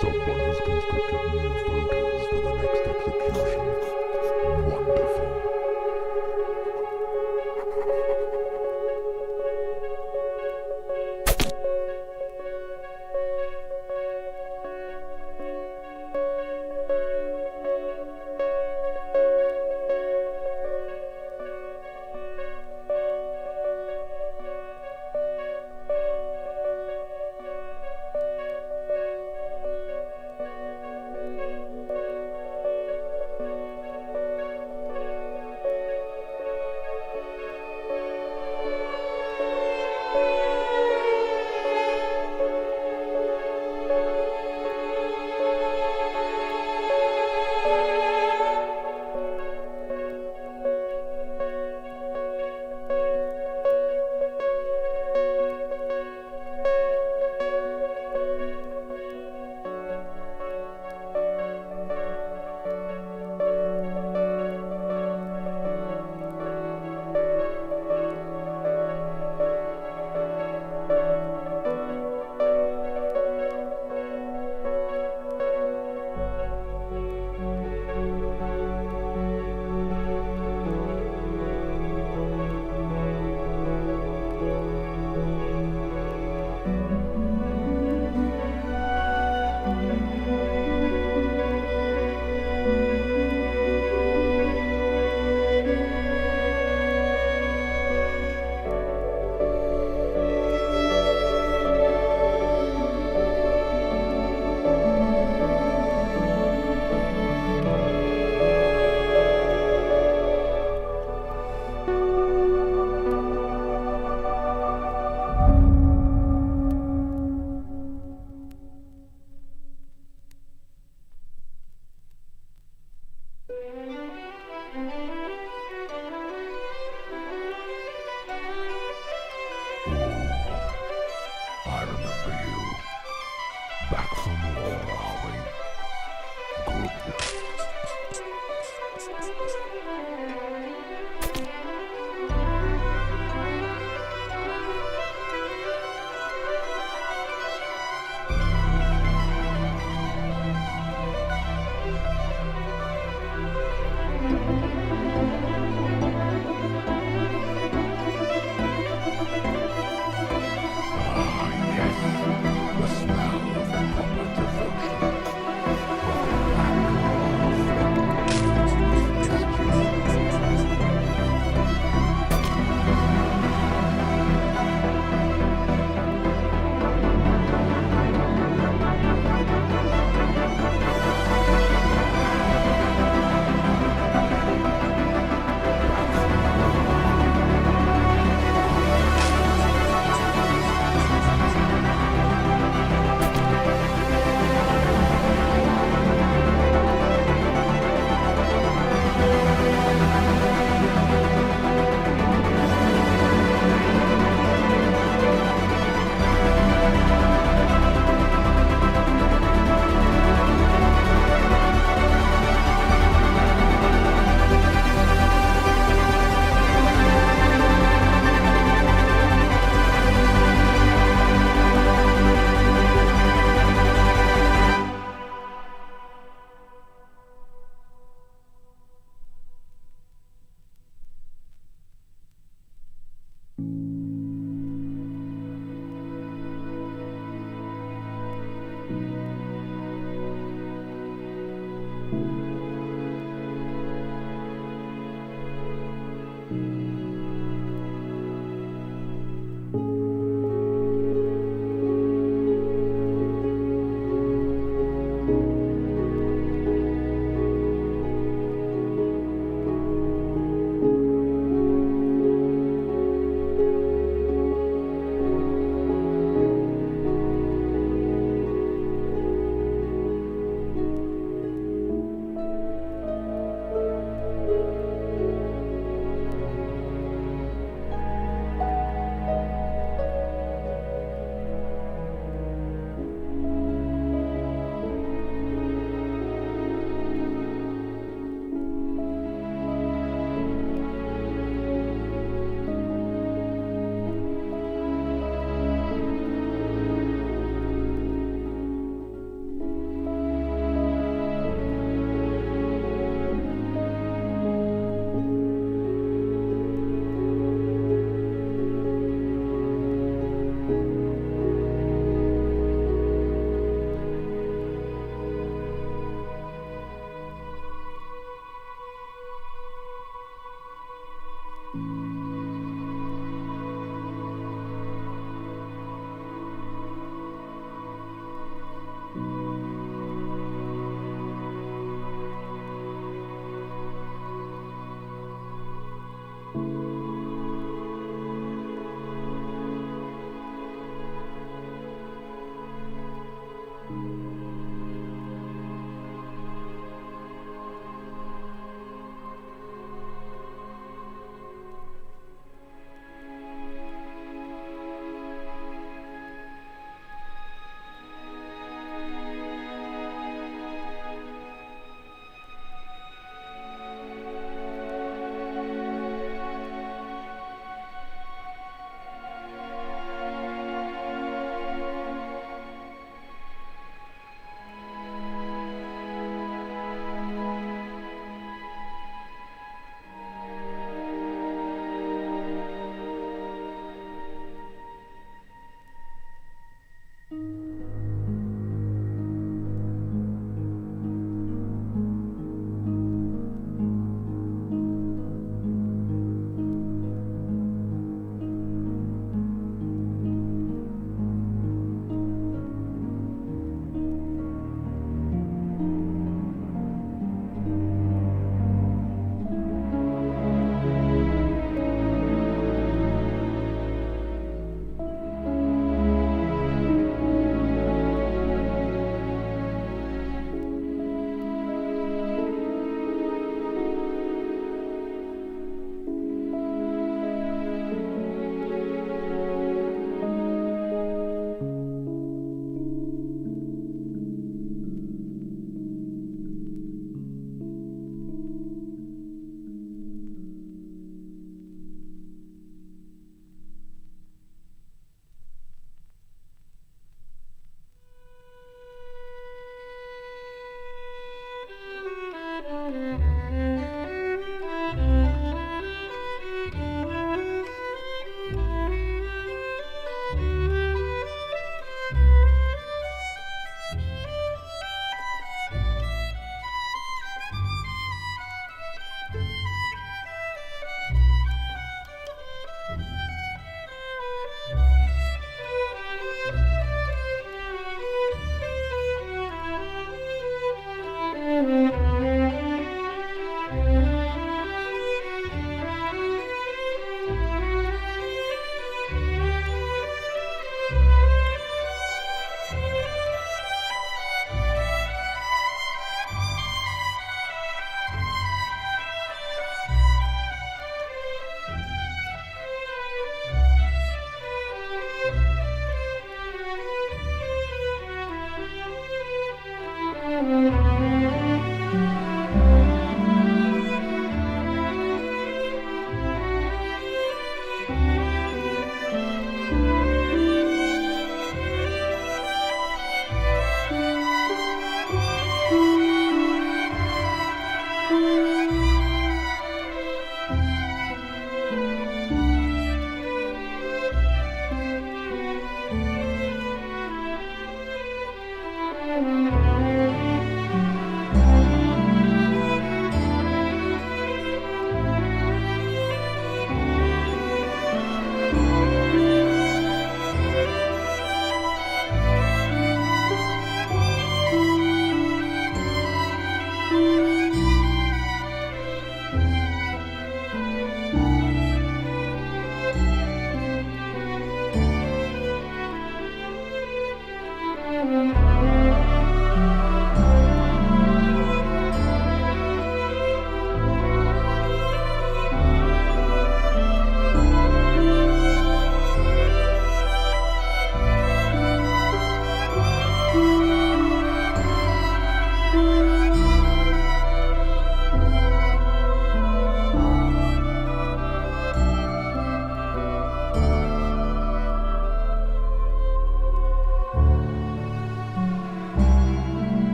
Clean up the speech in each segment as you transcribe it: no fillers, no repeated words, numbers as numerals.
Someone has conscripted new voters for the next execution. Wonderful.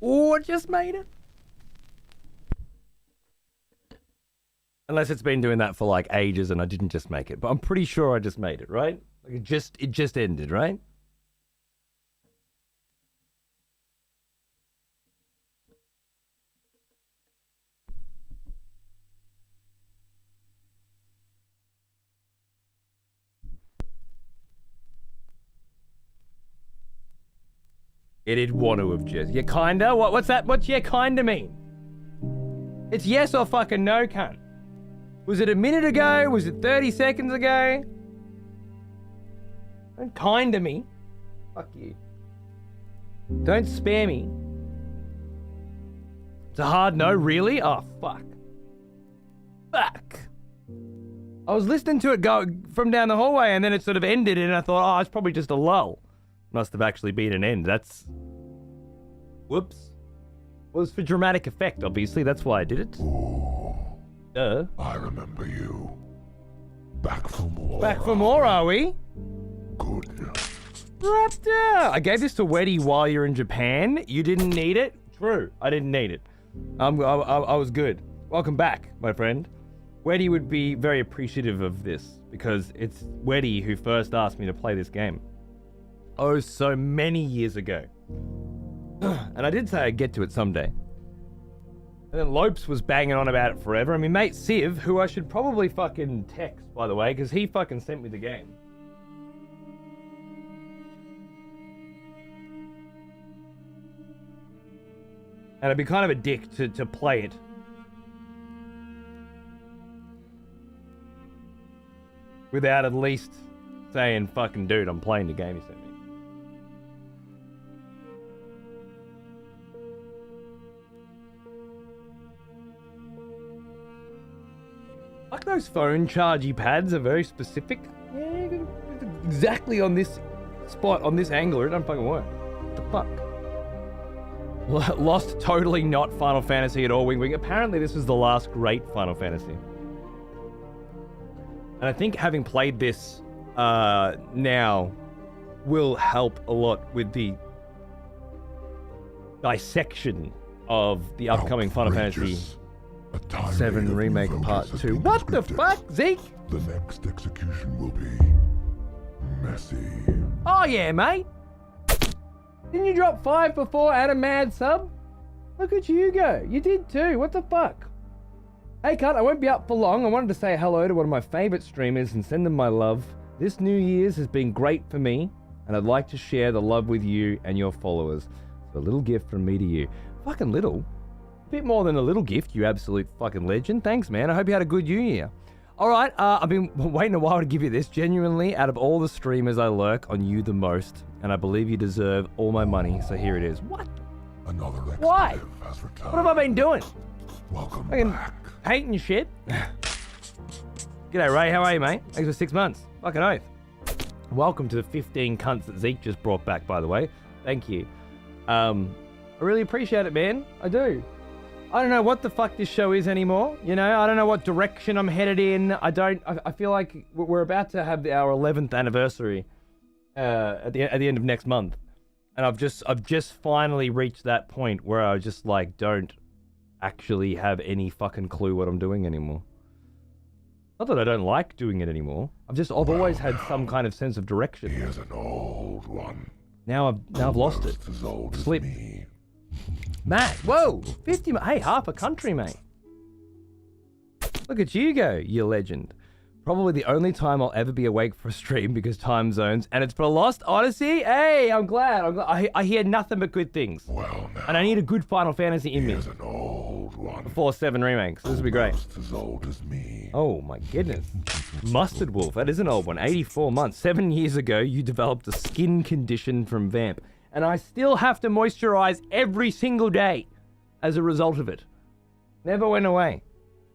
Oh, I just made it. Unless it's been doing that for like ages and I didn't just make it. But I'm pretty sure I just made it, right? Like it just ended, right? It did want to have just. Yeah, kinda? What's that? What's yeah, kinda mean? It's yes or fucking no, cunt. Was it a minute ago? Was it 30 seconds ago? Don't kinda me. Fuck you. Don't spare me. It's a hard no, really? Oh, fuck. Fuck. I was listening to it go from down the hallway and then it sort of ended and I thought, oh, it's probably just a lull. Must have actually been an end. That's... Whoops. Well, it was for dramatic effect, obviously. That's why I did it. Ooh, Duh. I remember you. Back for more. Back for more, are we? Good. Raptor! I gave this to Weddy while you're in Japan. You didn't need it? True. I didn't need it. I was good. Welcome back, my friend. Weddy would be very appreciative of this because it's Weddy who first asked me to play this game. Oh, so many years ago. And I did say I'd get to it someday. And then Lopes was banging on about it forever. I mean, mate Civ, who I should probably fucking text, by the way, because he fucking sent me the game. And I'd be kind of a dick to play it. Without at least saying, fucking dude, I'm playing the game you sent me. Like those phone chargy pads are very specific. Yeah, exactly on this spot, on this angle, it don't fucking work. What the fuck? Lost totally not Final Fantasy at all, Wing Wing. Apparently this was the last great Final Fantasy. And I think having played this now will help a lot with the dissection of the upcoming Final Fantasy 7 Remake Part 2. What the fuck, Zeke? The next execution will be messy. Oh yeah, mate. Didn't you drop 5 before at a mad sub? Look at you go. You did too. What the fuck? Hey, cunt, I won't be up for long. I wanted to say hello to one of my favorite streamers and send them my love. This New Year's has been great for me, and I'd like to share the love with you and your followers. So a little gift from me to you. Fucking little. Bit more than a little gift, you absolute fucking legend. Thanks, man. I hope you had a good New Year. All right, I've been waiting a while to give you this. Genuinely, out of all the streamers, I lurk on you the most, and I believe you deserve all my money, so here it is. What? Another Why? has returned. What have I been doing? Welcome Fucking back. hating shit. G'day, Ray. How are you, mate? Thanks for 6 months. Fucking oath. Welcome to the 15 cunts that Zeke just brought back, by the way. Thank you. I really appreciate it, man. I do. I don't know what the fuck this show is anymore. You know, I don't know what direction I'm headed in. I feel like we're about to have our 11th anniversary at the end of next month. And I've just finally reached that point where I just like don't actually have any fucking clue what I'm doing anymore. Not that I don't like doing it anymore. I've always had some kind of sense of direction. He is an old one. Now I've lost it. As old as Slip. me. Matt, whoa, 50, hey, half a country, mate. Look at you go, you legend. Probably the only time I'll ever be awake for a stream because time zones, and it's for Lost Odyssey. Hey, I'm glad. I hear nothing but good things. Well, now, And I need a good Final Fantasy in he me is an old one. before 7 remakes. This will be great. Almost as old as me. Oh my goodness. Mustard Wolf, that is an old one. 84 months. 7 years ago, you developed a skin condition from Vamp. And I still have to moisturize every single day as a result of it. Never went away.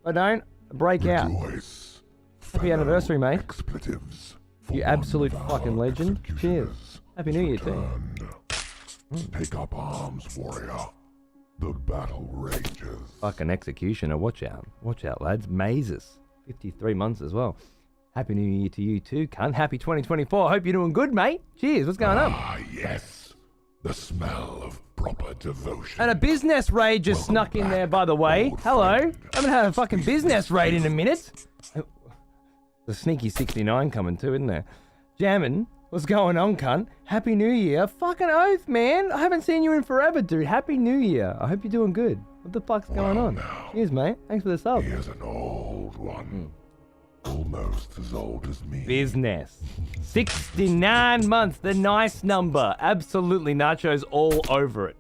If I don't, I break out. Rejoice, Happy anniversary, mate. Expletives You for absolute one fucking valor legend. Cheers. executioners Happy New Year to you. returned. Take up arms, warrior. The battle rages. Fucking executioner. Watch out. Watch out, lads. Mazes. 53 months as well. Happy New Year to you too, cunt. Happy 2024. Hope you're doing good, mate. Cheers. What's going on? Ah, yes. The smell of proper devotion. And a business raid just snuck in there, by the way. Hello. I haven't had a fucking business raid in a minute. The sneaky 69 coming too, isn't there? Jammin', what's going on, cunt? Happy New Year. Fucking oath, man. I haven't seen you in forever, dude. Happy New Year. I hope you're doing good. What the fuck's going on? Now, Cheers, mate. Thanks for the sub. Here's an old one. Almost as old as me. Business. 69 months. The nice number. Absolutely. Nacho's all over it.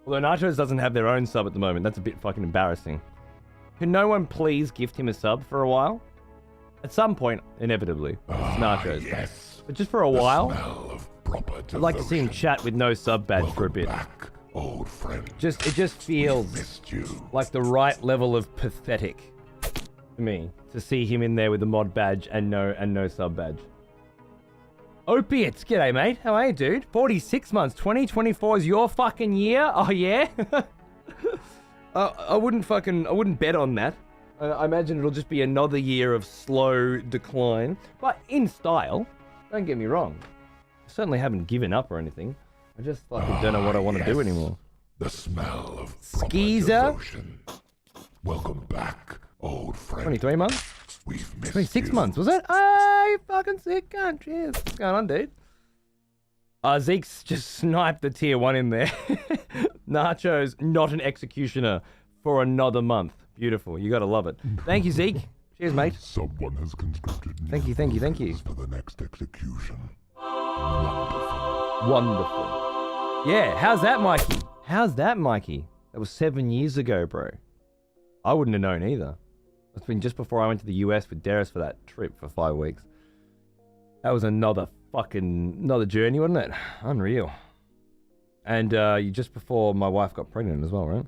Although Nachos doesn't have their own sub at the moment. That's a bit fucking embarrassing. Can no one please gift him a sub for a while? At some point, inevitably. It's Nachos. Yes. But just for a while, Smell of proper I'd like to see him chat with no sub badge for a bit. Back, old friend. It just feels Missed you. like the right level of pathetic to me to see him in there with the mod badge and no sub badge. Opiates, g'day mate. How are you, dude? 46 months. 2024 is your fucking year. Oh yeah. I wouldn't bet on that. I imagine it'll just be another year of slow decline, but in style. Don't get me wrong. I certainly haven't given up or anything. I just fucking don't know what I want to do anymore. The smell of proper Skeezer. devotion. Welcome back, old friend. 23 months? We've missed 26 you. months, was it? Oh, you fucking sick cunt. Cheers. What's going on, dude? Zeke's just sniped the tier 1 in there. Nacho's not an executioner for another month. Beautiful. You gotta love it. Thank you, Zeke. Cheers, mate. Someone has constructed Thank you. for the next execution. Wonderful. Wonderful. Yeah, how's that, Mikey? That was 7 years ago, bro. I wouldn't have known either. It's been just before I went to the US with Darius for that trip for 5 weeks. That was another journey, wasn't it? Unreal. And just before my wife got pregnant as well, right?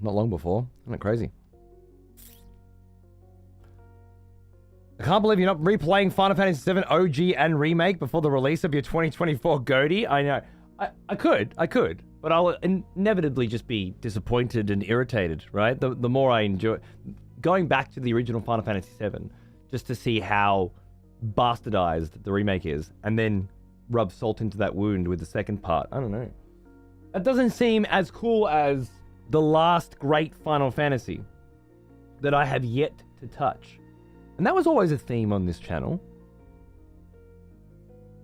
Not long before. Isn't it crazy? I can't believe you're not replaying Final Fantasy VII OG and Remake before the release of your 2024 Goatee. I know. I could. But I'll inevitably just be disappointed and irritated, right? The more I enjoy... Going back to the original Final Fantasy VII, just to see how bastardized the remake is, and then rub salt into that wound with the second part. I don't know. That doesn't seem as cool as the last great Final Fantasy that I have yet to touch. And that was always a theme on this channel.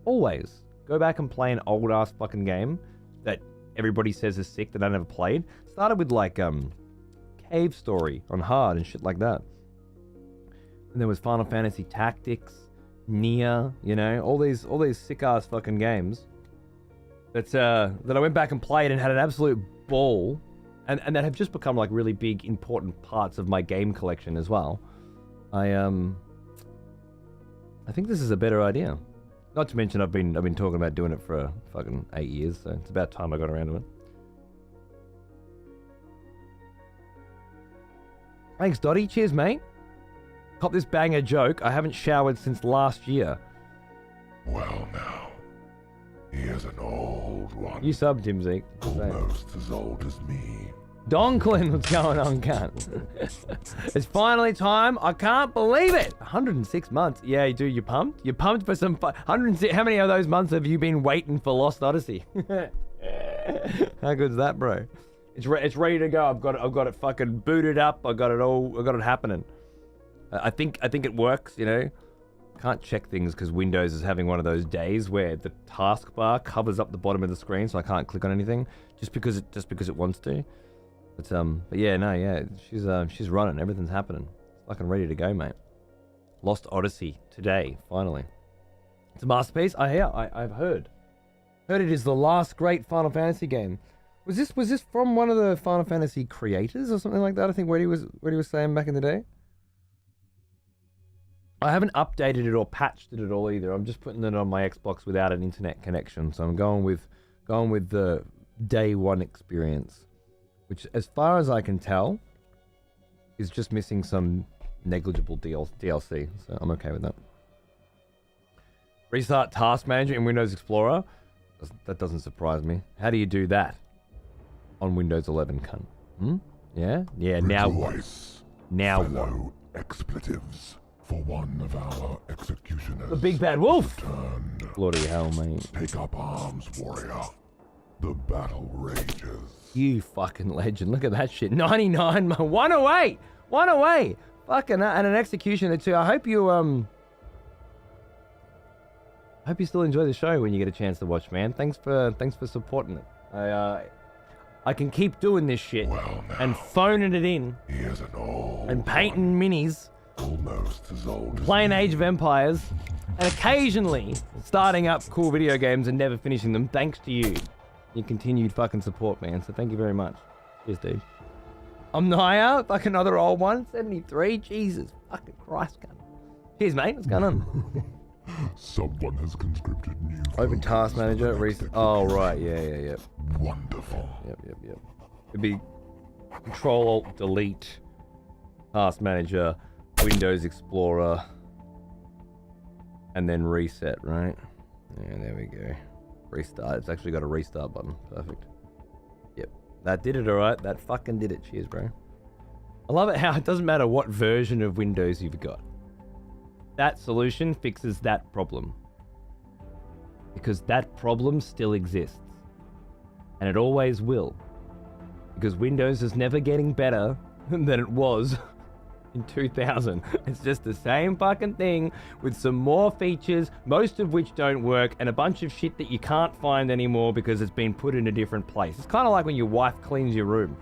Always. Go back and play an old-ass fucking game that everybody says is sick that I never played. Started with, like, Cave Story on hard and shit like that. And there was Final Fantasy Tactics, Nier, you know, all these sick-ass fucking games that I went back and played and had an absolute ball. And that have just become like really big, important parts of my game collection as well. I think this is a better idea. Not to mention I've been talking about doing it for fucking 8 years, so it's about time I got around to it. Thanks, Dottie. Cheers, mate. Cop this banger joke. I haven't showered since last year. Well now, here's an old one. You subbed him, Zeke. Almost as old as me. Donklin, what's going on, cunt? It's finally time. I can't believe it. 106 months. Yeah, dude, you pumped? You pumped for some 106. How many of those months have you been waiting for Lost Odyssey? How good's that, bro? It's ready to go. I've got it fucking booted up. I got it happening. I think it works, you know. Can't check things because Windows is having one of those days where the taskbar covers up the bottom of the screen, so I can't click on anything just because it wants to. But yeah, no, yeah, she's running. Everything's happening. It's fucking ready to go, mate. Lost Odyssey today, finally. It's a masterpiece. I've heard it is the last great Final Fantasy game. Was this from one of the Final Fantasy creators or something like that? I think what he was saying back in the day. I haven't updated it or patched it at all either. I'm just putting it on my Xbox without an internet connection, so I'm going with the day one experience, which, as far as I can tell, is just missing some negligible DLC, so I'm okay with that. Restart Task Manager in Windows Explorer? That doesn't surprise me. How do you do that on Windows 11, cunt? Yeah? Yeah, now what? Now what? Expletives for one of our executioners. The big bad wolf! Returned. Bloody hell, mate. Take up arms, warrior. The battle rages. You fucking legend. Look at that shit. 99, one away. One away. Fucking, and an executioner too. I hope you, still enjoy the show when you get a chance to watch, man. Thanks for supporting it. I can keep doing this shit and phoning it in He is an old and painting minis, almost as old as playing Age of Empires, and occasionally starting up cool video games and never finishing them, thanks to you. Your continued fucking support, man. So thank you very much. Cheers, dude. I'm Naya, fucking another old one, 73. Jesus fucking Christ, gun. Cheers, mate. What's going on? Someone has conscripted new. Open task manager. Oh, right. Yeah. Wonderful. Yep. It'd be Control Alt Delete, Task Manager, Windows Explorer, and then reset, right? Yeah, there we go. Restart. It's actually got a restart button. Perfect. Yep. That did it, alright. That fucking did it. Cheers, bro. I love it how it doesn't matter what version of Windows you've got. That solution fixes that problem. Because that problem still exists. And it always will. Because Windows is never getting better than it was in 2000. It's just the same fucking thing with some more features, most of which don't work, and a bunch of shit that you can't find anymore because it's been put in a different place. It's kind of like when your wife cleans your room.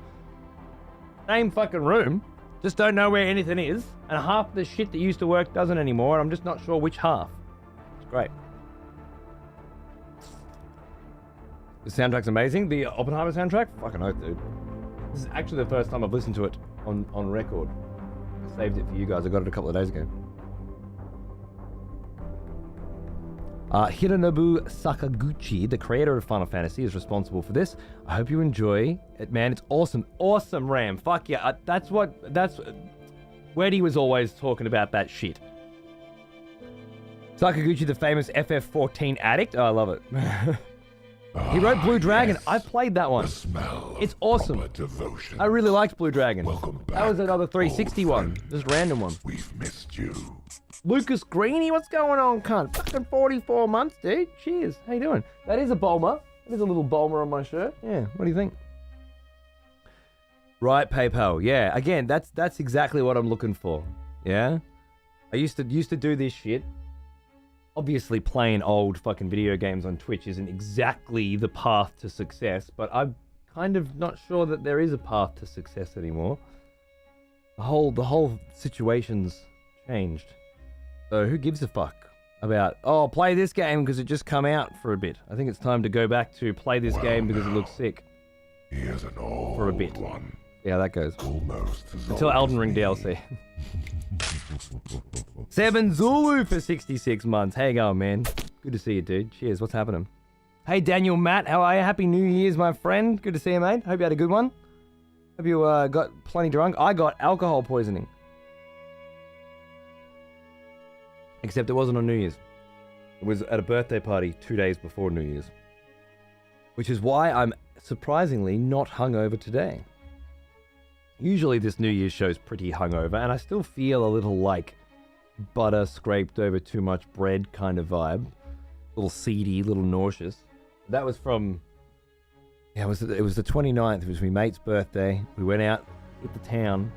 Same fucking room, just don't know where anything is, and half the shit that used to work doesn't anymore, and I'm just not sure which half. It's great. The soundtrack's amazing. The Oppenheimer soundtrack? Fucking oath, dude. This is actually the first time I've listened to it on record. I saved it for you guys. I got it a couple of days ago. Hironobu Sakaguchi, the creator of Final Fantasy, is responsible for this. I hope you enjoy it, man. It's awesome. Awesome, Ram. Fuck yeah. That's Weddy was always talking about that shit. Sakaguchi, the famous FF14 addict. Oh, I love it. He wrote Blue Dragon. Yes. I played that one. The smell It's of awesome. proper devotion. I really liked Blue Dragon. Welcome back, That was another 360 old one. friend. Just random one. We've missed you. Lucas Greeny, what's going on, cunt? Fucking 44 months, dude. Cheers. How you doing? That is a Bulmer. That is a little Bulmer on my shirt. Yeah, what do you think? Right, PayPal. Yeah, again, that's exactly what I'm looking for. Yeah? I used to do this shit. Obviously, playing old fucking video games on Twitch isn't exactly the path to success, but I'm kind of not sure that there is a path to success anymore. The whole situation's changed. So who gives a fuck about, oh, play this game because it just come out for a bit. I think it's time to go back to play this game because it looks sick. He is an old For a bit. one. Yeah, that goes. Almost as Until old Elden as Ring me. DLC. 7 Zulu for 66 months. How you going, man? Good to see you, dude. Cheers. What's happening? Hey, Daniel Matt. How are you? Happy New Year's, my friend. Good to see you, mate. Hope you had a good one. Hope you got plenty drunk. I got alcohol poisoning. Except it wasn't on New Year's. It was at a birthday party 2 days before New Year's. Which is why I'm surprisingly not hungover today. Usually this New Year's show's pretty hungover, and I still feel a little like butter scraped over too much bread kind of vibe. A little seedy, a little nauseous. That was from... Yeah, it was the 29th. It was my mate's birthday. We went out, hit the town,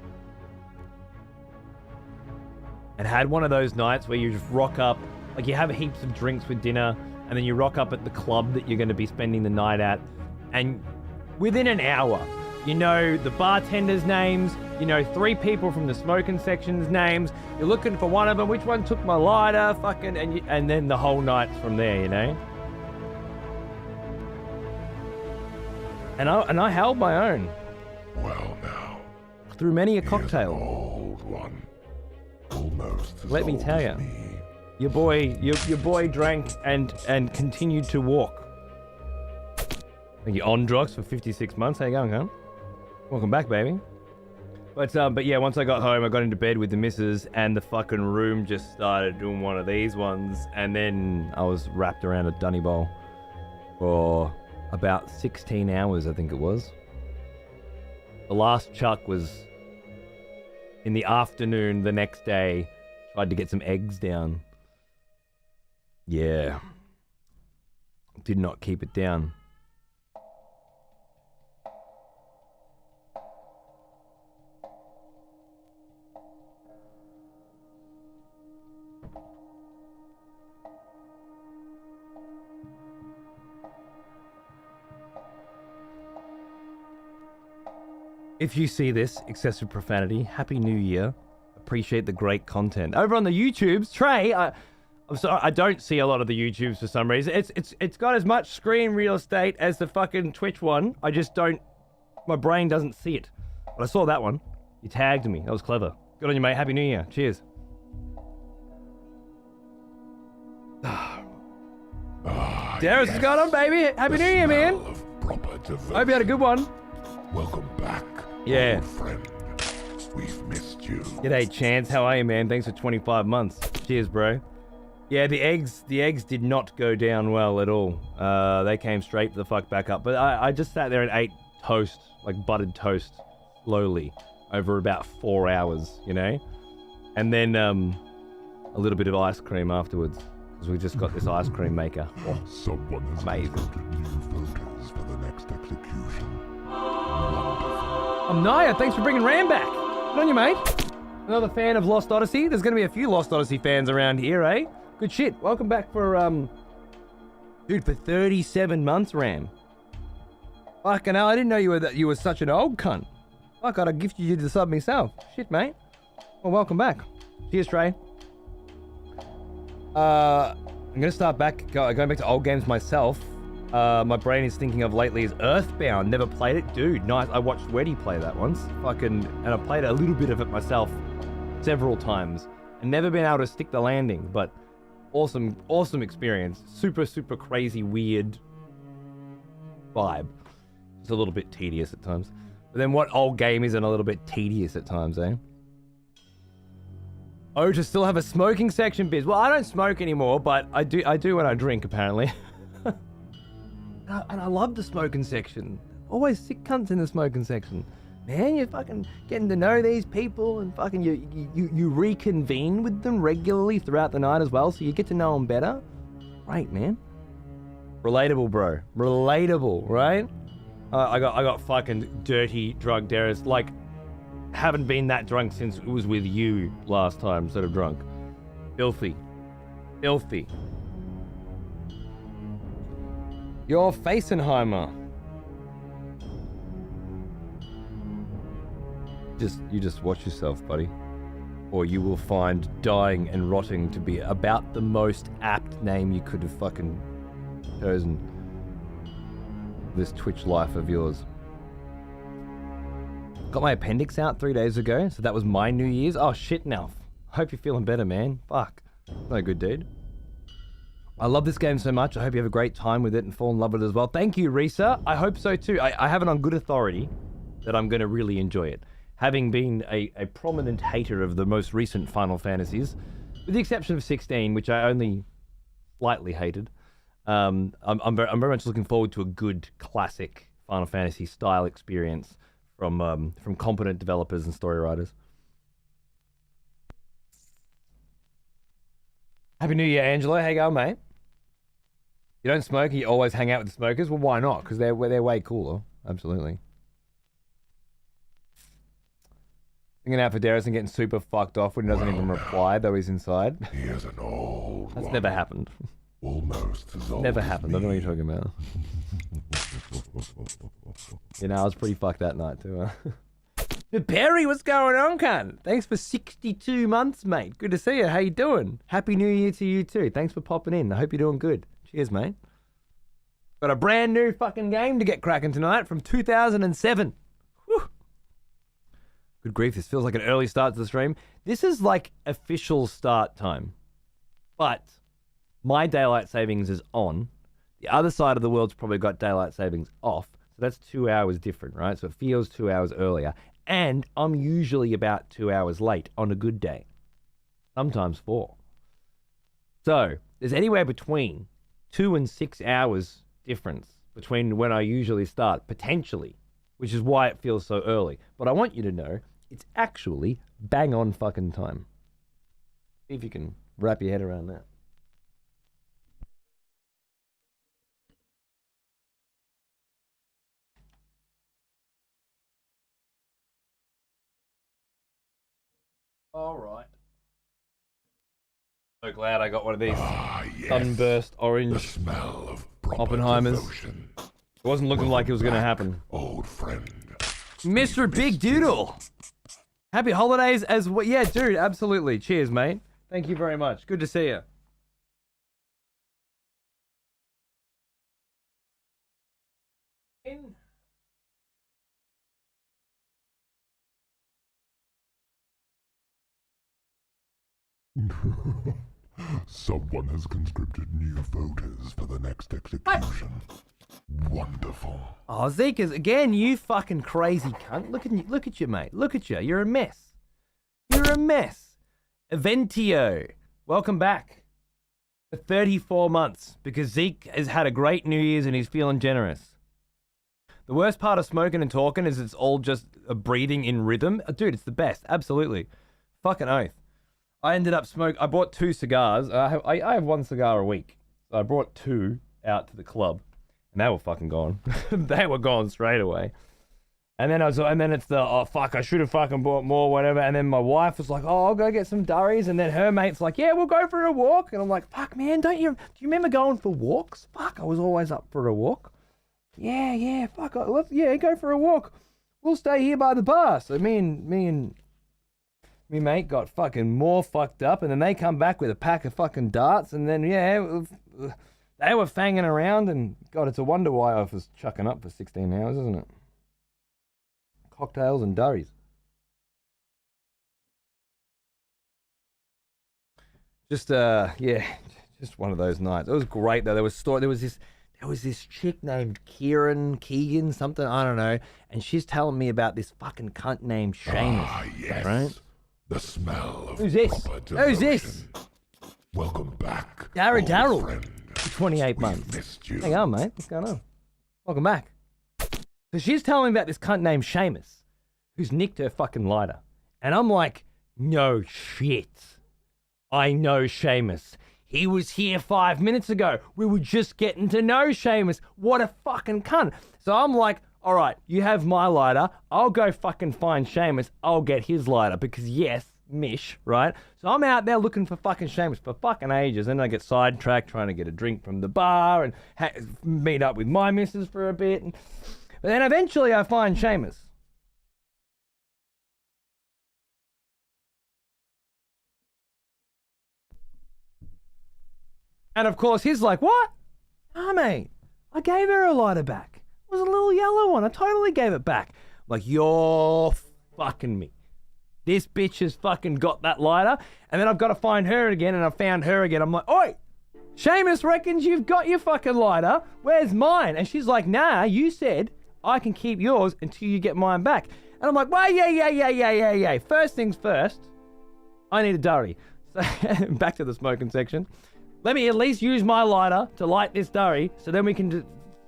and had one of those nights where you just rock up, like you have heaps of drinks with dinner, and then you rock up at the club that you're going to be spending the night at, and within an hour, you know the bartender's names, you know 3 people from the smoking section's names, you're looking for one of them, which one took my lighter, fucking, and then the whole night's from there, you know? And I held my own. Well now. Through many a He is cocktail. an old one. Almost as Let me old tell as ya. me. Your boy drank and continued to walk. Thank you, Ondrox, for 56 months. How you going, huh? Welcome back, baby. But yeah, once I got home, I got into bed with the missus, and the fucking room just started doing one of these ones, and then I was wrapped around a dunny bowl for about 16 hours, I think it was. The last chuck was in the afternoon the next day. Tried to get some eggs down. Yeah. Did not keep it down. If you see this excessive profanity, Happy New Year. Appreciate the great content. Over on the YouTubes, Trey, I'm sorry, I don't see a lot of the YouTubes for some reason. It's got as much screen real estate as the fucking Twitch one. I just don't, my brain doesn't see it. But I saw that one. You tagged me. That was clever. Good on you, mate. Happy New Year. Cheers. Darius, what's going on, baby? Happy New Year, man. Hope you had a good one. Welcome back, Yeah. old friend. We've missed you. G'day, Chance. How are you, man? Thanks for 25 months. Cheers, bro. Yeah, the eggs did not go down well at all. They came straight the fuck back up. But I just sat there and ate toast, like buttered toast, slowly, over about 4 hours, you know? And then a little bit of ice cream afterwards, because we just got this ice cream maker. Oh, Someone has amazing. constructed new voters for the next execution. Wonderful. I'm Naya. Thanks for bringing Ram back. Good on you, mate. Another fan of Lost Odyssey. There's going to be a few Lost Odyssey fans around here, eh? Good shit. Welcome back for, dude, for 37 months, Ram. Fucking hell, I didn't know you were such an old cunt. Fuck, I'd have gifted you the sub myself. Shit, mate. Well, welcome back. Cheers, Trey. I'm going to start going back to old games myself. My brain is thinking of lately is Earthbound. Never played it. Dude, nice. I watched Weddy play that once. And I played a little bit of it myself several times. And never been able to stick the landing, but awesome experience. Super crazy, weird vibe. It's a little bit tedious at times. But then what old game isn't a little bit tedious at times, eh? Oh, to still have a smoking section, Biz. Well, I don't smoke anymore, but I do when I drink, apparently. And I love the smoking section. Always sick cunts in the smoking section. Man, you're fucking getting to know these people and fucking you reconvene with them regularly throughout the night as well, so you get to know them better. Right, man. Relatable, bro. Relatable, right? I got fucking dirty drunk, Darius. Like, haven't been that drunk since it was with you last time, sort of drunk. Filthy. Filthy. You're Facenheimer. You just watch yourself, buddy. Or you will find dying and rotting to be about the most apt name you could have fucking chosen. This Twitch life of yours. Got my appendix out 3 days ago, so that was my New Year's. Oh shit, now. Hope you're feeling better, man. Fuck. No good, dude. I love this game so much. I hope you have a great time with it and fall in love with it as well. Thank you, Risa. I hope so too. I have it on good authority that I'm going to really enjoy it. Having been a prominent hater of the most recent Final Fantasies, with the exception of 16, which I only slightly hated, I'm very much looking forward to a good classic Final Fantasy style experience from competent developers and story writers. Happy New Year, Angelo. How you going, mate? You don't smoke, you always hang out with the smokers? Well, why not? Because they're way cooler. Absolutely. Singing out for Darius and getting super fucked off when he doesn't even reply, though he's inside. He is an old That's one. never happened. Almost as old Never as happened. I don't know what me. you're talking about. You know, I was pretty fucked that night too. The Perry, what's going on, cunt? Thanks for 62 months, mate. Good to see you. How you doing? Happy New Year to you too. Thanks for popping in. I hope you're doing good. Cheers, mate. Got a brand new fucking game to get cracking tonight from 2007. Whew. Good grief, this feels like an early start to the stream. This is like official start time. But my daylight savings is on. The other side of the world's probably got daylight savings off. So that's 2 hours different, right? So it feels 2 hours earlier. And I'm usually about 2 hours late on a good day. Sometimes 4. So there's anywhere between 2 and 6 hours difference between when I usually start, potentially, which is why it feels so early. But I want you to know it's actually bang on fucking time. See if you can wrap your head around that. All right. So glad I got one of these Yes. sunburst The orange smell of proper Oppenheimers. devotion. It wasn't looking like it was going to Back, happen. Old friend. Mr. Big Doodle. Happy holidays as well. Yeah, dude, absolutely. Cheers, mate. Thank you very much. Good to see you. Someone has conscripted new voters for the next execution. Wonderful. Oh, Zeke is again, you fucking crazy cunt. Look at you, mate. Look at you. You're a mess. You're a mess. Eventio, welcome back. For 34 months, because Zeke has had a great New Year's and he's feeling generous. The worst part of smoking and talking is it's all just a breathing in rhythm. Dude, it's the best. Absolutely. Fucking oath. I ended up I bought 2 cigars. I have 1 cigar a week. So I brought 2 out to the club. And they were fucking gone. They were gone straight away. And then it's the, oh fuck, I should have fucking bought more, whatever. And then my wife was like, oh, I'll go get some durries. And then her mate's like, yeah, we'll go for a walk. And I'm like, fuck, man, do you remember going for walks? Fuck, I was always up for a walk. Yeah, fuck, go for a walk. We'll stay here by the bar. So me and me mate got fucking more fucked up. And then they come back with a pack of fucking darts. And then, they were fanging around, and God, it's a wonder why I was chucking up for 16 hours, isn't it? Cocktails and durries. Just one of those nights. It was great though. There was this chick named Keegan, something, I don't know, and she's telling me about this fucking cunt named Seamus. Ah, yes. Right? The smell of Who's this? proper Who's this? devotion. Welcome back. Daryl. friend. 28 We've months. missed you. Hang on, mate. What's going on? Welcome back. So she's telling me about this cunt named Seamus, who's nicked her fucking lighter. And I'm like, no shit. I know Seamus. He was here 5 minutes ago. We were just getting to know Seamus. What a fucking cunt. So I'm like, all right, you have my lighter. I'll go fucking find Seamus. I'll get his lighter because yes, Mish, right? So I'm out there looking for fucking Seamus for fucking ages, and I get sidetracked trying to get a drink from the bar and meet up with my missus for a bit. But then eventually I find Seamus. And of course he's like, what? Nah, mate, I gave her a lighter back. It was a little yellow one. I totally gave it back. I'm like, you're fucking me. This bitch has fucking got that lighter, and then I've got to find her again, and I found her again. I'm like, oi, Seamus reckons you've got your fucking lighter. Where's mine? And she's like, nah, you said I can keep yours until you get mine back. And I'm like, well, yeah. First things first, I need a durry. So back to the smoking section. Let me at least use my lighter to light this durry, so then we can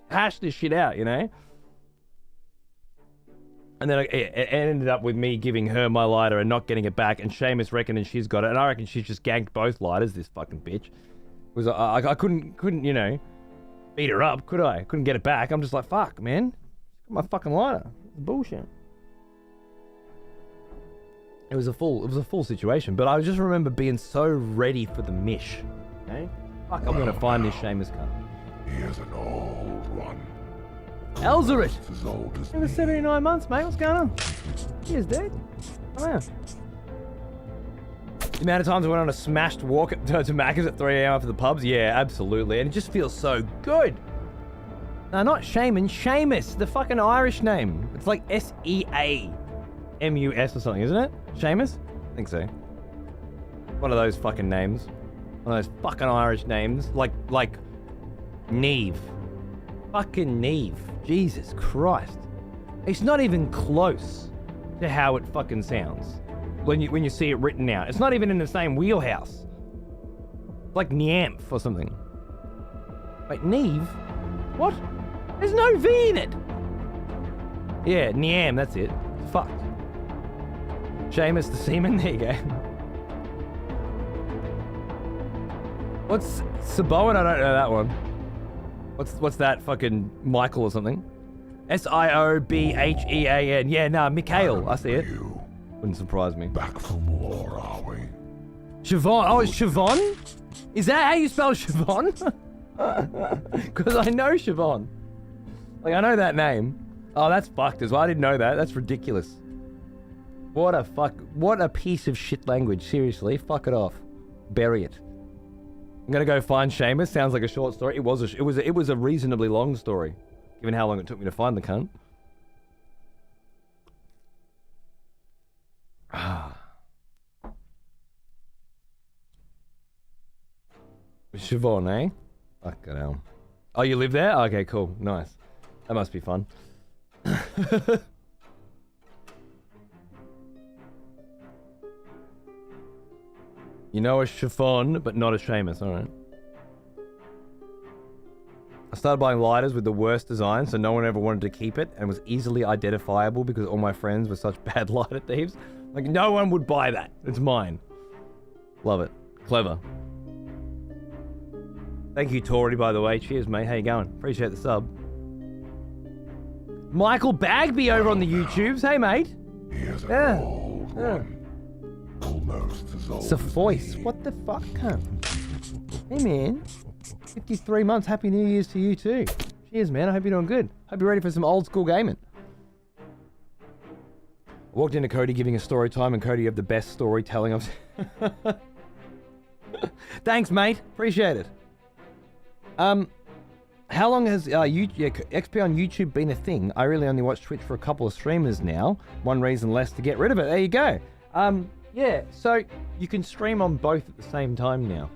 hash this shit out, you know? And then it ended up with me giving her my lighter and not getting it back, and Seamus reckoning she's got it, and I reckon she's just ganked both lighters, this fucking bitch. Was I couldn't, you know, beat her up, could I? Couldn't get it back. I'm just like, fuck, man. Got my fucking lighter. It's bullshit. It was a full situation, but I just remember being so ready for the mish. Okay? Fuck, I'm gonna find this Seamus cunt. He is an old one. Elzerit! As old as It was me. 79 months, mate. What's going on? Cheers, dude. Oh, yeah. The amount of times I went on a smashed walk to Macca's at 3 a.m. for the pubs? Yeah, absolutely. And it just feels so good. No, not Shaman. Seamus. The fucking Irish name. It's like S-E-A-M-U-S or something, isn't it? Seamus? I think so. One of those fucking names. One of those fucking Irish names. Like Neve. Fucking Neve. Jesus Christ. It's not even close to how it fucking sounds when you see it written out. It's not even in the same wheelhouse. It's like Nyamf or something. Wait, Neve? What? There's no V in it. Yeah, Niam, that's it. Fucked. Seamus the Seaman, there you go. What's Saboan? I don't know that one. What's that? Fucking Michael or something? Siobhean. Yeah, nah, Mikhail. I see it. You Wouldn't surprise me. back from war, are we? Siobhan. Oh, it's Siobhan? Is that how you spell Siobhan? Because I know Siobhan. Like, I know that name. Oh, that's fucked as well. I didn't know that. That's ridiculous. What a piece of shit language. Seriously, fuck it off. Bury it. I'm gonna go find Seamus. Sounds like a short story. It was a reasonably long story, given how long it took me to find the cunt. Siobhan, eh? Fucking hell. Oh, you live there? Okay, cool. Nice. That must be fun. You know a chiffon, but not a Seamus. Alright. I started buying lighters with the worst design, so no one ever wanted to keep it, and was easily identifiable because all my friends were such bad lighter thieves. Like, no one would buy that. It's mine. Love it. Clever. Thank you, Tori, by the way. Cheers, mate. How you going? Appreciate the sub. Michael Bagby over on the YouTubes. Hey, mate. He is an old one. Almost as old Suffoice. What the fuck, cunt? Hey, man. 53 months. Happy New Year's to you, too. Cheers, man. I hope you're doing good. Hope you're ready for some old school gaming. I walked into Cody giving a story time, and Cody, you have the best storytelling I've seen. Thanks, mate. Appreciate it. How long has XP on YouTube been a thing? I really only watch Twitch for a couple of streamers now. One reason less to get rid of it. There you go. Yeah, so you can stream on both at the same time now.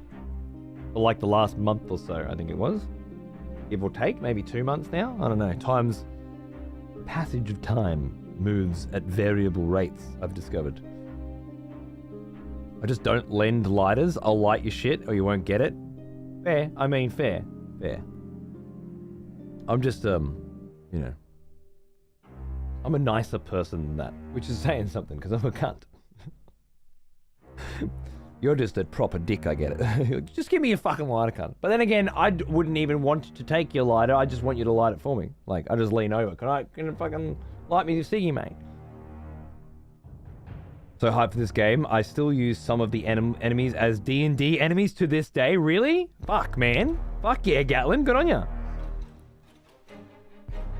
For like the last month or so, I think it was. Give or take, maybe 2 months now. I don't know. Passage of time moves at variable rates, I've discovered. I just don't lend lighters. I'll light your shit or you won't get it. Fair. I mean, fair. Fair. I'm just, you know. I'm a nicer person than that, which is saying something, because I'm a cunt. You're just a proper dick, I get it. Just give me your fucking lighter, cunt. But then again, I wouldn't even want to take your lighter. I just want you to light it for me. Like, I just lean over. Can you fucking light me your ciggy, mate? So hyped for this game. I still use some of the enemies as D&D enemies to this day. Really? Fuck, man. Fuck yeah, Gatlin. Good on ya.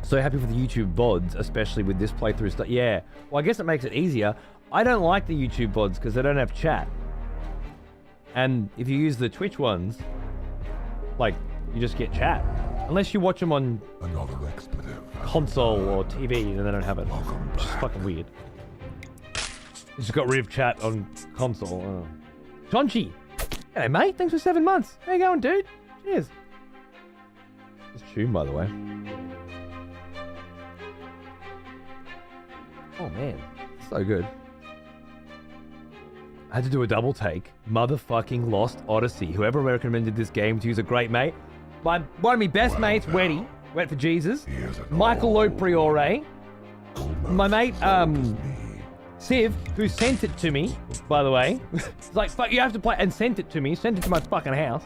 So happy for the YouTube VODs, especially with this playthrough stuff. Yeah. Well, I guess it makes it easier. I don't like the YouTube VODs because they don't have chat. And if you use the Twitch ones, like, you just get chat. Unless you watch them on console or TV and they don't have it. Which is fucking weird. Just got rid of chat on console. Chonchi! Hey mate, thanks for 7 months. How you going, dude? Cheers. This tune, by the way. Oh man, so good. I had to do a double take. Motherfucking lost Odyssey. Whoever recommended this game to use a great mate. One of my best mates, Weddy. Wet for Jesus. Michael Lopriore. My mate, Civ, who sent it to me, by the way. It's like, fuck, you have to play, and sent it to me. Sent it to my fucking house.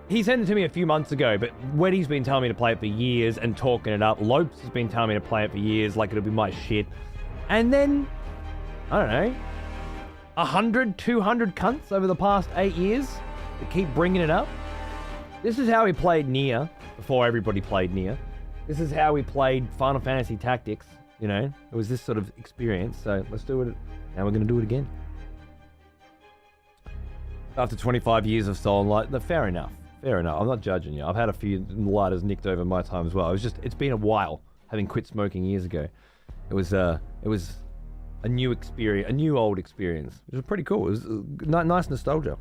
He sent it to me a few months ago, but Weddy's been telling me to play it for years and talking it up. Lopes has been telling me to play it for years, like it'll be my shit. And then, I don't know, 100, 200 cunts over the past 8 years that keep bringing it up. This is how we played Nier, before everybody played Nier. This is how we played Final Fantasy Tactics, you know? It was this sort of experience, so let's do it. Now we're going to do it again. After 25 years of stolen light, fair enough. Fair enough. I'm not judging you. I've had a few lighters nicked over my time as well. It's been a while, having quit smoking years ago. It was a new experience, a new old experience, which was pretty cool. It was nice nostalgia.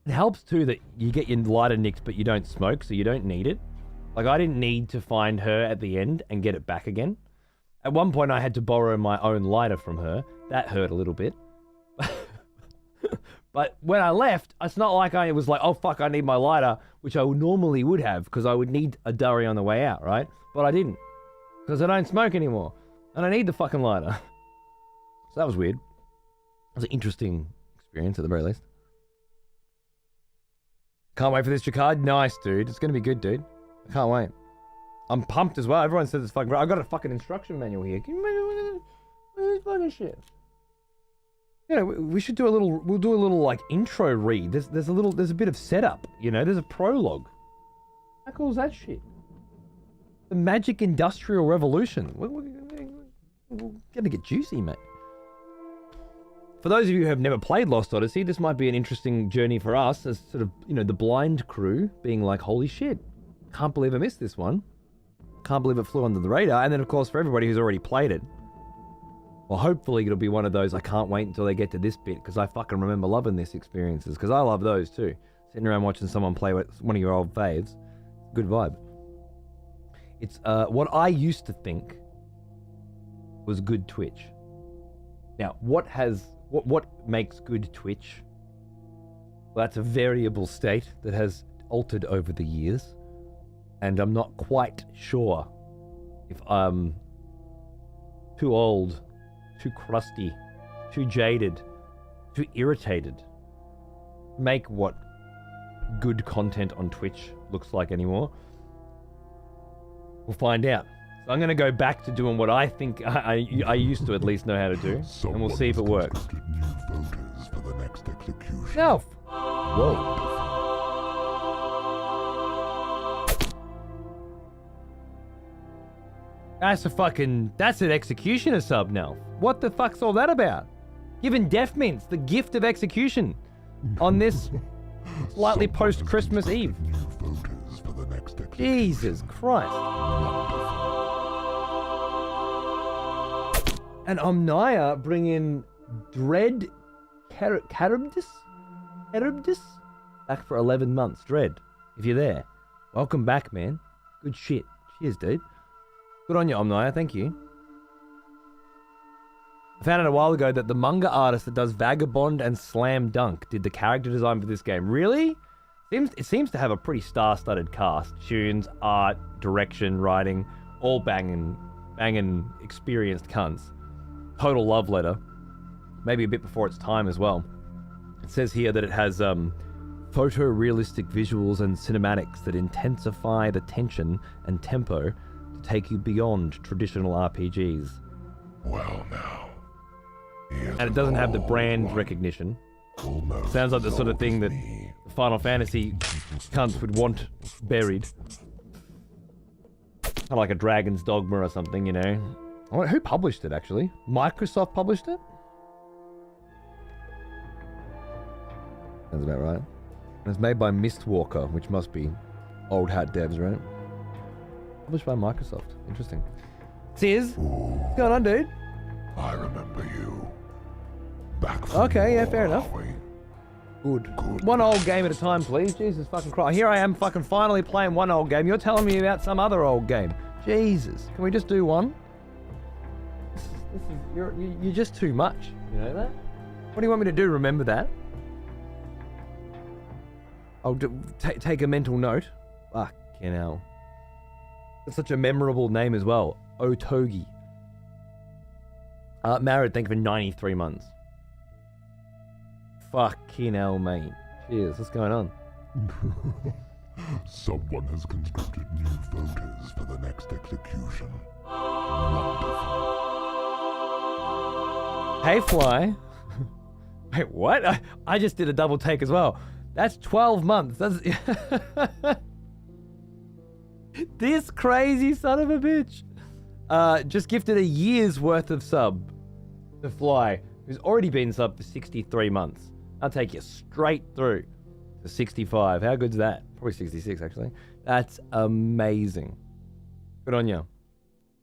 It helps too that you get your lighter nicked, but you don't smoke, so you don't need it. Like, I didn't need to find her at the end and get it back again. At one point, I had to borrow my own lighter from her. That hurt a little bit. But when I left, it's not like I was like, oh fuck, I need my lighter, which I normally would have, because I would need a durry on the way out, right? But I didn't, because I don't smoke anymore, and I need the fucking lighter. So that was weird. It was an interesting experience at the very least. Can't wait for this Jacquard. Nice, dude. It's gonna be good, dude. I can't wait. I'm pumped as well. Everyone says it's fucking great. I got a fucking instruction manual here. Can you imagine this fucking shit? You know, we should do a little. We'll do a little like intro read. There's a bit of setup. You know, there's a prologue. How cool is that shit? The Magic Industrial Revolution. We're gonna get juicy, mate. For those of you who have never played Lost Odyssey, this might be an interesting journey for us as sort of, you know, the blind crew being like, holy shit, can't believe I missed this one. Can't believe it flew under the radar. And then, of course, for everybody who's already played it, well, hopefully it'll be one of those I can't wait until they get to this bit, because I fucking remember loving these experiences, because I love those too. Sitting around watching someone play with one of your old faves. Good vibe. It's what I used to think was good Twitch. Now, what makes good Twitch? Well, that's a variable state that has altered over the years, and I'm not quite sure if I'm too old, too crusty, too jaded, too irritated to make what good content on Twitch looks like anymore. We'll find out. So I'm going to go back to doing what I think I used to at least know how to do, and we'll see if it works. New voters for the next execution. Self. Whoa. That's an executioner sub now. What the fuck's all that about? Giving Death Mints the gift of execution on this slightly post-Christmas Eve. New voters for the next execution. Jesus Christ. And Omnia bring in Dread Charybdis back for 11 months. Dread, if you're there, welcome back, man. Good shit. Cheers, dude. Good on you, Omnia. Thank you. I found out a while ago that the manga artist that does Vagabond and Slam Dunk did the character design for this game. Really? It seems to have a pretty star-studded cast. Tunes, art, direction, writing, all banging experienced cunts. Total love letter. Maybe a bit before its time as well. It says here that it has photorealistic visuals and cinematics that intensify the tension and tempo to take you beyond traditional RPGs. Well now. And it doesn't have the brand recognition. Sounds like the sort of thing that the Final Fantasy cunts would want buried. Kind of like a Dragon's Dogma or something, you know. Who published it, actually? Microsoft published it? Sounds about right. And it's made by Mistwalker, which must be old hat devs, right? Published by Microsoft. Interesting. Sears, what's going on, dude? I remember you. Back from Okay, yeah, war, fair enough. are we? Good. One old game at a time, please. Jesus fucking Christ. Here I am fucking finally playing one old game. You're telling me about some other old game. Jesus. Can we just do one? You're just too much. You know that? What do you want me to do? Remember that? I'll take a mental note. Fucking hell. It's such a memorable name as well. Otogi. Married, thank you for 93 months. Fucking hell, mate. Cheers. What's going on? Someone has conscripted new voters for the next execution. Wonderful. Hey, Fly. Wait, what? I just did a double take as well. That's 12 months. That's this crazy son of a bitch. Just gifted a year's worth of sub to Fly, who's already been subbed for 63 months. I'll take you straight through to 65. How good's that? Probably 66, actually. That's amazing. Good on you.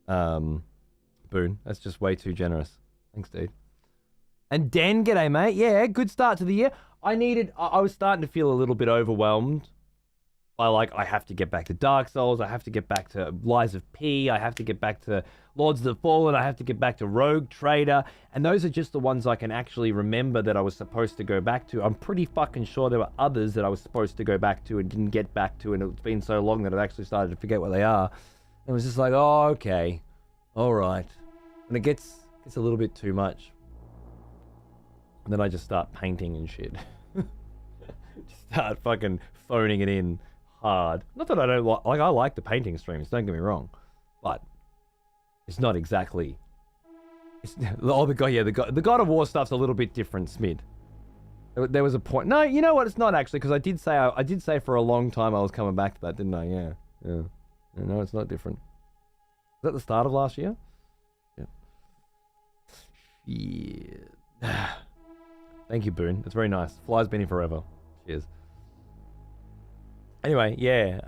Boone, that's just way too generous. Thanks, dude. And Dan, g'day, mate. Yeah, good start to the year. I was starting to feel a little bit overwhelmed by, like, I have to get back to Dark Souls, I have to get back to Lies of P, I have to get back to Lords of the Fallen, I have to get back to Rogue Trader, and those are just the ones I can actually remember that I was supposed to go back to. I'm pretty fucking sure there were others that I was supposed to go back to and didn't get back to, and it's been so long that I've actually started to forget what they are. And it was just like, oh, okay, all right. And it gets a little bit too much. And then I just start painting and shit. Just start fucking phoning it in hard. Not that I don't like I like the painting streams, don't get me wrong. But it's not exactly Oh, the God of War stuff's a little bit different, Smid. There was a point. No, you know what? It's not actually, because I did say for a long time I was coming back to that, didn't I? Yeah. No, it's not different. Was that the start of last year? Yeah. Thank you, Boone. That's very nice. Fly's been here forever. Cheers. Anyway, yeah.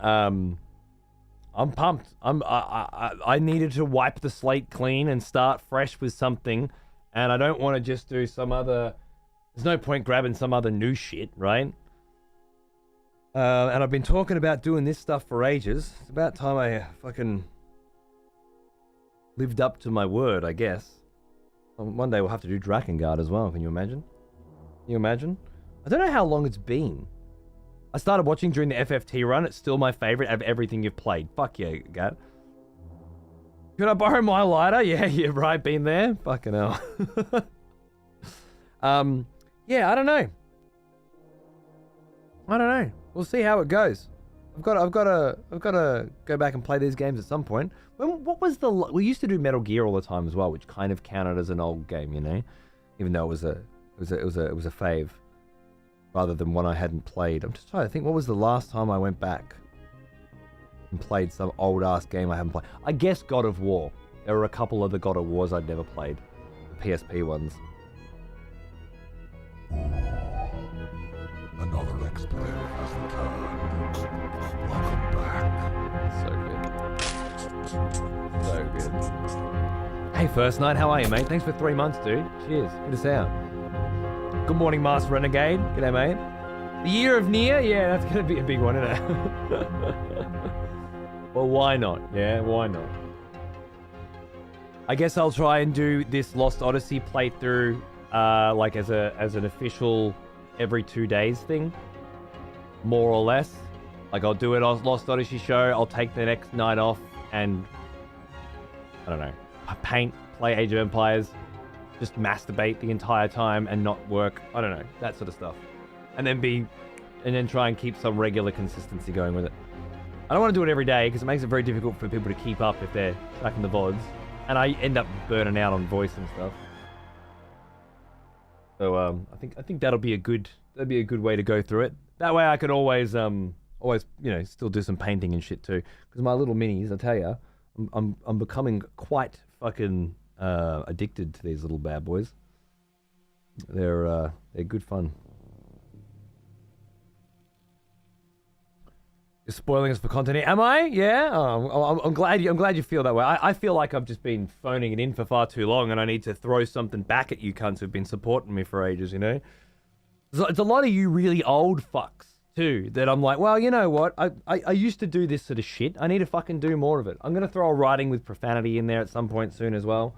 I'm pumped. I needed to wipe the slate clean and start fresh with something, and I don't want to just do some other. There's no point grabbing some other new shit, right? And I've been talking about doing this stuff for ages. It's about time I fucking lived up to my word, I guess. One day we'll have to do Drakengard as well. Can you imagine? Can you imagine? I don't know how long it's been. I started watching during the FFT run. It's still my favorite of everything you've played. Fuck yeah, Gat. Can I borrow my lighter? Yeah, right. Been there. Fucking hell. Yeah, I don't know. We'll see how it goes. I've got to go back and play these games at some point. What was we used to do Metal Gear all the time as well, which kind of counted as an old game, you know, even though it was a fave rather than one I hadn't played. I'm just trying to think, what was the last time I went back and played some old ass game I haven't played? I guess God of War. There were a couple of the God of Wars I'd never played, the PSP ones. Another expletive has returned. Welcome back. So good. Hey, First Night, how are you, mate? Thanks for 3 months, dude. Cheers. Good to see you. Good morning, Master Renegade. G'day, mate. The Year of Nier? Yeah, that's going to be a big one, isn't it? Well, why not? Yeah, why not? I guess I'll try and do this Lost Odyssey playthrough, like as an official every 2 days thing, more or less. Like I'll do it on Lost Odyssey show. I'll take the next night off and I don't know, paint, play Age of Empires, just masturbate the entire time and not work. I don't know, that sort of stuff, and then try and keep some regular consistency going with it. I don't want to do it every day because it makes it very difficult for people to keep up if they're tracking the VODs, and I end up burning out on voice and stuff. So I think that'll be a good way to go through it. That way I can always still do some painting and shit too. Because my little minis, I tell you, I'm becoming quite fucking addicted to these little bad boys. They're good fun. You're spoiling us for content here. Am I? Yeah. Oh, I'm glad you feel that way. I feel like I've just been phoning it in for far too long, and I need to throw something back at you cunts who've been supporting me for ages. You know, it's a lot of you really old fucks too that I'm like, well, you know what? I used to do this sort of shit. I need to fucking do more of it. I'm gonna throw a writing with profanity in there at some point soon as well.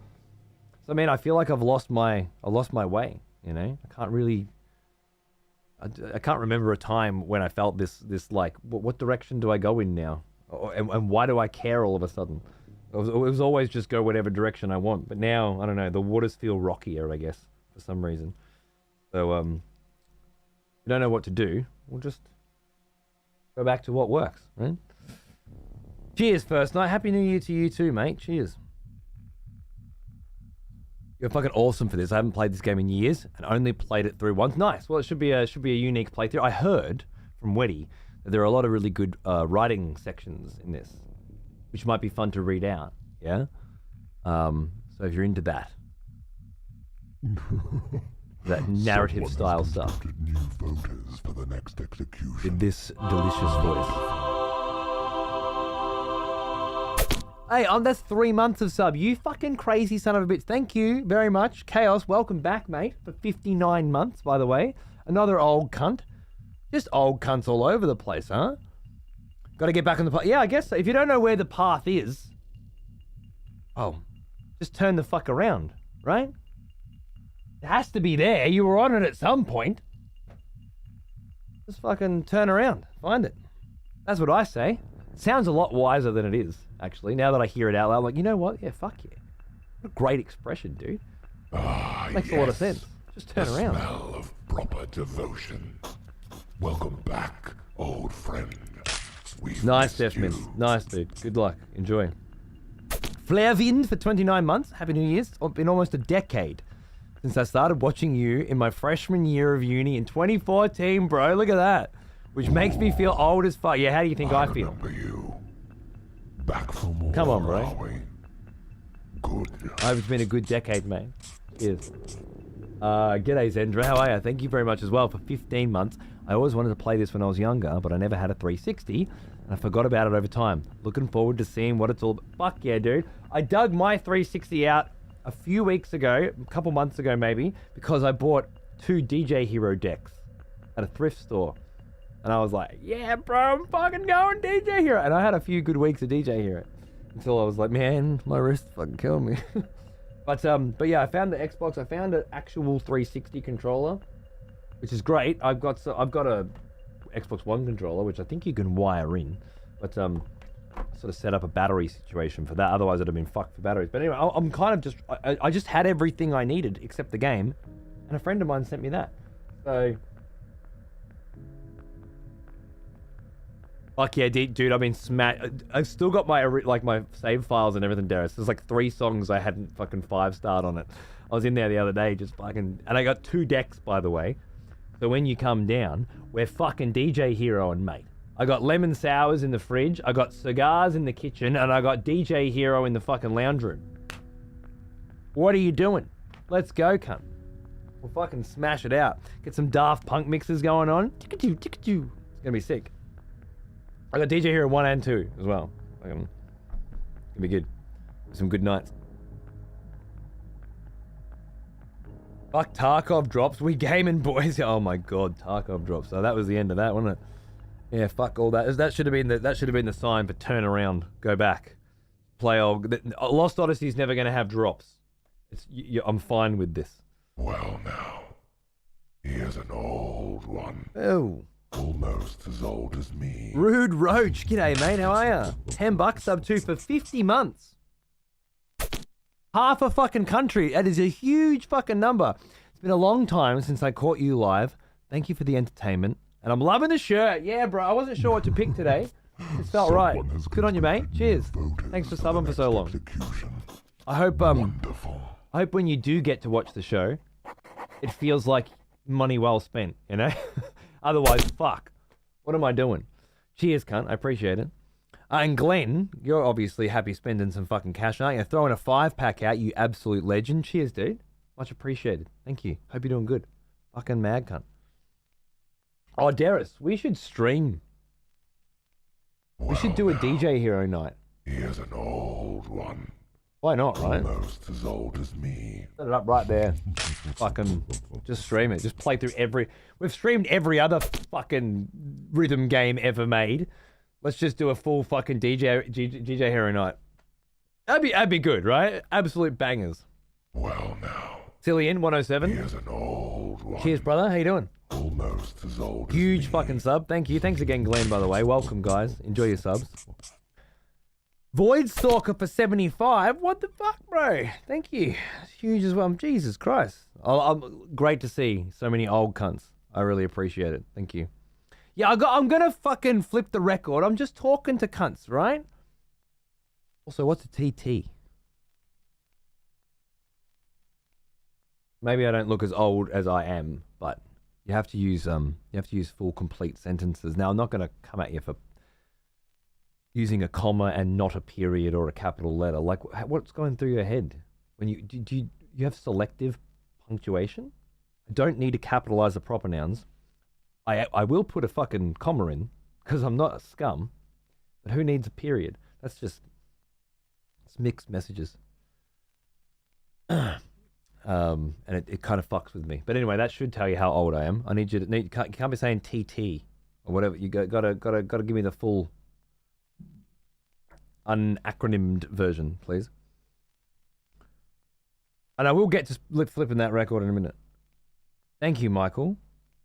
So I mean, I feel like I lost my way. You know, I can't remember a time when I felt this like, what direction do I go in now? And why do I care all of a sudden? It was always just go whatever direction I want. But now, I don't know, the waters feel rockier, I guess, for some reason. So, we don't know what to do. We'll just go back to what works, right? Cheers, First Night. Happy New Year to you too, mate. Cheers. You're fucking awesome for this. I haven't played this game in years and only played it through once. Nice. Well, it should be a unique playthrough. I heard from Weddy that there are a lot of really good writing sections in this, which might be fun to read out. Yeah. So if you're into that, that narrative style stuff, New voters for the next execution. with this delicious voice. Hey, that's 3 months of sub. You fucking crazy son of a bitch. Thank you very much. Chaos, welcome back, mate, for 59 months, by the way. Another old cunt. Just old cunts all over the place, huh? Got to get back on the path. Yeah, I guess so. If you don't know where the path is, oh, just turn the fuck around, right? It has to be there. You were on it at some point. Just fucking turn around. Find it. That's what I say. It sounds a lot wiser than it is, actually. Now that I hear it out loud, I'm like, you know what? Yeah, fuck yeah. What a great expression, dude. Makes a lot of sense. Just turn around. Smell of proper devotion. Welcome back, old friend. We've Nice, missed Deathman. you. Nice, dude. Good luck. Enjoy. Flairvind for 29 months. Happy New Year's. It's been almost a decade since I started watching you in my freshman year of uni in 2014, bro. Look at that. Which makes me feel old as fuck. Yeah, how do you think I feel? Remember you. Back for more. Come on, bro. Are we? Good. I hope it's been a good decade, mate. Cheers. G'day, Zendra. How are you? Thank you very much as well for 15 months. I always wanted to play this when I was younger, but I never had a 360, and I forgot about it over time. Looking forward to seeing what it's all about. Fuck yeah, dude. I dug my 360 out a few weeks ago, a couple months ago maybe, because I bought 2 DJ Hero decks at a thrift store. And I was like, yeah, bro, I'm fucking going DJ Hero. And I had a few good weeks of DJ Hero until I was like, man, my wrist fucking killed me. But yeah, I found the Xbox. I found an actual 360 controller, which is great. I've got a Xbox One controller, which I think you can wire in, but sort of set up a battery situation for that. Otherwise, it'd have been fucked for batteries. But anyway, I'm kind of just I just had everything I needed except the game, and a friend of mine sent me that. So. Fuck yeah, dude, I've been smashed. I've still got my save files and everything, Darius. There's like 3 songs I hadn't fucking 5-starred on it. I was in there the other day just fucking... And I got 2 decks, by the way. So when you come down, we're fucking DJ Hero and mate. I got lemon sours in the fridge, I got cigars in the kitchen, and I got DJ Hero in the fucking lounge room. What are you doing? Let's go, cunt. We'll fucking smash it out. Get some Daft Punk mixes going on. Tickatoo, tickatoo. It's gonna be sick. I got DJ Hero 1 and 2 as well. Gonna be good. Some good nights. Fuck, Tarkov drops. We gaming, boys. Oh my god, Tarkov drops. So that was the end of that, wasn't it? Yeah, fuck all that. That should have been the sign for turn around, go back, play old. Lost Odyssey's never gonna have drops. I'm fine with this. Well now, here's an old one. Oh. Almost as old as me. Rude Roach. G'day, mate. How are ya? $10 sub 2 for 50 months. Half a fucking country. That is a huge fucking number. It's been a long time since I caught you live. Thank you for the entertainment. And I'm loving the shirt. Yeah, bro. I wasn't sure what to pick today. It felt right. Good on you, mate. Cheers. Thanks for subbing for so long. I hope Wonderful. I hope when you do get to watch the show, it feels like money well spent, you know? Otherwise, fuck. What am I doing? Cheers, cunt. I appreciate it. And Glenn, you're obviously happy spending some fucking cash, aren't you? Throwing a 5-pack out, you absolute legend. Cheers, dude. Much appreciated. Thank you. Hope you're doing good. Fucking mad, cunt. Oh, Darius, we should stream. We should do a DJ Hero night. Here's an old one. Why not, right? Almost as old as me. Set it up right there. Fucking just stream it. Just play through we've streamed every other fucking rhythm game ever made. Let's just do a full fucking DJ Hero night. That'd be good, right? Absolute bangers. Well now. Cillian 107. Here's an old one. Cheers, brother. How you doing? Almost as old as Huge me. fucking sub. Thank you. Thanks again, Glenn, by the way. Welcome, guys. Enjoy your subs. Void Stalker for 75. What the fuck, bro? Thank you. It's huge as well. Jesus Christ. Great to see so many old cunts. I really appreciate it. Thank you. Yeah, I'm gonna fucking flip the record. I'm just talking to cunts, right? Also, what's a TT? Maybe I don't look as old as I am, but you have to use full complete sentences. Now, I'm not gonna come at you for using a comma and not a period or a capital letter. Like, what's going through your head when you have selective punctuation? I don't need to capitalize the proper nouns. I will put a fucking comma in because I'm not a scum. But who needs a period? It's mixed messages. And it kind of fucks with me. But anyway, that should tell you how old I am. I need you to you can't be saying TT or whatever. You gotta give me the full unacronymed version, please. And I will get to flipping that record in a minute. Thank you, Michael.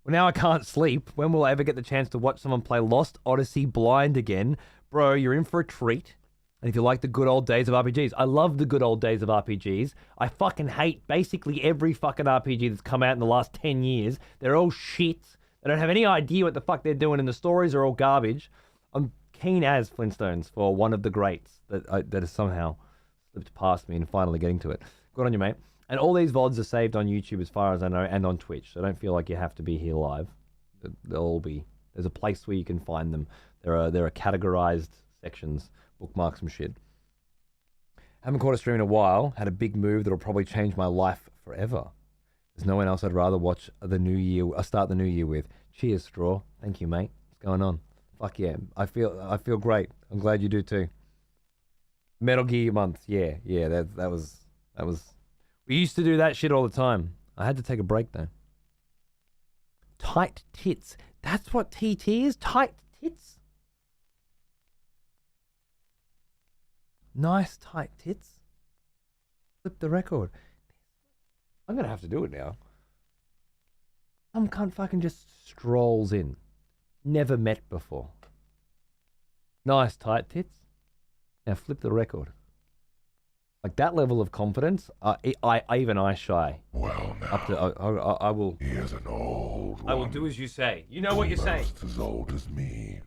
Well, now I can't sleep. When will I ever get the chance to watch someone play Lost Odyssey blind again? Bro, you're in for a treat. And if you like the good old days of RPGs, I love the good old days of RPGs. I fucking hate basically every fucking RPG that's come out in the last 10 years. They're all shit. They don't have any idea what the fuck they're doing, and the stories are all garbage. I'm keen as Flintstones for one of the greats that is somehow slipped past me and finally getting to it. Good on you, mate. And all these VODs are saved on YouTube as far as I know, and on Twitch. So don't feel like you have to be here live. They'll all be. There's a place where you can find them. There are categorized sections, bookmarks and shit. Haven't caught a stream in a while. Had a big move that'll probably change my life forever. There's no one else I'd rather watch the new year. Start the new year with. Cheers, Straw. Thank you, mate. What's going on? Fuck yeah. I feel great. I'm glad you do too. Metal Gear month. Yeah. That was. We used to do that shit all the time. I had to take a break though. Tight tits. That's what TT is? Tight tits? Nice tight tits. Flip the record. I'm going to have to do it now. Some cunt fucking just strolls in. Never met before. Nice tight tits. Now flip the record. Like that level of confidence, even I shy. Well, now, up to I will. he is an old one. I will do as you say. You know what you're saying. Almost as old as me.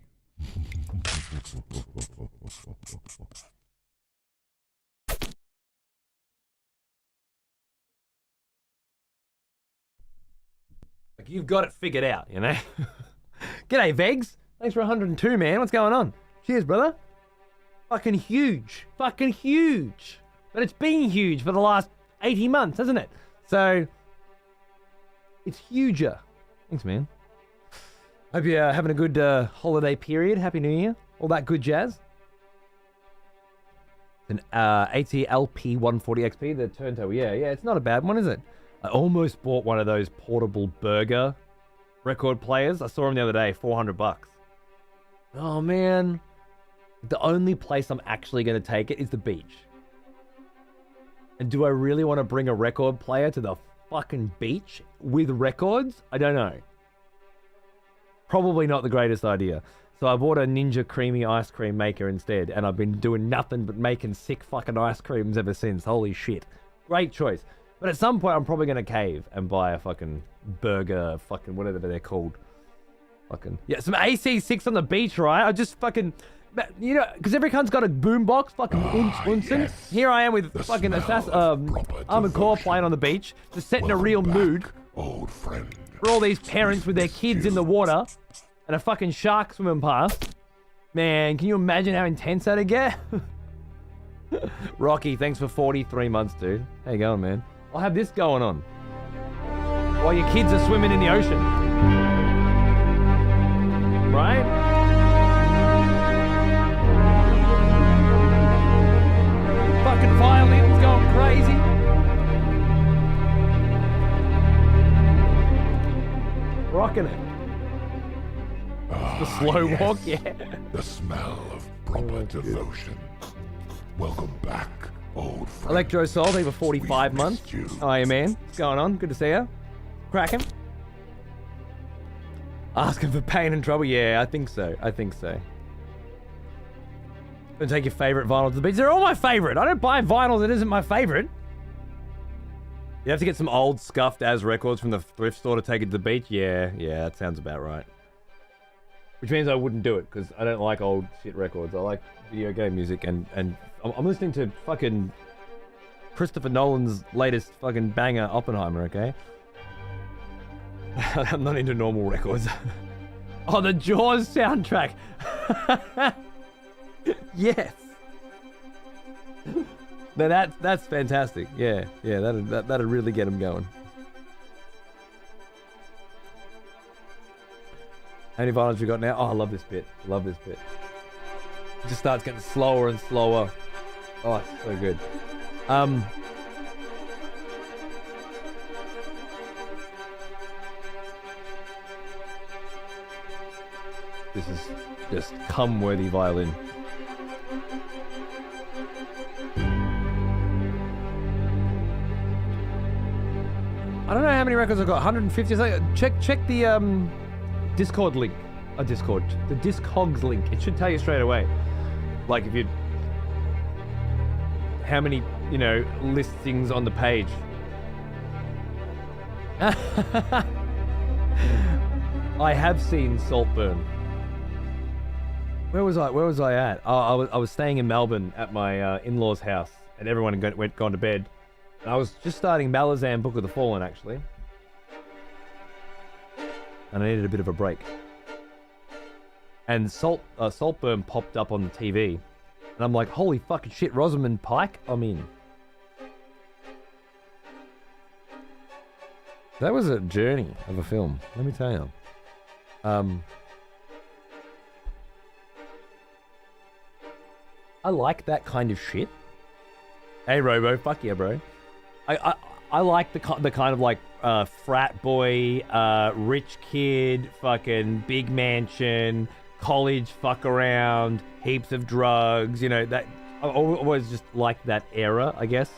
Like you've got it figured out, you know. G'day, Vegs. Thanks for 102, man. What's going on? Cheers, brother. Fucking huge. Fucking huge. But it's been huge for the last 80 months, hasn't it? So, it's huger. Thanks, man. Hope you're having a good holiday period. Happy New Year. All that good jazz. An ATLP 140XP, the turntable. Yeah, it's not a bad one, is it? I almost bought one of those portable burger record players. I saw them the other day, $400. Oh, man. The only place I'm actually going to take it is the beach. And do I really want to bring a record player to the fucking beach with records? I don't know. Probably not the greatest idea. So I bought a Ninja Creamy ice cream maker instead, and I've been doing nothing but making sick fucking ice creams ever since. Holy shit. Great choice. But at some point, I'm probably going to cave and buy a fucking burger, fucking whatever they're called. Fucking, yeah, some AC6 on the beach, right? I just fucking... You know, because every cunt's got a boombox, fucking unsen. Yes. Here I am with The fucking smell Armored Core playing on the beach, just setting a real mood Old friend. for all these parents with their kids in the water and a fucking shark swimming past. Man, can you imagine how intense that'd get? Rocky, thanks for 43 months, dude. How you going, man? I'll have this going on while your kids are swimming in the ocean. Right? Fucking violin's going crazy. Rocking it. The slow walk, yeah. The smell of proper devotion. Welcome back, old friend. Electro Soul, thank you for 45 We months. missed you. How are you, man? What's going on? Good to see you. Cracking. Asking for pain and trouble? Yeah, I think so. Gonna take your favorite vinyl to the beach. They're all my favorite. I don't buy vinyl that isn't my favorite. You have to get some old scuffed as records from the thrift store to take it to the beach. Yeah, that sounds about right. Which means I wouldn't do it because I don't like old shit records. I like video game music and I'm listening to fucking Christopher Nolan's latest fucking banger, Oppenheimer. Okay. I'm not into normal records. Oh, the Jaws soundtrack. Yes. Now that's fantastic. Yeah, that'd really get him going. How many violins we got now? Oh, I love this bit. It just starts getting slower and slower. Oh, it's so good. This is just cum-worthy violin. I don't know how many records I've got. 150 or something. Check the Discord link. The Discogs link. It should tell you straight away. Like if you... How many, listings on the page. I have seen Saltburn. Where was I at? Oh, I was staying in Melbourne at my in-laws' house, and everyone had gone to bed. And I was just starting Malazan Book of the Fallen, actually. And I needed a bit of a break. And Saltburn popped up on the TV. And I'm like, holy fucking shit, Rosamund Pike, I'm in. That was a journey of a film, let me tell you. I like that kind of shit. Hey, Robo, fuck yeah, bro. I like the kind of like frat boy, rich kid, fucking big mansion, college fuck around, heaps of drugs. You know that I always just liked that era. I guess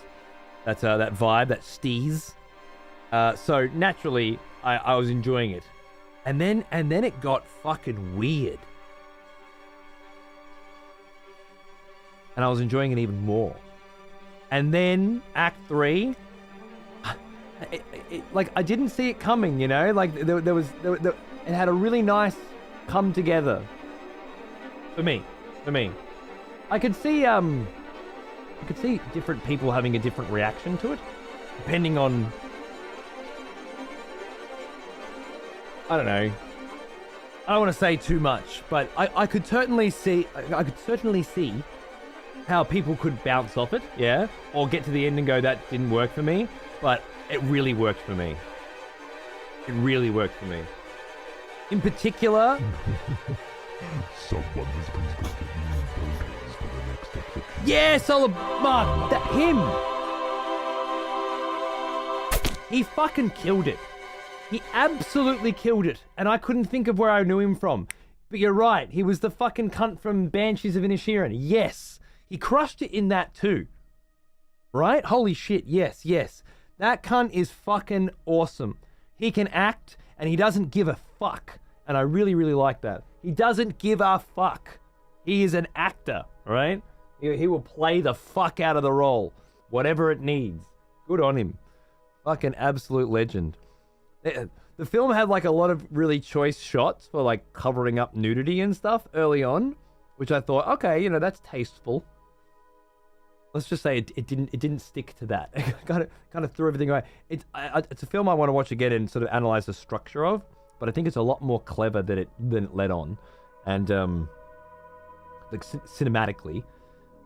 that's that vibe, that steez. So naturally, I was enjoying it, and then it got fucking weird, and I was enjoying it even more. And then Act 3, like I didn't see it coming, you know. Like there it had a really nice come together for me. I could see different people having a different reaction to it, depending on, I don't know. I don't want to say too much, but I could certainly see how people could bounce off it, yeah, or get to the end and go, that didn't work for me, but it really worked for me. It really worked for me. In particular, Someone has conscripted new voters for the next execution. yeah, Mark, him. He fucking killed it. He absolutely killed it, and I couldn't think of where I knew him from. But you're right, he was the fucking cunt from Banshees of Inisherin. Yes. He crushed it in that too. Right? Holy shit, yes. That cunt is fucking awesome. He can act, and he doesn't give a fuck. And I really, really like that. He doesn't give a fuck. He is an actor, right? He will play the fuck out of the role. Whatever it needs. Good on him. Fucking absolute legend. The film had like a lot of really choice shots for like covering up nudity and stuff early on, which I thought, okay, you know, that's tasteful. Let's just say it didn't stick to that. It kind of threw everything away. It's a film I want to watch again and sort of analyze the structure of, but I think it's a lot more clever than it led on, and like cinematically,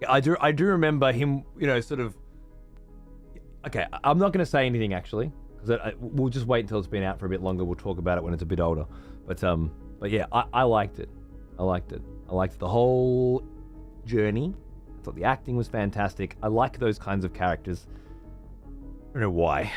I do remember him, you know, sort of. Okay, I'm not going to say anything actually, because we'll just wait until it's been out for a bit longer. We'll talk about it when it's a bit older. But yeah, I liked it. I liked the whole journey. I thought the acting was fantastic. I like those kinds of characters. I don't know why.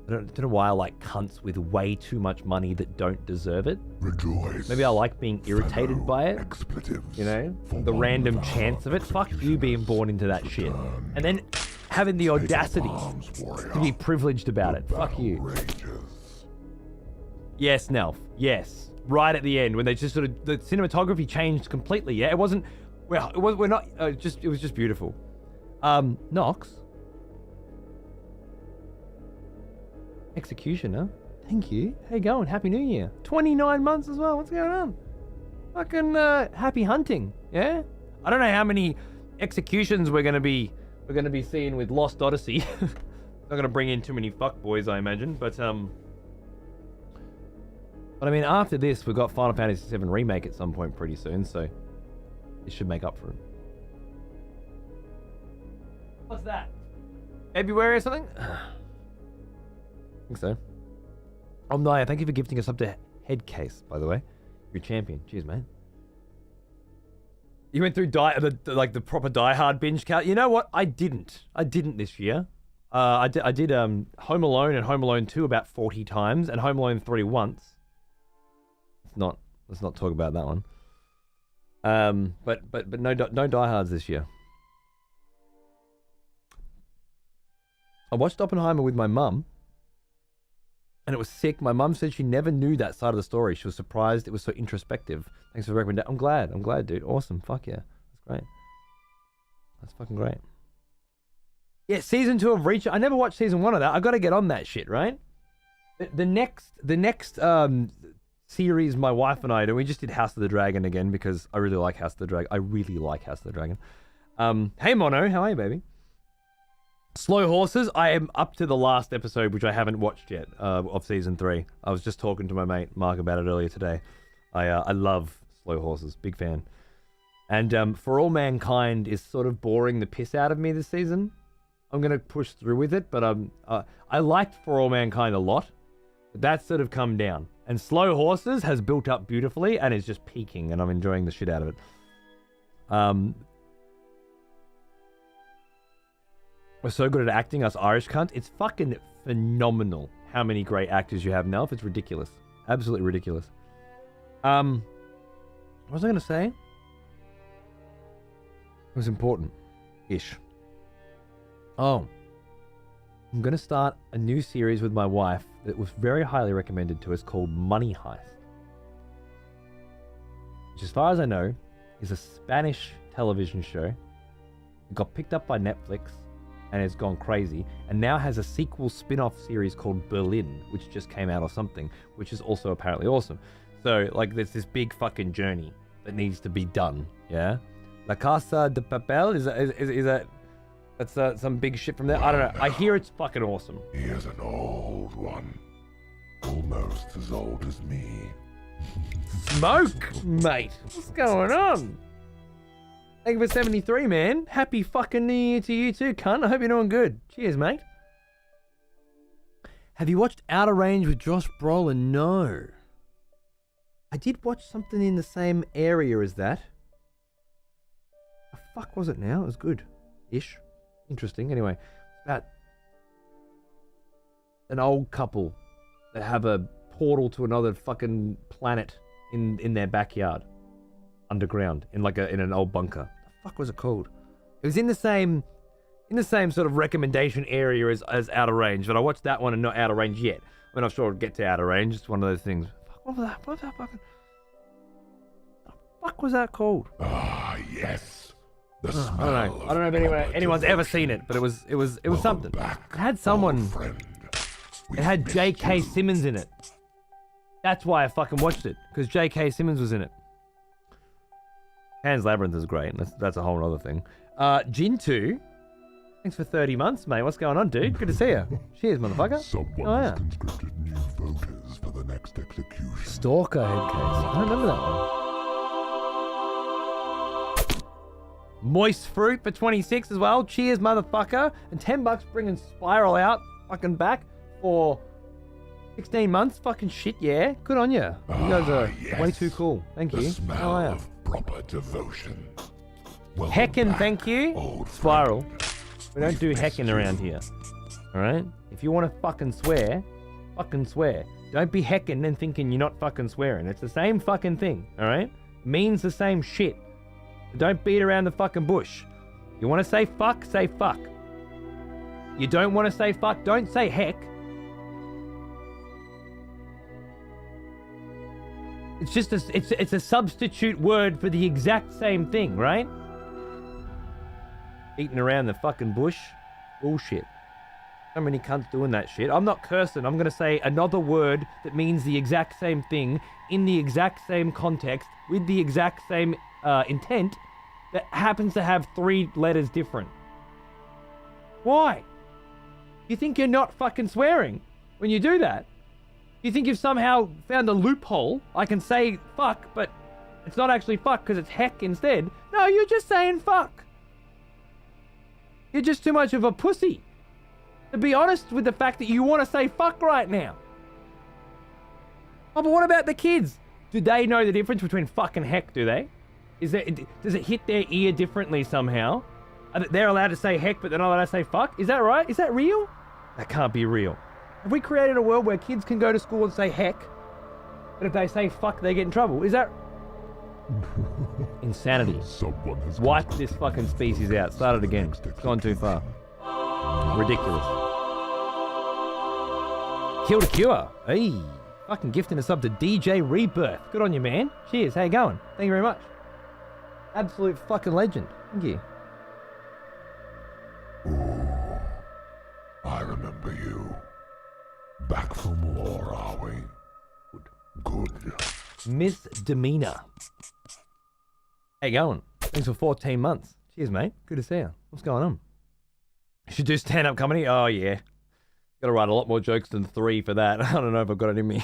I don't know why I like cunts with way too much money that don't deserve it. Rejoice. Maybe I like being irritated by it. Expletives. You know? The random chance of it. Fuck you being born into that shit. And then having the audacity to be privileged about it. Fuck you. Rages. Yes, Nelf. Yes. Right at the end, when they just sort of, the cinematography changed completely. Yeah, it wasn't. Well, it was. We're not. It was just beautiful. Knox. Executioner. Thank you. How you going? Happy New Year. 29 months as well. What's going on? Fucking happy hunting. Yeah. I don't know how many executions we're gonna be seeing with Lost Odyssey. Not gonna bring in too many fuckboys, I imagine, but I mean, after this, we've got Final Fantasy VII Remake at some point pretty soon, so it should make up for it. What's that? February or something? I think so. Omnia, thank you for gifting us up to Headcase, by the way. You're a champion. Cheers, man. You went through the proper Die Hard binge count. You know what? I didn't this year. I did Home Alone and Home Alone 2 about 40 times, and Home Alone 3 once. Let's not talk about that one. But no Die Hards this year. I watched Oppenheimer with my mum, and it was sick. My mum said she never knew that side of the story. She was surprised it was so introspective. Thanks for the recommendation. I'm glad, dude. Awesome. Fuck yeah. That's great. That's fucking great. Yeah, season 2 of Reacher. I never watched season 1 of that. I got to get on that shit, right? The next series my wife and I do, we just did House of the Dragon again because I really like House of the Dragon. Hey Mono, how are you, baby? Slow Horses, I am up to the last episode, which I haven't watched yet, of season 3. I was just talking to my mate Mark about it earlier today. I love Slow Horses, big fan. And For All Mankind is sort of boring the piss out of me this season. I'm going to push through with it, but I liked For All Mankind a lot. But that's sort of come down. And Slow Horses has built up beautifully and is just peaking, and I'm enjoying the shit out of it. We're so good at acting, us Irish cunts. It's fucking phenomenal how many great actors you have now. It's ridiculous. Absolutely ridiculous. What was I going to say? It was important-ish. Oh. I'm going to start a new series with my wife that was very highly recommended to us called Money Heist. Which, as far as I know, is a Spanish television show. It got picked up by Netflix and it's gone crazy, and now has a sequel spin-off series called Berlin, which just came out or something, which is also apparently awesome. So, like, there's this big fucking journey that needs to be done, yeah? La Casa de Papel, is that... That's some big shit from there? I don't know. I hear it's fucking awesome. He is an old one. Almost as old as me. Smoke, mate. What's going on? Thank you for 73, man. Happy fucking New Year to you too, cunt. I hope you're doing good. Cheers, mate. Have you watched Outer Range with Josh Brolin? No. I did watch something in the same area as that. The fuck was it now? It was good-ish. Interesting. Anyway, it's about an old couple that have a portal to another fucking planet in their backyard, underground, in an old bunker. The fuck was it called? It was in the same sort of recommendation area as Outer Range, but I watched that one and not Outer Range yet. I mean, I'm sure I'll get to Outer Range. It's one of those things. Fuck, what was that? What was that fucking? What the fuck was that called? Ah, yes. The smell I don't know if anyone's ever seen it, but it was something. It had someone. It had J.K. Simmons in it. That's why I fucking watched it, because J.K. Simmons was in it. Pan's Labyrinth is great. That's a whole other thing. Jintu, thanks for 30 months, mate. What's going on, dude? Good to see you. Cheers, motherfucker. Someone has conscripted new voters for the next execution. Stalker head case. I don't remember that one. Moist Fruit for 26 as well. Cheers, motherfucker. And $10 bringing Spiral out fucking back for 16 months. Fucking shit, yeah. Good on you. You guys are way too cool. Thank you. The smell of proper devotion. Heckin', thank you. Spiral. We don't do heckin' around here. Alright? If you want to fucking swear, fucking swear. Don't be heckin' and thinking you're not fucking swearing. It's the same fucking thing. Alright? Means the same shit. Don't beat around the fucking bush. You want to say fuck, say fuck. You don't want to say fuck, don't say heck. It's just it's a substitute word for the exact same thing, right? Beating around the fucking bush. Bullshit. So many cunts doing that shit. I'm not cursing. I'm going to say another word that means the exact same thing in the exact same context with the exact same intent that happens to have 3 letters different. Why? You think you're not fucking swearing when you do that? You think you've somehow found a loophole? I can say fuck, but it's not actually fuck because it's heck instead. No, you're just saying fuck. You're just too much of a pussy to be honest with the fact that you want to say fuck right now. Oh, but what about the kids? Do they know the difference between fuck and heck, do they? Does it hit their ear differently somehow? They're allowed to say heck, but they're not allowed to say fuck? Is that right? Is that real? That can't be real. Have we created a world where kids can go to school and say heck, but if they say fuck, they get in trouble? Is that... Insanity. Wipe this fucking species out. Start it again. It's gone too far. Ridiculous. Kill to cure. Hey. Fucking gifting us up to DJ Rebirth. Good on you, man. Cheers. How you going? Thank you very much. Absolute fucking legend. Thank you. Ooh, I remember you. Back from war, are we? Good. Misdemeanor. How you going? Thanks for 14 months. Cheers, mate. Good to see you. What's going on? Should do stand-up comedy? Oh, yeah. Gotta write a lot more jokes than 3 for that. I don't know if I've got it in me.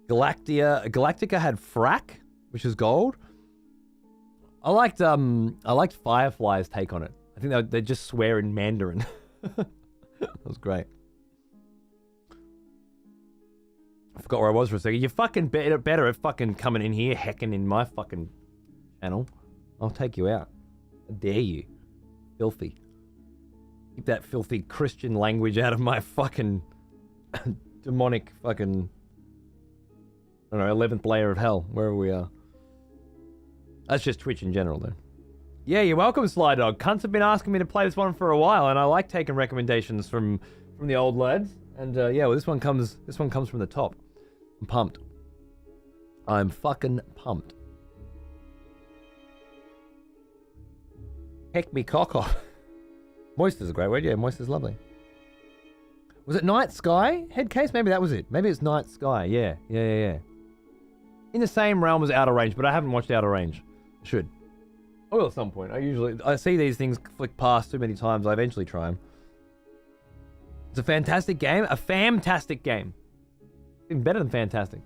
Galactica had frack, which is gold. I liked Firefly's take on it. I think they just swear in Mandarin. That was great. I forgot where I was for a second. You're fucking better at fucking coming in here, hecking in my fucking channel. I'll take you out. How dare you? Filthy. Keep that filthy Christian language out of my fucking demonic fucking, I don't know, 11th layer of hell, wherever we are. That's just Twitch in general, though. Yeah, you're welcome, Sly Dog. Cunts have been asking me to play this one for a while, and I like taking recommendations from the old lads. And yeah, well, this one comes from the top. I'm pumped. I'm fucking pumped. Heck me cock off. Moist is a great word. Yeah, moist is lovely. Was it Night Sky? Head case? Maybe that was it. Maybe it's Night Sky. Yeah. In the same realm as Outer Range, but I haven't watched Outer Range. Should. I will at some point. I see these things flick past too many times. I eventually try them. It's a fantastic game. A fantastic game. Even better than fantastic.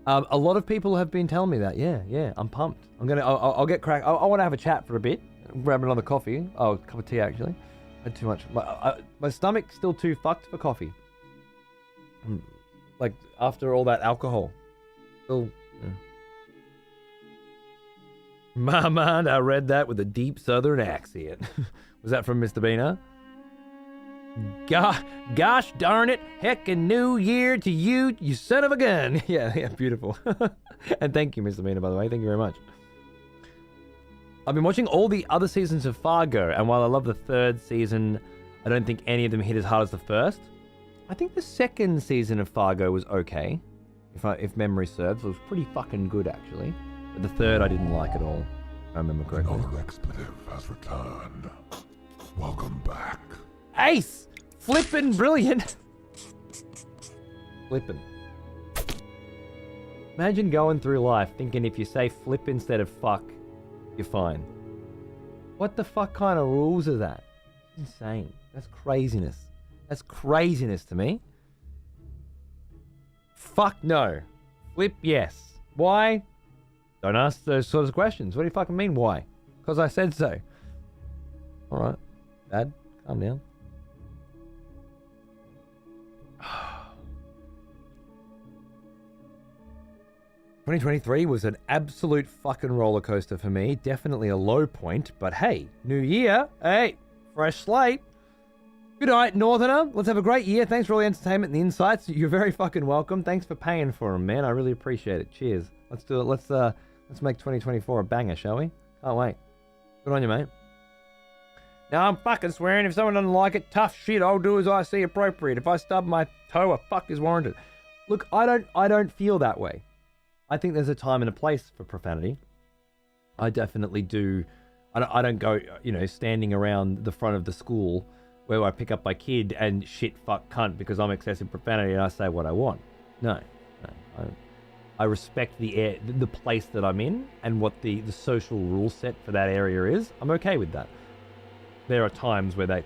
A lot of people have been telling me that. Yeah. I'm pumped. I'll get crack. I want to have a chat for a bit. Grab another coffee. Oh, a cup of tea actually. I had too much. My stomach's still too fucked for coffee. Like after all that alcohol. Still. Yeah. My mind, I read that with a deep southern accent. Was that from Mr. Beaner? Gosh darn it, heckin' new year to you, you son of a gun. Yeah, beautiful. And thank you, Mr. Beaner, by the way. Thank you very much. I've been watching all the other seasons of Fargo, and while I love the 3rd season, I don't think any of them hit as hard as the first. I think the 2nd season of Fargo was okay. If memory serves, it was pretty fucking good, actually. But the 3rd I didn't like at all. I remember correctly. Another expletive has returned. Welcome back. Ace! Flippin' brilliant! Flippin'. Imagine going through life thinking if you say flip instead of fuck, you're fine. What the fuck kind of rules are that? It's insane. That's craziness. That's craziness to me. Fuck no. Flip yes. Why? Don't ask those sorts of questions. What do you fucking mean why? Because I said so. Alright. Dad, calm down. 2023 was an absolute fucking roller coaster for me. Definitely a low point, but hey, new year. Hey, fresh slate. Good night, Northerner. Let's have a great year. Thanks for all the entertainment and the insights. You're very fucking welcome. Thanks for paying for them, man. I really appreciate it. Cheers. Let's do it. Let's make 2024 a banger, shall we? Can't wait. Good on you, mate. Now I'm fucking swearing. If someone doesn't like it, tough shit. I'll do as I see appropriate. If I stub my toe, a fuck is warranted. Look, I don't feel that way. I think there's a time and a place for profanity. I definitely do. I don't go, standing around the front of the school where I pick up my kid and shit, fuck, cunt because I'm excessive profanity and I say what I want. No. I respect the place that I'm in and what the social rule set for that area is. I'm okay with that. There are times where that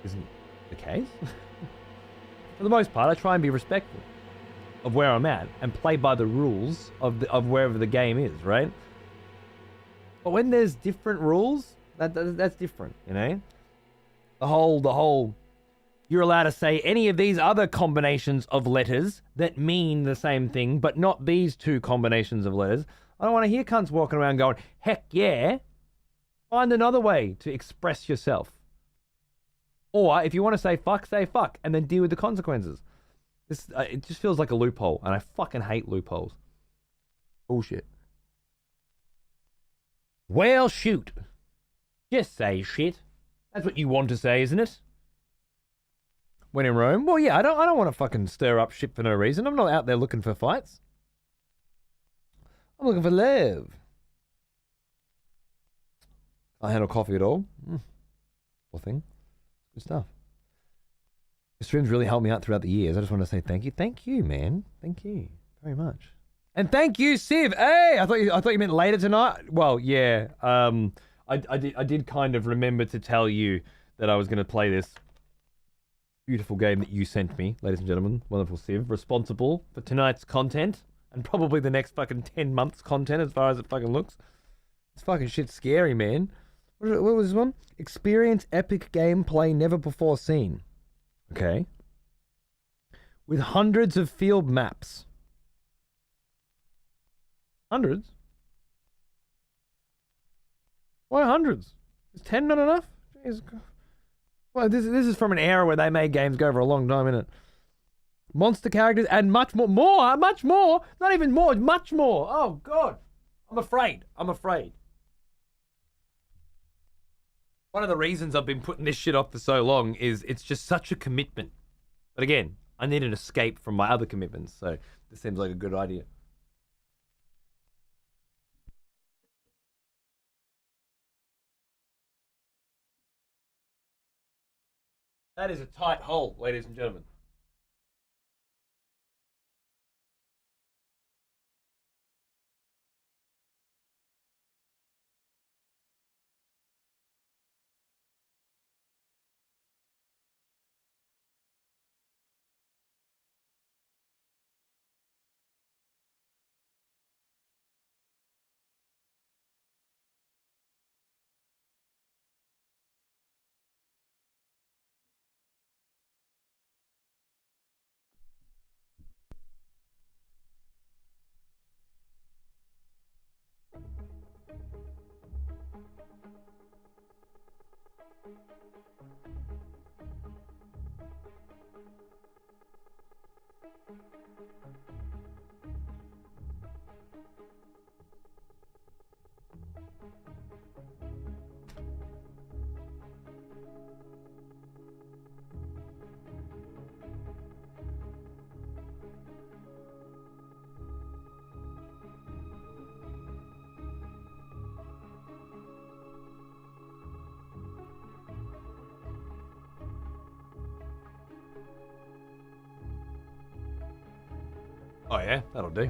isn't the case. For the most part, I try and be respectful of where I'm at and play by the rules of wherever the game is, right? But when there's different rules, that's different, The whole you're allowed to say any of these other combinations of letters that mean the same thing, but not these two combinations of letters. I don't want to hear cunts walking around going, heck yeah. Find another way to express yourself. Or if you want to say fuck, and then deal with the consequences. It just feels like a loophole, and I fucking hate loopholes. Bullshit. Well, shoot. Just say shit. That's what you want to say, isn't it? When in Rome? Well, yeah, I don't want to fucking stir up shit for no reason. I'm not out there looking for fights. I'm looking for love. I handle coffee at all. Poor thing. Good stuff. The streams really helped me out throughout the years. I just want to say thank you. Thank you, man. Thank you very much. And thank you, Civ. Hey, I thought you meant later tonight. Well, yeah. I did kind of remember to tell you that I was going to play this beautiful game that you sent me, ladies and gentlemen. Wonderful Civ, responsible for tonight's content and probably the next fucking 10 months content as far as it fucking looks. This fucking shit's scary, man. What was this one? Experience epic gameplay never before seen. Okay. With hundreds of field maps. Hundreds? Why hundreds? Is 10 not enough? Jeez. Well, this is from an era where they made games go for a long time, innit? Monster characters and much more. Much more! Not even more, much more! Oh, God. I'm afraid. One of the reasons I've been putting this shit off for so long is it's just such a commitment. But again, I need an escape from my other commitments, so this seems like a good idea. That is a tight hole, ladies and gentlemen. Oh yeah, that'll do.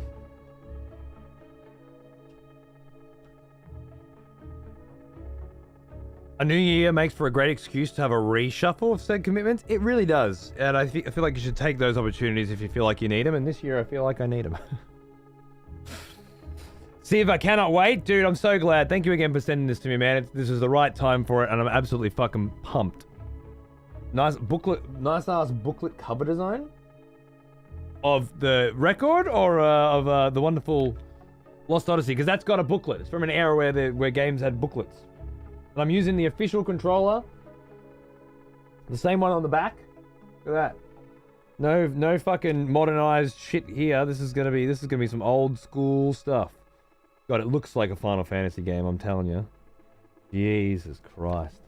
A new year makes for a great excuse to have a reshuffle of said commitments. It really does. And I feel like you should take those opportunities if you feel like you need them. And this year I feel like I need them. Civ, I cannot wait. Dude, I'm so glad. Thank you again for sending this to me, man. This is the right time for it and I'm absolutely fucking pumped. Nice ass booklet cover design? Of the record or of the wonderful Lost Odyssey? Because that's got a booklet. It's from an era where games had booklets. And I'm using the official controller. The same one on the back. Look at that. No fucking modernized shit here. This is gonna be some old school stuff. God, it looks like a Final Fantasy game, I'm telling you. Jesus Christ.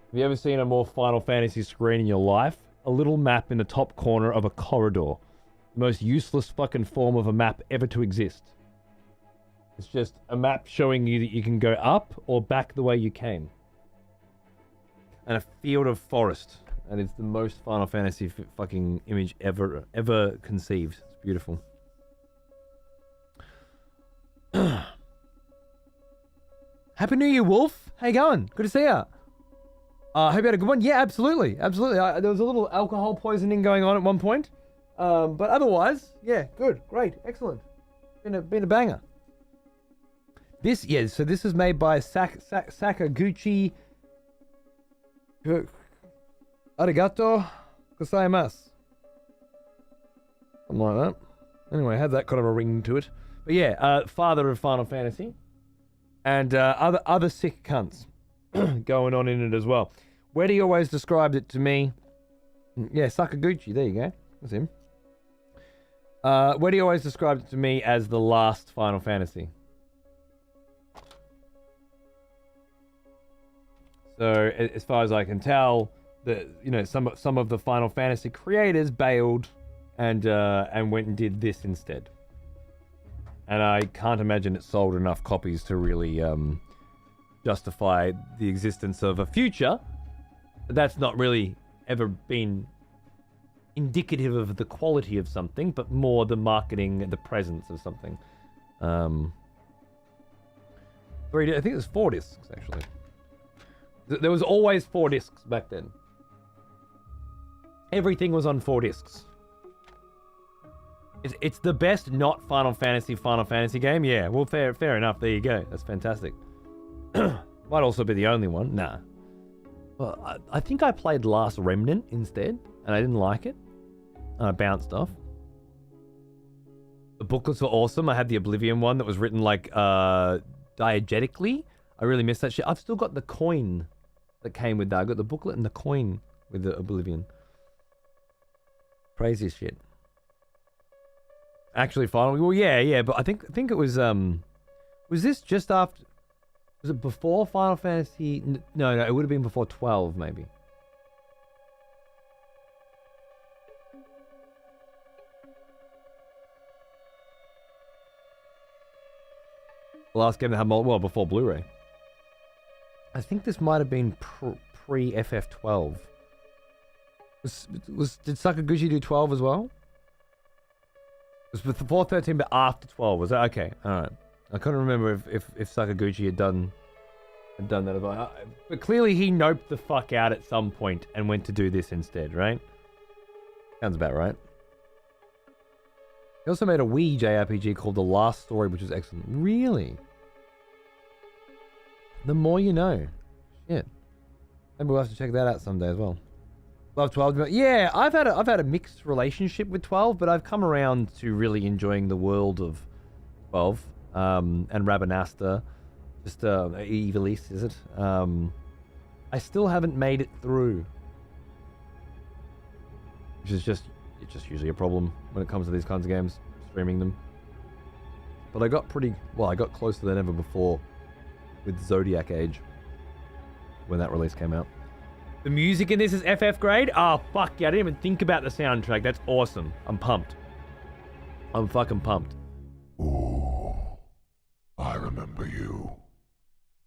Have you ever seen a more Final Fantasy screen in your life? A little map in the top corner of a corridor. The most useless fucking form of a map ever to exist. It's just a map showing you that you can go up or back the way you came. And a field of forest. And it's the most Final Fantasy fucking image ever conceived. It's beautiful. Happy New Year, Wolf. How you going? Good to see ya. Hope you had a good one. Yeah, absolutely. Absolutely. There was a little alcohol poisoning going on at one point. But otherwise, yeah, good. Great. Excellent. Been a banger. So this is made by Sakaguchi. Arigato gozaimasu. Something like that. Anyway, had that kind of a ring to it. But yeah, father of Final Fantasy. And other sick cunts going on in it as well. Where do you always described it to me? Yeah, Sakaguchi. There you go. That's him. Where do you always describe it to me as the last Final Fantasy? So as far as I can tell, some of the Final Fantasy creators bailed and went and did this instead. And I can't imagine it sold enough copies to really justify the existence of a future. That's not really ever been indicative of the quality of something, but more the marketing, the presence of something. 3D, I think it was 4 discs, actually. There was always 4 discs back then. Everything was on 4 discs. It's the best not Final Fantasy game. Yeah, well, fair enough. There you go. That's fantastic. Might also be the only one. Nah. Well, I think I played Last Remnant instead, and I didn't like it. And I bounced off. The booklets were awesome. I had the Oblivion one that was written like diegetically. I really miss that shit. I've still got the coin that came with that. I got the booklet and the coin with the Oblivion. Crazy shit. Actually, finally, well, yeah, but I think it was this just after? Was it before Final Fantasy? No, it would have been before 12, maybe. The last game that had well before Blu-ray. I think this might have been pre FF12. Did Sakaguchi do 12 as well? It was before 13, but after 12. Was that okay? All right. I couldn't remember if Sakaguchi had done that as well. But clearly he noped the fuck out at some point and went to do this instead, right? Sounds about right. He also made a Wii JRPG called The Last Story, which was excellent. Really? The more you know. Shit. Maybe we'll have to check that out someday as well. Love 12. Yeah, I've had a mixed relationship with 12, but I've come around to really enjoying the world of 12 and Rabanasta. Just Evilise, is it? I still haven't made it through, which is just usually a problem when it comes to these kinds of games, streaming them. But I got closer than ever before with Zodiac Age when that release came out. The music in this is FF grade? Oh, fuck yeah. I didn't even think about the soundtrack. That's awesome. I'm pumped. I'm fucking pumped. Ooh, I remember you.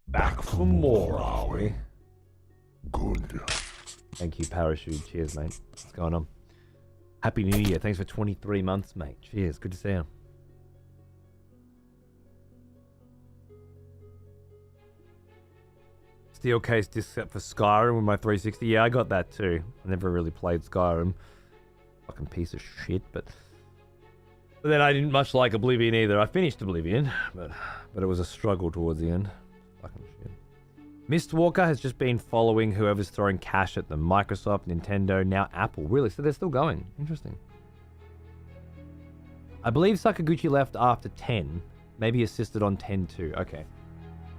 Back for more, are we? Good. Thank you, Parachute. Cheers, mate. What's going on? Happy New Year. Thanks for 23 months, mate. Cheers. Good to see you. Steel case disc set for Skyrim with my 360. Yeah, I got that too. I never really played Skyrim. Fucking piece of shit, but then I didn't much like Oblivion either. I finished Oblivion, but it was a struggle towards the end. Fucking shit. Mistwalker has just been following whoever's throwing cash at them. Microsoft, Nintendo, now Apple. Really? So they're still going. Interesting. I believe Sakaguchi left after 10. Maybe assisted on 10 too. Okay.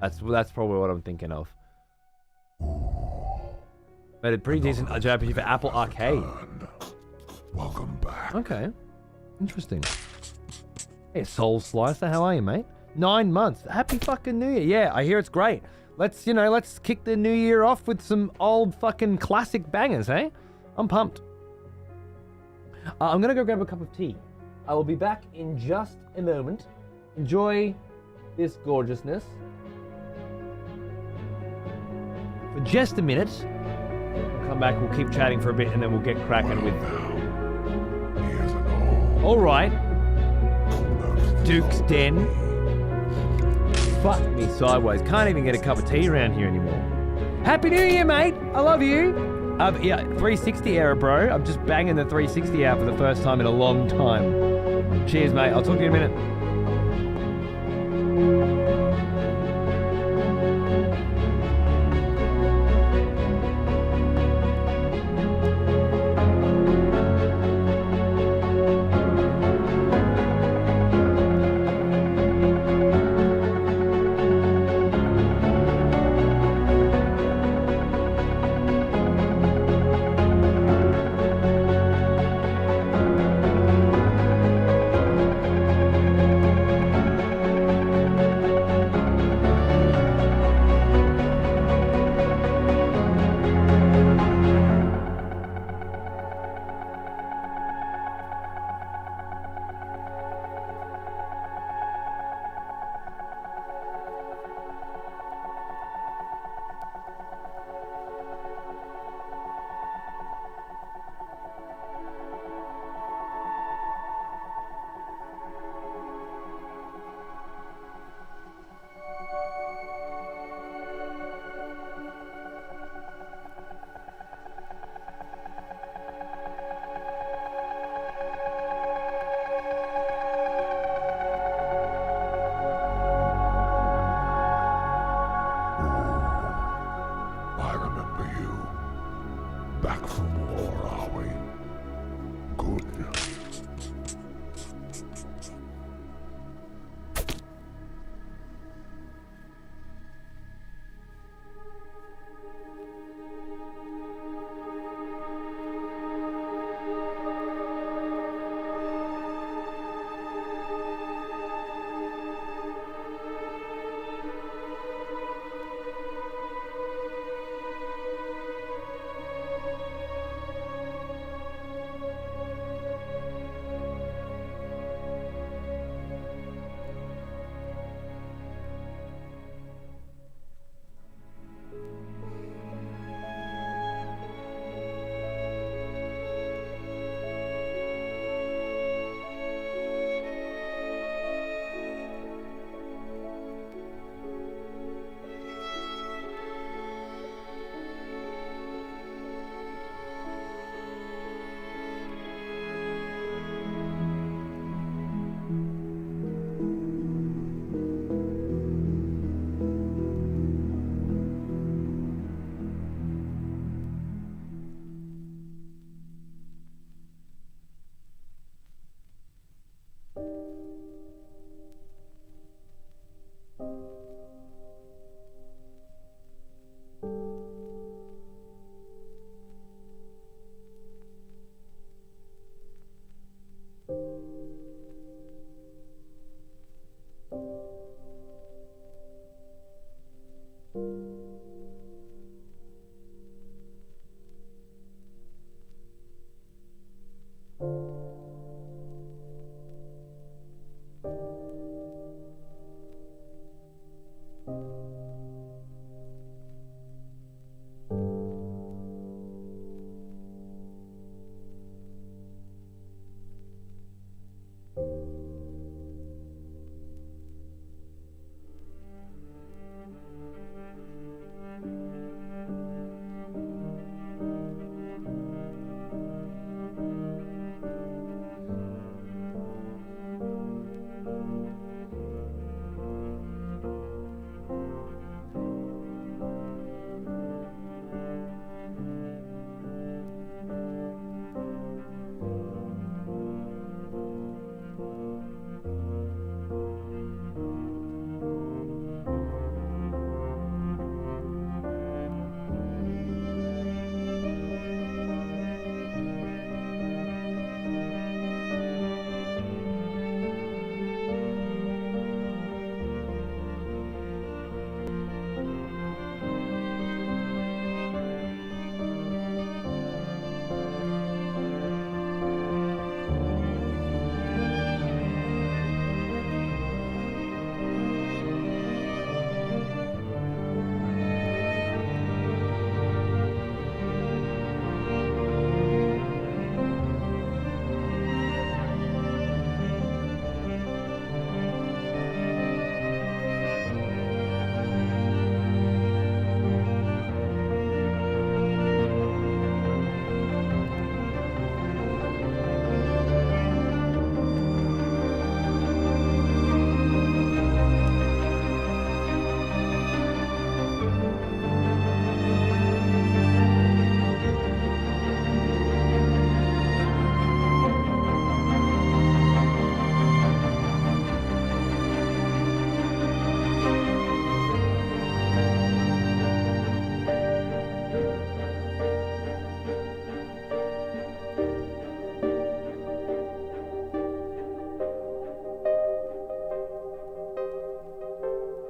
That's probably what I'm thinking of. Made a pretty decent JRPG for Apple Arcade. Welcome back. Okay. Interesting. Hey, Soul Slicer, how are you, mate? 9 months. Happy fucking New Year. Yeah, I hear it's great. Let's kick the new year off with some old fucking classic bangers, hey? I'm pumped. I'm gonna go grab a cup of tea. I will be back in just a moment. Enjoy this gorgeousness. For just a minute. We'll come back, we'll keep chatting for a bit, and then we'll get cracking with... Alright. Duke's Den. Fuck me sideways. Can't even get a cup of tea around here anymore. Happy New Year, mate! I love you! Yeah, 360 era, bro. I'm just banging the 360 out for the first time in a long time. Cheers, mate. I'll talk to you in a minute.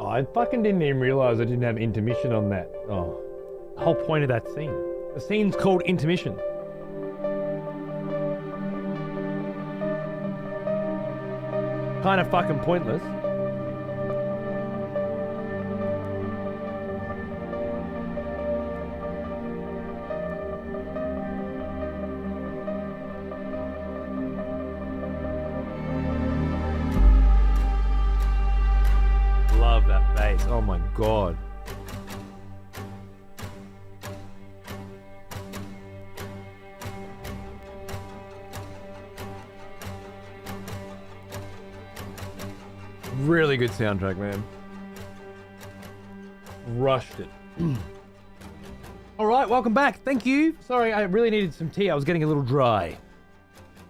I fucking didn't even realize I didn't have intermission on that. Oh, the whole point of that scene. The scene's called intermission. Kind of fucking pointless. Love that bass. Oh my god. Really good soundtrack, man. Rushed it. All right, welcome back. Thank you. Sorry, I really needed some tea. I was getting a little dry.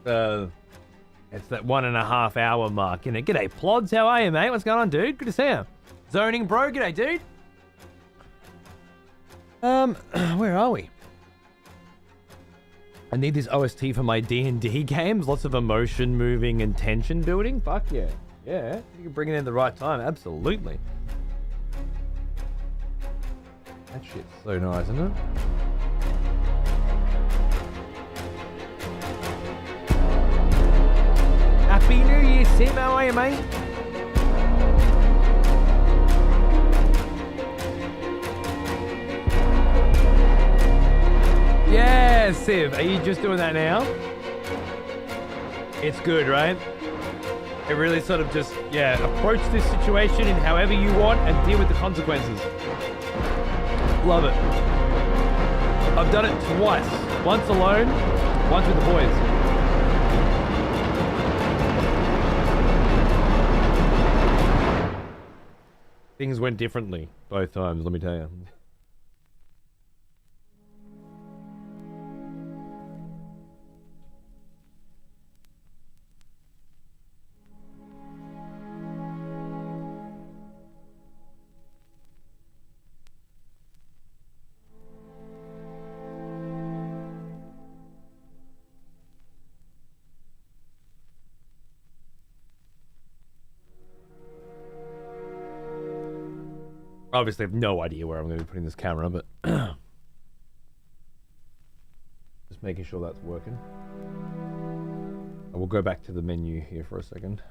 It's that 1.5 hour mark, you know. G'day, Plods. How are you, mate? What's going on, dude? Good to see you. Zoning, bro. G'day, dude. Where are we? I need this OST for my D&D games. Lots of emotion moving and tension building. Fuck yeah. Yeah, you can bring it in the right time. Absolutely. That shit's so nice, isn't it? Happy New Year, Sim. How are you, mate? Yeah, Siv. Are you just doing that now? It's good, right? It really sort of just, yeah, approach this situation in however you want and deal with the consequences. Love it. I've done it twice. Once alone, once with the boys. Things went differently both times, let me tell you. Obviously, I have no idea where I'm going to be putting this camera, but just making sure that's working. I will go back to the menu here for a second.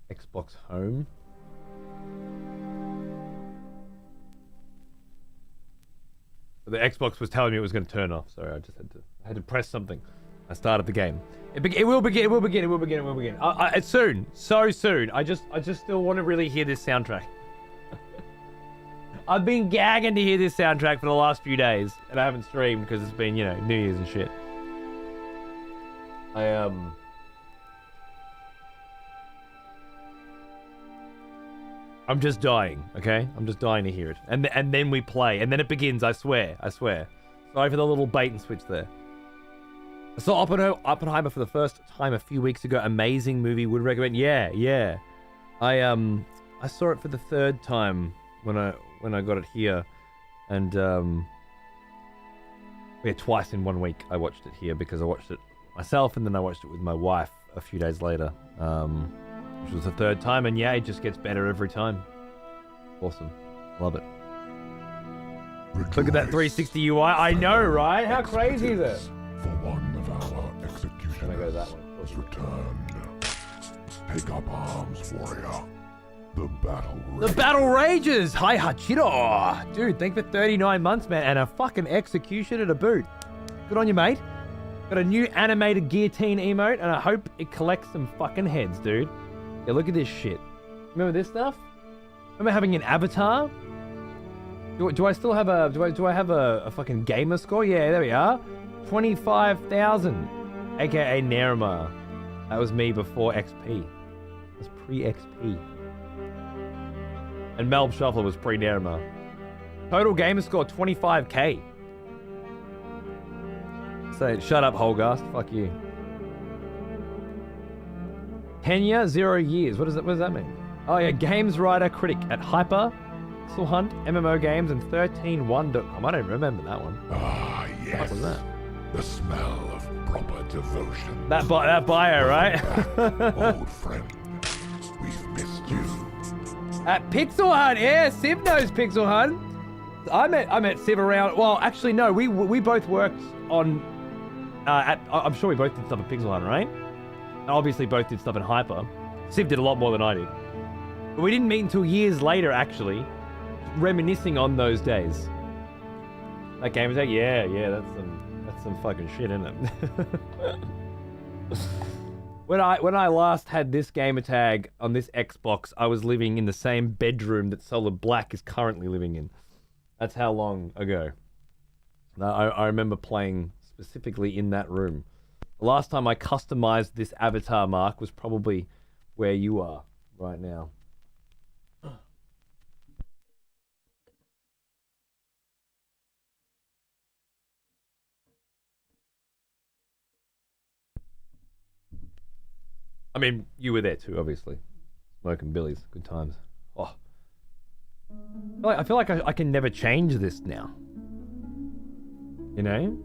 Xbox Home. The Xbox was telling me it was going to turn off. Sorry, I had to press something. I started the game. It will begin. It's soon, so soon. I just still want to really hear this soundtrack. I've been gagging to hear this soundtrack for the last few days, and I haven't streamed because it's been, you know, New Year's and shit. I'm just dying, okay? I'm just dying to hear it. And then we play. And then it begins, I swear. Sorry for the little bait and switch there. I saw Oppenheimer for the first time a few weeks ago. Amazing movie, would recommend. Yeah. I saw it for the third time when I got it here. And twice in 1 week I watched it here because I watched it myself and then I watched it with my wife a few days later. Which was the third time, and yeah, it just gets better every time. Awesome. Love it. Rejoice. Look at that 360 UI. I know, right? How crazy is it? For one of our executioners Can I go that way? has returned. Take up arms, warrior. The battle rages. The battle rages! Hi, Hachiro! Dude, thank you for 39 months, man, and a fucking execution to boot. Good on you, mate. Got a new animated guillotine emote, and I hope it collects some fucking heads, dude. Yeah, look at this shit. Remember this stuff? Remember having an avatar? Do I still have a... Do I have a fucking gamer score? Yeah, there we are. 25,000. AKA Nerima. That was me before XP. It was pre-XP. And Melb Shuffler was pre-Nerima. Total gamer score 25k. So, shut up, Holgast. Fuck you. Tenure, 0 years. What does that mean? Oh yeah, games writer critic at Hyper, Pixel Hunt, MMO Games, and 13one.com. I don't remember that one. Ah, yes. What was that? The smell of proper devotion. That bio, right? Old friend, we've missed you. At Pixel Hunt, yeah, Civ knows Pixel Hunt. I met Civ around. Well, actually, no, we both worked on. I'm sure we both did stuff at Pixel Hunt, right? And obviously, both did stuff in Hyper. Civ did a lot more than I did. But we didn't meet until years later, actually, reminiscing on those days. That game was like, yeah, that's some fucking shit, isn't it? When I last had this gamer tag on this Xbox, I was living in the same bedroom that Solid Black is currently living in. That's how long ago. I remember playing specifically in that room. The last time I customized this avatar, Mark, was probably where you are right now. I mean, you were there too, obviously. Smoking billies, good times. Oh, I feel like I can never change this now. You know?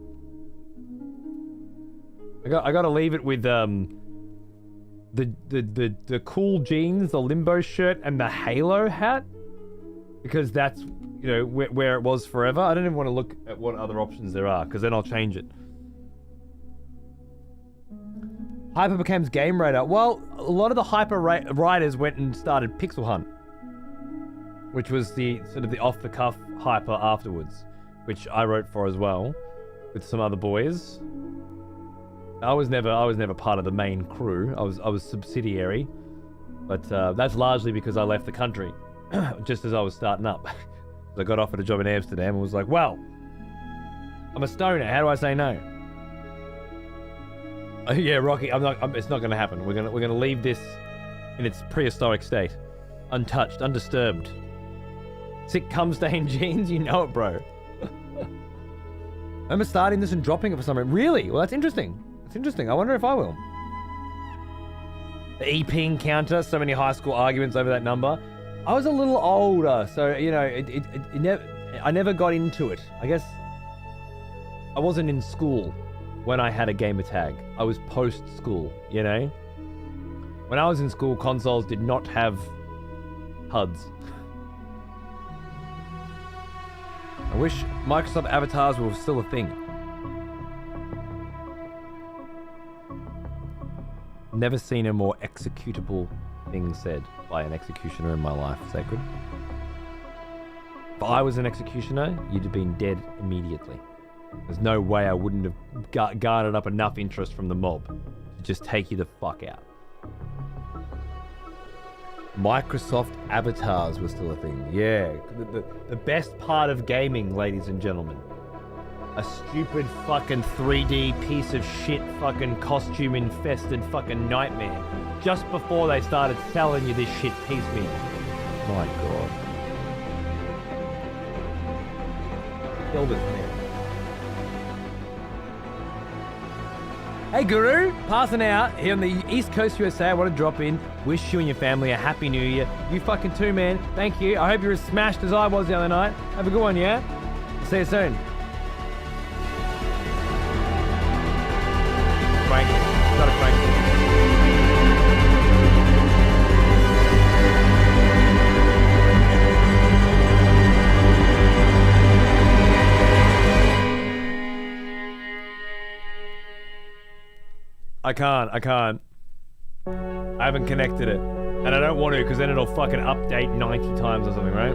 I gotta leave it with the cool jeans, the limbo shirt, and the Halo hat, because that's, you know, where it was forever. I don't even want to look at what other options there are, because then I'll change it. Hyper becomes Game Raider. Well, a lot of the Hyper writers went and started Pixel Hunt, which was the sort of the off-the-cuff Hyper afterwards, which I wrote for as well, with some other boys. I was never part of the main crew. I was subsidiary, but that's largely because I left the country just as I was starting up. I got offered a job in Amsterdam and was like, well, I'm a stoner. How do I say no? Yeah, Rocky, it's not going to happen. We're gonna leave this in its prehistoric state, untouched, undisturbed. Sick cum stain jeans, you know it, bro. I remember starting this and dropping it for some reason. Really? Well, that's interesting. That's interesting. I wonder if I will. The e-ping counter, so many high school arguments over that number. I was a little older, so, you know, I never got into it. I guess I wasn't in school when I had a gamer tag. I was post-school, you know? When I was in school, consoles did not have HUDs. I wish Microsoft avatars were still a thing. Never seen a more executable thing said by an executioner in my life, Sacred. If I was an executioner, you'd have been dead immediately. There's no way I wouldn't have garnered up enough interest from the mob to just take you the fuck out. Microsoft avatars were still a thing. Yeah, the best part of gaming, ladies and gentlemen. A stupid fucking 3D piece of shit fucking costume infested fucking nightmare. Just before they started selling you this shit piecemeal. My god. Killed it, man. Hey Guru, passing out here on the East Coast USA. I want to drop in, wish you and your family a happy new year. You fucking too, man. Thank you. I hope you're as smashed as I was the other night. Have a good one, yeah? See you soon. Crank it. Gotta crank it. I can't. I haven't connected it. And I don't want to, because then it'll fucking update 90 times or something, right?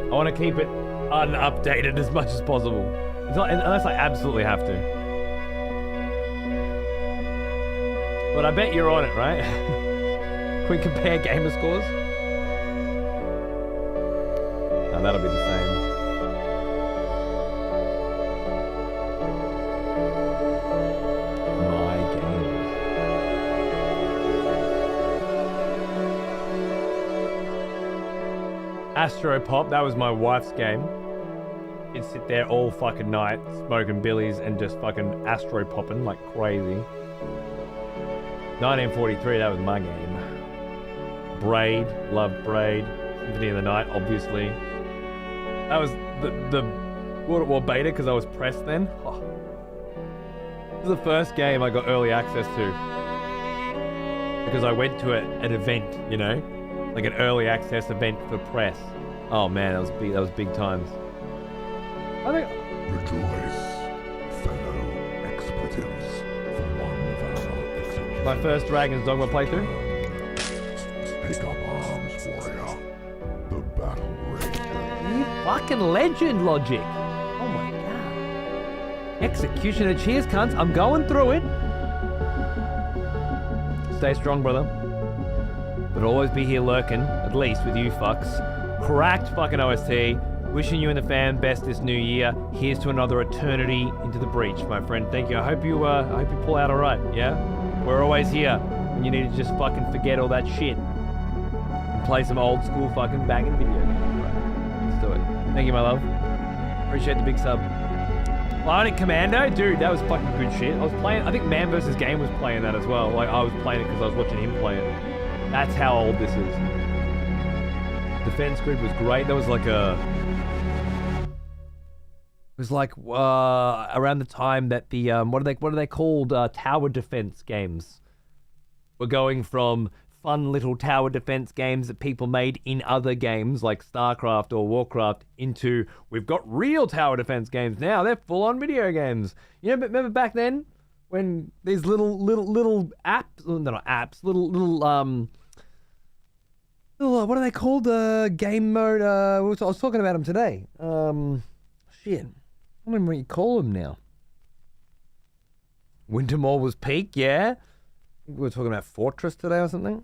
I want to keep it unupdated as much as possible. Unless I absolutely have to. But I bet you're on it, right? Can we compare gamer scores? No, that'll be the same. Astro Pop, that was my wife's game. She'd sit there all fucking night, smoking billies and just fucking Astro popping like crazy. 1943, that was my game. Braid, loved Braid. Symphony of the Night, obviously. That was the World at War beta because I was pressed then. Oh. This is the first game I got early access to. Because I went to an event, you know? Like an early access event for press. Oh man, that was big times. I think Rejoice, fellow expletives, for one valor execution. my first Dragon's Dogma playthrough. Pick up arms, warrior. The battle rages. You fucking legend, Logic. Oh my god. Executioner, cheers, cunts. I'm going through it. Stay strong, brother. But always be here lurking, at least with you fucks. Cracked fucking OST. Wishing you and the fam best this new year. Here's to another eternity into the breach, my friend. Thank you. I hope you pull out alright, yeah? We're always here when you need to just fucking forget all that shit. And play some old school fucking banging video games. Let's do it. Thank you, my love. Appreciate the big sub. Bionic Commando? Dude, that was fucking good shit. I was playing, I think Man vs. Game was playing that as well. Like, I was playing it because I was watching him play it. That's how old this is. Defense Grid was great. That was like a... It was like around the time that the what are they called, tower defense games were going from fun little tower defense games that people made in other games like StarCraft or Warcraft into we've got real tower defense games now. They're full on video games. You know, remember back then when these little apps, no, not apps, little what are they called? Game mode. I was talking about them today. Shit. I don't remember what you call them now. Wintermore was peak, yeah. We were talking about Fortress today or something.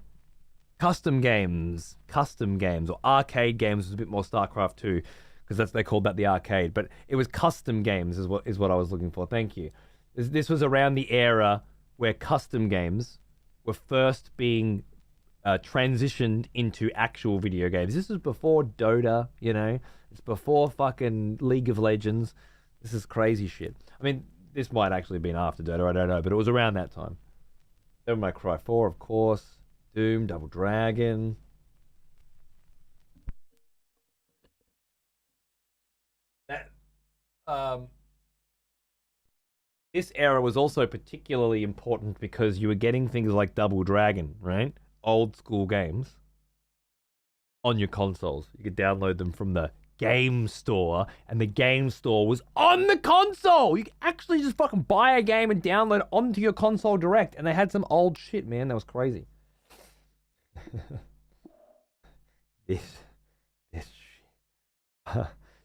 Custom games, or arcade games was a bit more StarCraft 2, because they called that the arcade. But it was custom games is what I was looking for. Thank you. This was around the era where custom games were first being transitioned into actual video games. This was before Dota, you know. It's before fucking League of Legends. This is crazy shit. I mean, this might actually have been after Dota, I don't know, but it was around that time. Devil May Cry 4, of course. Doom, Double Dragon. This era was also particularly important because you were getting things like Double Dragon, right? Old school games on your consoles. You could download them from the game store, and the game store was on the console. You could actually just fucking buy a game and download it onto your console direct, and they had some old shit, man. That was crazy. this shit.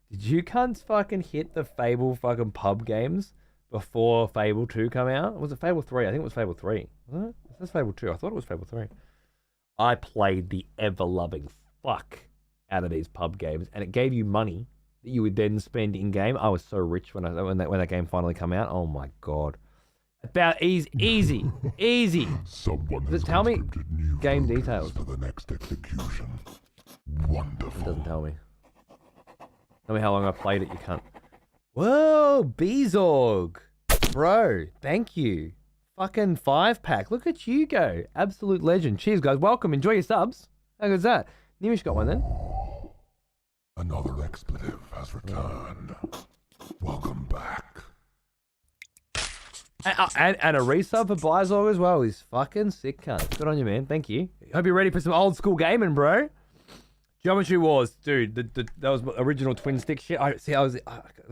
Did you cunts fucking hit the Fable fucking pub games before Fable 2 come out? Was it Fable 3? I think it was Fable 3. Was it? That's Fable 2. I thought it was Fable 3. I played the ever-loving fuck out of these pub games, and it gave you money that you would then spend in game. I was so rich when that game finally come out. Oh my god! About easy. Someone Does has it tell me conscripted new game voters details? for the next execution. It Wonderful. doesn't tell me. Tell me how long I played it, you cunt. Whoa, Bezorg, bro, thank you. Fucking 5-pack. Look at you go. Absolute legend. Cheers, guys. Welcome. Enjoy your subs. How good's that? Nimish got one then. Another expletive has returned. Welcome back. And a resub for Bizorg as well. He's fucking sick, cunt. Good on you, man. Thank you. Hope you're ready for some old school gaming, bro. Geometry Wars, dude. That was original twin stick shit. I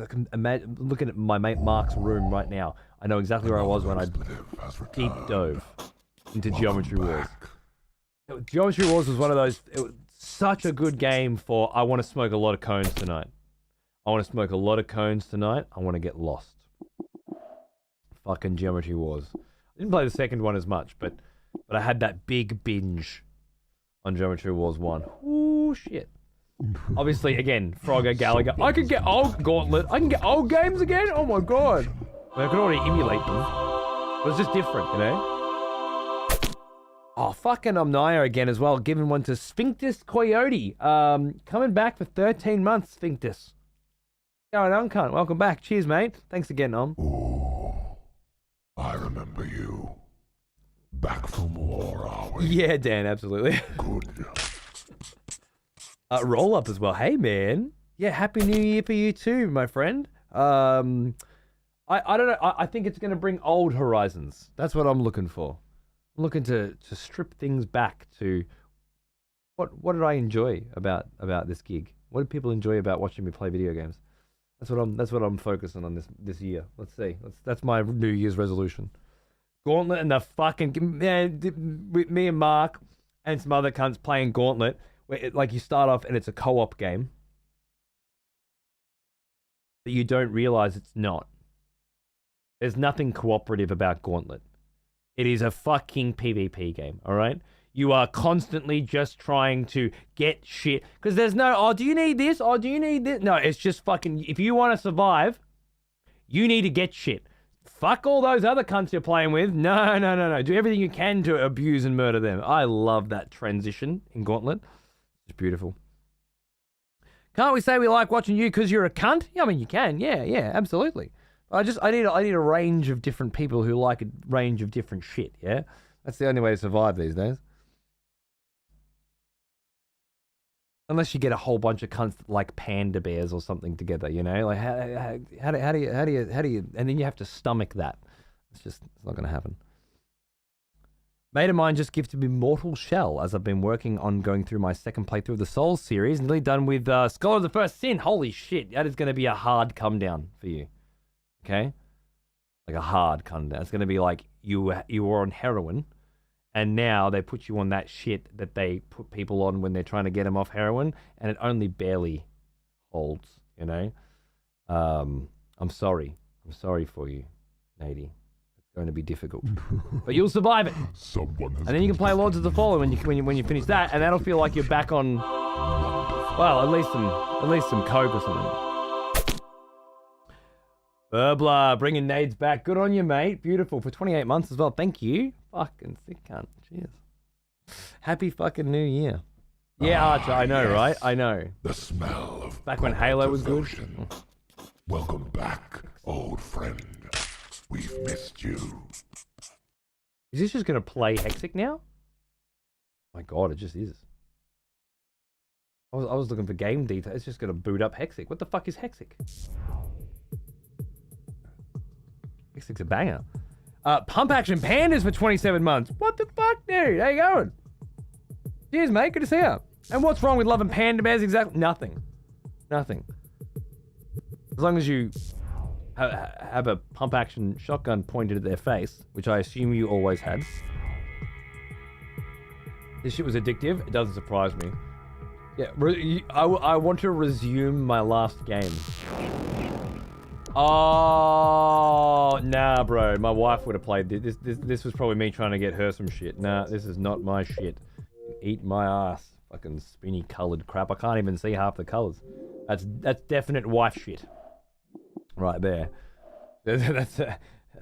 can imagine looking at my mate Mark's room right now. I know exactly where I was when I deep dove into Geometry Wars. Geometry Wars was one of those. It was such a good game for. I want to smoke a lot of cones tonight. I want to smoke a lot of cones tonight. I want to get lost. Fucking Geometry Wars. I didn't play the second one as much, but I had that big binge on Geometry Wars 1. Ooh, shit. Obviously, again, Frogger, Gallagher. I could get old Gauntlet. I can get old games again? Oh my god. I could already emulate them. But it's just different, you know? Oh, fucking Omnia again as well. Giving one to Sphinctus Coyote. Coming back for 13 months, Sphinctus. Going on, cunt. Welcome back. Cheers, mate. Thanks again, Om. Ooh, I remember you. Back from war, are we? Yeah, Dan, absolutely. Good. Roll up as well. Hey, man. Yeah, Happy New Year for you too, my friend. I don't know. I think it's going to bring old horizons. That's what I'm looking for. I'm looking to strip things back to what did I enjoy about this gig? What did people enjoy about watching me play video games? That's what I'm focusing on this year. Let's see. That's my New Year's resolution. Gauntlet and the fucking man, me and Mark and some other cunts playing Gauntlet, where like you start off and it's a co-op game, but you don't realize it's not. There's nothing cooperative about Gauntlet. It is a fucking PvP game, all right? You are constantly just trying to get shit. Because there's no, oh, do you need this? Oh, do you need this? No, it's just fucking, if you want to survive, you need to get shit. Fuck all those other cunts you're playing with. No. Do everything you can to abuse and murder them. I love that transition in Gauntlet. It's beautiful. Can't we say we like watching you because you're a cunt? Yeah, I mean, you can. Yeah, absolutely. I need a range of different people who like a range of different shit, yeah? That's the only way to survive these days. Unless you get a whole bunch of cunts that like panda bears or something together, you know? Like how do you and then you have to stomach that. It's not gonna happen. Mate of mine just gifted me Mortal Shell as I've been working on going through my second playthrough of the Souls series. Nearly done with Scholar of the First Sin. Holy shit, that is gonna be a hard come down for you. Okay? Like a hard come down. It's gonna be like you were on heroin. And now they put you on that shit that they put people on when they're trying to get them off heroin, and it only barely holds, you know? I'm sorry. I'm sorry for you, Nady. It's going to be difficult. But you'll survive it. And then you can play Lords of the Fallen when you finish that, and that'll feel like you're back on, well, at least some coke or something. Blah, bringing nades back. Good on you, mate. Beautiful. For 28 months as well. Thank you. Fucking sick cunt. Cheers. Happy fucking New Year. Yeah, Archer, I know, yes. Right? I know. The smell of back when Halo was good. Welcome back, old friend. We've missed you. Is this just going to play Hexic now? Oh my god, it just is. I was looking for game details. It's just going to boot up Hexic. What the fuck is Hexic? Hexic's a banger. Pump Action Pandas for 27 months. What the fuck, dude? How you going? Cheers, mate. Good to see you. And what's wrong with loving panda bears? Exactly nothing. Nothing. As long as you have a pump action shotgun pointed at their face, which I assume you always had. This shit was addictive. It doesn't surprise me. Yeah, I want to resume my last game. Oh, nah, bro. My wife would have played this. This was probably me trying to get her some shit. Nah, this is not my shit. Eat my ass. Fucking spinny colored crap. I can't even see half the colors. That's definite wife shit. Right there. That's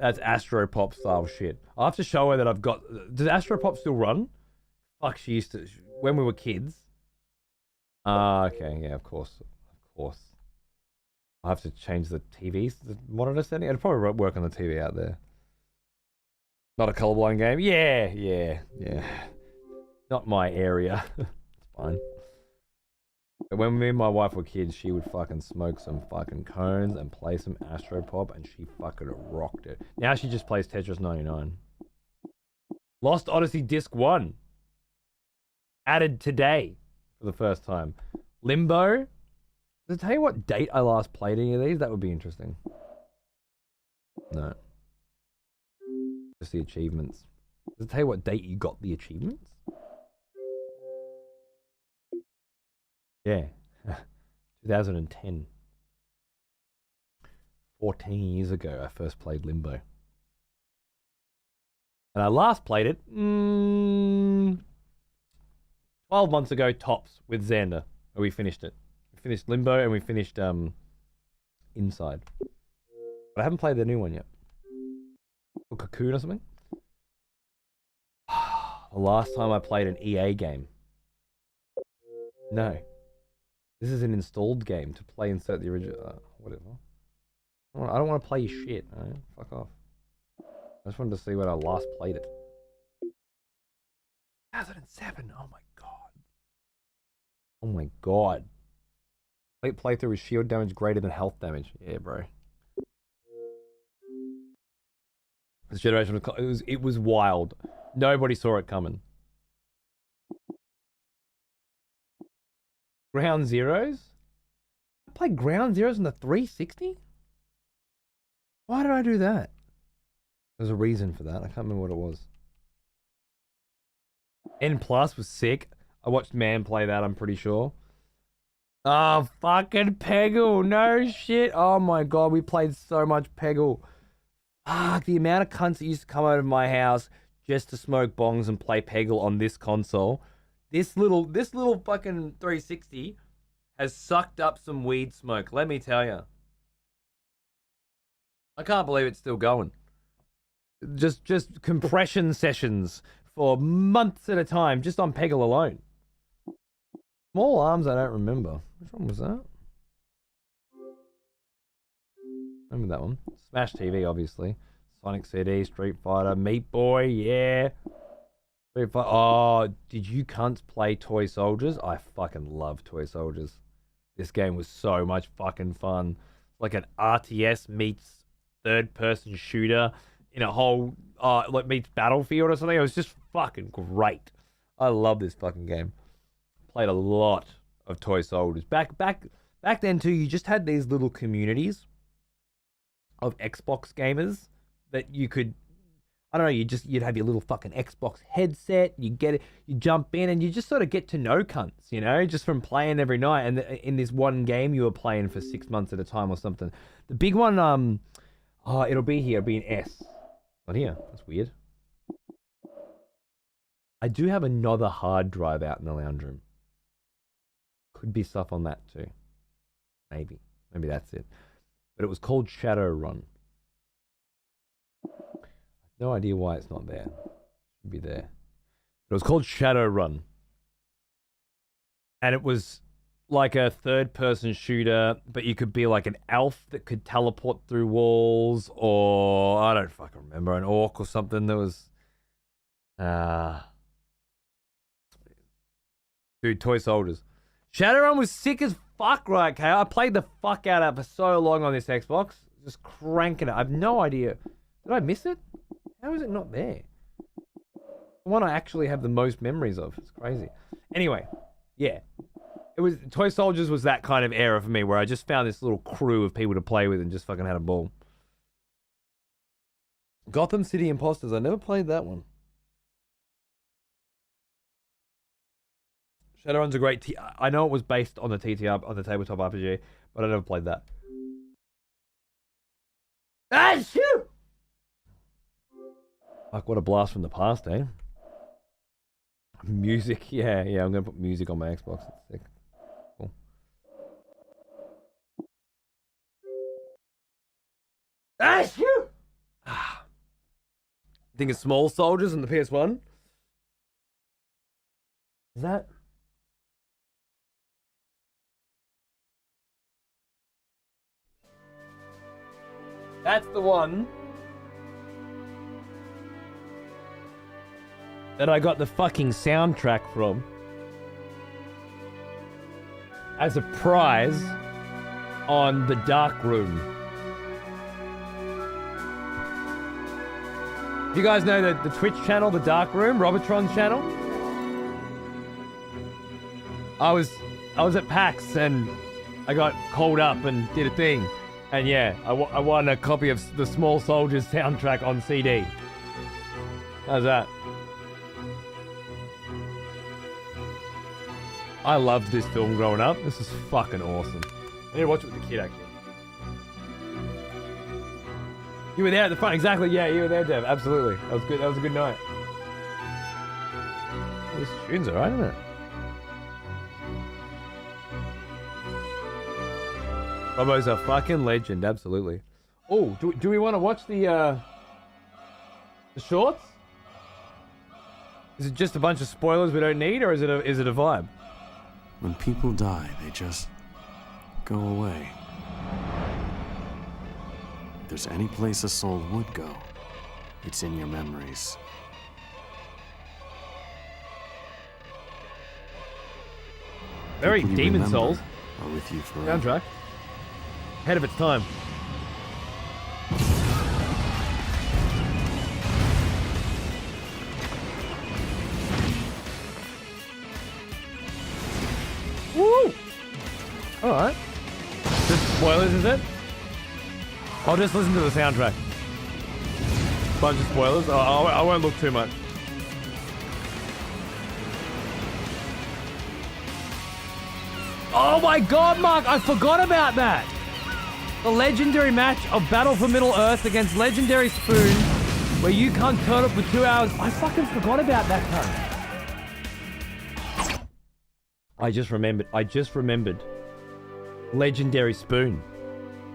Astropop style shit. I'll have to show her that I've got... Does Astropop still run? Fuck, she used to... When we were kids. Okay, yeah, of course. Of course. I'll have to change the TVs, the monitor setting. It'll probably work on the TV out there. Not a colorblind game? Yeah. Not my area. It's fine. When me and my wife were kids, she would fucking smoke some fucking cones and play some Astropop, and she fucking rocked it. Now she just plays Tetris 99. Lost Odyssey Disc 1. Added today for the first time. Limbo. Does it tell you what date I last played any of these? That would be interesting. No. Just the achievements. Does it tell you what date you got the achievements? Yeah. 2010. 14 years ago, I first played Limbo. And I last played it 12 months ago, tops, with Xander. And we finished it. We finished Limbo and we finished Inside. But I haven't played the new one yet. Or Cocoon or something. The last time I played an EA game. No. This is an installed game to play insert the original. Whatever. I don't want to play your shit. Right? Fuck off. I just wanted to see when I last played it. 2007. Oh my god. Oh my god. Playthrough with shield damage greater than health damage. Yeah, bro. This generation it was wild. Nobody saw it coming. Ground Zeroes? I played Ground Zeroes on the 360? Why did I do that? There's a reason for that. I can't remember what it was. N Plus was sick. I watched Man play that, I'm pretty sure. Oh, fucking Peggle. No shit. Oh my god, we played so much Peggle. Fuck, the amount of cunts that used to come over to my house just to smoke bongs and play Peggle on this console. This little fucking 360 has sucked up some weed smoke, let me tell you. I can't believe it's still going. Just compression sessions for months at a time, just on Peggle alone. Small Arms, I don't remember. Which one was that? Remember that one? Smash TV, obviously. Sonic CD, Street Fighter, Meat Boy, yeah. Street Fighter. Oh, did you cunts play Toy Soldiers? I fucking love Toy Soldiers. This game was so much fucking fun. Like an RTS meets third-person shooter in a whole, like meets Battlefield or something. It was just fucking great. I love this fucking game. Played a lot of Toy Soldiers. Back then too, you just had these little communities of Xbox gamers that you could, I don't know, you'd have your little fucking Xbox headset, you get it, you jump in and you just sort of get to know cunts, you know, just from playing every night. And in this one game you were playing for 6 months at a time or something. The big one, it'll be here, it'll be an S. Not here, that's weird. I do have another hard drive out in the lounge room. Could be stuff on that too. Maybe that's it. But it was called Shadowrun. I have no idea why it's not there. Should be there. But it was called Shadowrun. And it was like a third-person shooter, but you could be like an elf that could teleport through walls, or I don't fucking remember, an orc or something that was... Dude, Toy Soldiers. Shadowrun was sick as fuck, right, okay? I played the fuck out of it for so long on this Xbox. Just cranking it. I have no idea. Did I miss it? How is it not there? The one I actually have the most memories of. It's crazy. Anyway, Yeah. It was Toy Soldiers was that kind of era for me where I just found this little crew of people to play with and just fucking had a ball. Gotham City Imposters. I never played that one. Shadowrun's a great. I know it was based on the TTR on the tabletop RPG, but I never played that. Ah, shoot! Like what a blast from the past, eh? Music, yeah. I'm gonna put music on my Xbox. That's sick. Cool. Ah, shoot! Ah. Think of Small Soldiers on the PS1. Is that? That's the one that I got the fucking soundtrack from as a prize on the Dark Room. Do you guys know the Twitch channel, the Dark Room, Robotron's channel? I was at PAX and I got called up and did a thing. And yeah, I won a copy of the Small Soldiers soundtrack on CD. How's that? I loved this film growing up. This is fucking awesome. I need to watch it with the kid, actually. You were there at the front, exactly. Yeah, you were there, Dev. Absolutely. That was good. That was a good night. This tune's alright, isn't it? Robo's a fucking legend, absolutely. Oh, do we want to watch the shorts? Is it just a bunch of spoilers we don't need, or is it a vibe? When people die, they just go away. If there's any place a soul would go, it's in your memories. Very People you Demon remember Souls. are with you forever. Soundtrack. Ahead of its time. Woo! Alright. Just spoilers, is it? I'll just listen to the soundtrack. Bunch of spoilers. I won't look too much. Oh my god, Mark! I forgot about that! The legendary match of Battle for Middle-earth against Legendary Spoon, where you can't turn up for 2 hours. I fucking forgot about that time. I just remembered. Legendary Spoon.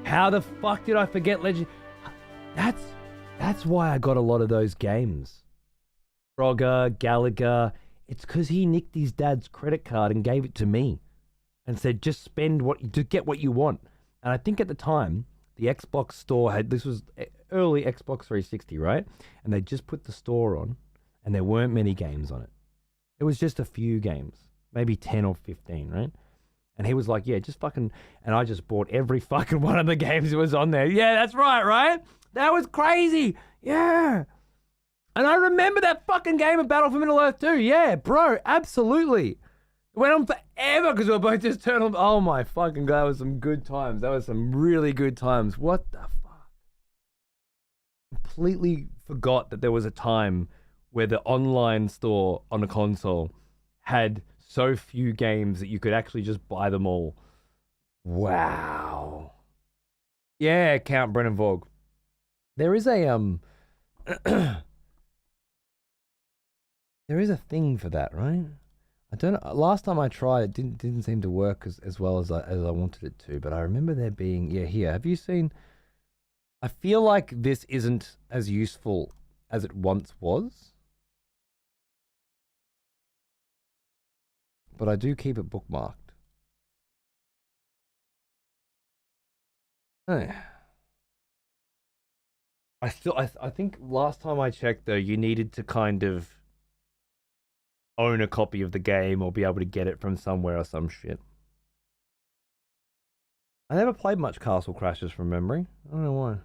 How the fuck did I forget That's why I got a lot of those games. Frogger, Gallagher. It's because he nicked his dad's credit card and gave it to me. And said, just get what you want. And I think at the time, the Xbox store this was early Xbox 360, right? And they just put the store on, and there weren't many games on it. It was just a few games, maybe 10 or 15, right? And he was like, yeah, just fucking, and I just bought every fucking one of the games that was on there. Yeah, that's right? That was crazy. Yeah. And I remember that fucking game of Battle for Middle-earth too. Yeah, bro, absolutely. It went on forever because we were both just turned on. Oh my fucking god, that was some good times. That was some really good times. What the fuck? Completely forgot that there was a time where the online store on a console had so few games that you could actually just buy them all. Wow. Yeah, Count Brennan Vogue. There is a there is a thing for that, right? I don't know. Last time I tried, it didn't seem to work as well as I wanted it to. But I remember there being here. Have you seen? I feel like this isn't as useful as it once was, but I do keep it bookmarked. Oh. I think last time I checked though, you needed to kind of own a copy of the game or be able to get it from somewhere or some shit. I never played much Castle Crashers from memory. I don't know why.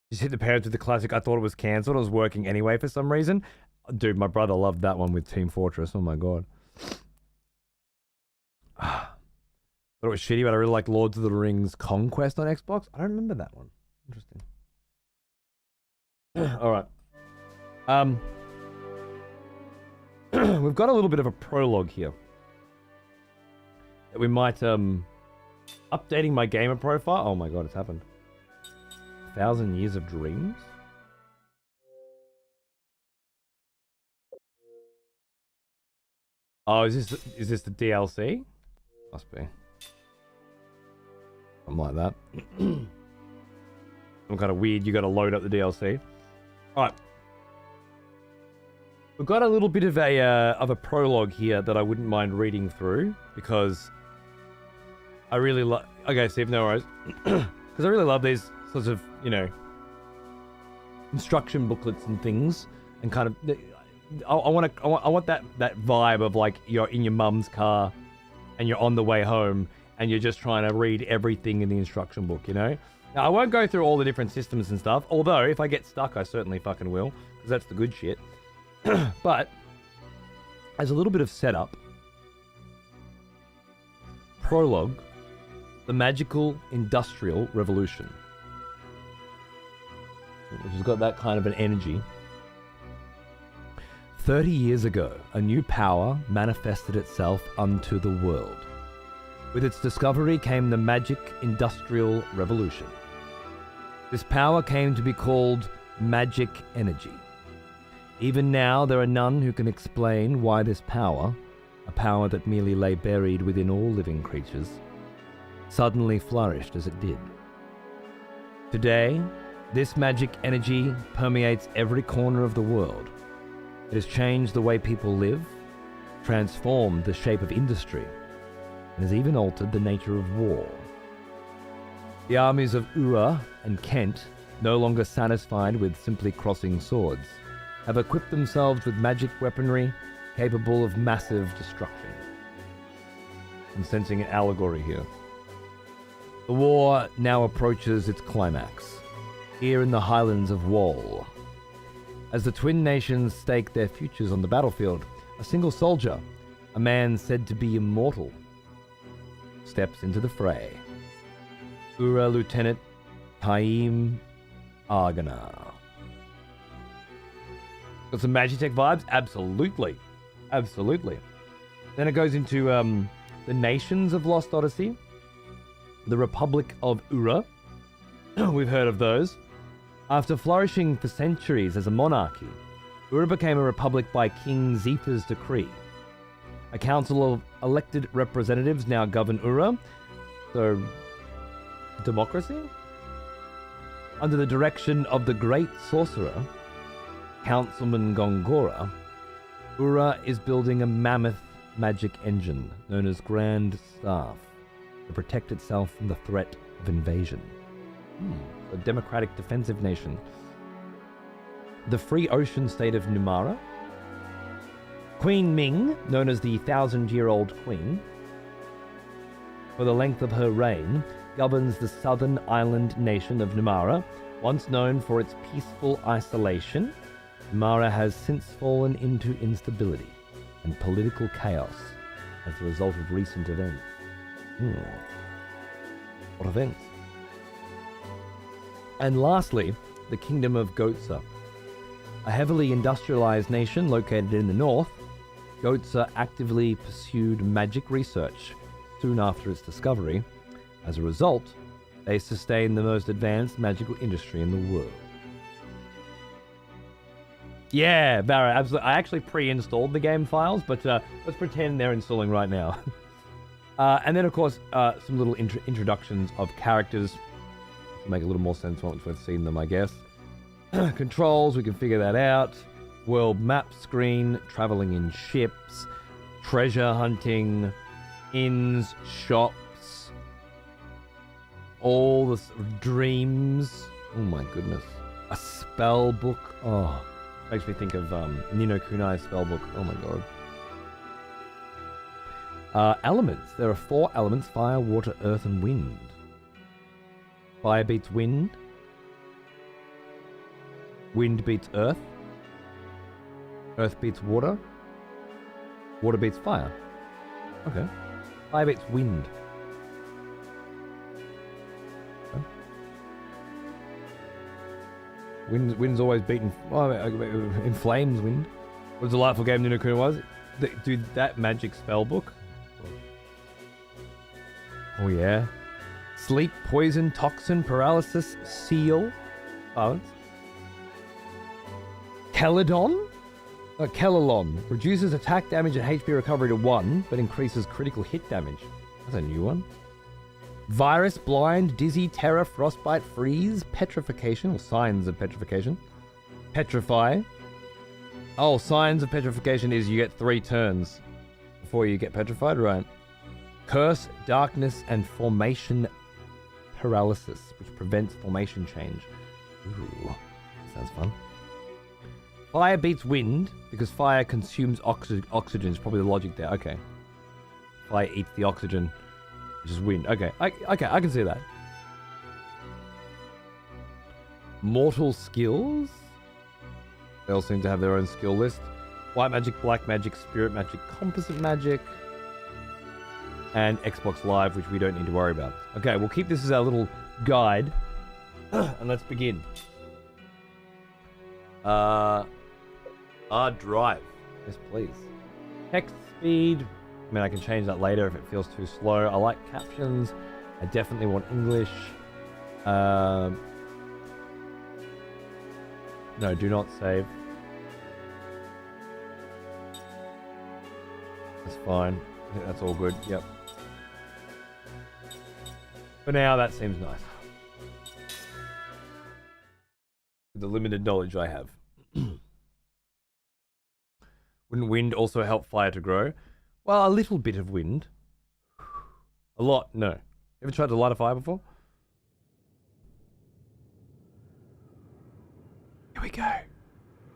Just hit the parents with the classic. I thought it was cancelled. It was working anyway for some reason. Dude, my brother loved that one with Team Fortress. Oh my god. But it was shitty, but I really like Lords of the Rings Conquest on Xbox. I don't remember that one. Interesting. All right. We've got a little bit of a prologue here. That we might, updating my gamer profile. Oh my god, it's happened. 1,000 Years of Dreams? Oh, is this the DLC? Must be. Something like that. Some kind of weird, you gotta load up the DLC. Alright. We've got a little bit of a prologue here that I wouldn't mind reading through, because I really love... Okay, Steve, no worries. Because I really love these sorts of, you know, instruction booklets and things, and kind of... I want that vibe of like you're in your mum's car and you're on the way home and you're just trying to read everything in the instruction book, you know? Now, I won't go through all the different systems and stuff, although if I get stuck, I certainly fucking will, because that's the good shit. But as a little bit of setup, prologue, the magical industrial revolution, which has got that kind of an energy. 30 years ago, a new power manifested itself unto the world. With its discovery came the magic industrial revolution. This power came to be called magic energy. Even now, there are none who can explain why this power, a power that merely lay buried within all living creatures, suddenly flourished as it did. Today, this magic energy permeates every corner of the world. It has changed the way people live, transformed the shape of industry, and has even altered the nature of war. The armies of Ura and Kent, no longer satisfied with simply crossing swords, have equipped themselves with magic weaponry capable of massive destruction. I'm sensing an allegory here. The war now approaches its climax, here in the highlands of Wall. As the twin nations stake their futures on the battlefield, a single soldier, a man said to be immortal, steps into the fray. Ura Lieutenant Taim Argana. Got some Magitech vibes? Absolutely. Absolutely. Then it goes into the nations of Lost Odyssey. The Republic of Ura. We've heard of those. After flourishing for centuries as a monarchy, Ura became a republic by King Zephyr's decree. A council of elected representatives now govern Ura, so democracy? Under the direction of the great sorcerer, Councilman Gongora, Ura is building a mammoth magic engine known as Grand Staff to protect itself from the threat of invasion. A democratic defensive nation. The free ocean state of Numara. Queen Ming, known as the 1,000-year-old queen, for the length of her reign, governs the southern island nation of Numara. Once known for its peaceful isolation, Numara has since fallen into instability and political chaos as a result of recent events. What events? And lastly, the Kingdom of Gotsa. A heavily industrialized nation located in the north, Gotsa actively pursued magic research soon after its discovery. As a result, they sustained the most advanced magical industry in the world. Yeah, Barra, absolutely. I actually pre-installed the game files, but let's pretend they're installing right now. And then, of course, some little introductions of characters to make a little more sense once we've seen them, I guess. Controls, we can figure that out. World map screen, traveling in ships, treasure hunting, inns, shops, all the dreams. Oh my goodness. A spell book. Oh, makes me think of Ni no Kunai's spell book. Oh my god. Elements. There are 4 elements: fire, water, earth, and wind. Fire beats wind. Wind beats earth. Earth beats water. Water beats fire. Okay. Fire beats wind. Wind's always beaten. Oh, in flames, wind. What a delightful game Ni no Kuni was. Dude, that magic spell book. Oh yeah. Sleep, poison, toxin, paralysis, seal. Balance. Keladon? Kellalon. Reduces attack damage and HP recovery to 1, but increases critical hit damage. That's a new one. Virus, blind, dizzy, terror, frostbite, freeze, petrification, or signs of petrification. Petrify. Oh, signs of petrification is you get 3 turns before you get petrified, right? Curse, darkness, and formation paralysis, which prevents formation change. Ooh, sounds fun. Fire beats wind because fire consumes oxygen. Is probably the logic there. Okay. Fire eats the oxygen, which is wind. Okay, I can see that. Mortal skills. They all seem to have their own skill list. White magic, black magic, spirit magic, composite magic, and Xbox Live, which we don't need to worry about. Okay, we'll keep this as our little guide, and let's begin. Drive. Yes, please. Text speed. I mean, I can change that later if it feels too slow. I like captions. I definitely want English. No, do not save. That's fine. I think that's all good. Yep. For now, that seems nice. The limited knowledge I have. Wouldn't wind also help fire to grow? Well, a little bit of wind. A lot, no. Ever tried to light a fire before? Here we go.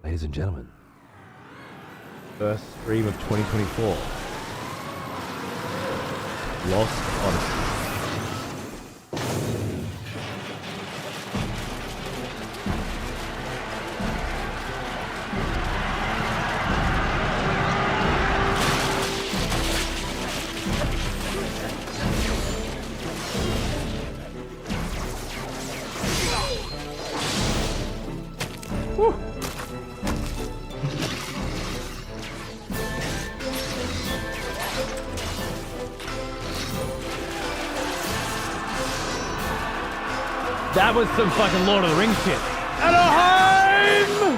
Ladies and gentlemen. First stream of 2024. Lost Odyssey. That was some fucking Lord of the Rings shit. Anaheim!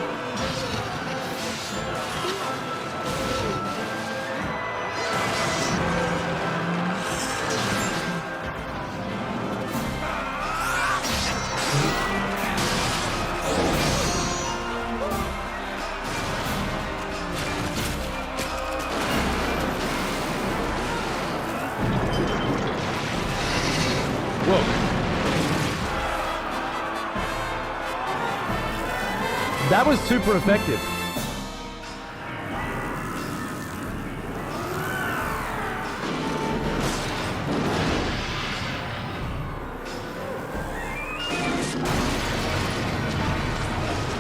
That was super effective.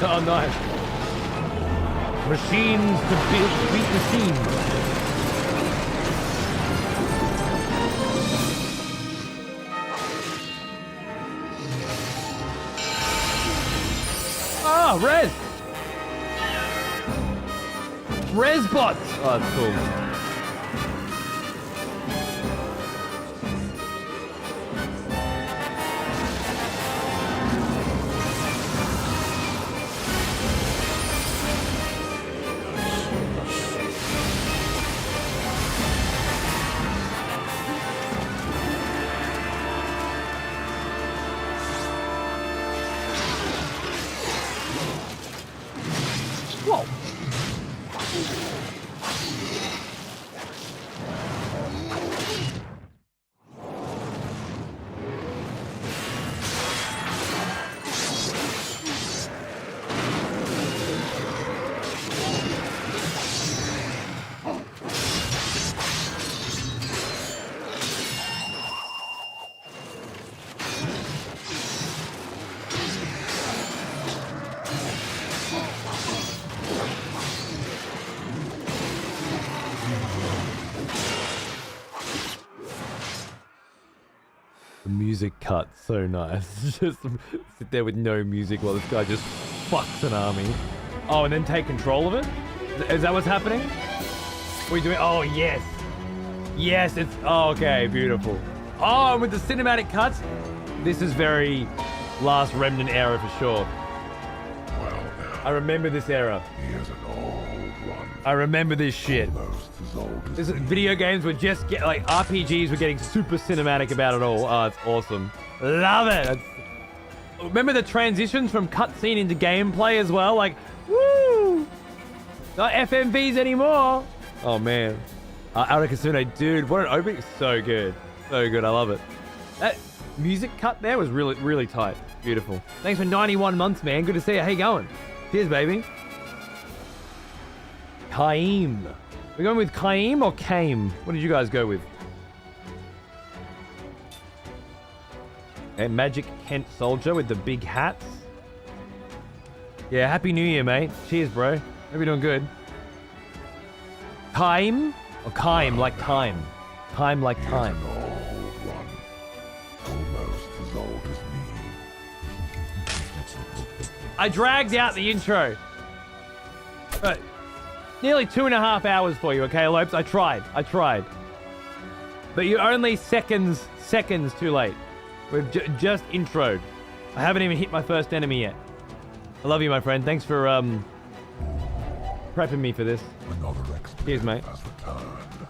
Oh, nice. Machines to beat machines. Ah, Res! Resbots! Oh, that's cool. Music cut so nice. Just sit there with no music while this guy just fucks an army. Oh, and then take control of it? Is that what's happening? What are you doing? Oh, yes. Yes, it's... Oh, okay, beautiful. Oh, and with the cinematic cuts, this is very Last Remnant era for sure. Well, now, I remember this era. here's an old one. I remember this shit. Almost as old as This me. video games were just like RPGs were getting super cinematic about it all. Oh, it's awesome. Love it. Remember the transitions from cutscene into gameplay as well? Like, woo! Not FMVs anymore. Oh man. Arakasune, dude, what an opening. So good. So good. I love it. That music cut there was really, really tight. Beautiful. Thanks for 91 months, man. Good to see you. How you going? Cheers, baby. Kaim. We going with Kaim or Kame? What did you guys go with? A Magic Kent soldier with the big hats. Yeah, Happy New Year, mate. Cheers, bro. Hope you're doing good. Kaim or Kaim like time? Time like time. Here's an old one. Almost as old as me. I dragged out the intro. Nearly 2.5 hours for you, okay, Lopes? I tried. But you're only seconds too late. We've just introed. I haven't even hit my first enemy yet. I love you, my friend. Thanks for prepping me for this. Another expedition Cheers, mate. has returned.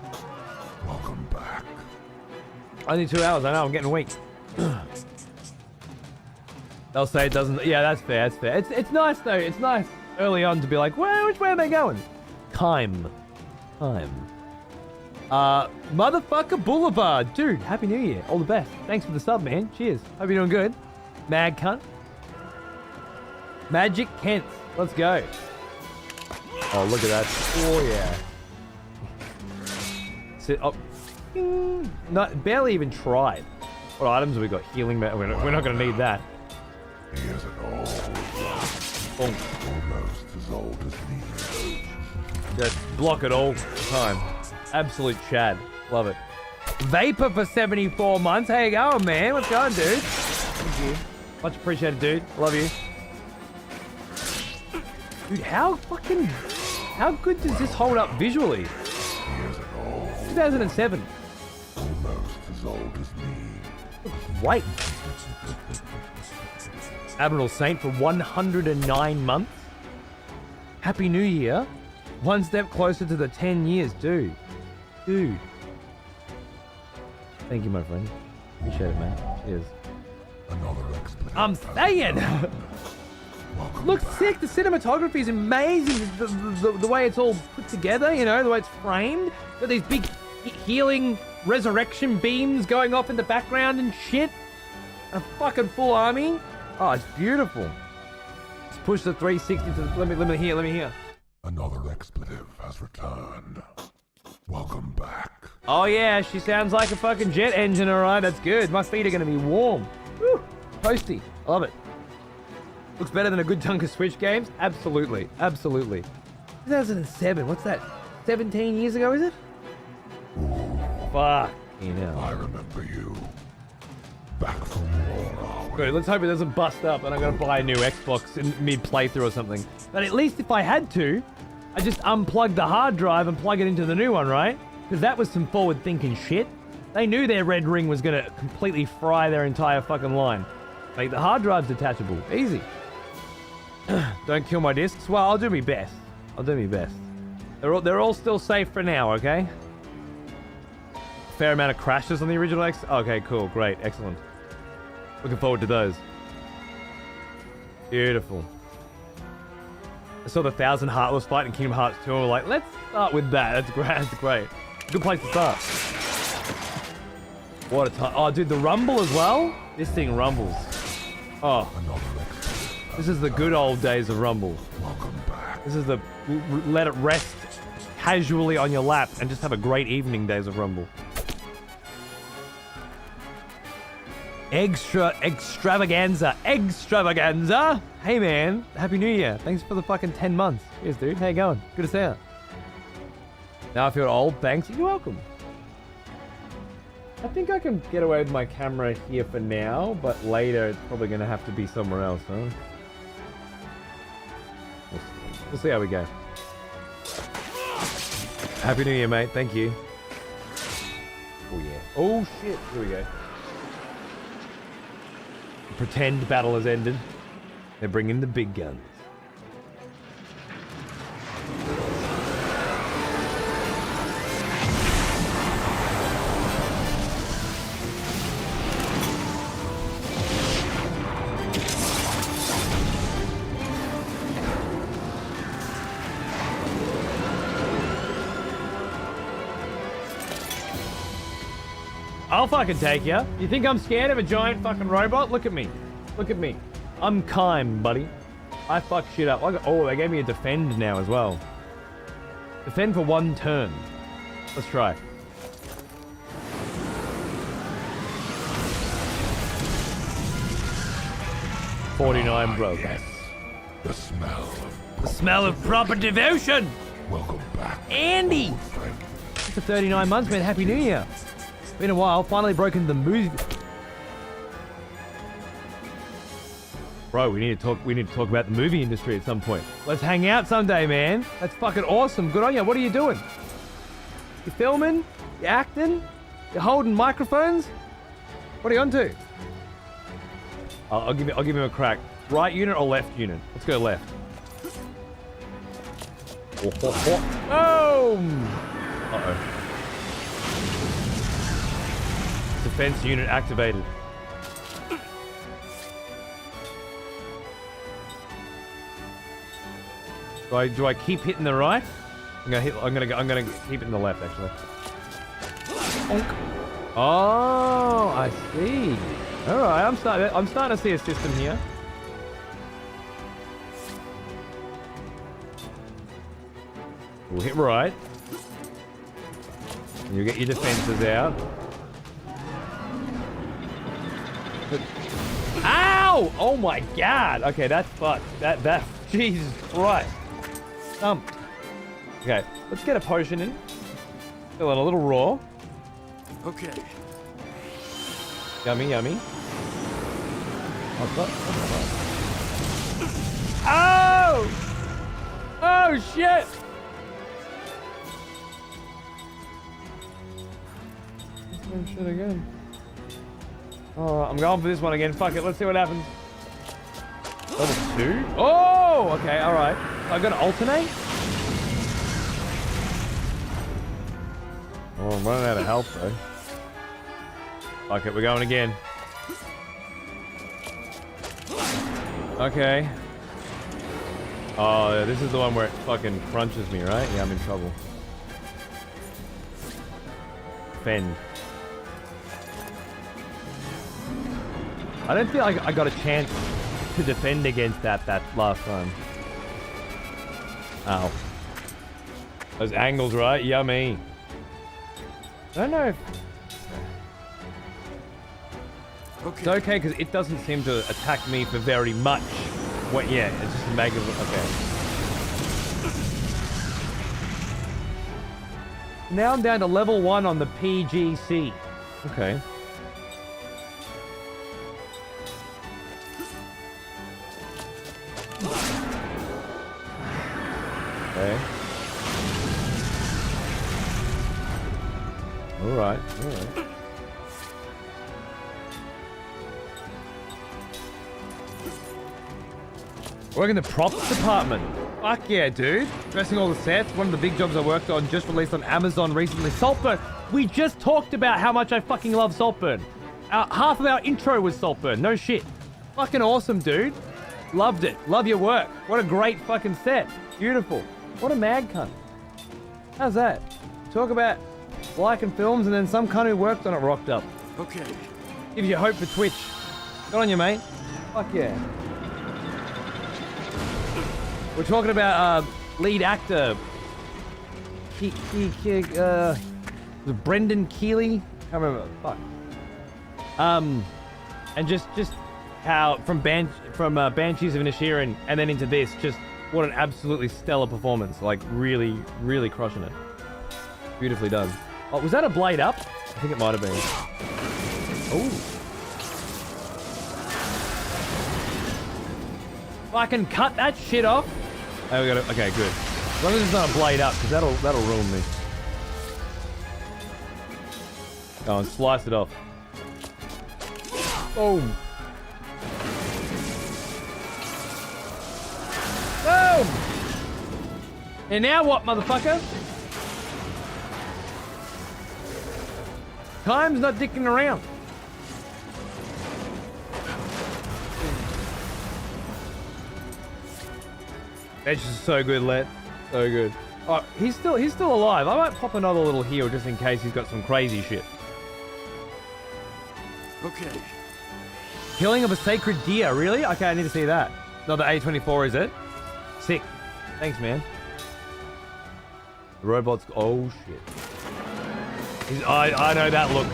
Welcome back. Only 2 hours. I know. I'm getting weak. They'll say it doesn't. Yeah, that's fair. That's fair. It's nice though. It's nice early on to be like, well, which way are they going? Time. Motherfucker Boulevard. Dude, Happy New Year. All the best. Thanks for the sub, man. Cheers. Hope you're doing good. Mag cunt. Magic Kent. Let's go. Oh, look at that. Oh, yeah. Sit up. Not, barely even tried. What items have we got? Healing. We're not going to need that. Here's an old one. Boom. Almost as old as me. Just block it all the time. Absolute Chad. Love it. Vapor for 74 months. How you going, man? What's going, dude? Thank you. Much appreciated, dude. Love you. Dude, how good does this hold up visually? Here's an old, 2007. almost as old as me. Wait. Admiral Saint for 109 months. Happy New Year. One step closer to the 10 years, dude. Dude. Thank you, my friend. Appreciate it, man. Cheers. Another expedition. I'm saying. Welcome Looks back. sick. The cinematography is amazing. The way it's all put together, you know, the way it's framed. Got these big healing resurrection beams going off in the background and shit. A fucking full army. Oh, it's beautiful. Let's push the 360 to the, let me hear. Another expletive has returned. Welcome back. Oh yeah, she sounds like a fucking jet engine, alright, that's good. My feet are gonna be warm. Woo, toasty. I love it. Looks better than a good chunk of Switch games? Absolutely, absolutely. 2007, what's that? 17 years ago, is it? Fuck, you know. I remember you. Back from war, are we? Good, let's hope it doesn't bust up and I'm gonna buy a new Xbox in mid-playthrough or something. But at least if I had to, I just unplug the hard drive and plug it into the new one, right? Because that was some forward-thinking shit. They knew their red ring was gonna completely fry their entire fucking line. Like, the hard drive's detachable. Easy. Don't kill my discs. Well, I'll do my best. They're all still safe for now, okay? Fair amount of crashes on the original X. Okay, cool, great, excellent. Looking forward to those. Beautiful. I saw the 1,000 Heartless fight in Kingdom Hearts 2 and we're like, let's start with that. That's great. That's great. Good place to start. What a time. Oh, dude, the rumble as well? This thing rumbles. Oh, Another expedition. this is the good old days of rumble. Welcome back. This is the let it rest casually on your lap and just have a great evening days of rumble. Extravaganza. Hey man, Happy New Year. Thanks for the fucking 10 months. Cheers, dude. How you going? Good to see you. Now I feel old. Thanks. You're welcome. I think I can get away with my camera here for now, but later it's probably gonna have to be somewhere else, huh? We'll see how we go. Happy New Year, mate. Thank you. Oh, yeah. Oh, shit. Here we go. The pretend battle has ended. They're bringing the big guns. I'll fucking take ya. You think I'm scared of a giant fucking robot? Look at me. Look at me. I'm kind, buddy. I fuck shit up. Oh, they gave me a defend now as well. Defend for 1 turn. Let's try. $49, bro. Yes. The smell of proper devotion. Welcome back. Andy. old friend. For 39 months, man. Happy New Year. Been a while. Finally broken the movie. Bro, we need to talk about the movie industry at some point. Let's hang out someday, man. That's fucking awesome. Good on you. What are you doing? You filming? You acting? You holding microphones? What are you onto? I'll give him a crack. Right unit or left unit? Let's go left. Oh! Uh-oh. Defense unit activated. Do I keep hitting the right? I'm gonna keep hitting the left actually. Bonk. Oh, I see. All right, I'm starting to see a system here. We'll hit right. You get your defenses out. Ow! Oh my god! Okay, that's fucked. That Jesus Christ. Okay, let's get a potion in. Feeling a little raw. Okay. Yummy, yummy. Oh! Oh shit! Oh shit again. Oh, I'm going for this one again. Fuck it, let's see what happens. Level 2? Oh! Okay, alright. I've got to alternate? Oh, I'm running out of health though. Fuck it, we're going again. Okay. Oh, yeah, this is the one where it fucking crunches me, right? Yeah, I'm in trouble. Fend. I don't feel like I got a chance to defend against that last time. Ow. Those angles, right? Yummy. I don't know if... Okay. It's okay, because it doesn't seem to attack me for very much. What? Yeah, it's just a mega... Okay. Now I'm down to level 1 on the PGC. Okay. Okay. Alright, alright. Work in the props department. Fuck yeah, dude. Dressing all the sets. One of the big jobs I worked on, just released on Amazon recently. Saltburn. We just talked about how much I fucking love Saltburn. Half of our intro was Saltburn. No shit. Fucking awesome, dude. Loved it. Love your work. What a great fucking set. Beautiful. What a mad cunt. How's that? Talk about liking films and then some cunt who worked on it rocked up. Okay. Gives you hope for Twitch. Good on you, mate. Fuck yeah. We're talking about lead actor Brendan Keeley. Can't remember. Fuck. And just how from Banshees of Inisherin and then into this, just what an absolutely stellar performance. Like really, really crushing it. Beautifully done. Oh, was that a blade up? I think it might have been. Oh. Fucking cut that shit off. Oh, we got it. Okay, good. As long as it's not a blade up, because that'll ruin me. Oh, and slice it off. Boom. Boom! And now what, motherfucker? Time's not dicking around. That's just so good, Let. So good. Oh, he's still alive. I might pop another little heal just in case he's got some crazy shit. Okay. Killing of a sacred deer, really? Okay, I need to see that. Not the A24, is it? Sick. Thanks, man. The robot's... Oh, shit. I know that look.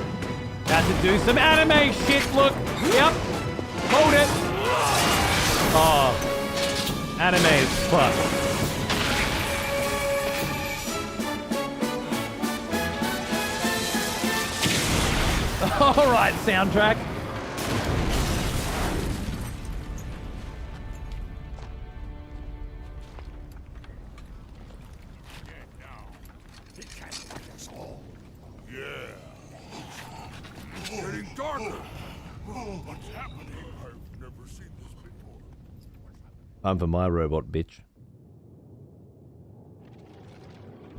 Had to do some anime shit, look. Yep. Hold it. Oh. Anime as fuck. Alright, soundtrack. Getting darker. What's happening? I've never seen this before. Time for my robot, bitch.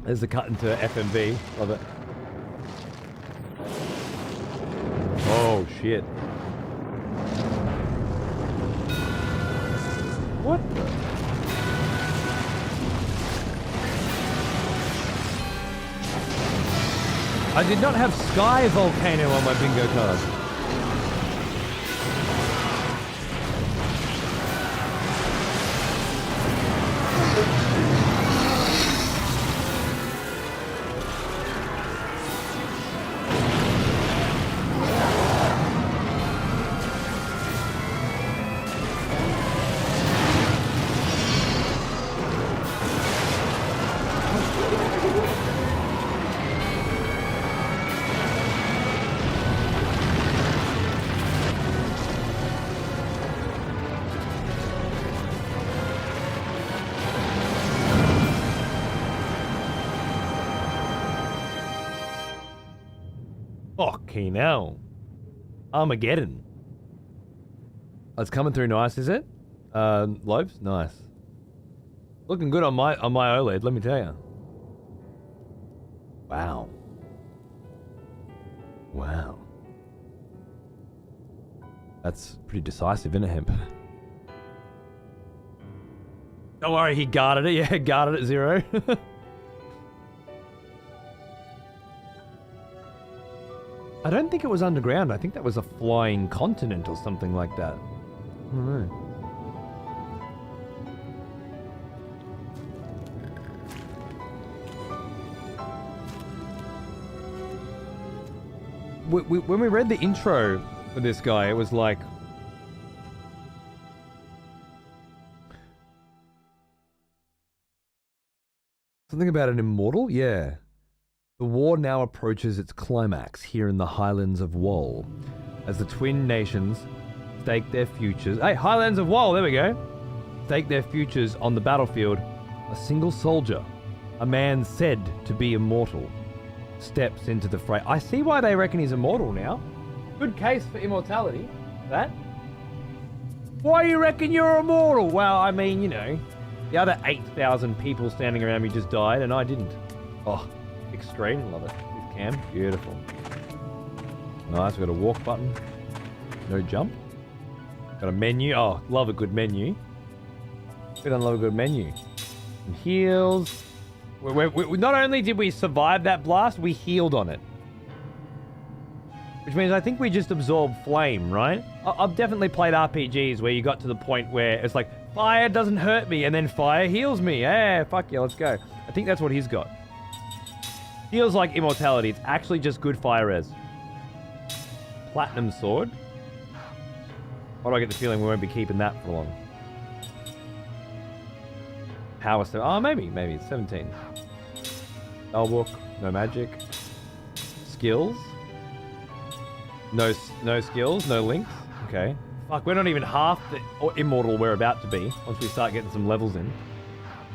There's the cut into FMV. Love it. Oh, shit. What the? I did not have Sky Volcano on my bingo card. Fucking hell. Armageddon. Oh, it's coming through nice, is it? Lobes? Nice. Looking good on my OLED, let me tell you. Wow. Wow. That's pretty decisive, isn't it, Hemp? Don't worry, he guarded it. Yeah, guarded at 0. I don't think it was underground. I think that was a flying continent or something like that. I don't know. When we read the intro for this guy, it was like... something about an immortal? Yeah. The war now approaches its climax here in the Highlands of Wohl, as the twin nations stake their futures... Hey, Highlands of Wohl, there we go! Stake their futures on the battlefield. A single soldier, a man said to be immortal, steps into the fray. I see why they reckon he's immortal now. Good case for immortality, that. Why you reckon you're immortal? Well, I mean, you know, the other 8,000 people standing around me just died and I didn't. Oh. Big screen, love it. Big cam, beautiful. Nice, we got a walk button. No jump. Got a menu. Oh, love a good menu. We don't love a good menu. Some heals. We not only did we survive that blast, we healed on it. Which means I think we just absorbed flame, right? I've definitely played RPGs where you got to the point where it's like, fire doesn't hurt me, and then fire heals me. Yeah, fuck yeah, let's go. I think that's what he's got. Feels like immortality. It's actually just good fire res. Platinum sword. Why do I get the feeling we won't be keeping that for long? Power 7. Oh, maybe it's 17. Spellbook. No magic. Skills. No skills. No links. Okay. Fuck, we're not even half the immortal we're about to be once we start getting some levels in.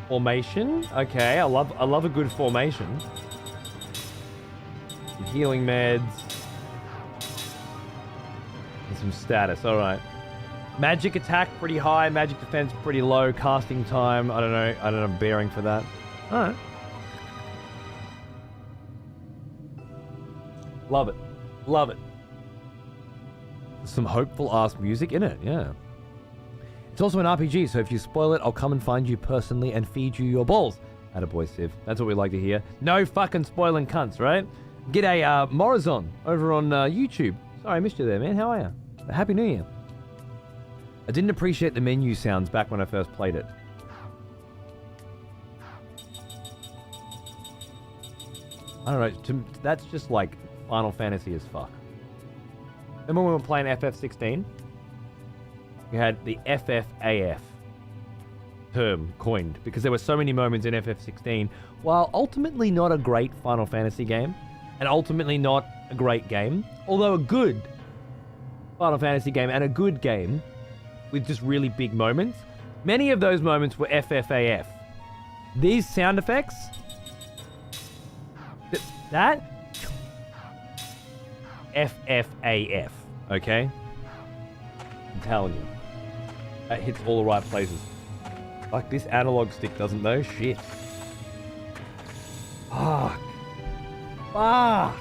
Formation. Okay, I love a good formation. Some healing meds. And some status. All right. Magic attack pretty high, magic defense pretty low, casting time, I don't know bearing for that. All right. Love it. Love it. Some hopeful ass music in it, yeah. It's also an RPG, so if you spoil it, I'll come and find you personally and feed you your balls. Attaboy, Civ. That's what we like to hear. No fucking spoiling cunts, right? G'day, Morazon, over on YouTube. Sorry, I missed you there, man. How are you? Happy New Year. I didn't appreciate the menu sounds back when I first played it. I don't know, that's just like Final Fantasy as fuck. Remember when we were playing FF16? We had the FFAF term coined because there were so many moments in FF16, while ultimately not a great Final Fantasy game, and ultimately not a great game, although a good Final Fantasy game and a good game with just really big moments. Many of those moments were FFAF. These sound effects, that FFAF, okay? I'm telling you, that hits all the right places. Like this analog stick doesn't know shit. Fuck. Fuck.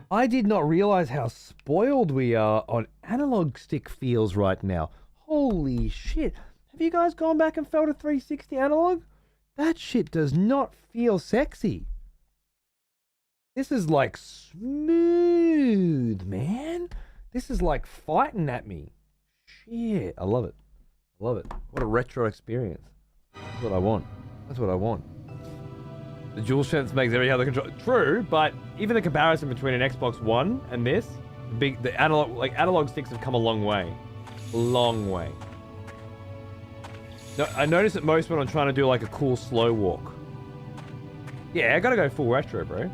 I did not realize how spoiled we are on analog stick feels right now. Holy shit. Have you guys gone back and felt a 360 analog? That shit does not feel sexy. This is like smooth, man. This is like fighting at me. Shit. I love it. I love it. What a retro experience. That's what I want. That's what I want. The DualSense makes every other control true, but even the comparison between an Xbox One and this, the analog sticks have come a long way. A long way. No, I notice it most when I'm trying to do like a cool slow walk. Yeah, I gotta go full retro, bro.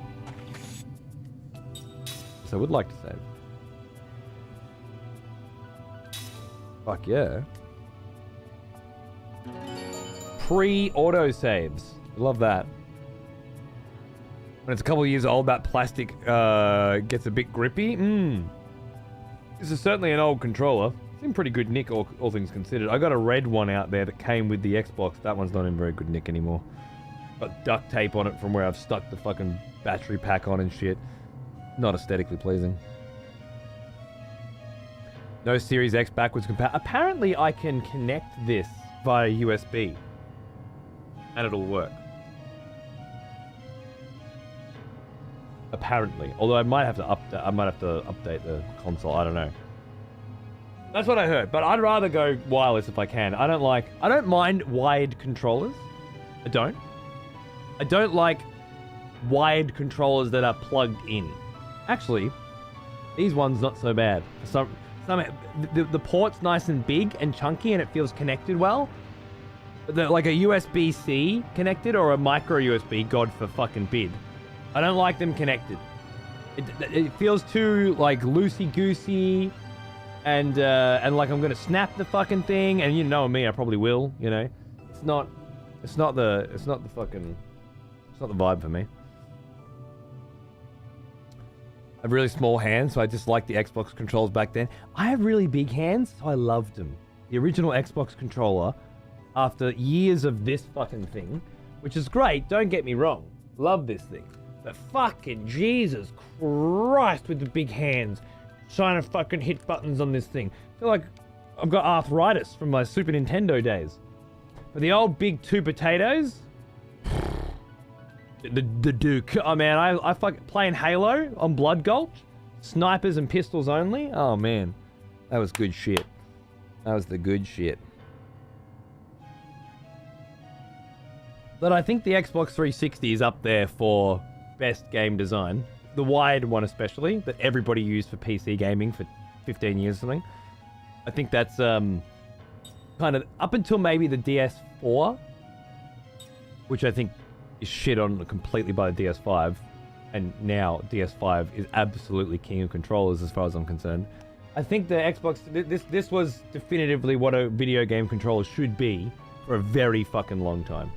So I would like to save. Fuck yeah. Pre-auto saves. Love that. When it's a couple of years old, that plastic gets a bit grippy. This is certainly an old controller. It's in pretty good nick, all things considered. I got a red one out there that came with the Xbox. That one's not in very good nick anymore. Got duct tape on it from where I've stuck the fucking battery pack on and shit. Not aesthetically pleasing. No Series X backwards compatible. Apparently I can connect this via USB. And it'll work. Apparently. Although I might have to update the console, I don't know. That's what I heard, but I'd rather go wireless if I can. I don't mind wired controllers. I don't like wired controllers that are plugged in. Actually, these ones not so bad. The port's nice and big and chunky and it feels connected well. Like a USB-C connected or a micro USB, God for fucking bid. I don't like them connected. It feels too like loosey-goosey and like I'm gonna snap the fucking thing, and you know me, I probably will, you know. It's not the vibe for me. I have really small hands, so I just like the Xbox controls back then. I have really big hands, so I loved them. The original Xbox controller, after years of this fucking thing, which is great, don't get me wrong. Love this thing. But fucking Jesus Christ with the big hands. Trying to fucking hit buttons on this thing. I feel like I've got arthritis from my Super Nintendo days. But the old big two potatoes... The Duke. Oh man, I fucking playing Halo on Blood Gulch. Snipers and pistols only. Oh man. That was good shit. That was the good shit. But I think the Xbox 360 is up there for best game design. The wired one especially, that everybody used for PC gaming for 15 years or something. I think that's kind of up until maybe the DS4, which I think is shit on completely by the DS5. And now DS5 is absolutely king of controllers as far as I'm concerned. I think the Xbox, this was definitively what a video game controller should be for a very fucking long time.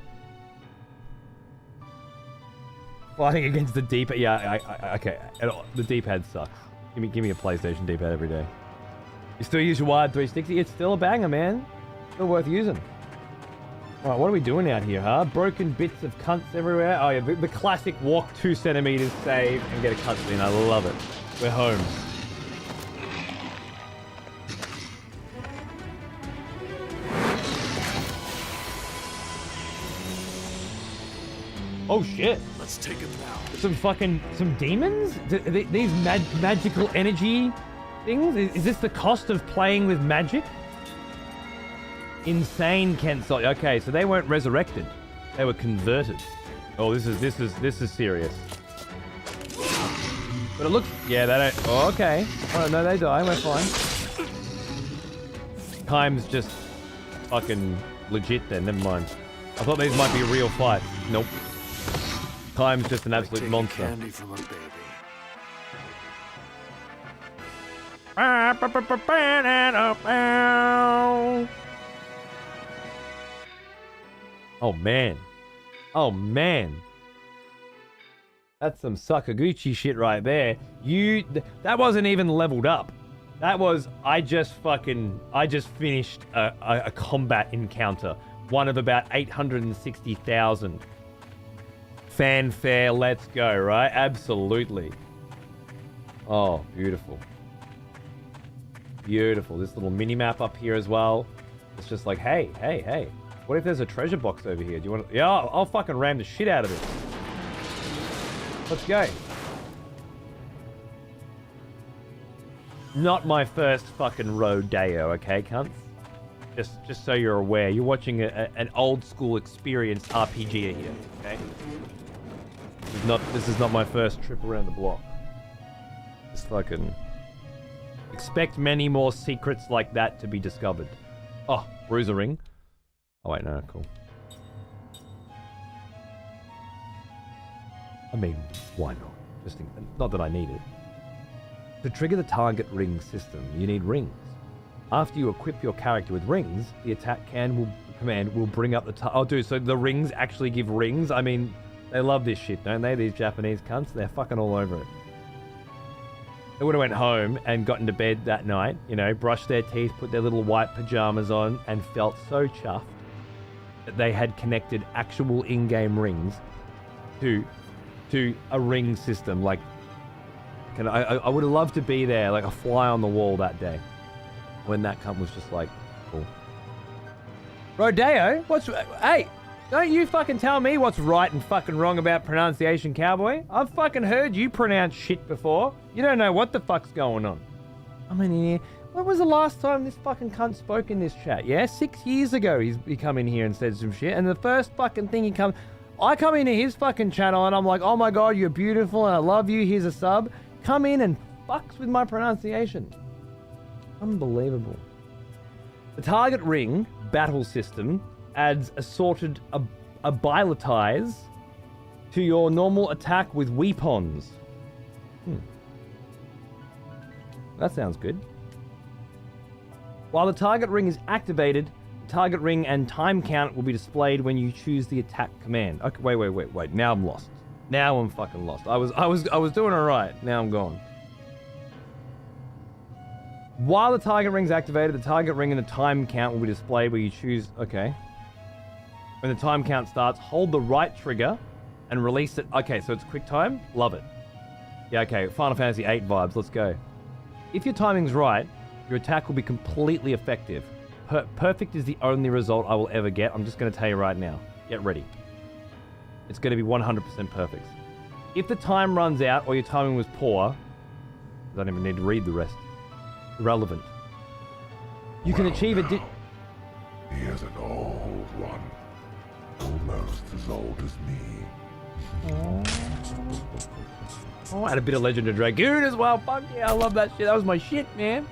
Fighting against the D-pad. Yeah, okay. The D-pad sucks. Give me a PlayStation D-pad every day. You still use your wired 360? It's still a banger, man. Still worth using. Alright, what are we doing out here, huh? Broken bits of cunts everywhere. Oh yeah, the classic walk 2 centimeters, save, and get a cutscene. I love it. We're home. Oh shit. Let's take him now. Some demons? These magical energy things? Is this the cost of playing with magic? Insane Kensol. Okay, so they weren't resurrected. They were converted. Oh, this is serious. But it looks, yeah, they don't. Oh, okay. Oh no, they die. We're fine. Time's just fucking legit then. Never mind. I thought these might be real fights. Nope. Time's just an absolute monster. Candy from a baby. Oh man. Oh man. That's some Sakaguchi shit right there. That wasn't even leveled up. That was, I just finished a combat encounter. One of about 860,000. Fanfare, let's go, right? Absolutely. Oh, beautiful. Beautiful. This little mini-map up here as well. It's just like, hey. What if there's a treasure box over here? Do you want to... Yeah, I'll fucking ram the shit out of it. Let's go. Not my first fucking rodeo, okay, cunts? Just so you're aware, you're watching an old school experienced RPG here, okay? This is not my first trip around the block. Just fucking... Expect many more secrets like that to be discovered. Oh, bruiser ring. Oh wait, no, cool. I mean, why not? Just think, not that I need it. To trigger the target ring system, you need rings. After you equip your character with rings, the attack command will bring up the oh, dude, so the rings actually give rings? I mean, they love this shit, don't they? These Japanese cunts, they're fucking all over it. They would have went home and got into bed that night, you know, brushed their teeth, put their little white pajamas on, and felt so chuffed that they had connected actual in-game rings to a ring system. Like, I would have loved to be there, like a fly on the wall that day, when that cunt was just like, cool. Rodeo? Hey, don't you fucking tell me what's right and fucking wrong about pronunciation, cowboy. I've fucking heard you pronounce shit before. You don't know what the fuck's going on. I mean, when was the last time this fucking cunt spoke in this chat? Yeah, 6 years ago he come in here and said some shit, and the first fucking thing I come into his fucking channel and I'm like, oh my god, you're beautiful and I love you, here's a sub. Come in and fucks with my pronunciation. Unbelievable. The target ring battle system adds assorted abilities to your normal attack with weapons. That sounds good. While the target ring is activated, the target ring and time count will be displayed when you choose the attack command. Okay, wait. Now I'm lost. Now I'm fucking lost. I was doing alright. Now I'm gone. While the target ring is activated, the target ring and the time count will be displayed where you choose... Okay. When the time count starts, hold the right trigger and release it. Okay, so it's quick time. Love it. Yeah, okay. Final Fantasy VIII vibes. Let's go. If your timing's right, your attack will be completely effective. Perfect is the only result I will ever get. I'm just going to tell you right now. Get ready. It's going to be 100% perfect. If the time runs out or your timing was poor, I don't even need to read the rest. Irrelevant. You can achieve a He is an old one. Almost as old as me. Oh, I had a bit of Legend of Dragoon as well. Fuck yeah, I love that shit. That was my shit, man.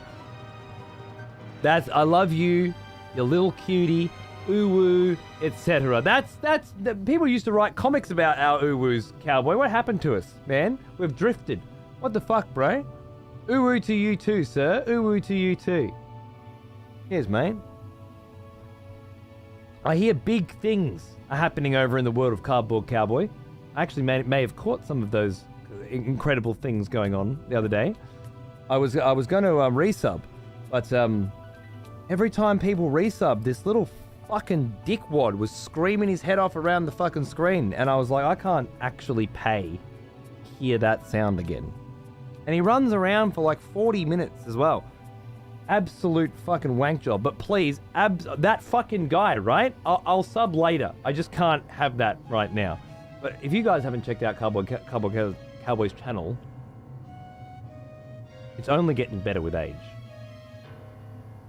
I love you, you little cutie, uwu, etc. People used to write comics about our uwus, cowboy. What happened to us, man? We've drifted. What the fuck, bro? Uwu to you too, sir. Uwu to you too. Here's, mate. I hear big things are happening over in the world of Cardboard Cowboy. I actually may have caught some of those incredible things going on the other day. I was going to resub, but every time people resub, this little fucking dickwad was screaming his head off around the fucking screen, and I was like, I can't actually pay to hear that sound again. And he runs around for like 40 minutes as well. Absolute fucking wank job. But please, that fucking guy, right? I'll sub later. I just can't have that right now. But if you guys haven't checked out Cowboy Cowboy's channel, it's only getting better with age.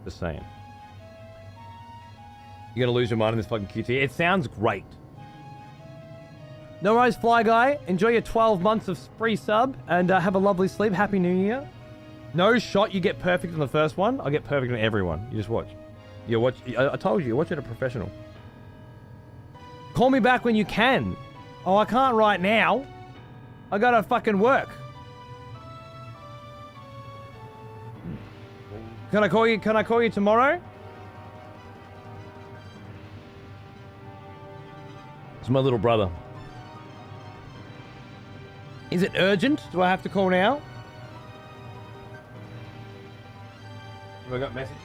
Just saying. You're gonna lose your mind in this fucking QT. It sounds great. No worries, Fly Guy. Enjoy your 12 months of free sub and have a lovely sleep. Happy New Year. No shot you get perfect on the first one. I'll get perfect on everyone. You just watch. You watch. I told you, you're watching a professional. Call me back when you can. Oh, I can't right now. I gotta fucking work. Can I call you? Can I call you tomorrow? It's my little brother. Is it urgent? Do I have to call now? Have I got a message?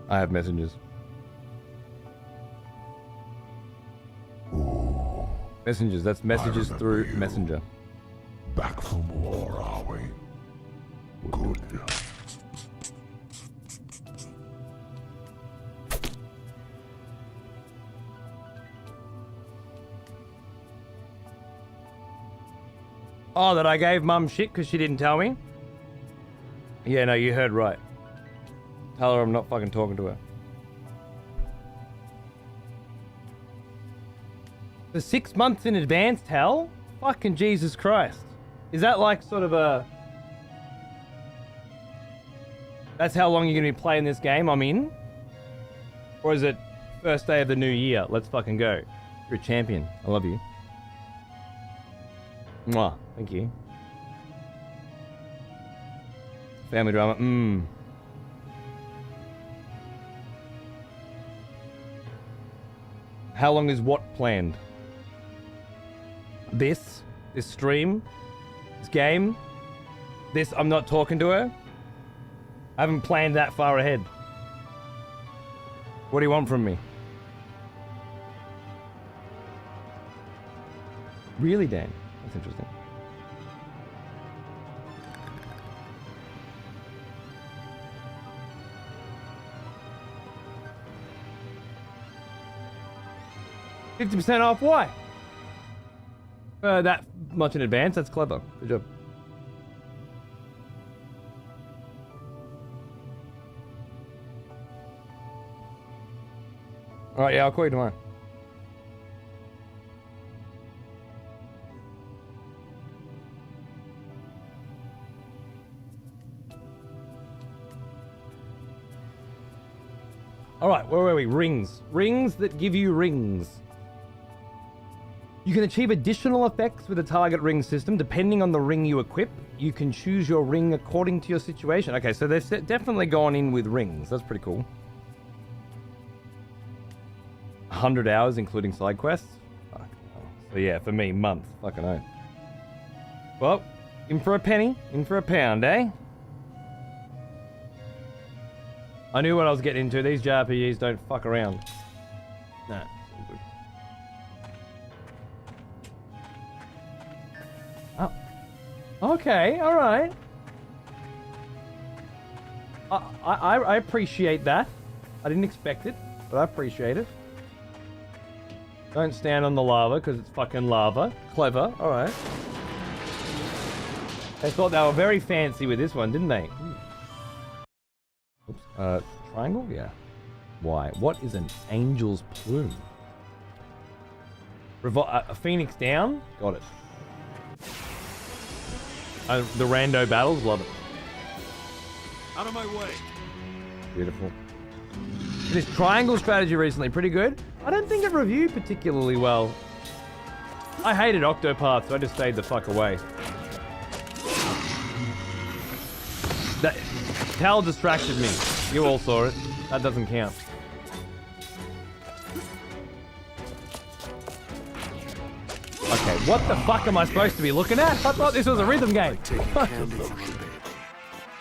I have messages. Ooh, Messengers, that's messages through you. Messenger. back from war, are we? Good. Oh, that I gave Mum shit because she didn't tell me? Yeah, no, you heard right. Tell her I'm not fucking talking to her. For 6 months in advance, Tal? Fucking Jesus Christ. Is that like sort of a... That's how long you're going to be playing this game I'm in? Or is it first day of the new year? Let's fucking go. You're a champion. I love you. Mwah. Thank you. Family drama. How long is what planned? This stream, this game, this I'm not talking to her. I haven't planned that far ahead. What do you want from me? Really, Dan? That's interesting. $50% off? Why? That much in advance? That's clever. Good job. Alright, yeah, I'll call you tomorrow. Alright, where were we? Rings. Rings that give you rings. You can achieve additional effects with a target ring system. Depending on the ring you equip, you can choose your ring according to your situation. Okay, so they've definitely gone in with rings. That's pretty cool. 100 hours, including side quests. Fuck. So yeah, for me, month. Fucking oath. Well, in for a penny, in for a pound, eh? I knew what I was getting into. These JRPGs don't fuck around. Nah. Oh. Okay, alright. I appreciate that. I didn't expect it, but I appreciate it. Don't stand on the lava, because it's fucking lava. Clever, alright. They thought they were very fancy with this one, didn't they? Oops. Triangle? Yeah. Why? What is an angel's plume? A phoenix down? Got it. The rando battles, love it. Out of my way. Beautiful. This triangle strategy recently, pretty good. I don't think it reviewed particularly well. I hated Octopath, so I just stayed the fuck away. towel distracted me. You all saw it. That doesn't count. Okay, what the fuck am I supposed to be looking at? I thought this was a rhythm game.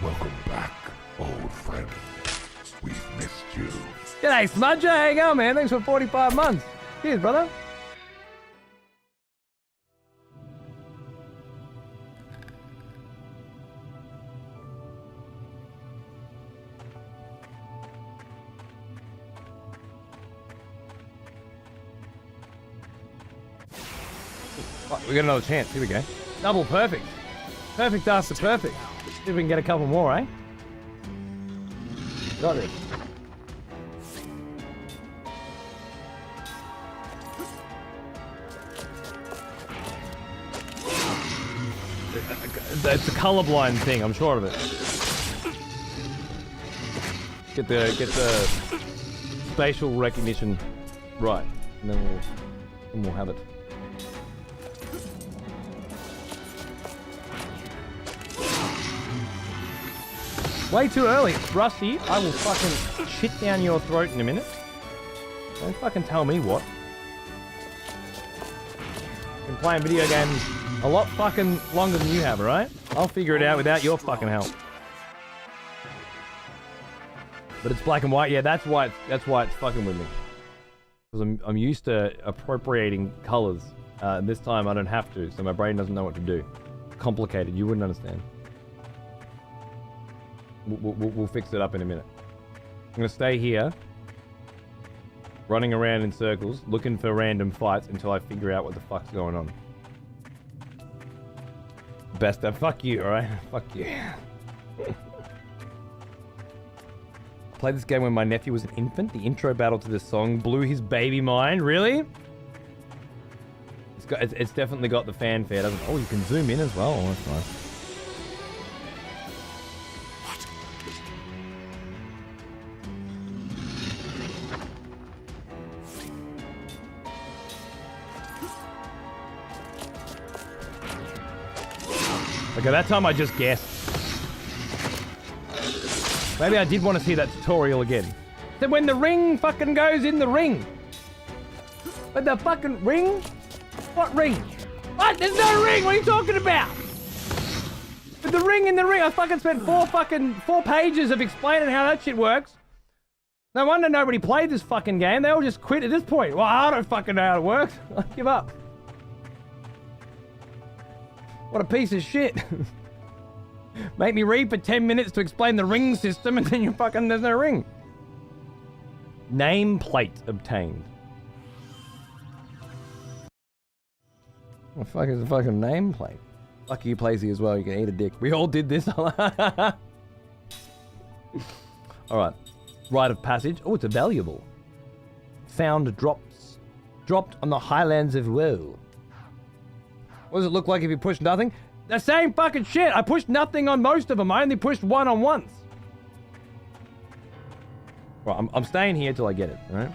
Welcome back, old friend. We've missed you. G'day, Smudger. How you going, man? Thanks for 45 months. Cheers, brother. Oh, we got another chance. Here we go. Double perfect. Perfect after perfect. See if we can get a couple more, eh? Got it. It's a colorblind thing, I'm sure of it. Get the spatial recognition right, and then we'll have it. Way too early, Rusty. I will fucking shit down your throat in a minute. Don't fucking tell me what. Been playing video games a lot fucking longer than you have, alright? I'll figure it out without your fucking help. But it's black and white. Yeah, that's why it's fucking with me. Because I'm used to appropriating colors. This time I don't have to, so my brain doesn't know what to do. Complicated. You wouldn't understand. We'll fix it up in a minute. I'm gonna stay here, running around in circles, looking for random fights until I figure out what the fuck's going on. Best of fuck you, alright? Fuck you. Played this game when my nephew was an infant. The intro battle to this song blew his baby mind. Really? It's definitely got the fanfare, doesn't it? Oh, you can zoom in as well. Oh, that's nice. Okay, that time I just guessed. Maybe I did want to see that tutorial again. Then when the ring fucking goes in the ring. But the fucking ring? What ring? What? There's no ring! What are you talking about? With the ring in the ring, I fucking spent 4 pages of explaining how that shit works. No wonder nobody played this fucking game. They all just quit at this point. Well, I don't fucking know how it works. I give up. What a piece of shit. Make me read for 10 minutes to explain the ring system and then there's no ring. Nameplate obtained. What the fuck is a fucking nameplate? Fuck you, Plazy, as well. You can eat a dick. We all did this. Alright. Rite of passage. Oh, it's a valuable. Found dropped on the highlands of woe. What does it look like if you push nothing? The same fucking shit! I pushed nothing on most of them. I only pushed one on once. Right, I'm staying here till I get it, right?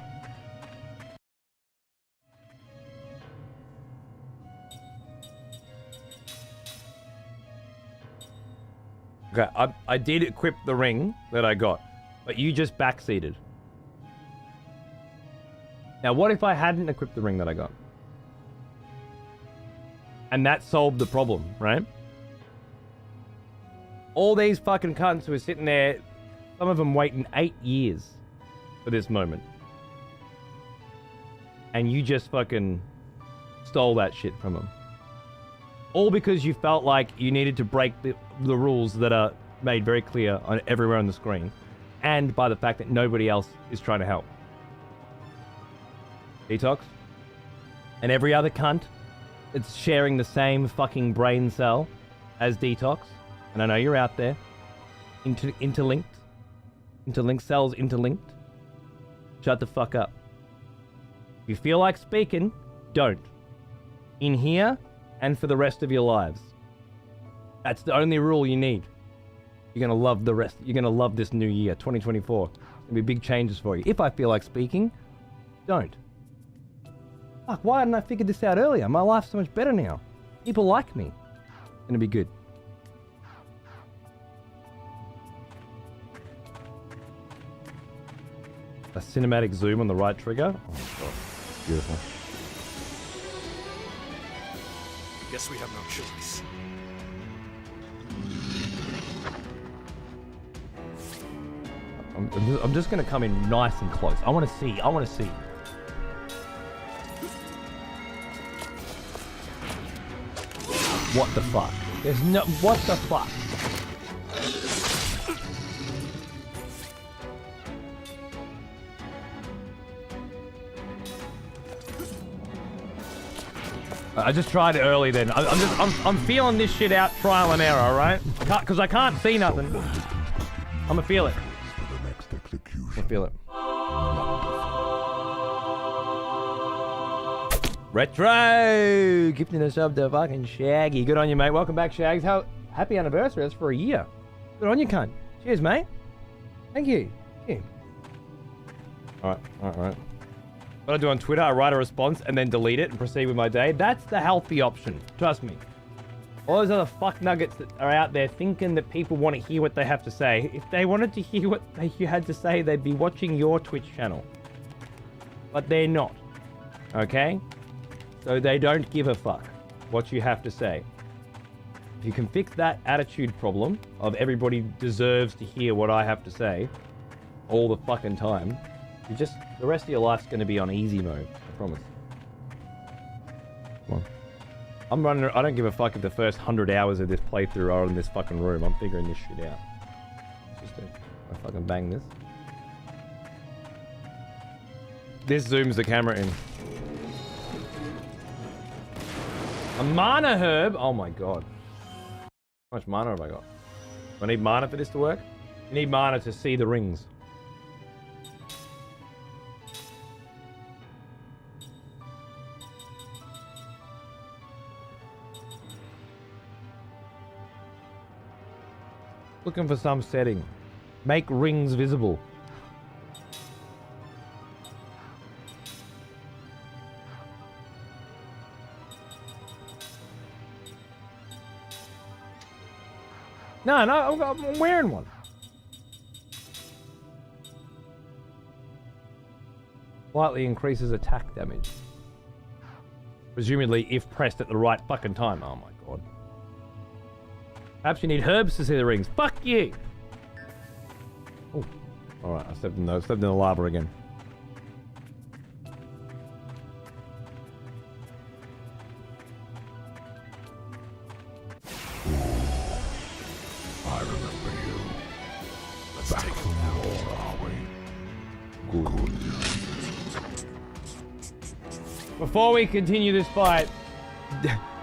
Okay, I did equip the ring that I got, but you just backseated. Now, what if I hadn't equipped the ring that I got? And that solved the problem, right? All these fucking cunts who are sitting there, some of them waiting 8 years for this moment. And you just fucking stole that shit from them. All because you felt like you needed to break the rules that are made very clear on everywhere on the screen. And by the fact that nobody else is trying to help. Detox? And every other cunt it's sharing the same fucking brain cell as Detox. And I know you're out there. Interlinked. Interlinked cells interlinked. Shut the fuck up. If you feel like speaking, don't. In here and for the rest of your lives. That's the only rule you need. You're gonna love the rest. You're gonna love this new year, 2024. There's gonna be big changes for you. If I feel like speaking, don't. Fuck, why hadn't I figured this out earlier? My life's so much better now. People like me. It's gonna be good. A cinematic zoom on the right trigger. Oh, God. Beautiful. Guess we have no choice. I'm just gonna come in nice and close. I want to see. What the fuck? There's no. What the fuck? I just tried it early. Then I'm feeling this shit out, trial and error, all right? Because I can't see nothing. I'm gonna feel it. For the next execution. I feel it. Retro! Gifting us up to fucking Shaggy. Good on you, mate. Welcome back, Shags. Happy anniversary. That's for a year. Good on you, cunt. Cheers, mate. Thank you. Thank you. Alright. What I do on Twitter, I write a response and then delete it and proceed with my day. That's the healthy option. Trust me. All those other fuck nuggets that are out there thinking that people want to hear what they have to say. If they wanted to hear what you had to say, they'd be watching your Twitch channel. But they're not. Okay? So they don't give a fuck what you have to say. If you can fix that attitude problem of everybody deserves to hear what I have to say all the fucking time, the rest of your life's going to be on easy mode. I promise. Come on. I don't give a fuck if the first 100 hours of this playthrough are in this fucking room. I'm figuring this shit out. I fucking bang this. This zooms the camera in. A mana herb? Oh my god. How much mana have I got? Do I need mana for this to work? You need mana to see the rings. Looking for some setting. Make rings visible. No, I'm wearing one. Slightly increases attack damage. Presumably if pressed at the right fucking time. Oh my god. Perhaps you need herbs to see the rings. Fuck you! Oh. Alright, I stepped in the lava again. I remember you. Let's Back take from it war, are we? Good. Before we continue this fight,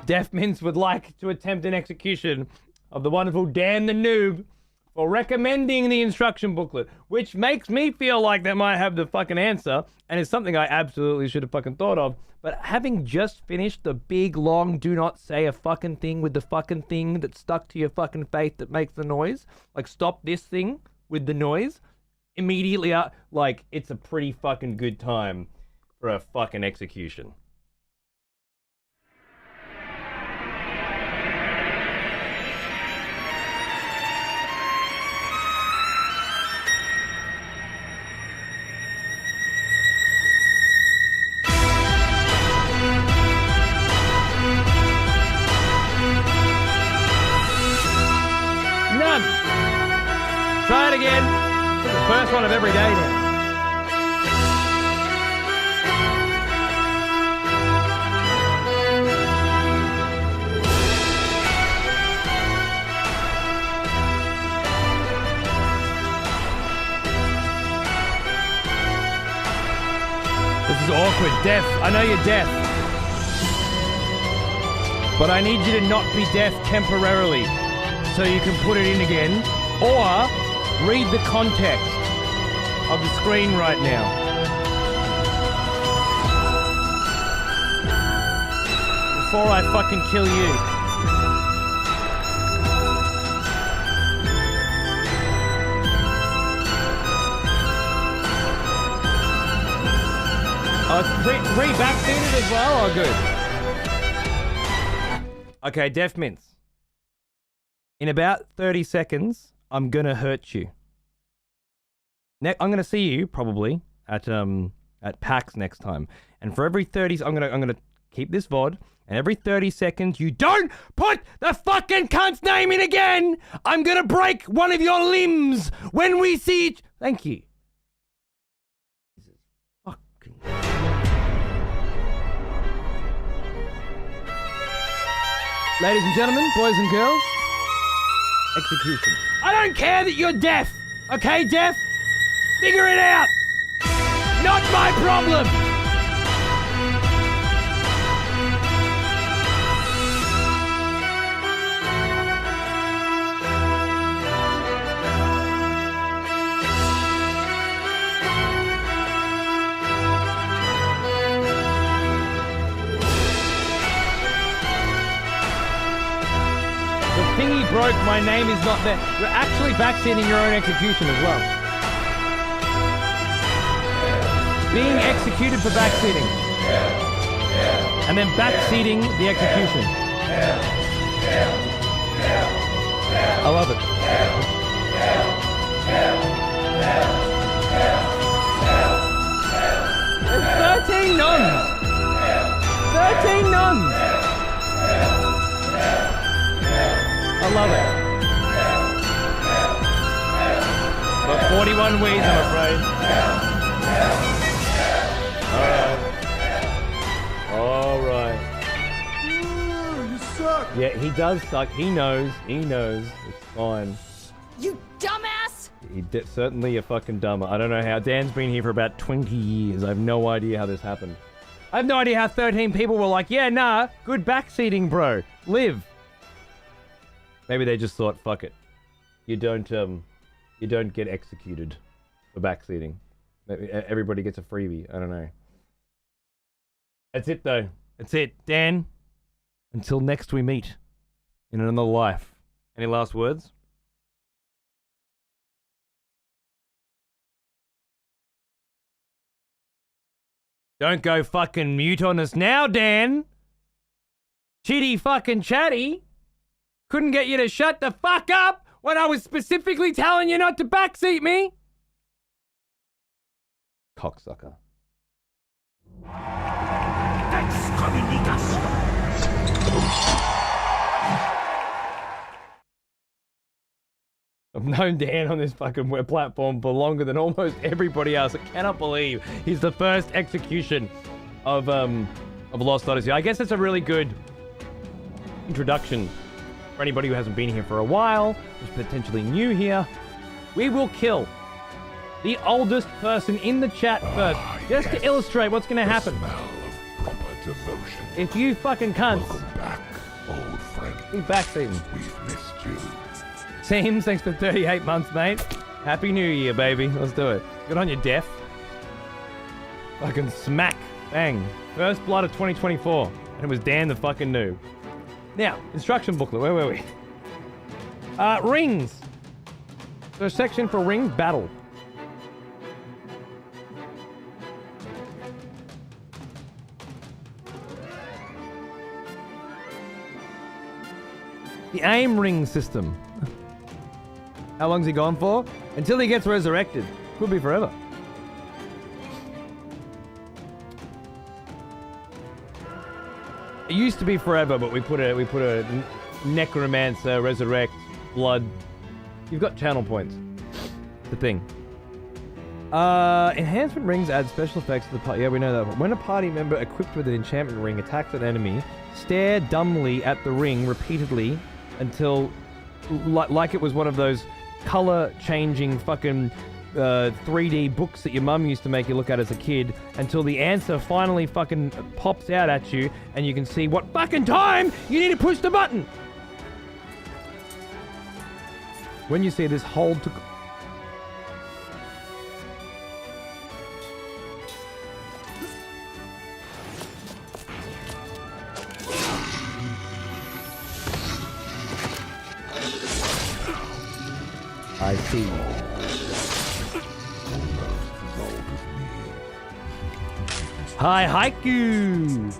Deaf Mince would like to attempt an execution of the wonderful Dan the Noob for recommending the instruction booklet, which makes me feel like they might have the fucking answer, and it's something I absolutely should have fucking thought of. But having just finished the big, long, do not say a fucking thing with the fucking thing that's stuck to your fucking face that makes the noise, like stop this thing with the noise, immediately, like, it's a pretty fucking good time for a fucking execution. None. Try it again. It's the first one of every day now. This is awkward. Deaf. I know you're deaf. But I need you to not be deaf temporarily so you can put it in again. Or read the context of the screen right now. Before I fucking kill you. Oh, it's pre-backseated as well? Oh, good. Okay, Deaf Mince. In about 30 seconds, I'm gonna hurt you. I'm gonna see you, probably, at PAX next time. And for every 30, I'm gonna keep this VOD. And every 30 seconds, you don't put the fucking cunt's name in again. I'm gonna break one of your limbs when we see each. Thank you. Fucking. Ladies and gentlemen, boys and girls, execution. I don't care that you're deaf. Okay, deaf? Figure it out. Not my problem. Thingy broke, my name is not there. You're actually backseating your own execution as well. Being executed for backseating. And then backseating the execution. I love it. There's 13 nuns! 13 nuns! I love it. But 41 ways, I'm afraid. Alright. You suck. Yeah, he does suck. He knows. It's fine. You dumbass! Certainly a fucking dumber. I don't know how. Dan's been here for about 20 years. I have no idea how this happened. I have no idea how 13 people were like, yeah, nah, good backseating, bro. Live. Maybe they just thought, fuck it. You don't get executed for backseating. Everybody gets a freebie. I don't know. That's it, though. That's it. Dan, until next we meet in another life. Any last words? Don't go fucking mute on us now, Dan. Chitty fucking chatty. Couldn't get you to shut the fuck up when I was specifically telling you not to backseat me. Cocksucker. I've known Dan on this fucking web platform for longer than almost everybody else. I cannot believe he's the first execution of Lost Odyssey. I guess it's a really good introduction for anybody who hasn't been here for a while, who's potentially new here. We will kill the oldest person in the chat first, just to illustrate what's going to happen. Smell of proper devotion. If you fucking cunts, Welcome back, old friend. be backseating. We've missed you. Teams, thanks for 38 months, mate. Happy New Year, baby. Let's do it. Good on you, Def. Fucking smack. Bang. First blood of 2024. And it was Dan the fucking noob. Now, instruction booklet. Where were we? Rings. There's a section for rings battle. The aim ring system. How long's he gone for? Until he gets resurrected. Could be forever. It used to be forever, but we put a necromancer, resurrect, blood. You've got channel points. The thing. Enhancement rings add special effects to the party. Yeah, we know that. When a party member equipped with an enchantment ring attacks an enemy, stare dumbly at the ring repeatedly until, like it was one of those color-changing fucking 3D books that your mum used to make you look at as a kid, until the answer finally fucking pops out at you and you can see what fucking time you need to push the button. When you see this, hold to... I see. Hi, Haiku!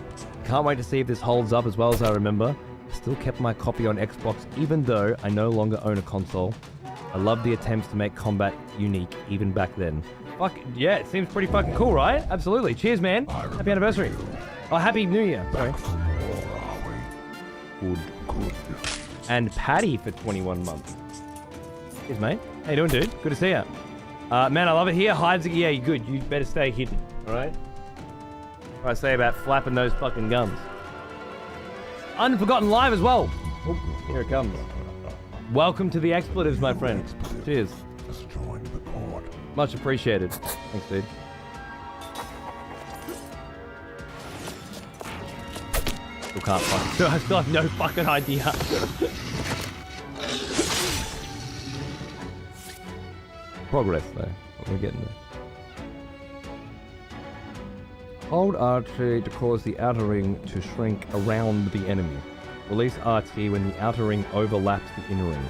Can't wait to see if this holds up as well as I remember. Still kept my copy on Xbox even though I no longer own a console. I love the attempts to make combat unique even back then. Fuck, yeah, it seems pretty fucking cool, right? Absolutely. Cheers, man. Happy anniversary. Oh, happy new year. Sorry. Good. And Patty for 21 months. Cheers, mate. How you doing, dude? Good to see you. Man, I love it here. Hides, yeah, you're good. You better stay hidden, alright? What I say about flapping those fucking gums. Unforgotten live as well. Oh, here it comes. Welcome to the expletives, my friend. Cheers. Just join the court. Much appreciated. Thanks, dude. Still can't fucking... I still have no fucking idea. Progress, though. We're getting there. Hold RT to cause the outer ring to shrink around the enemy. Release RT when the outer ring overlaps the inner ring.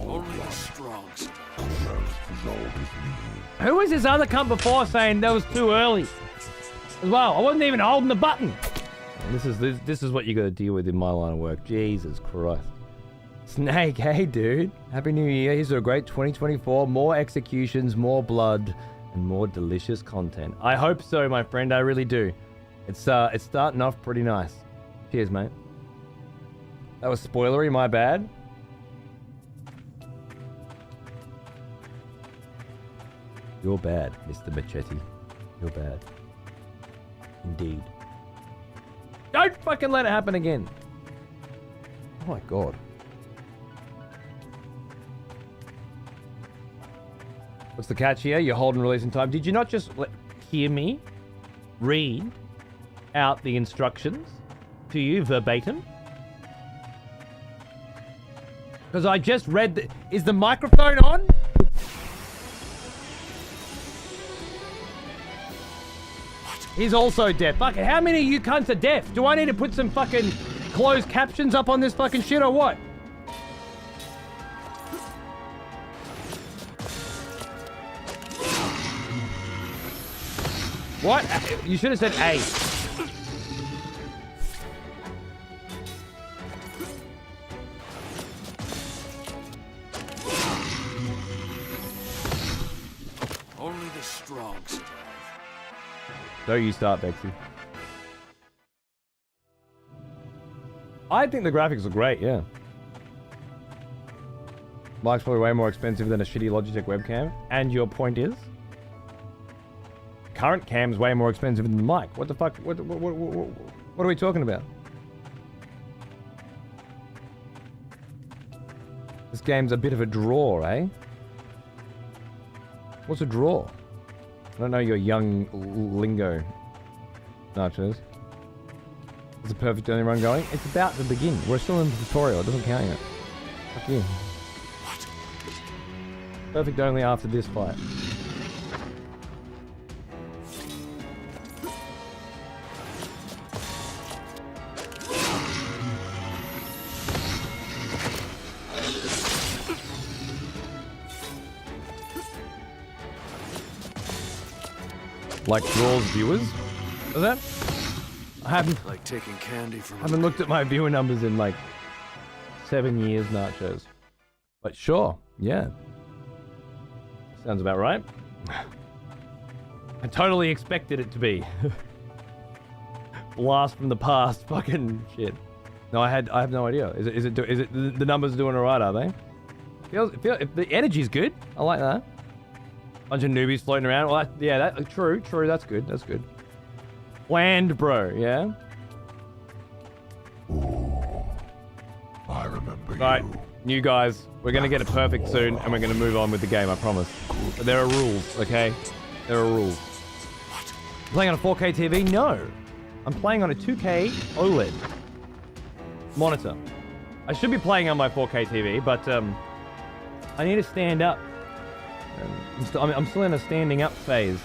Only the strong survive. Who was this other cunt before saying that was too early? As well, I wasn't even holding the button. This is what you got to deal with in my line of work. Jesus Christ. Snake, hey dude. Happy New Year. Here's a great 2024. More executions, more blood, and more delicious content. I hope so, my friend. I really do. It's starting off pretty nice. Cheers, mate. That was spoilery, my bad. You're bad, Mr. Machete. You're bad. Indeed. Don't fucking let it happen again. Oh my god. What's the catch here? You're holding release in time. Did you not just hear me read out the instructions to you verbatim? Because I just read is the microphone on? He's also deaf. Fuck it, how many of you cunts are deaf? Do I need to put some fucking closed captions up on this fucking shit or what? What? You should have said A. Only the strong survive. So you start, Bexy. I think the graphics are great, yeah. Mic's probably way more expensive than a shitty Logitech webcam. And your point is? Current cam's way more expensive than the mic. What the fuck? What are we talking about? This game's a bit of a draw, eh? What's a draw? I don't know your young lingo, Nachos. Is the perfect only run going? It's about to begin. We're still in the tutorial. It doesn't count yet. Fuck you. What? Perfect only after this fight. Like draws viewers? Is that? I haven't Like taking candy from looked at my viewer numbers in like 7 years, Nachos. But sure, yeah. Sounds about right. I totally expected it to be. Blast from the past, fucking shit. No, I have no idea. Is it the numbers are doing alright, are they? If the energy's good. I like that. Bunch of newbies floating around. Well, true. That's good. Bland, bro. Yeah. Ooh, I remember Right, you. new guys. We're gonna get it perfect soon, and we're gonna move on with the game. I promise. But there are rules, okay? There are rules. Playing on a 4K TV? No. I'm playing on a 2K OLED monitor. I should be playing on my 4K TV, but I need to stand up. I'm still in a standing up phase.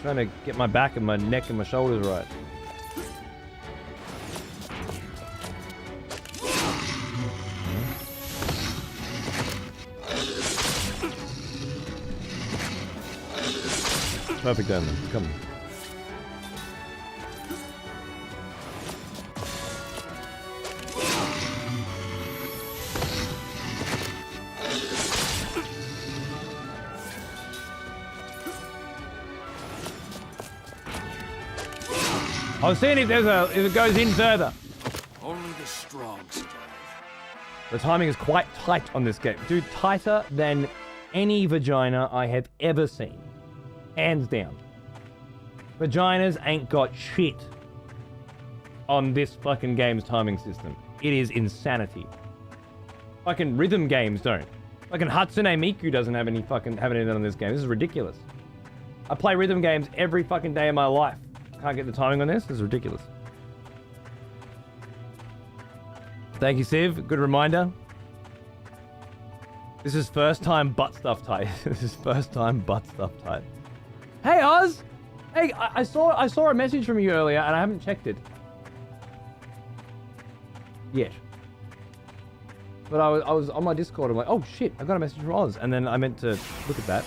Trying to get my back and my neck and my shoulders right. Perfect, Damon. Come on. I was seeing if it goes in further. Only the strong survive. The timing is quite tight on this game. Dude, tighter than any vagina I have ever seen. Hands down. Vaginas ain't got shit on this fucking game's timing system. It is insanity. Fucking rhythm games don't. Fucking Hatsune Miku doesn't have any on this game. This is ridiculous. I play rhythm games every fucking day of my life. Can't get the timing on this? This is ridiculous. Thank you, Civ. Good reminder. This is first time butt stuff tight. This is first time butt stuff tight. Hey, Oz! Hey, I saw a message from you earlier and I haven't checked it yet. But I was on my Discord. I'm like, oh shit, I got a message from Oz, and then I meant to look at that.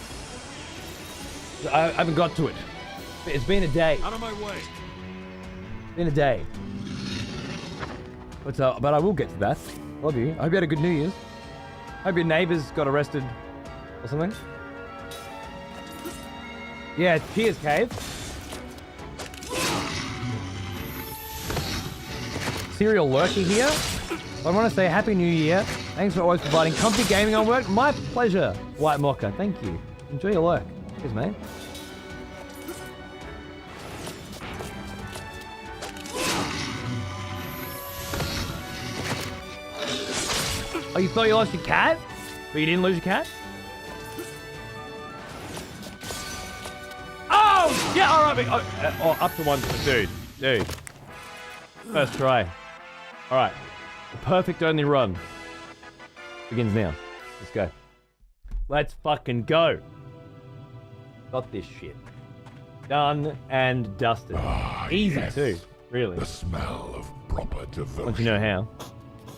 I haven't got to it. It's been a day. Out of my way. It's been a day. But I will get to that. Love you. I hope you had a good New Year's. Hope your neighbors got arrested or something. Yeah, cheers, Cave. Serial Lurker here. I want to say Happy New Year. Thanks for always providing comfy gaming on work. My pleasure, White Mocha. Thank you. Enjoy your lurk. Cheers, mate. Oh, you thought you lost your cat? But you didn't lose your cat? Oh! Yeah, alright. Oh, up to one. Dude. First try. Alright. The perfect only run begins now. Let's go. Let's fucking go. Got this shit. Done and dusted. Easy yes. too, really. The smell of proper devotion. Once you know how.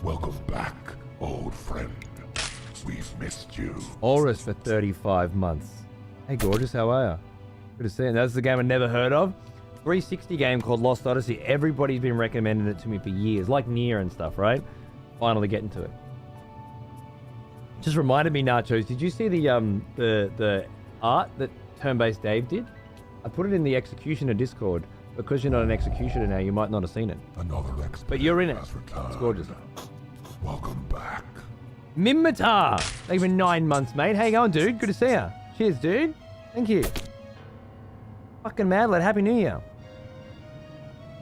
Welcome back, old friend. We've missed you. Aurus for 35 months. Hey, gorgeous, how are you? Good to see you. That's the game I never heard of. 360 game called Lost Odyssey. Everybody's been recommending it to me for years, like Nier and stuff, right? Finally getting to it. Just reminded me, Nachos, did you see the art that Turn-Based Dave did? I put it in the Executioner Discord. Because you're not an Executioner now, you might not have seen it. Another expert. But you're in it. has returned. It's gorgeous. Welcome back. Mimitar! Thank you for 9 months, mate. How you going, dude? Good to see you. Cheers, dude. Thank you. Fucking mad lad. Happy New Year.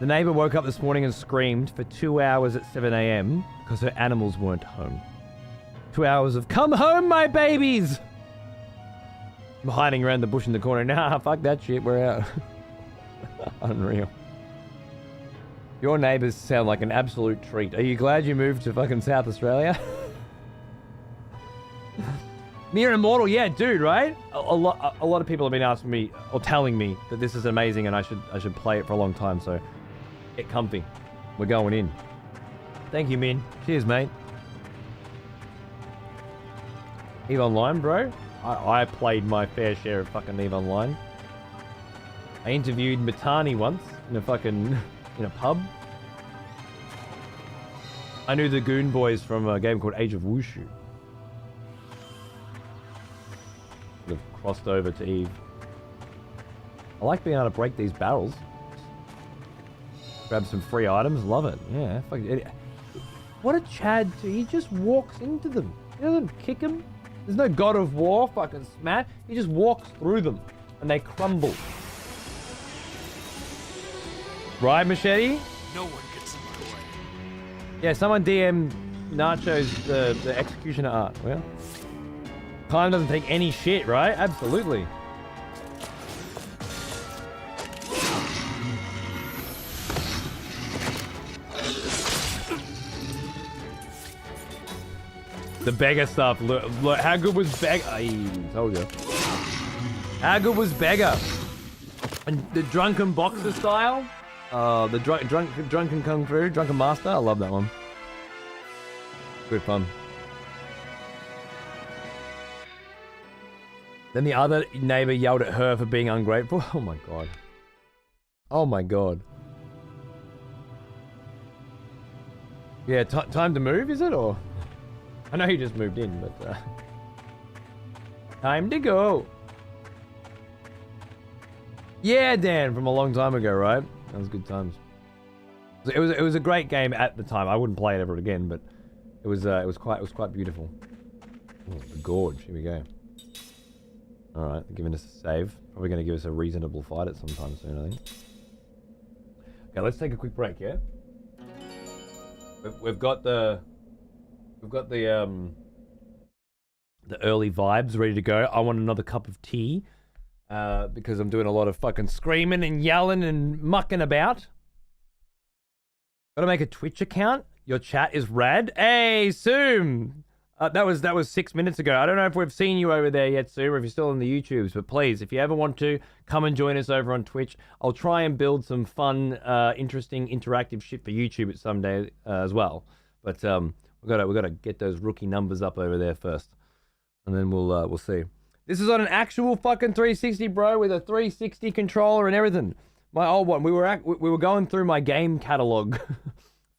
The neighbor woke up this morning and screamed for 2 hours at 7 a.m. because her animals weren't home. 2 hours of come home, my babies! I'm hiding around the bush in the corner. Nah, fuck that shit. We're out. Unreal. Your neighbors sound like an absolute treat. Are you glad you moved to fucking South Australia? Near Immortal, yeah, dude, right? A lot of people have been asking me or telling me that this is amazing and I should play it for a long time. So get comfy. We're going in. Thank you, Min. Cheers, mate. EVE Online, bro. I played my fair share of fucking EVE Online. I interviewed Matani once in a pub. I knew the Goon Boys from a game called Age of Wushu. Sort of crossed over to EVE. I like being able to break these barrels. Grab some free items, love it. Yeah, fuck it. What a Chad too. He just walks into them. He doesn't kick them. There's no God of War fucking smash. He just walks through them and they crumble. Right, Machete? No one gets in my way. Yeah, someone DM Nachos the Executioner art. Well, time doesn't take any shit, right? Absolutely. The beggar stuff. Look, how good was beggar? I told you. How good was beggar? And the drunken boxer style. The drunken kung fu, drunken master. I love that one. Good fun. Then the other neighbor yelled at her for being ungrateful. Oh my god. Oh my god. Yeah, time to move, is it? Or I know you just moved in, but time to go. Yeah, Dan, from a long time ago, right? That was good times. It was a great game at the time. I wouldn't play it ever again, but it was quite beautiful. Ooh, the gorge. Here we go. All right, they're giving us a save. Probably going to give us a reasonable fight at some time soon, I think. Okay, let's take a quick break. Yeah. We've got the early vibes ready to go. I want another cup of tea because I'm doing a lot of fucking screaming and yelling and mucking about. Gotta make a Twitch account. Your chat is rad. Hey, Soom! That was 6 minutes ago. I don't know if we've seen you over there yet, Soom, or if you're still on the YouTubes, but please, if you ever want to, come and join us over on Twitch. I'll try and build some fun, interesting, interactive shit for YouTube at some day as well. But we gotta get those rookie numbers up over there first, and then we'll see. This is on an actual fucking 360, bro, with a 360 controller and everything. My old one. We were going through my game catalog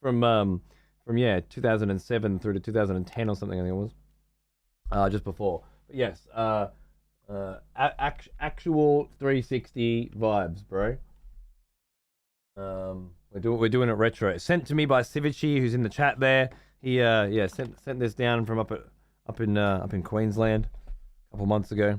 from 2007 through to 2010 or something. I think it was just before. But yes, actual 360 vibes, bro. We're doing it retro. Sent to me by Civici, who's in the chat there. He sent this down from up in Queensland a couple months ago.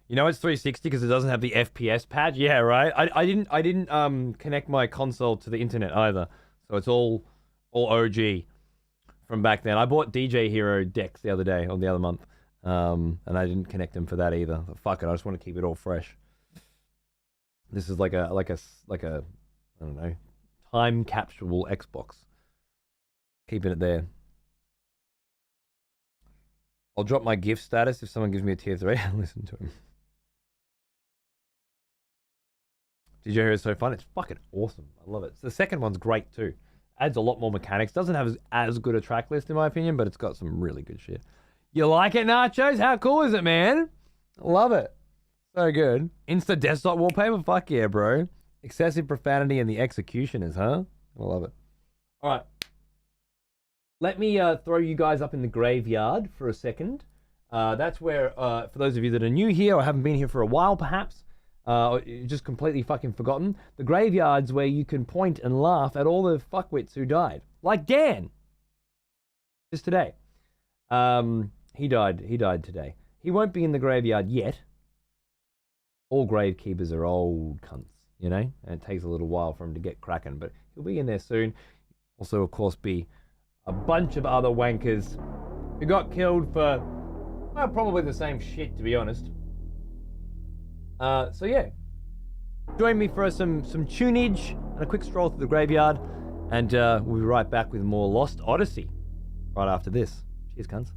You know it's 360 because it doesn't have the FPS patch. Yeah, right. I didn't connect my console to the internet either, so it's all OG from back then. I bought DJ Hero decks the other day or the other month, and I didn't connect them for that either. But fuck it, I just want to keep it all fresh. This is like a I don't know, time capsule Xbox. Keeping it there. I'll drop my gift status if someone gives me a tier 3 and listen to him. DJ Hero is so fun. It's fucking awesome. I love it. The second one's great too. Adds a lot more mechanics. Doesn't have as good a track list in my opinion, but it's got some really good shit. You like it, Nachos? How cool is it, man? Love it. So good. Insta desktop wallpaper? Fuck yeah, bro. Excessive profanity and the executioners, huh? I love it. All right. Let me throw you guys up in the graveyard for a second. That's where, for those of you that are new here or haven't been here for a while perhaps, or just completely fucking forgotten, the graveyard's where you can point and laugh at all the fuckwits who died. Like Dan. Just today. He died today. He won't be in the graveyard yet. All gravekeepers are old cunts, you know? And it takes a little while for him to get cracking, but he'll be in there soon. Also, of course, be a bunch of other wankers who got killed for, well, probably the same shit, to be honest. So yeah, join me for some tunage and a quick stroll through the graveyard, and we'll be right back with more Lost Odyssey right after this. Cheers, cunts.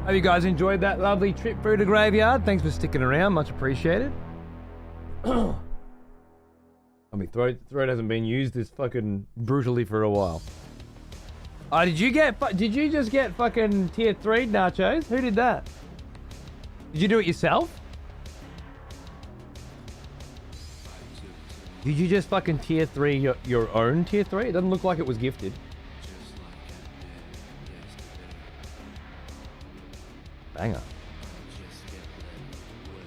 Hope you guys enjoyed that lovely trip through the graveyard. Thanks for sticking around, much appreciated. I mean, throat hasn't been used this fucking brutally for a while. Oh, did you just get fucking tier 3 nachos? Who did that? Did you do it yourself? Did you just fucking tier 3 your own tier 3? It doesn't look like it was gifted. Banger.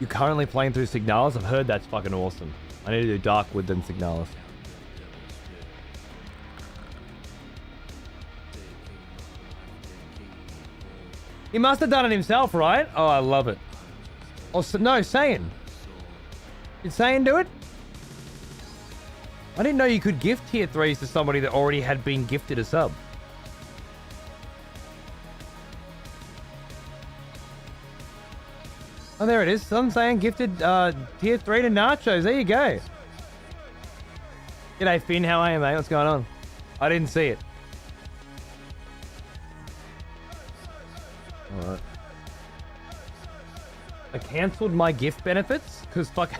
You're currently playing through Signalis? I've heard that's fucking awesome. I need to do Darkwood then Signalis. He must have done it himself, right? Oh, I love it. Oh, no, Saiyan. Did Saiyan do it? I didn't know you could gift tier 3s to somebody that already had been gifted a sub. Oh, there it is. Some saying gifted tier 3 to nachos. There you go. G'day, Finn. How are you, mate? What's going on? I didn't see it. Alright. I cancelled my gift benefits because fuck.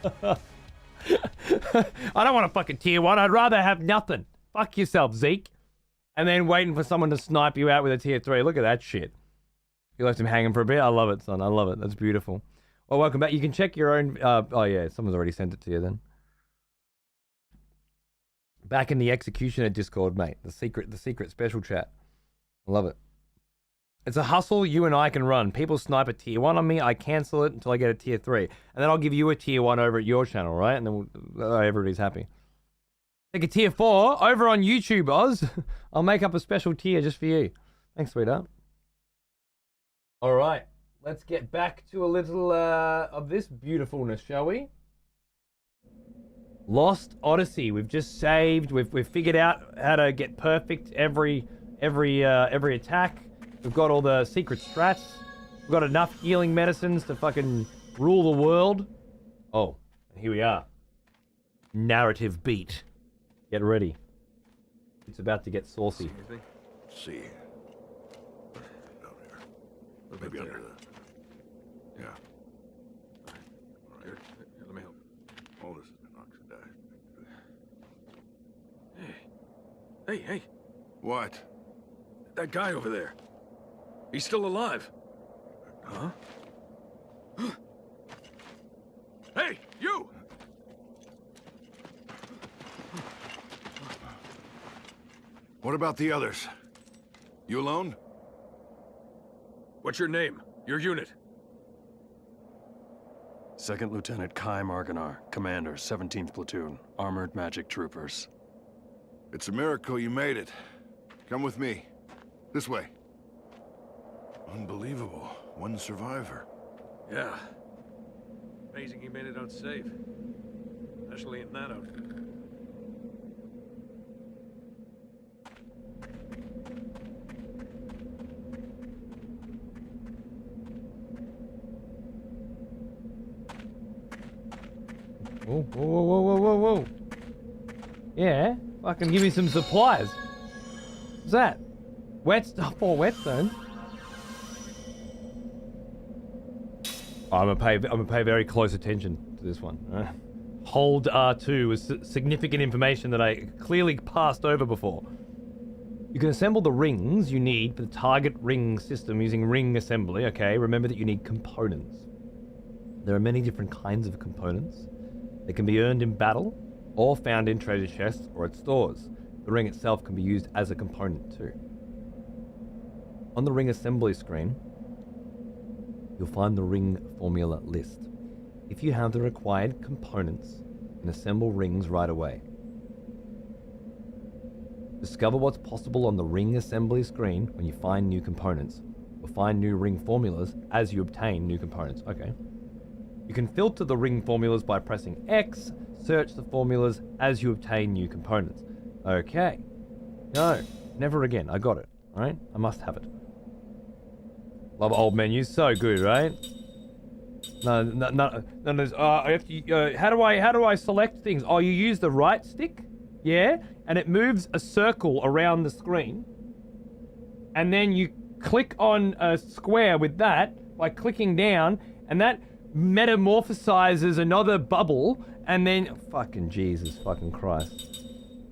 I don't want a fucking tier 1. I'd rather have nothing. Fuck yourself, Zeke. And then waiting for someone to snipe you out with a tier 3. Look at that shit. You left him hanging for a bit. I love it, son. I love it. That's beautiful. Well, welcome back. You can check your own... oh, yeah. Someone's already sent it to you then. Back in the Executioner Discord, mate. The secret special chat. I love it. It's a hustle you and I can run. People snipe a tier 1 on me. I cancel it until I get a tier 3. And then I'll give you a tier 1 over at your channel, right? And then everybody's happy. Take a tier 4 over on YouTube, Oz. I'll make up a special tier just for you. Thanks, sweetheart. All right, let's get back to a little of this beautifulness, shall we? Lost Odyssey. We've just saved. We've figured out how to get perfect every attack. We've got all the secret strats. We've got enough healing medicines to fucking rule the world. Oh, and here we are. Narrative beat. Get ready. It's about to get saucy. See. Maybe under that. Yeah. All right. Here, let me help. All this has been oxidized. Hey. What? That guy over there. He's still alive. Huh? Hey, you! What about the others? You alone? What's your name? Your unit? Second Lieutenant Kai Marganar, Commander, 17th Platoon, Armored Magic Troopers. It's a miracle you made it. Come with me. This way. Unbelievable. One survivor. Yeah. Amazing he made it out safe. Especially in that outfit. Whoa. Yeah, fucking give me some supplies. What's that? Wet stuff or whetstone? I'm gonna pay very close attention to this one. Hold R2 was significant information that I clearly passed over before. You can assemble the rings you need for the target ring system using ring assembly, okay? Remember that you need components. There are many different kinds of components. They can be earned in battle, or found in treasure chests or at stores. The ring itself can be used as a component too. On the ring assembly screen, you'll find the ring formula list. If you have the required components, you can assemble rings right away. Discover what's possible on the ring assembly screen when you find new components, or find new ring formulas as you obtain new components. Okay. You can filter the ring formulas by pressing X, search the formulas as you obtain new components. Okay. No, never again. I got it. Alright? I must have it. Love old menus. So good, right? No, there's, I have to, how do I select things? Oh, you use the right stick? Yeah? And it moves a circle around the screen. And then you click on a square with that by clicking down, and that metamorphosizes another bubble, and then fucking Jesus fucking Christ.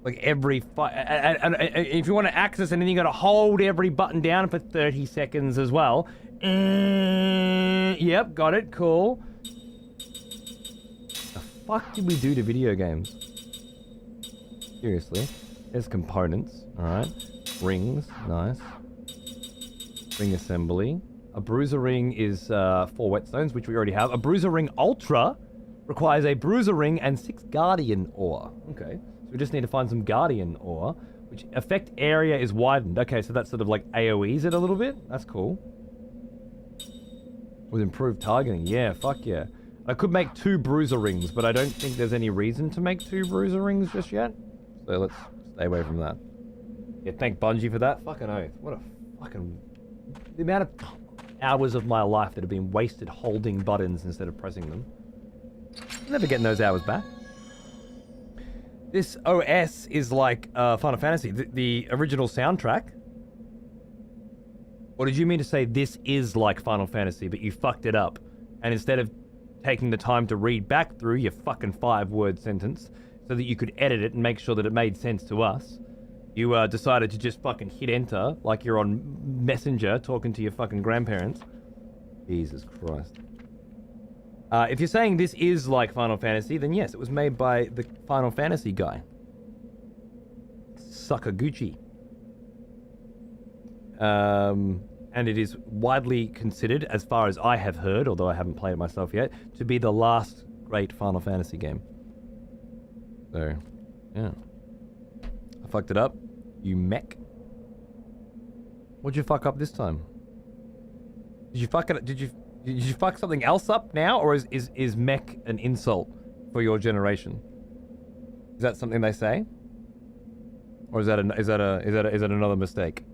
Like every and if you want to access anything, you got to hold every button down for 30 seconds as well. Yep, got it. Cool. The fuck did we do to video games? Seriously. There's components. All right. Rings. Nice. Ring assembly. A bruiser ring is 4 whetstones, which we already have. A bruiser ring ultra requires a bruiser ring and 6 guardian ore. Okay. So we just need to find some guardian ore, which effect area is widened. Okay, so that's sort of like AoEs it a little bit. That's cool. With improved targeting. Yeah, fuck yeah. I could make 2 bruiser rings, but I don't think there's any reason to make 2 bruiser rings just yet. So let's stay away from that. Yeah, thank Bungie for that. Fucking oath. What a fucking... The amount of hours of my life that have been wasted holding buttons instead of pressing them. I'm never getting those hours back. This OS is like Final Fantasy. The original soundtrack. Or did you mean to say this is like Final Fantasy, but you fucked it up? And instead of taking the time to read back through your fucking 5-word sentence so that you could edit it and make sure that it made sense to us, you decided to just fucking hit enter like you're on Messenger talking to your fucking grandparents. Jesus Christ. If you're saying this is like Final Fantasy, then yes, it was made by the Final Fantasy guy. Sakaguchi. And it is widely considered, as far as I have heard, although I haven't played it myself yet, to be the last great Final Fantasy game. So, yeah. I fucked it up. You mech. What'd you fuck up this time? Did you fuck it? Did you fuck something else up now, or is mech an insult for your generation? Is that something they say, or is that another mistake?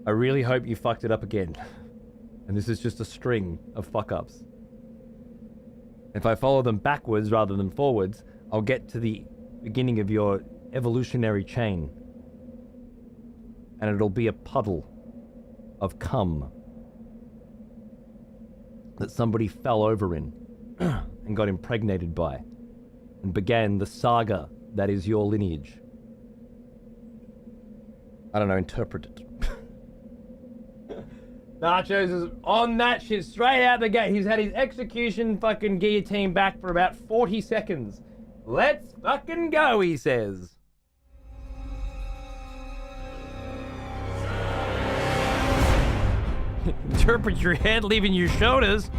I really hope you fucked it up again, and this is just a string of fuck ups. If I follow them backwards rather than forwards, I'll get to the beginning of your evolutionary chain, and it'll be a puddle of cum that somebody fell over in and got impregnated by and began the saga that is your lineage. I don't know, interpret it. Nachos is on that shit straight out the gate. He's had his execution fucking guillotine back for about 40 seconds. Let's fucking go, he says. Interpret your head leaving your shoulders.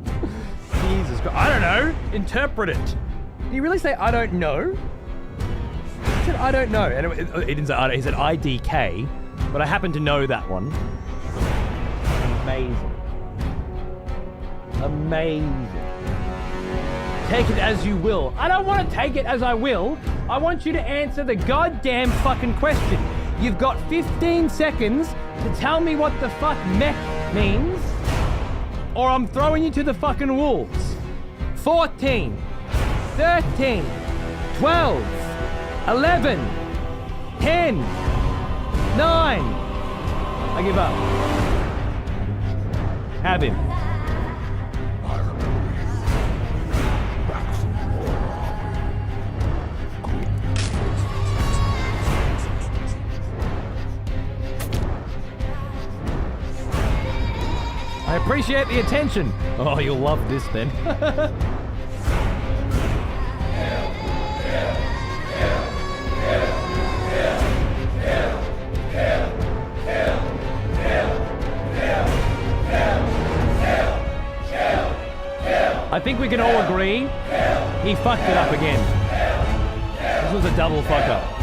Jesus Christ. I don't know. Interpret it. Did he really say, I don't know? He said, I don't know. And it didn't say, I don't. He said, IDK. But I happen to know that one. Amazing. Amazing. Take it as you will. I don't want to take it as I will. I want you to answer the goddamn fucking question. You've got 15 seconds to tell me what the fuck mech means, or I'm throwing you to the fucking wolves. 14, 13, 12, 11, 10, 9. I give up. Have him. I appreciate the attention. Oh, you'll love this then. I think we can all agree he fucked it up again. This was a double fuck up.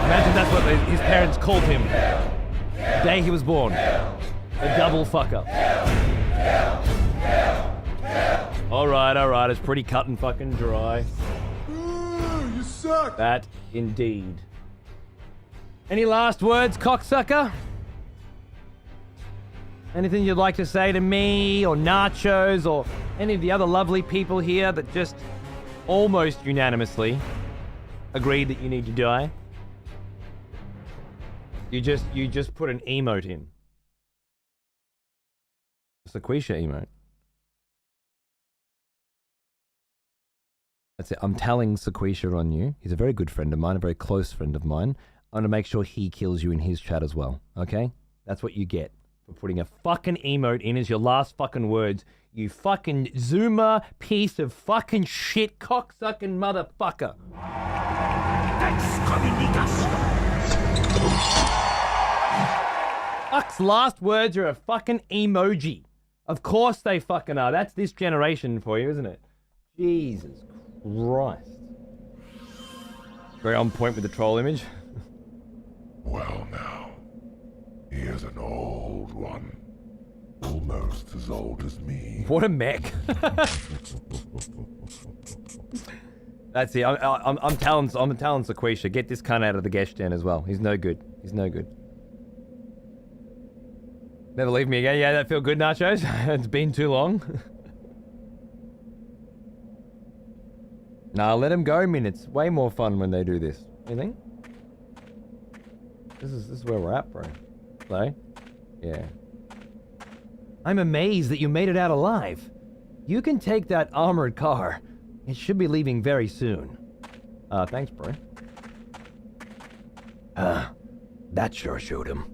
Imagine that's what his parents called him the day he was born. A double fuck up. Alright, it's pretty cut and fucking dry. You suck! That indeed. Any last words, cocksucker? Anything you'd like to say to me, or Nachos, or any of the other lovely people here that just almost unanimously agreed that you need to die. You just put an emote in. Sequisha emote. That's it. I'm telling Sequisha on you. He's a very good friend of mine, a very close friend of mine. I'm gonna make sure he kills you in his chat as well. Okay? That's what you get for putting a fucking emote in as your last fucking words. You fucking zoomer piece of fucking shit cocksucking motherfucker. Fuck's last words are a fucking emoji. Of course they fucking are. That's this generation for you, isn't it? Jesus Christ. Very on point with the troll image. Well now, he is an old one. Almost as old as me. What a mech. That's it. I'm telling Sequisha, get this cunt out of the guest den as well. He's no good. He's no good. Never leave me again. Yeah, that feel good, Nachos? It's been too long. Nah, let him go, Min. It's way more fun when they do this. You think? This is where we're at, bro. So, yeah. I'm amazed that you made it out alive. You can take that armored car. It should be leaving very soon. Thanks, bro. That sure showed him.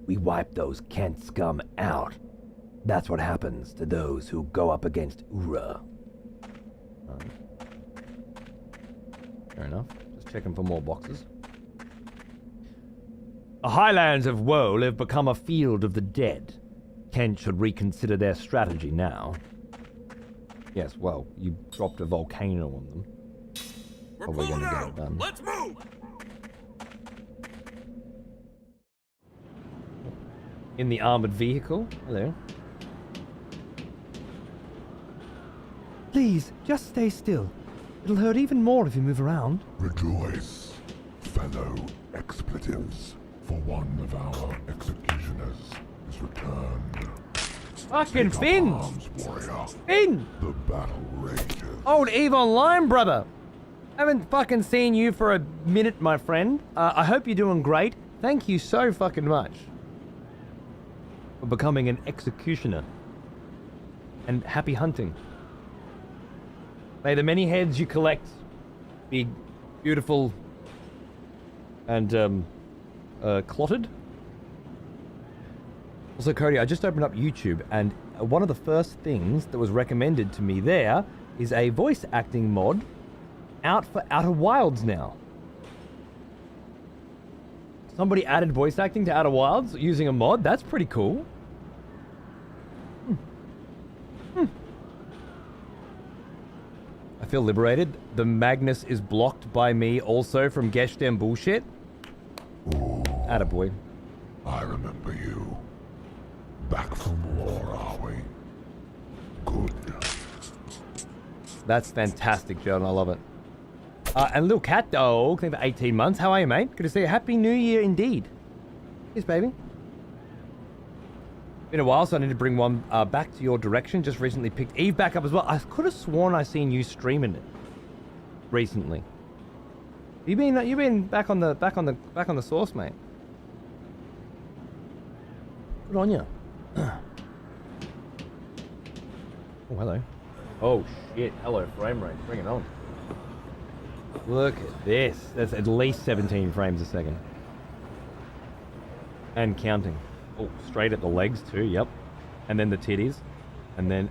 We wiped those Kent scum out. That's what happens to those who go up against Ura. Fair enough. Just checking for more boxes. The highlands of Woe have become a field of the dead. Kent should reconsider their strategy now. Yes, well, you dropped a volcano on them. We're Probably pulling gonna get out. it done. Let's move. In the armored vehicle. Hello. Please, just stay still. It'll hurt even more if you move around. Rejoice, fellow expletives, for one of our executioners is returned. Fucking Finn! Arms, warrior. Finn! The battle rages. Old EVE Online, brother! Haven't fucking seen you for a minute, my friend. I hope you're doing great. Thank you so fucking much for becoming an executioner. And happy hunting. May the many heads you collect be beautiful and clotted. Also, Cody, I just opened up YouTube, and one of the first things that was recommended to me there is a voice acting mod out for Outer Wilds now. Somebody added voice acting to Outer Wilds using a mod. That's pretty cool. I feel liberated. The Magnus is blocked by me also from Geshdem bullshit. Ooh, Attaboy. I remember you. Back from war, are we? Good. That's fantastic, John. I love it. And little cat dog, thank you for 18 months. How are you, mate? Good to see you. Happy New Year indeed. Yes, baby. Been a while, so I need to bring one back to your direction. Just recently picked Eve back up as well. I could have sworn I seen you streaming it recently. You been back on the source, mate? Good on you. Oh, hello. Oh shit! Hello, frame rate. Bring it on. Look at this. That's at least 17 frames a second. And counting. Oh, straight at the legs too, yep. And then the titties. And then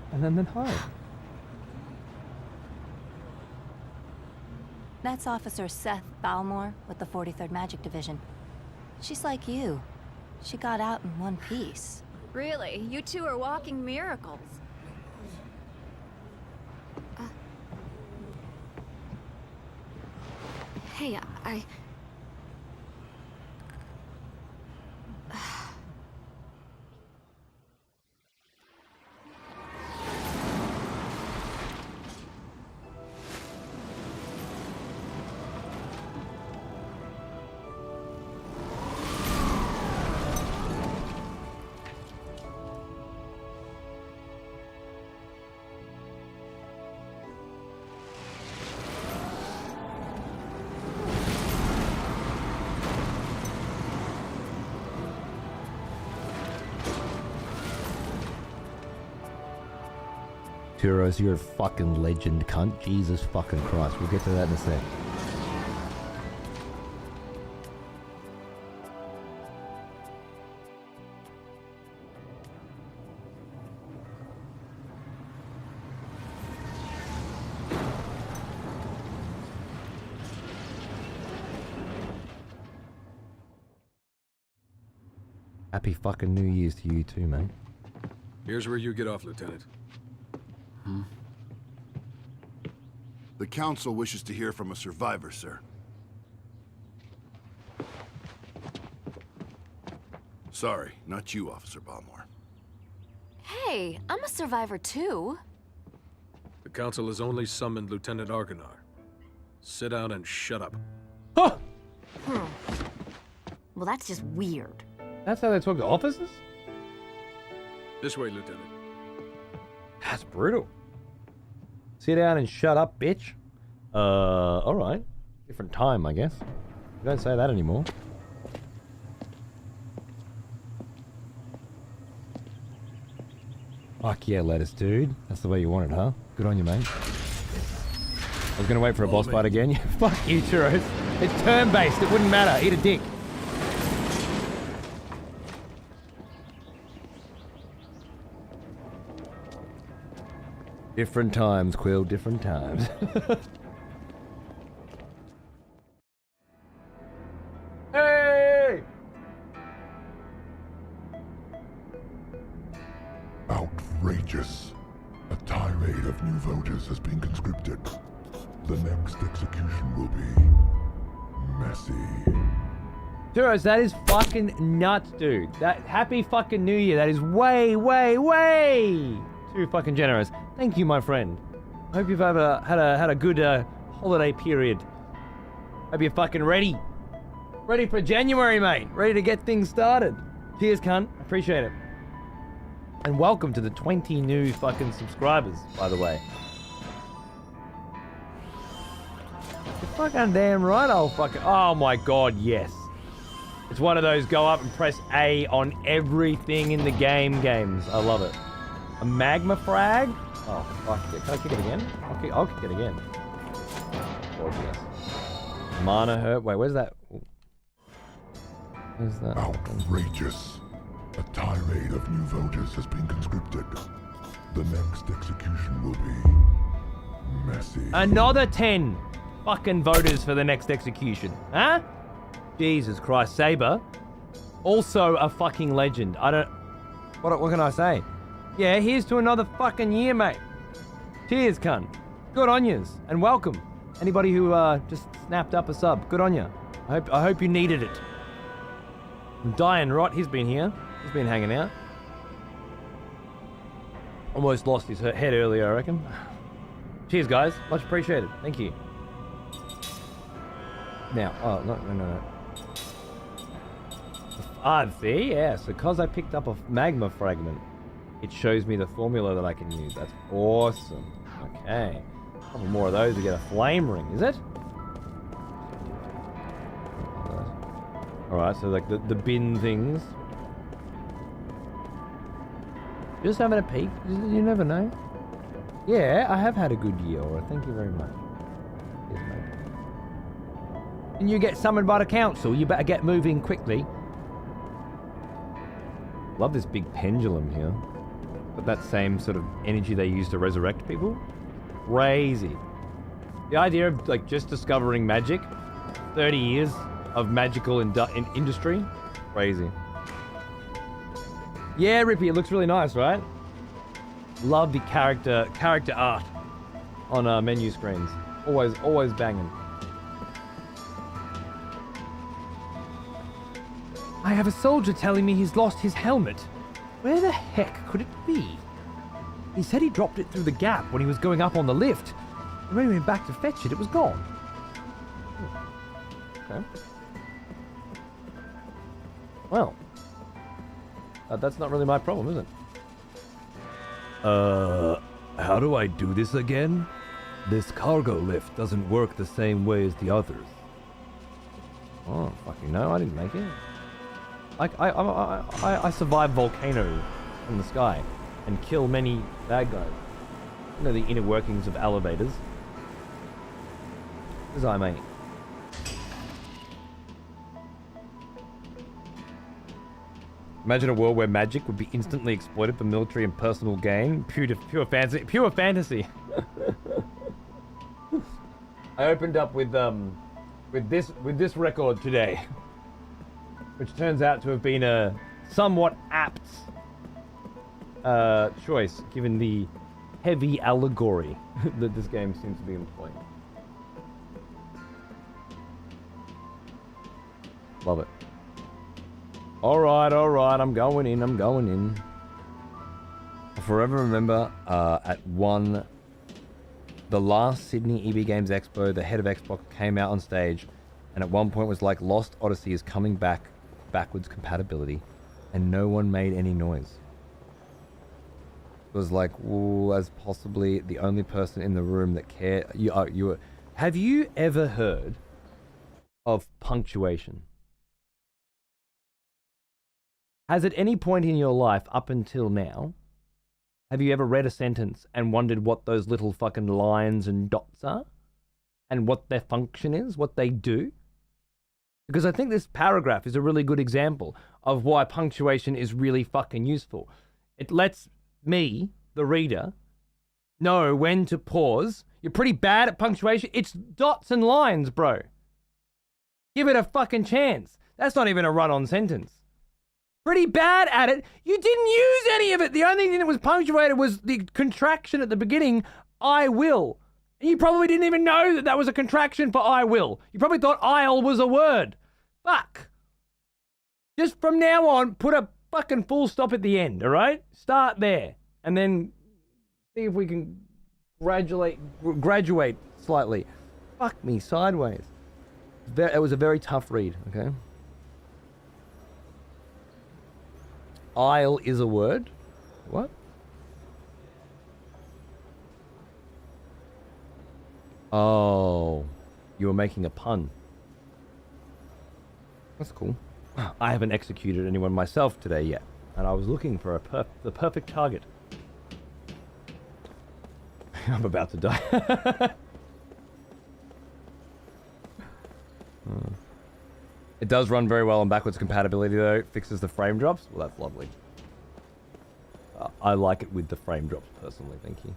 high. That's Officer Seth Balmore with the 43rd Magic Division. She's like you. She got out in one piece. Really? You two are walking miracles. Hey, I... Churros. You're a fucking legend, cunt. Jesus fucking Christ. We'll get to that in a sec. Happy fucking New Year's to you too, mate. Here's where you get off, Lieutenant. The Council wishes to hear from a survivor, sir. Sorry, not you, Officer Balmore. Hey, I'm a survivor too. The Council has only summoned Lieutenant Argonar. Sit down and shut up. Huh! Well, that's just weird. That's how they talk to officers? This way, Lieutenant. That's brutal. Sit down and shut up, bitch. Alright. Different time, I guess. You don't say that anymore. Fuck yeah, lettuce, dude. That's the way you want it, huh? Good on you, mate. I was gonna wait for a boss fight again. Fuck you, Churros. It's turn-based. It wouldn't matter. Eat a dick. Different times, Quill. Different times. Hey! Outrageous. A tirade of new voters has been conscripted. The next execution will be messy. Churros, that is fucking nuts, dude. That happy fucking New Year. That is way, way, way too fucking generous. Thank you, my friend. I hope you've had a good holiday period. Hope you're fucking ready. Ready for January, mate. Ready to get things started. Cheers, cunt. Appreciate it. And welcome to the 20 new fucking subscribers, by the way. You're fucking damn right, I'll fucking... Oh my god, yes. It's one of those go up and press A on everything in the games. I love it. A magma frag? Oh, fuck it. Can I kick it again? I'll kick it again. Gorgeous. Mana hurt. Wait, where's that? Ooh. Where's that? Outrageous. A tirade of new voters has been conscripted. The next execution will be messy. Another 10 fucking voters for the next execution. Huh? Jesus Christ. Saber. Also a fucking legend. I don't... What can I say? Yeah, here's to another fucking year, mate. Cheers, cunt. Good on yous, and welcome. Anybody who just snapped up a sub, good on ya. I hope you needed it. And Diane Rot, he's been here. He's been hanging out. Almost lost his head earlier, I reckon. Cheers, guys. Much appreciated. Thank you. Now, oh, no. See, yeah, so because I picked up a magma fragment, it shows me the formula that I can use. That's awesome. Okay. A couple more of those to get a flame ring, is it? Alright, so like the bin things. Just having a peek. You never know. Yeah, I have had a good year, alright. Thank you very much. Yes, mate. And you get summoned by the council. You better get moving quickly. Love this big pendulum here. But that same sort of energy they use to resurrect people. Crazy. The idea of like just discovering magic. 30 years of magical industry. Crazy. Yeah, Rippy, it looks really nice, right? Love the character art on menu screens. Always banging. I have a soldier telling me he's lost his helmet. Where the heck could it be? He said he dropped it through the gap when he was going up on the lift. And when he went back to fetch it, it was gone. Okay. Well, that's not really my problem, is it? How do I do this again? This cargo lift doesn't work the same way as the others. Oh, fucking no, I didn't make it. I survive volcanoes in the sky and kill many bad guys. You know the inner workings of elevators. As I mate. Imagine a world where magic would be instantly exploited for military and personal gain. Pure fantasy. Pure fantasy. I opened up with this record today, which turns out to have been a somewhat apt choice given the heavy allegory that this game seems to be employing. Love it. Alright, I'm going in. I'll forever remember at the last Sydney EB Games Expo, the head of Xbox came out on stage and at one point was like, Lost Odyssey is coming back, backwards compatibility, and no one made any noise. It was like, ooh, as possibly the only person in the room that cared. Have you ever heard of punctuation? Has at any point in your life up until now, have you ever read a sentence and wondered what those little fucking lines and dots are? And what their function is, what they do? Because I think this paragraph is a really good example of why punctuation is really fucking useful. It lets me, the reader, know when to pause. You're pretty bad at punctuation. It's dots and lines, bro. Give it a fucking chance. That's not even a run-on sentence. Pretty bad at it. You didn't use any of it. The only thing that was punctuated was the contraction at the beginning, I will. And you probably didn't even know that that was a contraction for I will. You probably thought I'll was a word. Fuck. Just from now on, put a fucking full stop at the end, all right? Start there. And then see if we can graduate slightly. Fuck me sideways. It was a very tough read, okay? I'll is a word. What? Oh, you were making a pun. That's cool. I haven't executed anyone myself today yet, and I was looking for the perfect target. I'm about to die. It does run very well on backwards compatibility though. It fixes the frame drops. Well, that's lovely. I like it with the frame drops personally, thank you.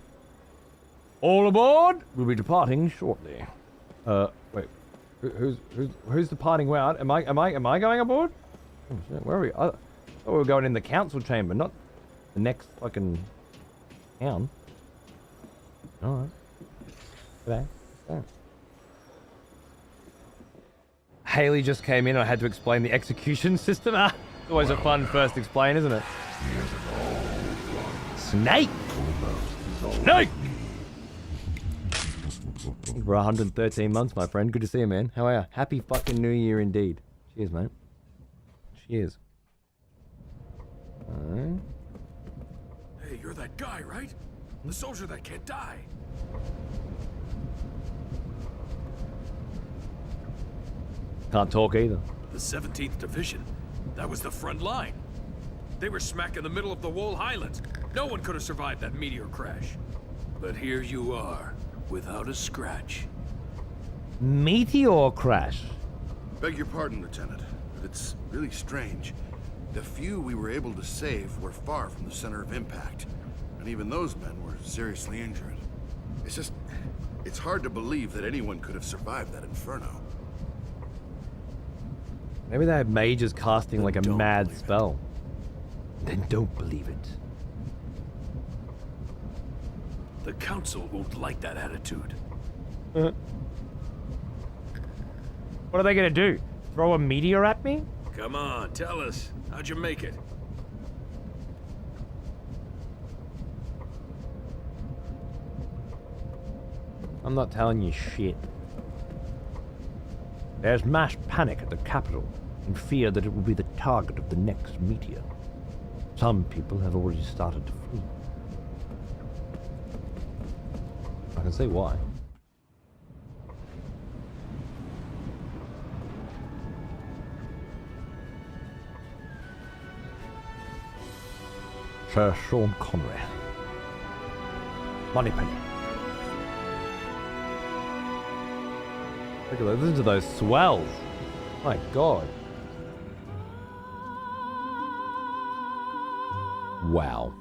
All aboard! We'll be departing shortly. Wait. Who's departing where? Am I going aboard? Oh shit, where are we? I thought we were going in the council chamber, not the next fucking town. Alright. G'day. Yeah. Haley just came in and I had to explain the execution system. Ah, it's always a fun first explain, isn't it? Snake! Snake! For 113 months, my friend. Good to see you, man. How are you? Happy fucking New Year indeed. Cheers, mate. Cheers. Hey, you're that guy, right? The soldier that can't die. Can't talk either. The 17th Division. That was the front line. They were smack in the middle of the Wool Highlands. No one could have survived that meteor crash. But here you are, without a scratch. Meteor crash? Beg your pardon, Lieutenant, but it's really strange. The few we were able to save were far from the center of impact, and even those men were seriously injured. It's hard to believe that anyone could have survived that inferno. Maybe they had mages casting like a mad spell. Then don't believe it. The Council won't like that attitude. What are they gonna do? Throw a meteor at me? Come on, tell us. How'd you make it? I'm not telling you shit. There's mass panic at the capital and fear that it will be the target of the next meteor. Some people have already started to flee. I can see why. Sir Sean Connery. Money penny. Look at those. Listen to those swells. My God. Wow.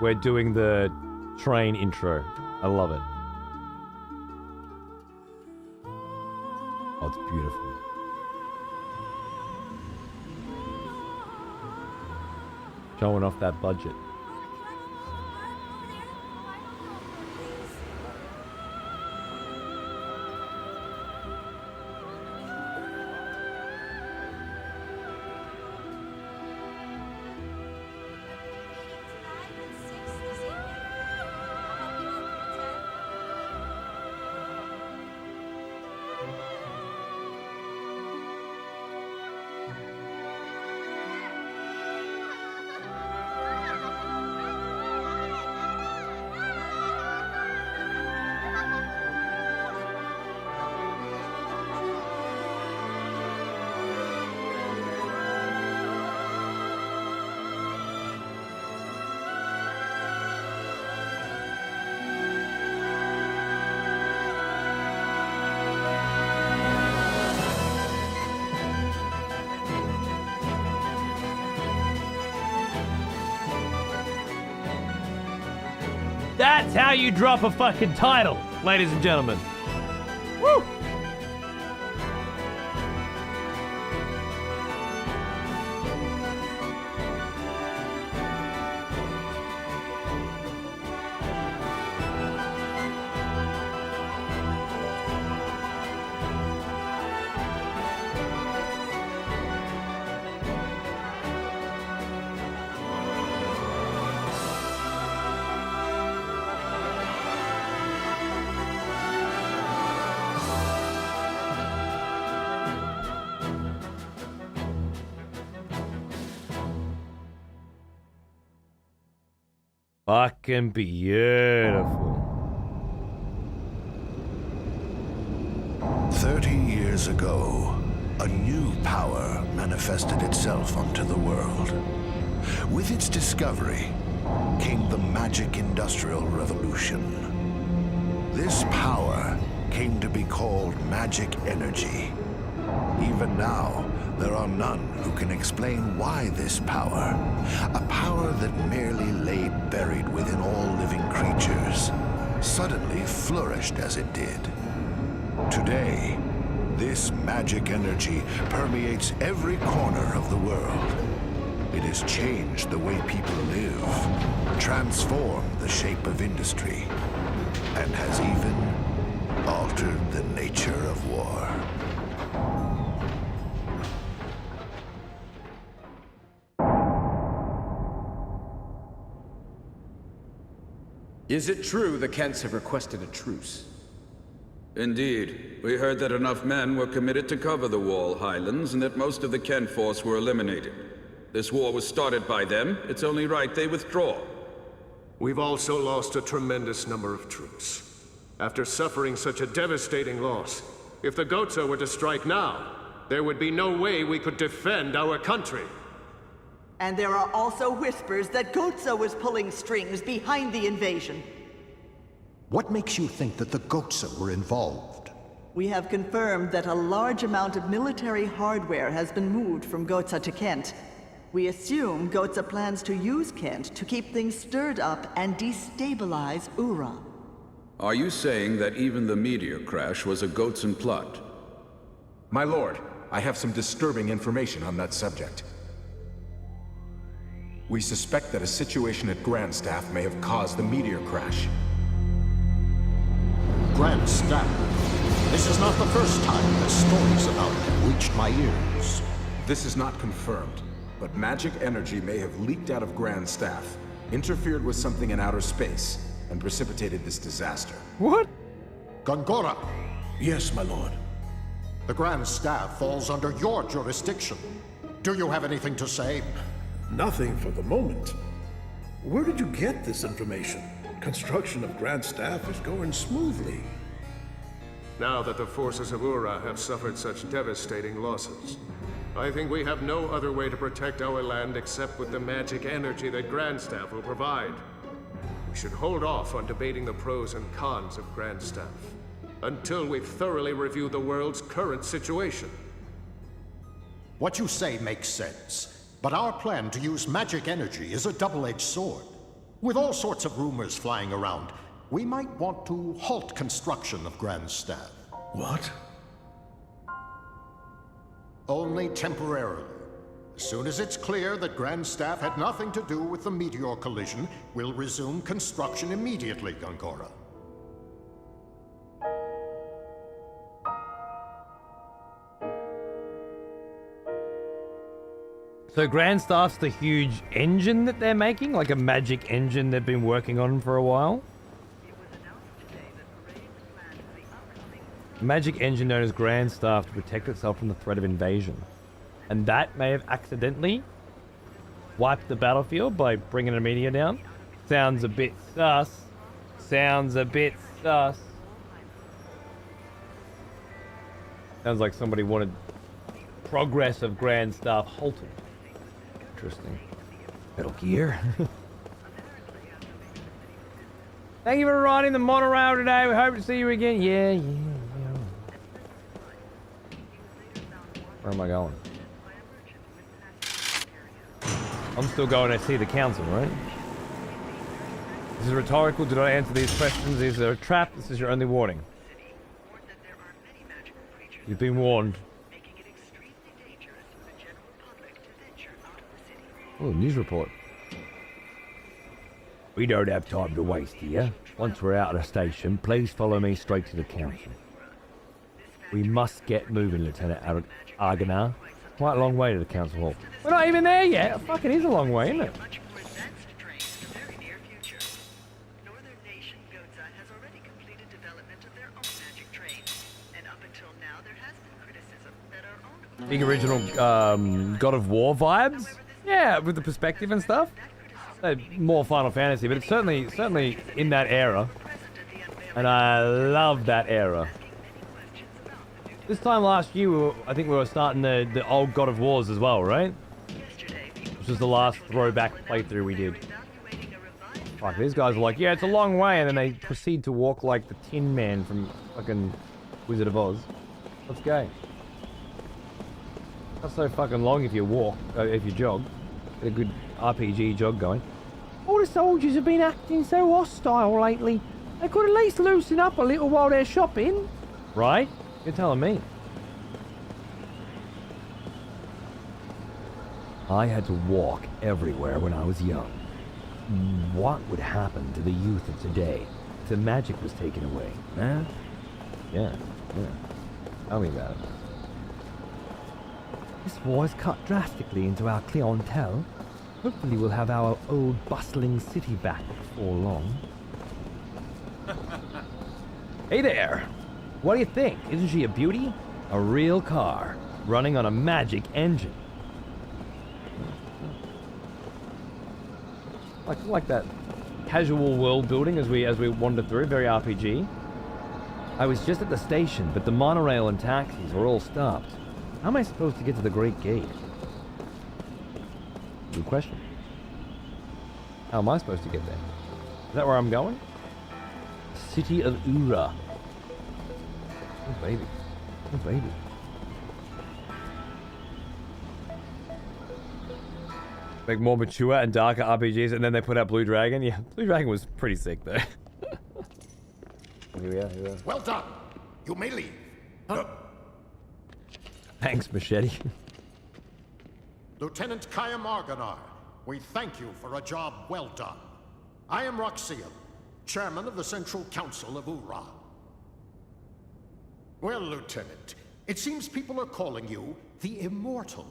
We're doing the train intro. I love it. Oh, it's beautiful. Showing off that budget. That's how you drop a fucking title, ladies and gentlemen. Woo! Fucking beautiful. 30 years ago, a new power manifested itself onto the world. With its discovery came the magic industrial revolution. This power came to be called magic energy. Even now, there are none who can explain why this power, a power that merely lay buried within all living creatures, suddenly flourished as it did. Today, this magic energy permeates every corner of the world. It has changed the way people live, transformed the shape of industry, and has even altered the nature of war. Is it true the Kents have requested a truce? Indeed. We heard that enough men were committed to cover the Wall Highlands and that most of the Kent force were eliminated. This war was started by them. It's only right they withdraw. We've also lost a tremendous number of troops. After suffering such a devastating loss, if the Goza were to strike now, there would be no way we could defend our country. And there are also whispers that Goza was pulling strings behind the invasion. What makes you think that the Goza were involved? We have confirmed that a large amount of military hardware has been moved from Goza to Kent. We assume Goza plans to use Kent to keep things stirred up and destabilize Ura. Are you saying that even the meteor crash was a Gotsan plot? My lord, I have some disturbing information on that subject. We suspect that a situation at Grandstaff may have caused the meteor crash. Grandstaff? This is not the first time that stories about it reached my ears. This is not confirmed, but magic energy may have leaked out of Grandstaff, interfered with something in outer space, and precipitated this disaster. What? Gongora! Yes, my lord. The Grand Staff falls under your jurisdiction. Do you have anything to say? Nothing for the moment. Where did you get this information? Construction of Grand Staff is going smoothly. Now that the forces of Ura have suffered such devastating losses, I think we have no other way to protect our land except with the magic energy that Grandstaff will provide. We should hold off on debating the pros and cons of Grand Staff until we've thoroughly reviewed the world's current situation. What you say makes sense, but our plan to use magic energy is a double-edged sword. With all sorts of rumors flying around, we might want to halt construction of Grand Staff. What? Only temporarily. As soon as it's clear that Grand Staff had nothing to do with the meteor collision, we'll resume construction immediately, Gongora. So Grand Staff's the huge engine that they're making? Like a magic engine they've been working on for a while? Magic engine known as Grand Staff to protect itself from the threat of invasion. And that may have accidentally wiped the battlefield by bringing a meteor down. Sounds a bit sus. Sounds a bit sus. Sounds like somebody wanted progress of Grand Staff halted. Interesting. Metal Gear. Thank you for riding the monorail today. We hope to see you again. Yeah. Where am I going? I'm still going to see the council, right? This is rhetorical. Do not answer these questions. These are a trap. This is your only warning. You've been warned. Oh, news report. We don't have time to waste here. Once we're out of the station, please follow me straight to the council. We must get moving, Lieutenant Argonar. Quite a long way to the council hall. We're not even there yet. Fuck, it is a long way, isn't it? Big original God of War vibes. Yeah, with the perspective and stuff. More Final Fantasy, but it's certainly in that era. And I love that era. This time last year, I think we were starting the old God of Wars as well, right? Which was the last throwback playthrough we did. Fuck, these guys are like, yeah, it's a long way, and then they proceed to walk like the Tin Man from fucking Wizard of Oz. Let's go. Not so fucking long if you walk, if you jog. Get a good RPG jog going. All the soldiers have been acting so hostile lately. They could at least loosen up a little while they're shopping. Right? You're telling me. I had to walk everywhere when I was young. What would happen to the youth of today if the magic was taken away, huh? Yeah. Tell me about it. This war has cut drastically into our clientele. Hopefully we'll have our old bustling city back before long. Hey there! What do you think? Isn't she a beauty? A real car, running on a magic engine. Like that casual world building as we wander through, very RPG. I was just at the station, but the monorail and taxis were all stopped. How am I supposed to get to the Great Gate? Good question. How am I supposed to get there? Is that where I'm going? City of Ura. Oh baby. Oh baby. Like more mature and darker RPGs, and then they put out Blue Dragon. Yeah, Blue Dragon was pretty sick though. Here we are. Well done. You may leave. Thanks, Machete. Lieutenant Kaya Marganar, we thank you for a job well done. I am Roxiel, chairman of the Central Council of Ura. Well, Lieutenant, it seems people are calling you the Immortal.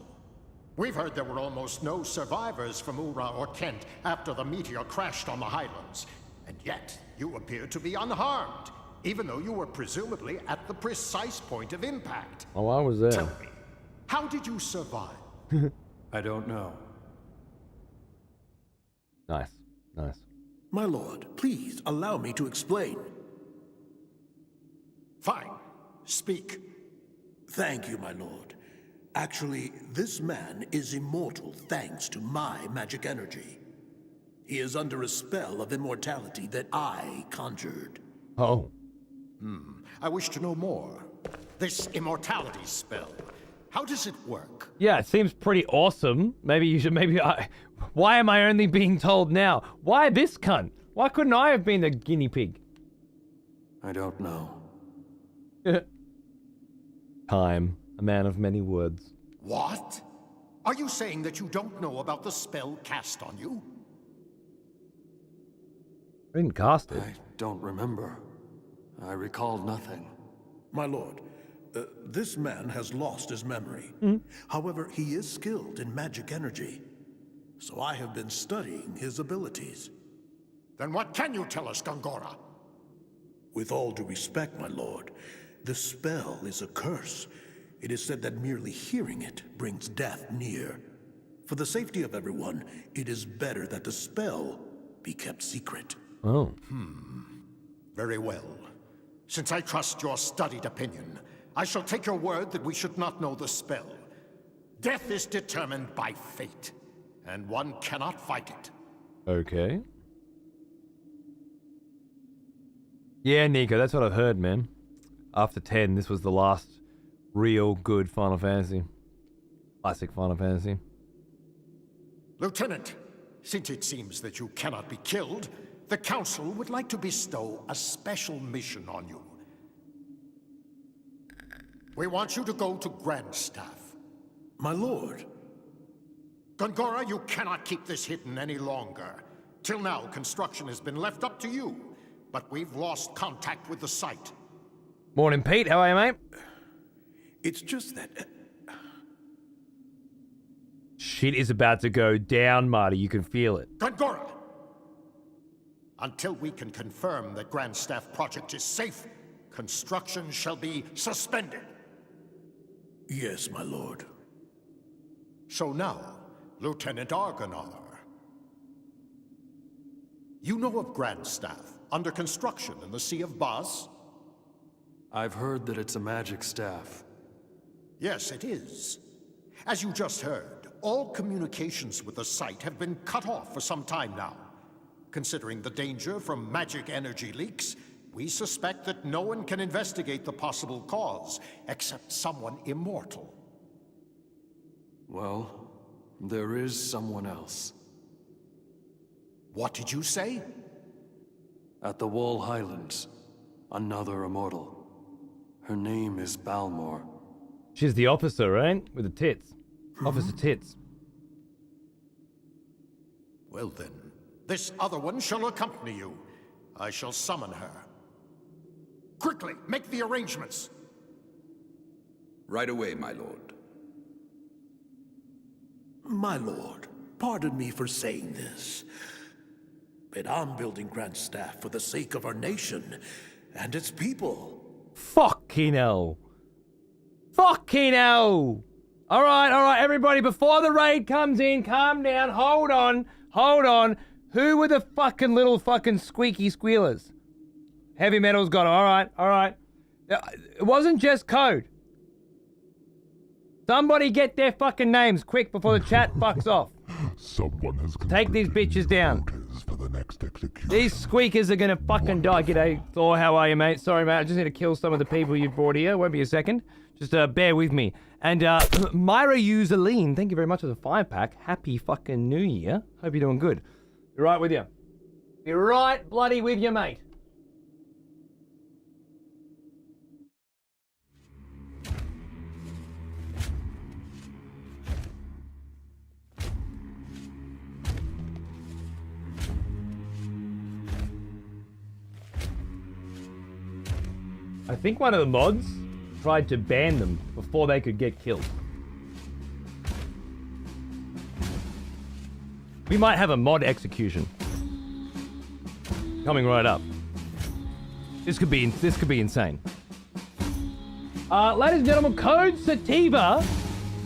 We've heard there were almost no survivors from Ura or Kent after the meteor crashed on the Highlands. And yet, you appear to be unharmed, even though you were presumably at the precise point of impact. Oh, I was there. Tell me, how did you survive? I don't know. Nice. My lord, please allow me to explain. Fine. Speak. Thank you, my lord. Actually, this man is immortal thanks to my magic energy. He is under a spell of immortality that I conjured. Oh. I wish to know more. This immortality spell, how does it work? Yeah, it seems pretty awesome. Maybe you should, why am I only being told now? Why this cunt? Why couldn't I have been the guinea pig? I don't know. Time, a man of many words. What? Are you saying that you don't know about the spell cast on you? I didn't cast it. I don't remember. I recall nothing. My lord, this man has lost his memory. However, he is skilled in magic energy. So I have been studying his abilities. Then what can you tell us, Gongora? With all due respect, my lord, the spell is a curse. It is said that merely hearing it brings death near. For the safety of everyone, it is better that the spell be kept secret. Oh. Very well. Since I trust your studied opinion, I shall take your word that we should not know the spell. Death is determined by fate, and one cannot fight it. Okay. Yeah, Nico, that's what I've heard, man. After 10, this was the last real good Final Fantasy. Classic Final Fantasy. Lieutenant, since it seems that you cannot be killed, the Council would like to bestow a special mission on you. We want you to go to Grandstaff. My lord. Gongora, you cannot keep this hidden any longer. Till now, construction has been left up to you, but we've lost contact with the site. Morning, Pete. How are you, mate? It's just that... Shit is about to go down, Marty. You can feel it. Gongora! Until we can confirm that Grandstaff project is safe, construction shall be suspended. Yes, my lord. So now, Lieutenant Argonar. You know of Grandstaff, under construction in the Sea of Baz? I've heard that it's a magic staff. Yes, it is. As you just heard, all communications with the site have been cut off for some time now. Considering the danger from magic energy leaks, we suspect that no one can investigate the possible cause except someone immortal. Well, there is someone else. What did you say? At the Wall Highlands, another immortal. Her name is Balmor. She's the officer, right? With the tits. Officer tits. Well then, this other one shall accompany you. I shall summon her. Quickly, make the arrangements. Right away, my lord. My lord, pardon me for saying this, but I'm building Grandstaff for the sake of our nation and its people. Fucking hell. Fucking hell. All right, everybody, before the raid comes in, calm down, hold on. Who were the fucking little fucking squeaky squealers? Heavy Metal's got them, all right. It wasn't just code. Somebody get their fucking names quick before the chat fucks off. Someone has Take these bitches down. for the next execution. These squeakers are gonna fucking die. G'day, Thor, how are you, mate? Sorry, mate, I just need to kill some of the people you brought here. Won't be a second. Just bear with me. And Myra Uzaline, thank you very much for the 5-pack. Happy fucking New Year. Hope you're doing good. Be right with you. Be right bloody with you, mate. I think one of the mods tried to ban them before they could get killed. We might have a mod execution coming right up. This could be insane. Ladies and gentlemen, Code Sativa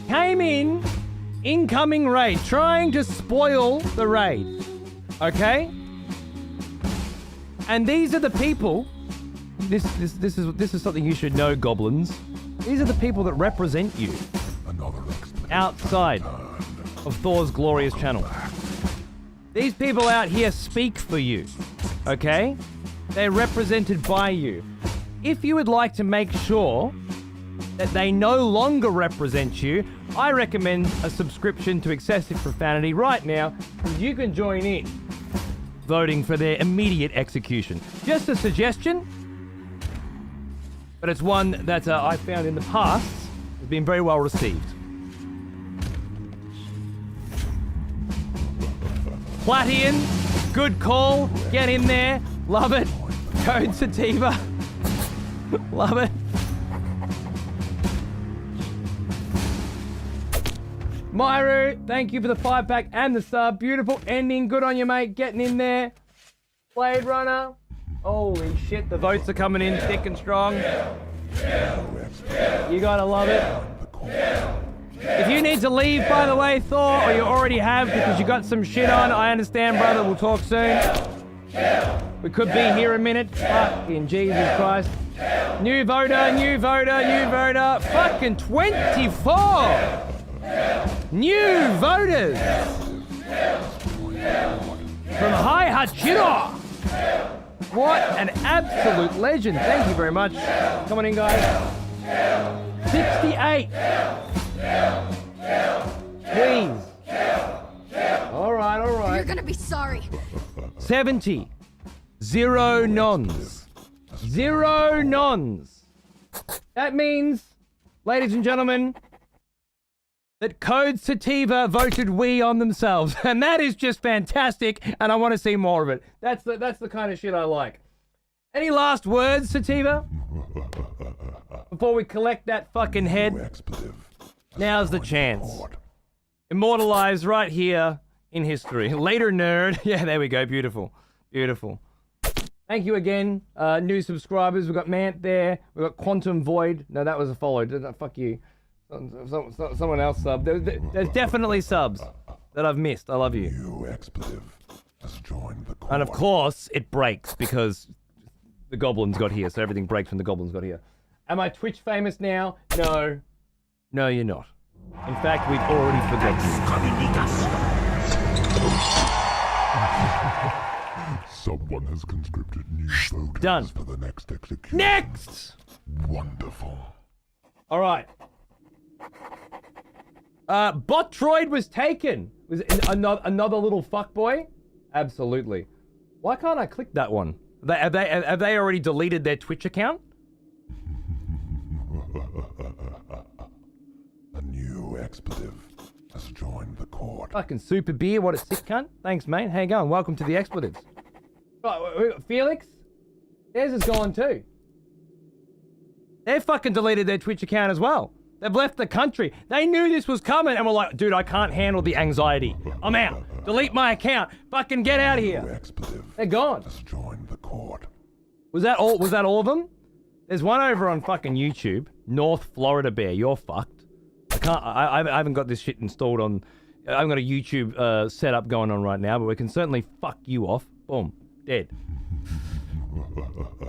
came in, incoming raid, trying to spoil the raid. Okay? And these are the people. This is something you should know, goblins. These are the people that represent you outside of Thor's glorious channel. These people out here speak for you, okay? They're represented by you. If you would like to make sure that they no longer represent you, I recommend a subscription to Excessive Profanity right now, because you can join in voting for their immediate execution. Just a suggestion, but it's one that I found in the past has been very well received. Platian, good call. Get in there. Love it. Code Sativa. Love it. Myru, thank you for the 5-pack and the sub. Beautiful ending. Good on you, mate. Getting in there. Blade Runner. Holy shit, the votes are coming in thick and strong. You gotta love it. If you need to leave, by the way, Thor, or you already have because you got some shit on, I understand, brother. We'll talk soon. We could be here a minute. Fucking Jesus Christ. New voter, new voter, new voter. Fucking 24! New voters! From Hai Hachiro! What an absolute legend. Thank you very much. Come on in, guys. 68. Please. All right. You're gonna be sorry. 70. 0 nons. 0 nons. That means, ladies and gentlemen, that Code Sativa voted we on themselves. And that is just fantastic, and I want to see more of it. That's the kind of shit I like. Any last words, Sativa? Before we collect that fucking head? Now's the chance. Immortalized right here in history. Later, nerd. Yeah, there we go. Beautiful. Beautiful. Thank you again, new subscribers. We've got Mant there. We've got Quantum Void. No, that was a follow. Fuck you. Someone else sub. There's definitely subs that I've missed. I love you. New expletive has joined the court. And of course, it breaks because the goblins got here, so everything breaks when the goblins got here. Am I Twitch famous now? No. No, you're not. In fact, we've already forgotten Someone has conscripted new voters Done. for the next execution. Next! Wonderful. All right. Botroid was taken. Was it another little fuckboy? Absolutely. Why can't I click that one? Have they already deleted their Twitch account? A new expletive has joined the court. Fucking super beer, what a sick cunt. Thanks, mate. How you going? Welcome to the expletives. Right, we got Felix. Theirs is gone too. They fucking deleted their Twitch account as well. They've left the country. They knew this was coming and were like, dude, I can't handle the anxiety. I'm out. Delete my account. Fucking get out of here. They're gone. Has joined the court. Was that all of them? There's one over on fucking YouTube. North Florida Bear. You're fucked. I haven't got this shit installed on. I haven't got a YouTube setup going on right now, but we can certainly fuck you off. Boom. Dead.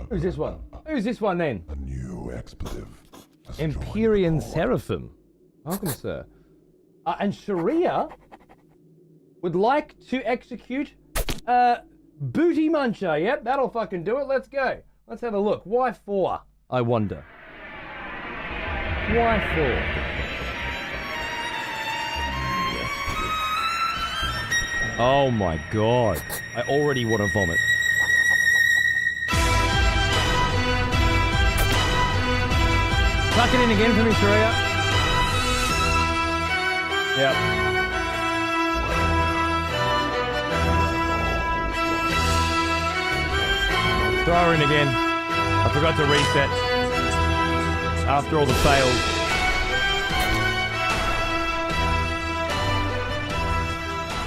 Who's this one? Who's this one then? A new expletive. Empyrean Seraphim. Welcome, sir. And Sharia would like to execute Booty Muncher. Yep, that'll fucking do it. Let's go. Let's have a look. Why 4? I wonder. Why 4? Oh my god. I already want to vomit. Tuck it in again for me, Sharia. Yep. Throw her in again. I forgot to reset after all the fails.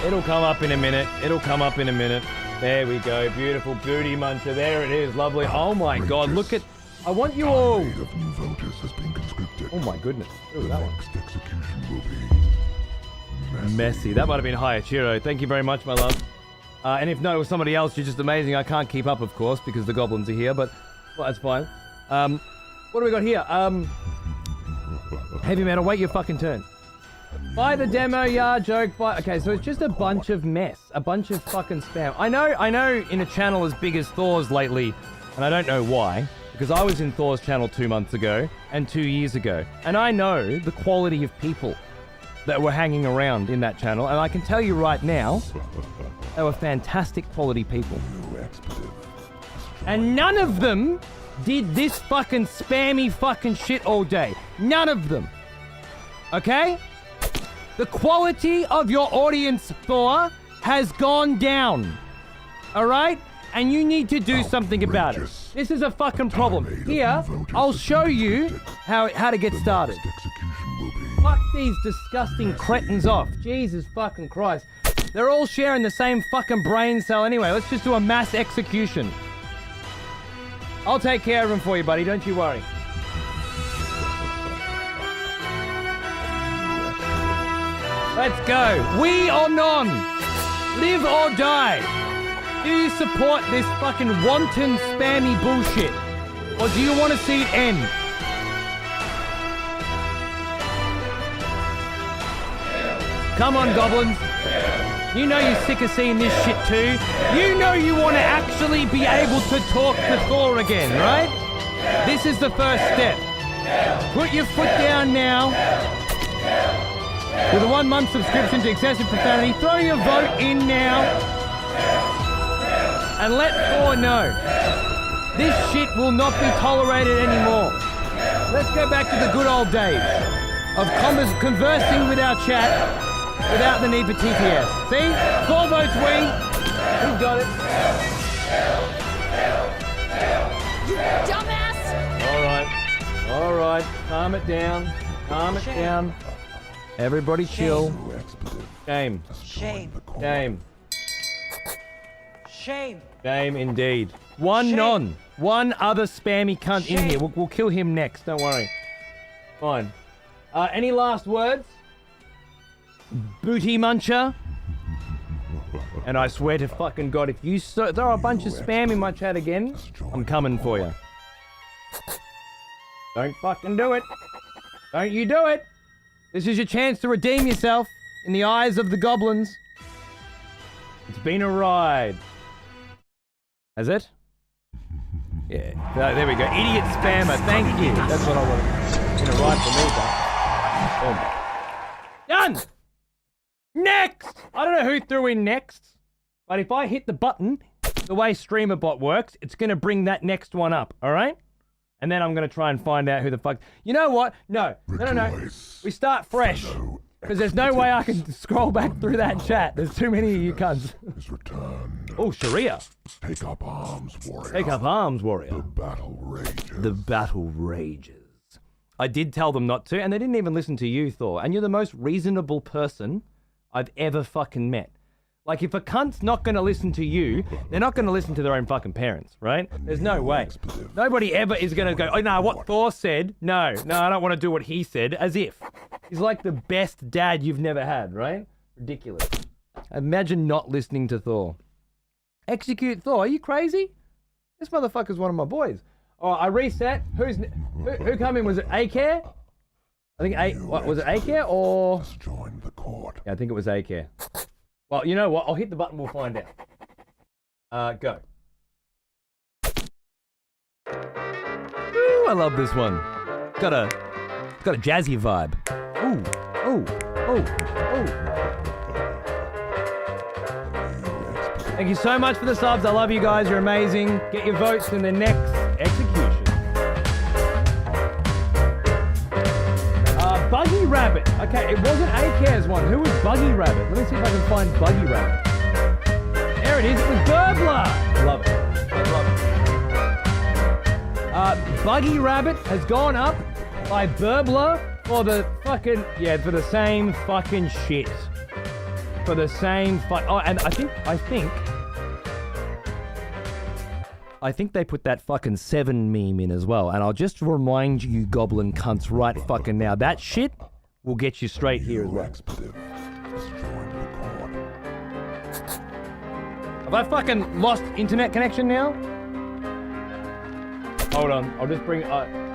It'll come up in a minute. It'll come up in a minute. There we go. Beautiful Booty Muncher. There it is. Lovely. Oh my god. Look at... I want you all... Of new voters has been conscripted. Oh my goodness. Look at the that one. next execution will be... Messy. That might have been Hayachiro. Thank you very much, my love. And if not, it was somebody else. You're just amazing. I can't keep up, of course, because the goblins are here, but well, that's fine. What do we got here? Heavy metal, wait your fucking turn. Buy the demo, yeah, joke, buy... Okay, so it's just a bunch of mess. A bunch of fucking spam. I know in a channel as big as Thor's lately, and I don't know why, because I was in Thor's channel 2 months ago and 2 years ago, and I know the quality of people that were hanging around in that channel, and I can tell you right now, they were fantastic quality people. And none of them did this fucking spammy fucking shit all day. None of them. Okay? The quality of your audience, Thor, has gone down. Alright? And you need to do something about it. This is a fucking problem. Here, I'll show you how to get started. Fuck these disgusting cretins off. Jesus fucking Christ. They're all sharing the same fucking brain cell anyway. Let's just do a mass execution. I'll take care of them for you, buddy. Don't you worry. Let's go. We or none. Live or die. Do you support this fucking wanton, spammy bullshit? Or do you want to see it end? Come on, goblins. You know you're sick of seeing this shit too. You know you want to actually be able to talk to Thor again, right? This is the first step. Put your foot down now. With a 1 month subscription to Excessive Profanity, throw your vote in now. And let Thor know. This shit will not be tolerated anymore. Let's go back to the good old days of conversing with our chat without the need for TPS. See? 4 votes we. We've got it. You dumbass! Alright. Calm it down. Calm it down. Everybody chill. Game. Shame. Game. Shame. Game indeed. One other spammy cunt in here. We'll kill him next. Don't worry. Fine. Any last words? Booty muncher? And I swear to fucking God, if you throw a bunch of spam in my chat again, I'm coming for you. Don't fucking do it. Don't you do it. This is your chance to redeem yourself in the eyes of the goblins. It's been a ride. Has it? Yeah. There we go. Idiot spammer. Thank you. That's what I wanted. It's been a ride for me, but... Boom. Done! Next! I don't know who threw in next, but if I hit the button, the way StreamerBot works, it's going to bring that next one up, alright? And then I'm going to try and find out who the fuck... You know what? No. We start fresh. Because there's no way I can scroll back through that chat. There's too many of you cunts. Oh, Sharia. Take up arms, warrior. Take up arms, warrior. The battle rages. The battle rages. I did tell them not to, and they didn't even listen to you, Thor. And you're the most reasonable person I've ever fucking met. Like, if a cunt's not going to listen to you, they're not going to listen to their own fucking parents, right? There's no way. Nobody ever is going to go, oh, no, what Thor said, no, I don't want to do what he said, as if. He's like the best dad you've never had, right? Ridiculous. Imagine not listening to Thor. Execute Thor, are you crazy? This motherfucker's one of my boys. Oh, I reset. Who come in? Was it A-Care? I think what was it, A-Care or? Join the court. Yeah, I think it was A-Care. Well, you know what? I'll hit the button. We'll find out. Go. Ooh, I love this one. Got a jazzy vibe. Ooh, oh. Thank you so much for the subs. I love you guys. You're amazing. Get your votes in the next execution. Buggy Rabbit. Okay, it wasn't A-Care's one. Who was Buggy Rabbit? Let me see if I can find Buggy Rabbit. There it is. It was Burbler. Love it. I love it. Buggy Rabbit has gone up by Burbler for the fucking... Yeah, for the same fucking shit. For the same Oh, and I think they put that fucking 7 meme in as well. And I'll just remind you goblin cunts right fucking now. That shit will get you straight here as well. Have I fucking lost internet connection now? Hold on. I'll just bring...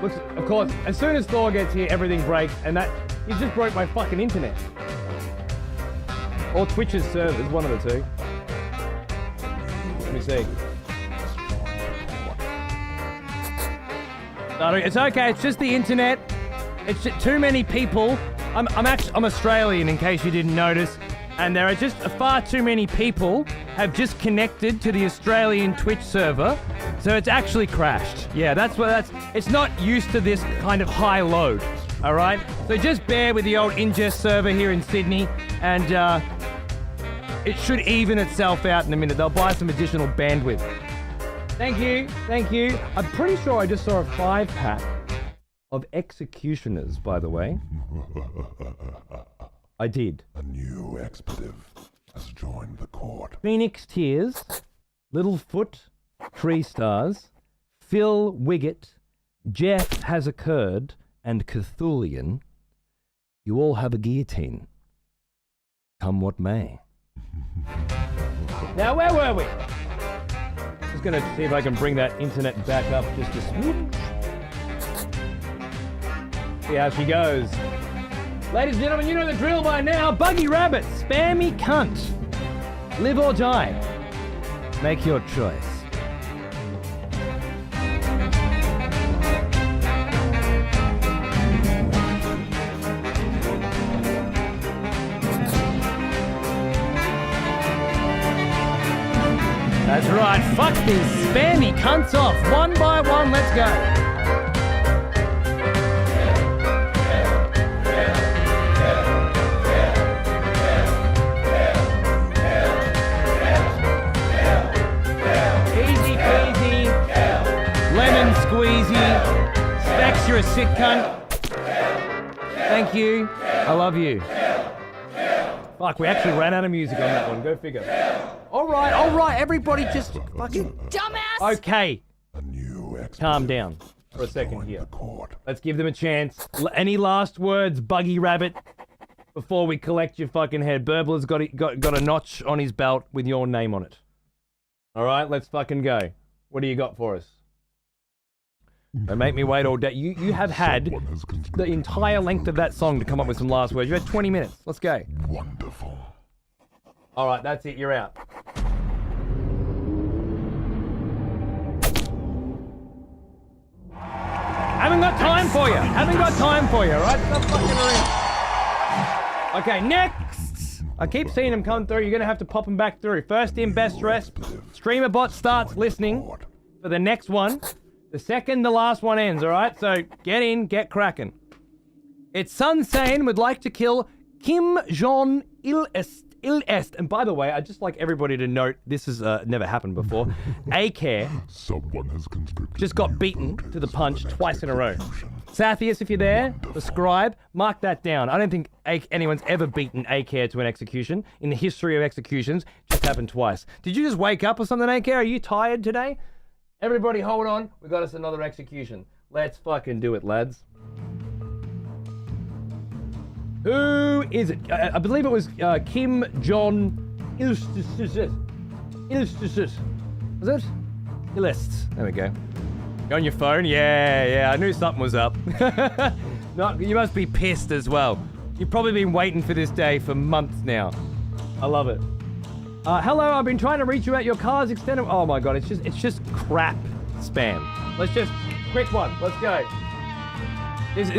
Which, of course, as soon as Thor gets here, everything breaks, and that he just broke my fucking internet. Or Twitch's servers, one of the two. Let me see. No, it's okay. It's just the internet. It's just too many people. I'm Australian, in case you didn't notice, and there are just far too many people have just connected to the Australian Twitch server, so it's actually crashed. Yeah, it's not used to this kind of high load. All right, so just bear with the old ingest server here in Sydney, and it should even itself out in a minute. They'll buy some additional bandwidth. Thank you, thank you. I'm pretty sure I just saw a 5-pack of Executioners, by the way. I did. A new expletive has joined the court. Phoenix Tears, Littlefoot, Tree Stars, Phil Wiggett, Jeff Has Occurred, and Cthulian. You all have a guillotine. Come what may. Now, where were we? Just gonna see if I can bring that internet back up just a smidge. See how she goes. Ladies and gentlemen, you know the drill by now. Buggy Rabbit, spammy cunt. Live or die. Make your choice. That's right, fuck these spammy cunts off. One by one, let's go. Lemon squeezy. Specs, you're a sick cunt. Thank you. I love you. Fuck, we actually ran out of music on that one. Go figure. All right. Everybody just fucking... Dumbass! Okay. Calm down for a second here. Let's give them a chance. Any last words, Buggy Rabbit, before we collect your fucking head? Burbler's got a notch on his belt with your name on it. All right, let's fucking go. What do you got for us? Don't make me wait all day. You have had the entire length of that song to come up with some last words. You had 20 minutes. Let's go. Wonderful. All right, that's it. You're out. Haven't got time for you. All right? Stop fucking around. Okay, next. I keep seeing them come through. You're going to have to pop them back through. First in, best dressed. Streamer bot starts listening for the next one. The second the last one ends, all right? So get in, get cracking. It's Sun Sane would like to kill Kim Jong-il Est. And by the way, I'd just like everybody to note, this has never happened before. A-Care Someone has conscripted just got beaten to the punch twice in a row. Sathius, if you're there, the scribe, mark that down. I don't think anyone's ever beaten A-Care to an execution. In the history of executions, just happened twice. Did you just wake up or something, A-Care? Are you tired today? Everybody hold on, we got us another execution. Let's fucking do it, lads. Who is it? I believe it was Kim Jong-il. Was it? Ilest. There we go. You on your phone? Yeah, I knew something was up. You must be pissed as well. You've probably been waiting for this day for months now. I love it. Hello, I've been trying to reach you at your car's extended... Oh my god, it's just crap spam. Let's just... Quick one, let's go. This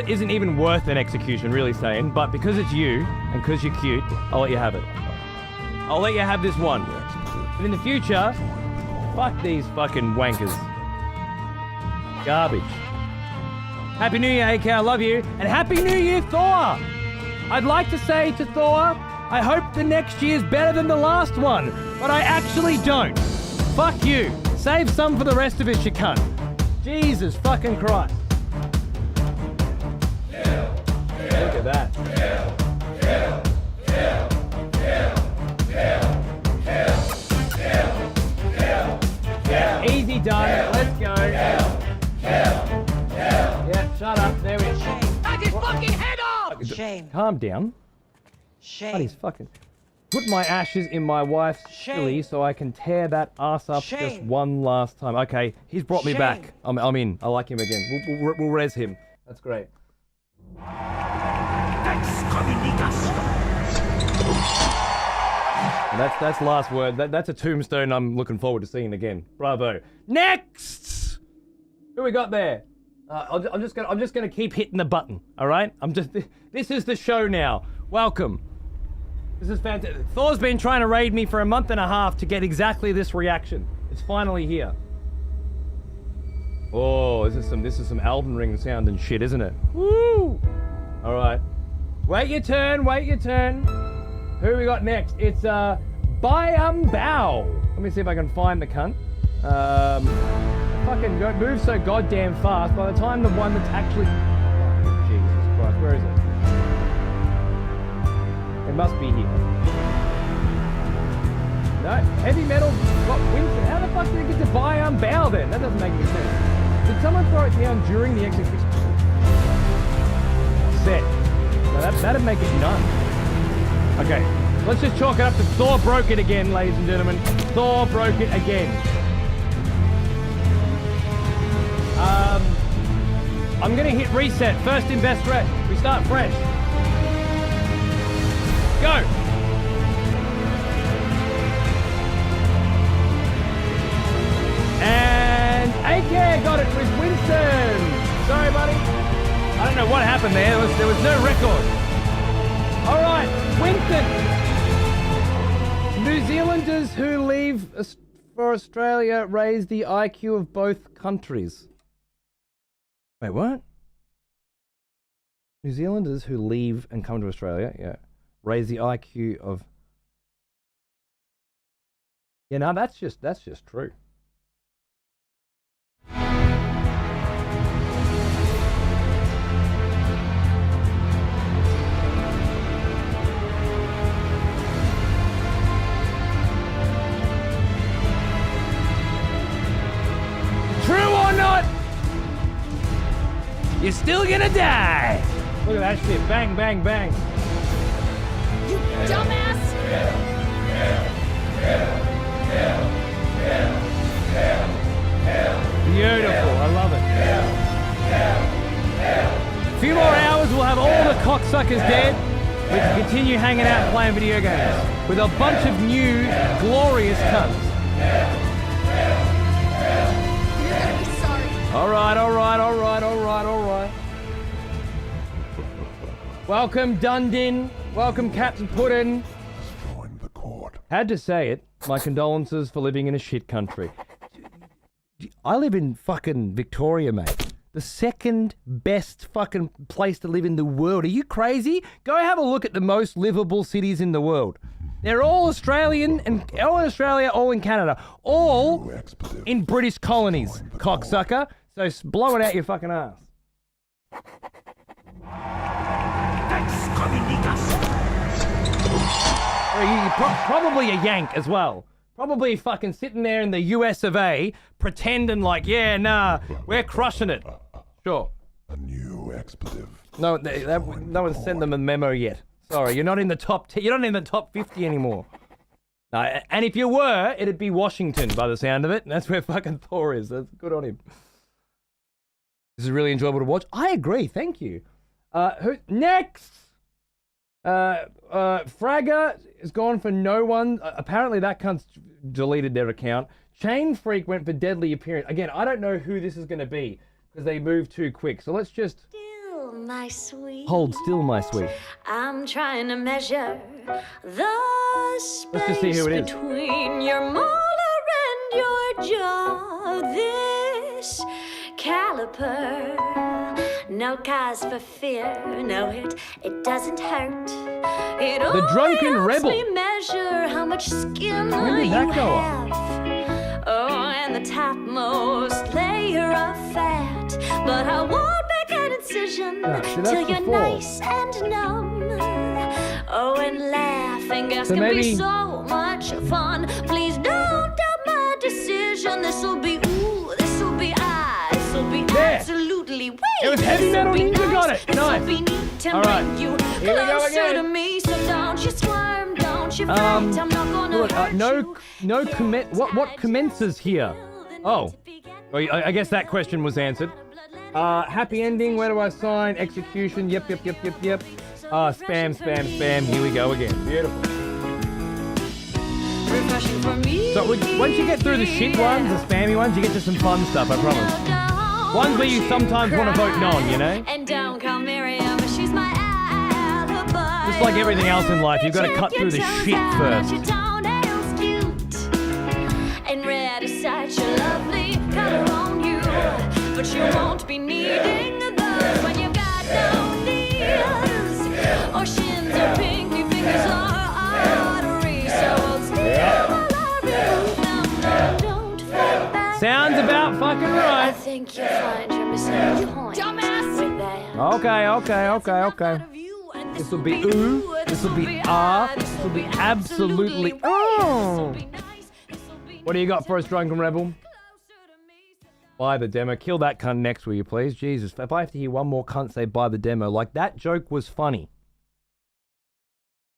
isn't even worth an execution, really saying, but because it's you, and because you're cute, I'll let you have it. I'll let you have this one. But in the future, fuck these fucking wankers. Garbage. Happy New Year, AK, I love you. And Happy New Year, Thor! I'd like to say to Thor, I hope the next year's better than the last one, but I actually don't. Fuck you. Save some for the rest of it, you cunt. Jesus fucking Christ. Look at that. Yeah, easy done. Let's go. Yeah, shut up. There we go. Shame. Knock his fucking head off! Shame. Calm down. Shame. God, he's fucking... Put my ashes in my wife's chili so I can tear that ass up just one last time. Okay, he's brought me back. I'm in. I like him again. We'll res him. That's great. That's last word. That's a tombstone I'm looking forward to seeing again. Bravo. Next! Who we got there? I'm just gonna keep hitting the button. All right. This is the show now. Welcome. This is fantastic. Thor's been trying to raid me for a month and a half to get exactly this reaction. It's finally here. Oh, this is some Elden Ring sound and shit, isn't it? Woo! All right. Wait your turn. Who we got next? It's Bao. Let me see if I can find the cunt. Fucking move so goddamn fast. By the time the one that's actually... Jesus Christ, where is it? It must be here. No, heavy metal. What? Winston? How the fuck did it get to Bao then? That doesn't make any sense. Did someone throw it down during the execution? Set. No, that'd make it none. Okay, let's just chalk it up to Thor broke it again, ladies and gentlemen. Thor broke it again. I'm gonna hit reset. First in best threat. We start fresh. Go! And AK got it with Winston. Sorry, buddy. I don't know what happened there. There was no record. All right, Winston. New Zealanders who leave for Australia raise the IQ of both countries. Wait, what? New Zealanders who leave and come to Australia, yeah, raise the IQ of... Yeah, no, that's just true. True or not? You're still gonna die! Look at that shit. Bang, bang, bang. You dumbass! Beautiful. I love it. A few more hours, we'll have all the cocksuckers dead. We can continue hanging out and playing video games with a bunch of new, glorious cunts. You're gonna be sorry. All right. Welcome, Dundin. Welcome, Captain Puddin. Destroying the court. Had to say it. My condolences for living in a shit country. I live in fucking Victoria, mate. The second best fucking place to live in the world. Are you crazy? Go have a look at the most livable cities in the world. They're all Australian, and all in Australia, all in Canada. All in British colonies, cocksucker. So blow it out your fucking ass. Probably a Yank as well. Probably fucking sitting there in the US of A, pretending like, yeah, nah, we're crushing it. Sure. A new expletive. No, no one's sent them a memo yet. Sorry, you're not in the top. You're not in the top 50 anymore. No, and if you were, it'd be Washington by the sound of it. And that's where fucking Thor is. That's good on him. This is really enjoyable to watch. I agree. Thank you. Who next? Fragger is gone for no one. Apparently that cunt's deleted their account. Chain Freak went for Deadly Appearance. Again, I don't know who this is going to be because they move too quick. So let's just... Still, my sweet. Hold still, my sweet. I'm trying to measure the space between your molar and your jaw. This caliper, no cause for fear. No, it doesn't hurt. It the Drunken Rebel. Me measure how much skin when did that go have. Oh, and the topmost layer of fat. But I won't make an incision till you're nice and numb. Oh, and laughing gas can be so much fun. Please don't doubt my decision. This'll be this'll be absolutely way. It was Heavy Metal Ninja got it. Nice. Be neat to bring you closer to me. So don't you squirm, don't you Look, no commit. What commences here? Oh, I guess that question was answered. Happy ending. Where do I sign? Execution. Yep. Spam. Here we go again. Beautiful. So once you get through the shit ones, the spammy ones, you get to some fun stuff. I promise. Ones where you sometimes want to vote non, you know. And don't call Miriam, she's my alibi. Just like everything else in life, you've got to cut through the shit first. Your toenails cute. And red is such a lovely color on you, but you won't be needing those when you've got no knees or shins or pinky fingers or arteries. So hold still while I remove them. Don't fight back. Sounds about fucking right. I think you'll find you're missing the point. Dumbass! With that. Okay. This will be ooh. This will be ah. This will be absolutely oh. What do you got for us, Drunken Rebel? Buy the demo. Kill that cunt next, will you please? Jesus, if I have to hear one more cunt say buy the demo, like that joke was funny.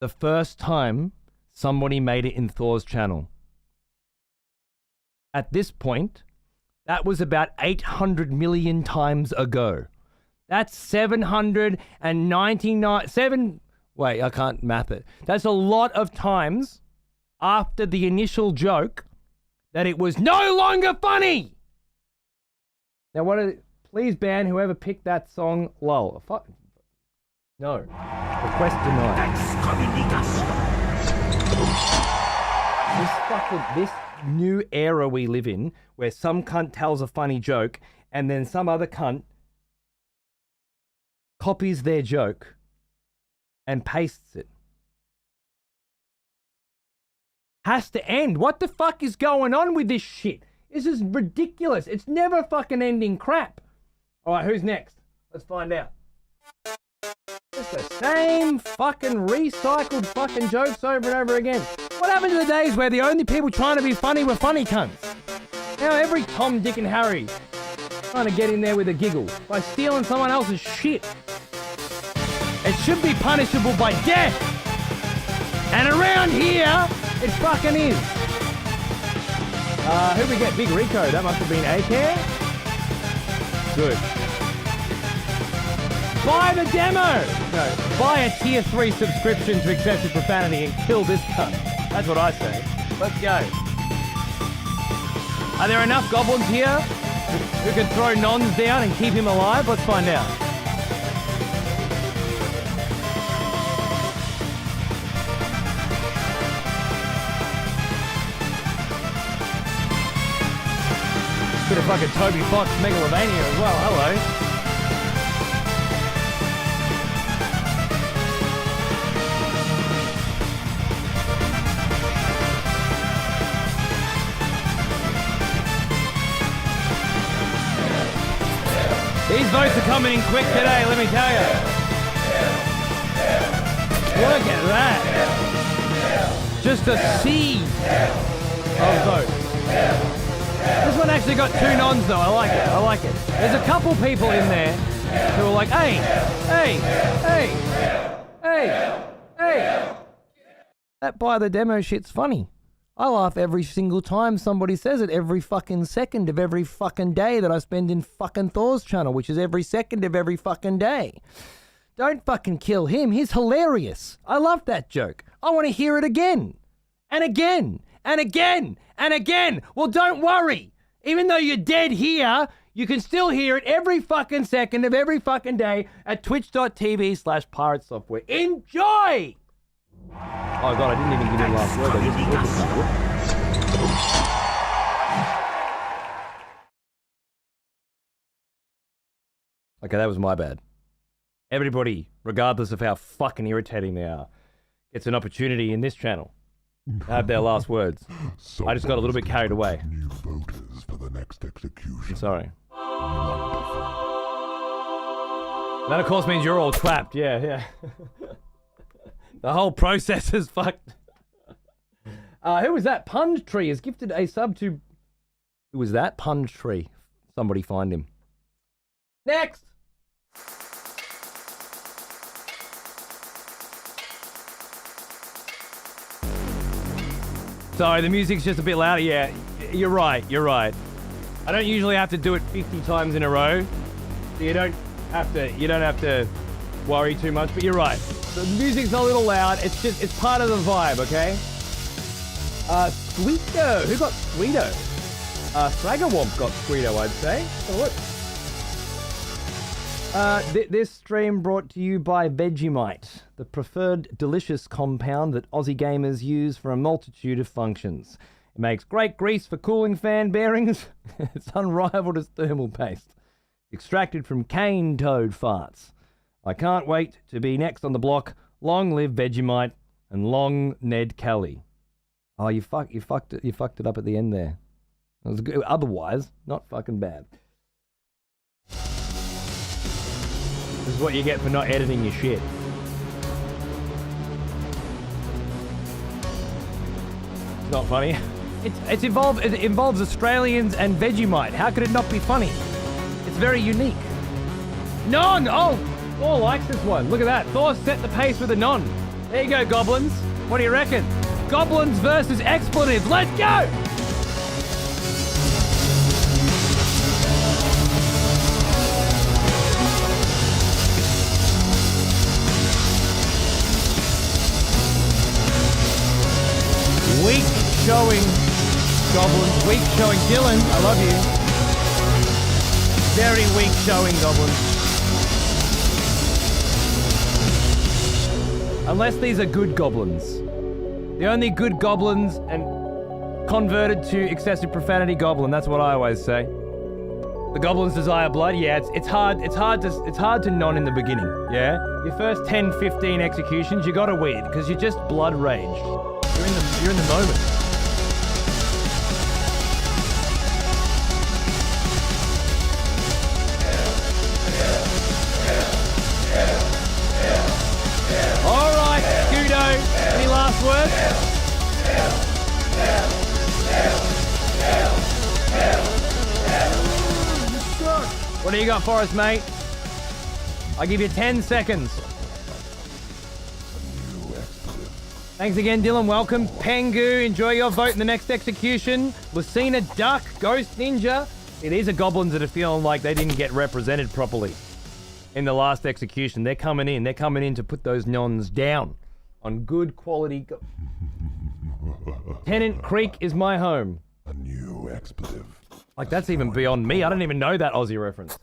The first time somebody made it in Thor's channel. At this point, that was about 800 million times ago. That's 799... Wait, I can't math it. That's a lot of times after the initial joke that it was no longer funny! Now, please ban whoever picked that song, lol. No. Request denied. This new era we live in, where some cunt tells a funny joke, and then some other cunt copies their joke and pastes it. Has to end. What the fuck is going on with this shit? This is ridiculous. It's never fucking ending crap. Alright, who's next? Let's find out. It's the same fucking recycled fucking jokes over and over again. What happened to the days where the only people trying to be funny were funny cunts? Now every Tom, Dick and Harry trying to get in there with a giggle by stealing someone else's shit. It should be punishable by death. And around here, it fucking is. Who'd we get? Big Rico. That must have been A-Care. Good. Buy the demo! No, buy a tier 3 subscription to excessive profanity and kill this cunt. That's what I say. Let's go. Are there enough goblins here who can throw nons down and keep him alive? Let's find out. Bit of fucking Toby Fox Megalovania as well. Hello. These votes are coming in quick today, let me tell you. Look at that. Just a sea of votes. This one actually got 2 nons though. I like it. There's a couple people in there who are like, hey. That buy the demo shit's funny. I laugh every single time somebody says it, every fucking second of every fucking day that I spend in fucking Thor's channel, which is every second of every fucking day. Don't fucking kill him. He's hilarious. I love that joke. I want to hear it again. And again. And again. And again. Well, don't worry. Even though you're dead here, you can still hear it every fucking second of every fucking day at twitch.tv/piratesoftware. Enjoy! Oh god, I didn't even give you the last word. I just okay, that was my bad. Everybody, regardless of how fucking irritating they are, gets an opportunity in this channel to have their last words. I just got a little bit carried away. New voters for the next execution. I'm sorry. That of course means you're all trapped. Yeah. The whole process is fucked. Who was that? Punge Tree has gifted a sub to... Who was that? Punge Tree. Somebody find him. Next! Sorry, the music's just a bit louder. Yeah, you're right. You're right. I don't usually have to do it 50 times in a row. So you don't have to worry too much, but you're right. The music's a little loud. It's part of the vibe, okay? Squeeto. Who got Squeeto? Fragawomp got Squeeto, I'd say. Oh, look. This stream brought to you by Vegemite, the preferred delicious compound that Aussie gamers use for a multitude of functions. It makes great grease for cooling fan bearings. It's unrivaled as thermal paste. It's extracted from cane toad farts. I can't wait to be next on the block. Long live Vegemite and long Ned Kelly. Oh, you fucked it up at the end there. It was good. Otherwise, not fucking bad. This is what you get for not editing your shit. It's not funny. It involves Australians and Vegemite. How could it not be funny? It's very unique. Non! Oh! Thor likes this one. Look at that. Thor set the pace with a non. There you go, goblins. What do you reckon? Goblins versus expletives. Let's go! Weak showing, goblins. Weak showing. Dylan, I love you. Very weak showing, goblins. Unless these are good goblins. The only good goblins and converted to excessive profanity goblin. That's what I always say. The goblins desire blood. Yeah, it's hard to non in the beginning. Yeah, your first 10, 15 executions, you gotta weed because you're just blood raged. You're in the moment. All right, Scudo. Any last words? What do you got for us, mate? I'll give you 10 seconds. Thanks again, Dylan. Welcome. Pengu, enjoy your vote in the next execution. Lucina Duck, Ghost Ninja. These are goblins that are feeling like they didn't get represented properly in the last execution. They're coming in. They're coming in to put those nons down on good quality. Tennant Creek is my home. A new expletive. Like, that's even beyond me. I don't even know that Aussie reference.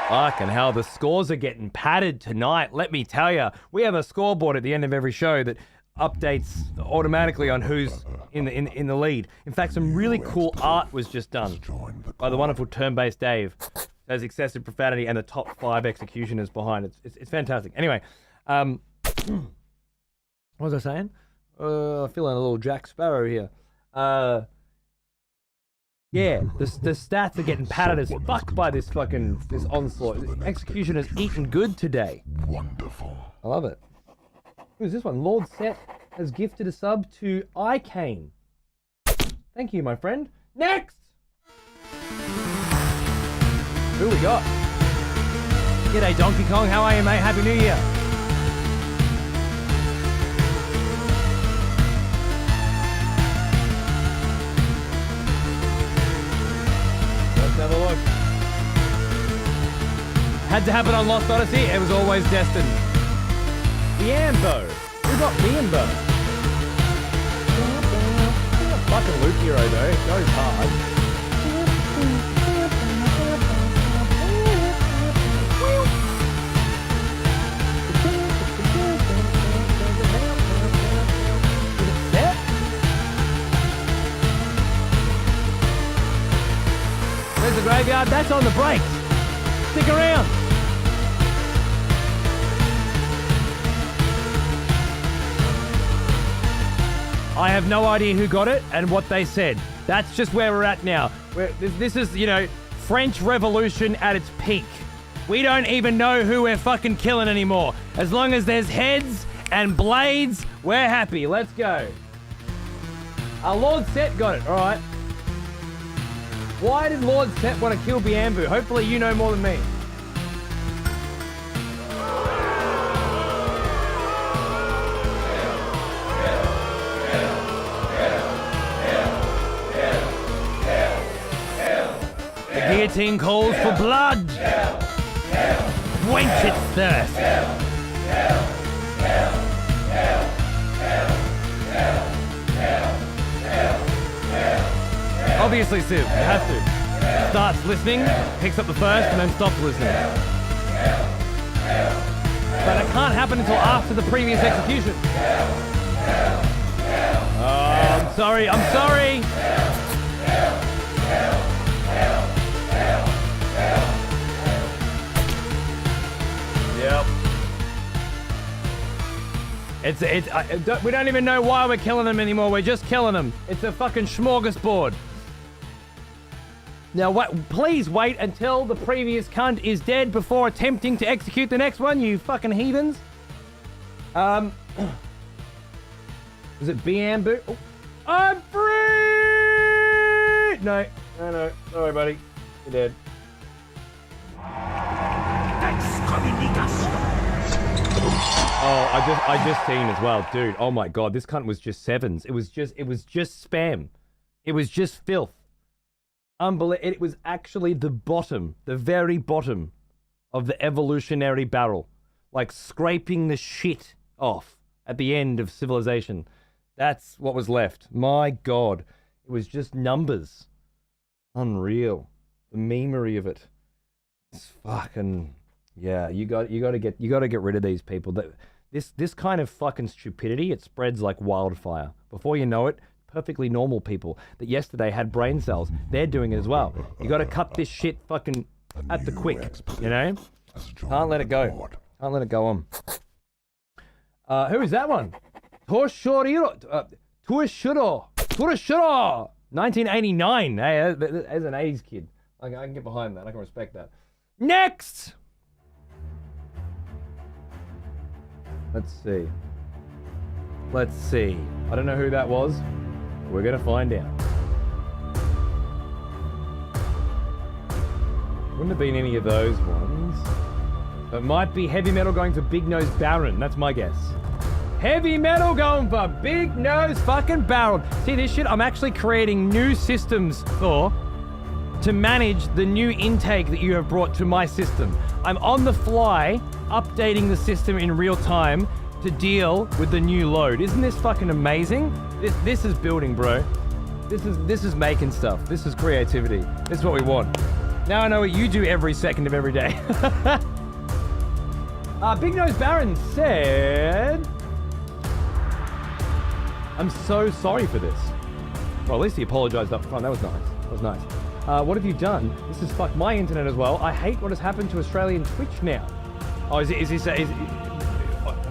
Fucking hell, the scores are getting padded tonight. Let me tell you, we have a scoreboard at the end of every show that updates automatically on who's in the lead. In fact, some really cool art was just done by the wonderful turn-based Dave. There's excessive profanity and the top 5 executioners behind it. It's fantastic. Anyway, what was I saying? I'm feeling a little Jack Sparrow here. Yeah, the stats are getting padded as fuck by this onslaught. Execution has eaten good today. Wonderful. I love it. Who's this one? Lord Set has gifted a sub to Icane. Thank you, my friend. Next! Who we got? G'day, Donkey Kong. How are you, mate? Happy New Year. Let's have a look. Had to happen on Lost Odyssey. It was always destined. Biambo. Who got Biambo? Fucking Luke Hero though. Goes hard. There's the graveyard. That's on the brakes. Stick around. I have no idea who got it and what they said. That's just where we're at now. This is, French Revolution at its peak. We don't even know who we're fucking killing anymore. As long as there's heads and blades, we're happy. Let's go. Our Lord Set got it. All right. Why did Lord Set want to kill Biambu? Hopefully you know more than me. guillotine calls for blood. Quench its thirst. Obviously, Civ, you have to. Starts listening, picks up the first, and then stops listening. But it can't happen until after the previous execution. Oh, I'm sorry. Yep. We don't even know why we're killing them anymore. We're just killing them. It's a fucking smorgasbord. Now, please wait until the previous cunt is dead before attempting to execute the next one, you fucking heathens. Was it Bamboo? Oh, I'm free! No. Sorry, buddy. You're dead. Oh, I just seen as well, dude. Oh my god, this cunt was just sevens. It was just spam. It was just filth. Unbelievable. It was actually the bottom, the very bottom of the evolutionary barrel. Like scraping the shit off at the end of civilization. That's what was left. My god. It was just numbers. Unreal. The memery of it. It's fucking... Yeah, you got to get rid of these people. This kind of fucking stupidity, it spreads like wildfire. Before you know it, perfectly normal people that yesterday had brain cells, they're doing it as well. You got to cut this shit fucking at the quick, you know? Can't let it go. Can't let it go on. Who is that one? Torshiro. 1989. Hey, as an 80s kid. I can get behind that. I can respect that. Next! Let's see. I don't know who that was. We're gonna find out. Wouldn't have been any of those ones. It might be heavy metal going for Big Nose Baron. That's my guess. Heavy metal going for Big Nose fucking Baron. See this shit? I'm actually creating new systems, Thor, to manage the new intake that you have brought to my system. I'm on the fly, updating the system in real time to deal with the new load. Isn't this fucking amazing? This is building, bro. This is making stuff. This is creativity. This is what we want. Now I know what you do every second of every day. Big Nose Baron said, I'm so sorry for this. Well, at least he apologized up front. That was nice. That was nice. What have you done? This has fucked my internet as well. I hate what has happened to Australian Twitch now. Oh, is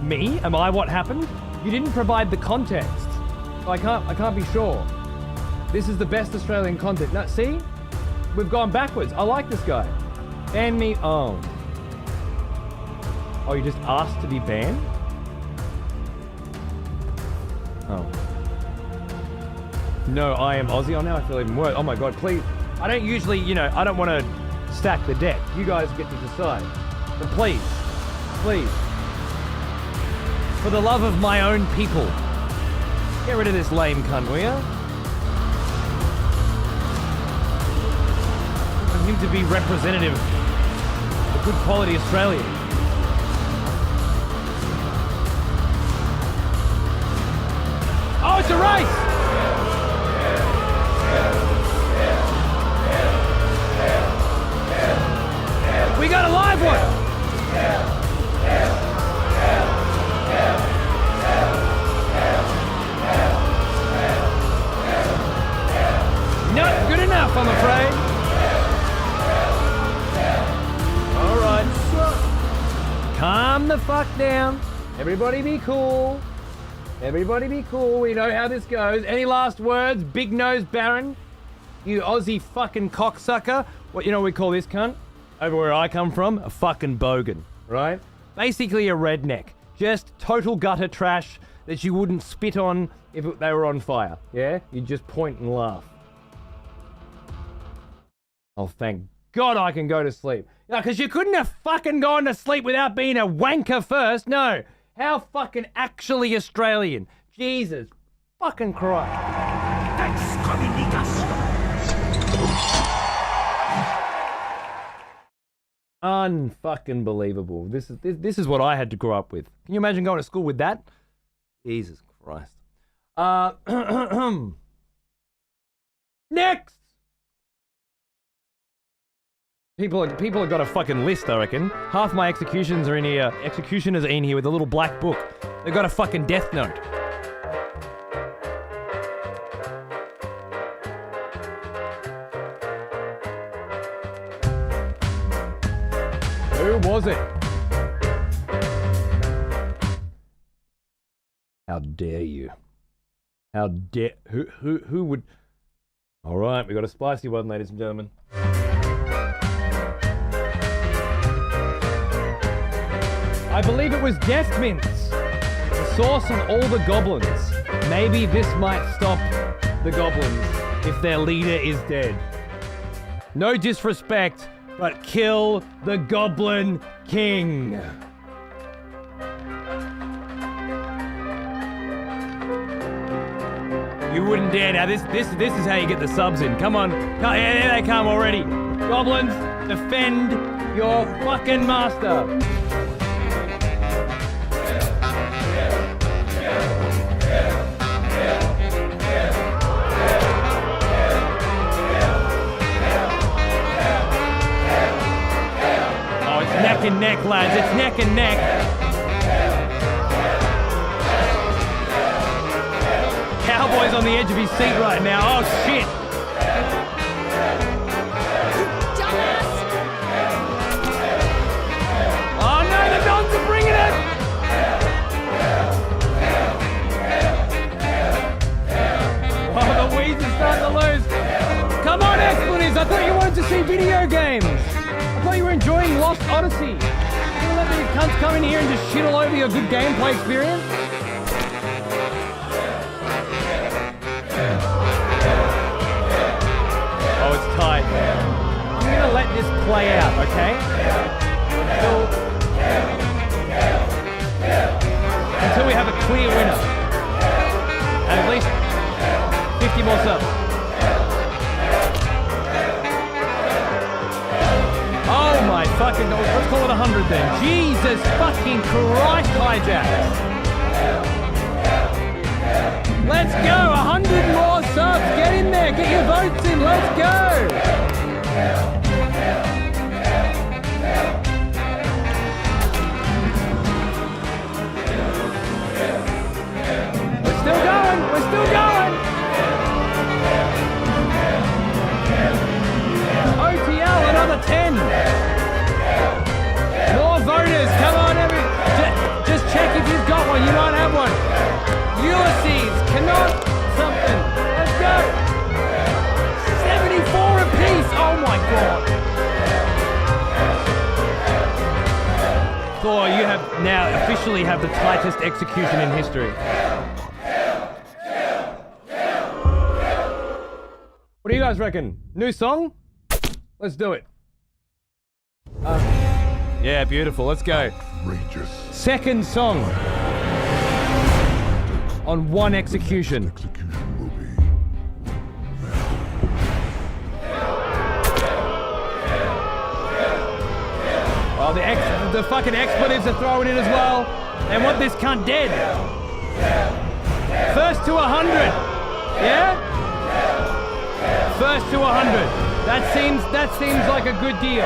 me? Am I what happened? You didn't provide the context. So I can't be sure. This is the best Australian content. No, see? We've gone backwards. I like this guy. Ban me. Oh. Oh, you just asked to be banned? Oh. No, I am Aussie. Oh, now I feel even worse. Oh my god, please. I don't usually, I don't want to stack the deck. You guys get to decide. But please, for the love of my own people, get rid of this lame cunt, will ya? I want him to be representative of good quality Australia. Oh, it's a race! We got a live one! Not good enough, I'm afraid. Alright. Calm the fuck down. Everybody be cool. Everybody be cool. We know how this goes. Any last words, Big Nose Baron? You Aussie fucking cocksucker. What we call this cunt? Over where I come from, a fucking bogan, right? Basically a redneck. Just total gutter trash that you wouldn't spit on if they were on fire, yeah? You'd just point and laugh. Oh, thank God I can go to sleep. No, because you couldn't have fucking gone to sleep without being a wanker first, no. How fucking actually Australian. Jesus fucking Christ. Unfucking believable. This is what I had to grow up with. Can you imagine going to school with that? Jesus Christ. Next. People have got a fucking list, I reckon. Half my executioners are in here with a little black book. They've got a fucking death note. Who was it? How dare you? How dare... Who would... Alright, we got a spicy one, ladies and gentlemen. I believe it was Death Mints. The source of all the goblins. Maybe this might stop the goblins if their leader is dead. No disrespect, but kill the Goblin King. You wouldn't dare. Now this is how you get the subs in. Come on. Yeah, there they come already. Goblins, defend your fucking master. Neck and neck, lads. It's neck and neck. Cowboy's on the edge of his seat right now. Oh, shit. Oh, no, the Dons are bringing it. Oh, the Weeds are starting to lose. Come on, expletives. I thought you wanted to see video games. I thought you were enjoying Lost Odyssey. You gonna let these cunts come in here and just shit all over your good gameplay experience? Oh, it's tight. I'm gonna let this play out, okay? Until we have a clear winner. And at least 50 more subs. Oh my fucking God, let's call it 100 then. Jesus fucking Christ, hijack. Let's go, 100 more subs. Get in there, get your votes in, let's go. We're still going, we're still going. OTL, another 10. More voters, come on, just check if you've got one, you might have one. Ulysses, cannot something, let's go. 74 apiece, oh my God. Thor, you have now officially have the tightest execution in history. What do you guys reckon? New song? Let's do it. Yeah, beautiful. Let's go. Outrageous. Second song. On one execution. Execution will be Oh, the fucking expletives are throwing in as well. And want this cunt dead. First to 100. Yeah? First to 100. That seems like a good deal.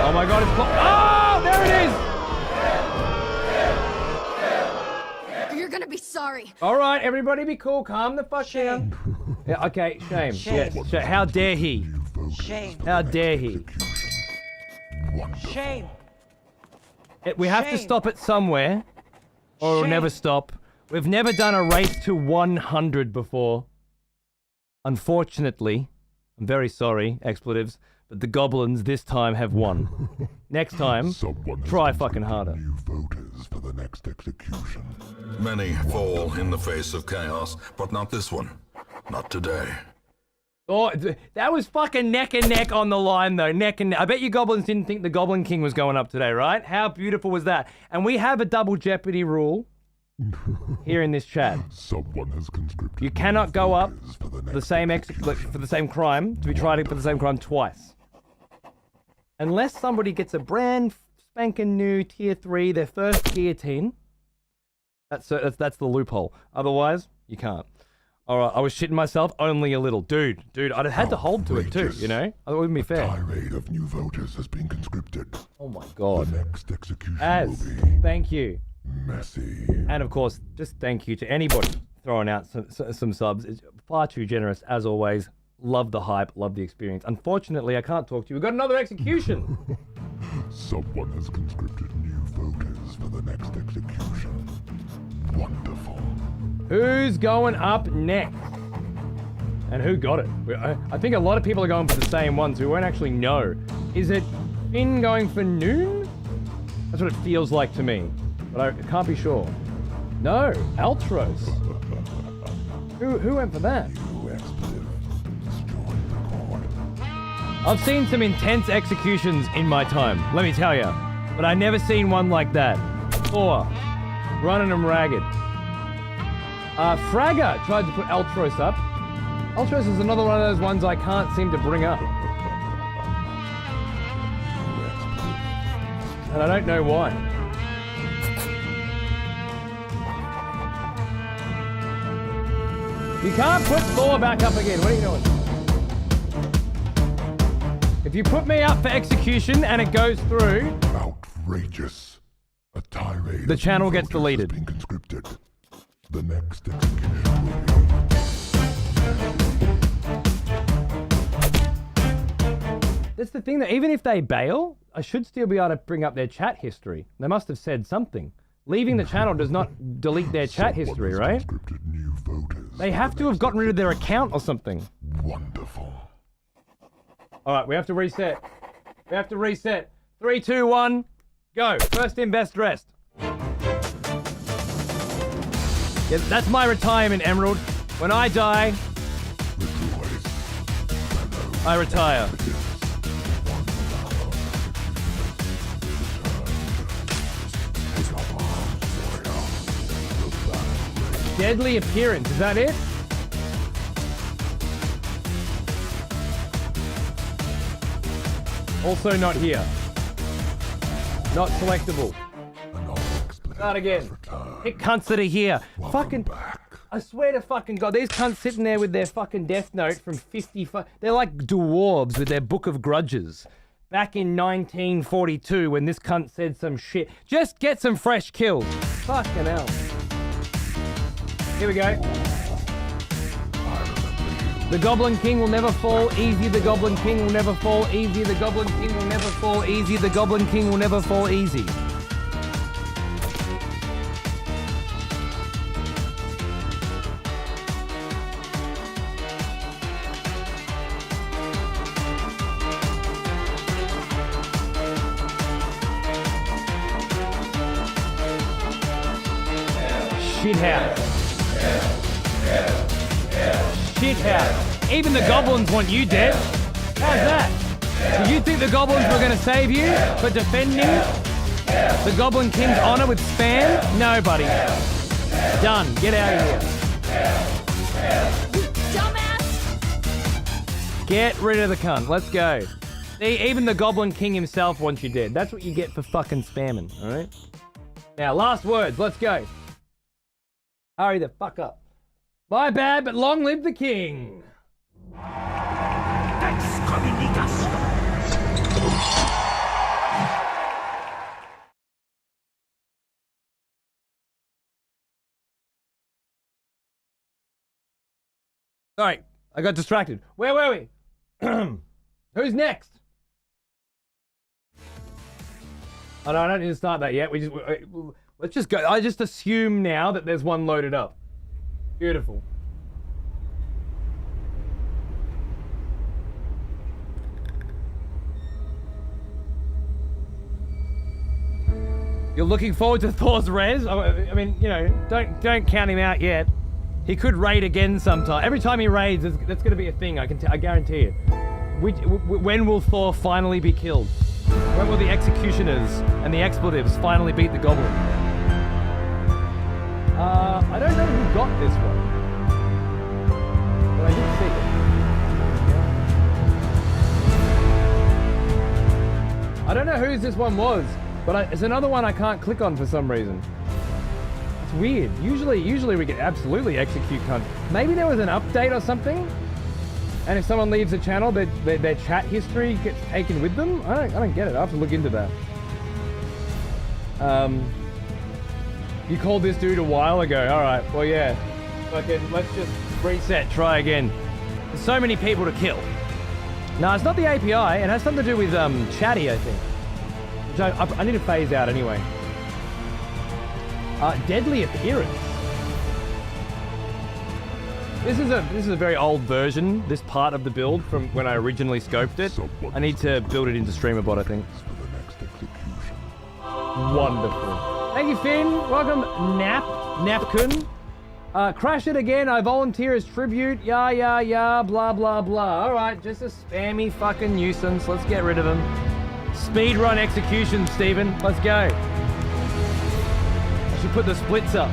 Oh my God, it's oh, there it is. You're gonna be sorry. All right, everybody be cool. Calm the fuck down. Yeah, okay, shame. Yes, shame. How dare he? Shame. How dare he? Shame. We have to stop it somewhere, or we'll never stop. We've never done a race to 100 before. Unfortunately, I'm very sorry, expletives, but the goblins this time have won. Next time, try fucking harder. new voters for the next execution. Many fall in the face of chaos, but not this one. Not today. Oh, that was fucking neck and neck on the line, though. Neck and neck. I bet you goblins didn't think the Goblin King was going up today, right? How beautiful was that? And we have a double jeopardy rule here in this chat. Someone has conscripted. You cannot go up for the same crime to be tried for the same crime twice. unless somebody gets a brand spanking new tier 3, their first guillotine, that's the loophole. Otherwise, you can't. All right, I was shitting myself only a little. Dude, I'd have had to hold to it too, you know? It wouldn't be fair. A tirade of new voters has been conscripted. Oh my God. The next execution Az, will be thank you. messy. And of course, just thank you to anybody throwing out some subs. It's far too generous, as always. Love the hype, love the experience. Unfortunately, I can't talk to you. We've got another execution. Someone has conscripted new voters for the next execution. Wonderful. Who's going up next? And who got it? I think a lot of people are going for the same ones who won't actually know. Is it Finn going for Noon? That's what it feels like to me. But I can't be sure. No, Altros. Who went for that? I've seen some intense executions in my time, let me tell you. But I never seen one like that. 4. Running them ragged. Fragger tried to put Altros up. Altros is another one of those ones I can't seem to bring up. And I don't know why. You can't put Thor back up again. What are you doing? If you put me up for execution and it goes through... Outrageous. A tirade. The channel gets deleted. Been conscripted. The next execution will be... That's the thing, that even if they bail, I should still be able to bring up their chat history. They must have said something. Leaving the channel does not delete their chat history, right? New voters. They have to have gotten rid of their account or something. Wonderful. Alright, we have to reset. 3, 2, 1, go. First in, best dressed. Yeah, that's my retirement, Emerald. When I die, I retire. Deadly appearance, is that it? Also not here. Not selectable. Start again. Pick cunts that are here. Fucking... I swear to fucking God, these cunts sitting there with their fucking death note from 55... They're like dwarves with their book of grudges. Back in 1942 when this cunt said some shit. Just get some fresh kills. Fucking hell. Here we go. The Goblin King will never fall easy. The Goblin King will never fall easy. The Goblin King will never fall easy. The Goblin King will never fall easy. Shithouse. Shithouse. Even the goblins want you dead. How's that? Did you think the goblins were going to save you for defending the Goblin King's honor with spam? No, buddy. Done. Get out of here. Dumbass! Get rid of the cunt. Let's go. See, even the Goblin King himself wants you dead. That's what you get for fucking spamming, alright? Now, last words. Let's go. Hurry the fuck up. My bad, but long live the king. Sorry, I got distracted. Where were we? Who's next? Oh no, I don't need to start that yet. Let's just go. I just assume now that there's one loaded up. Beautiful. You're looking forward to Thor's res? I mean, you know, don't count him out yet. He could raid again sometime. Every time he raids, that's going to be a thing. I guarantee you. When will Thor finally be killed? When will the executioners and the expletives finally beat the goblin? I don't know who got this one, but I did see don't know whose this one was, but it's another one I can't click on for some reason. It's weird. Usually we get absolutely execute cunt. Maybe there was an update or something, and if someone leaves the channel, their chat history gets taken with them. I don't get it. I have to look into that. You called this dude a while ago. All right. Well, yeah. Fucking, let's just reset. Try again. There's so many people to kill. No, it's not the API. It has something to do with chatty, I think. Which I need to phase out anyway. Deadly appearance. This is a very old version. This part of the build from when I originally scoped it. I need to build it into StreamerBot, I think. Wonderful. Thank you, Finn. Welcome, Napkun. Crash it again. I volunteer as tribute. Yeah, blah, blah, blah. All right, just a spammy fucking nuisance. Let's get rid of him. Speedrun execution, Steven. Let's go. I should put the splits up.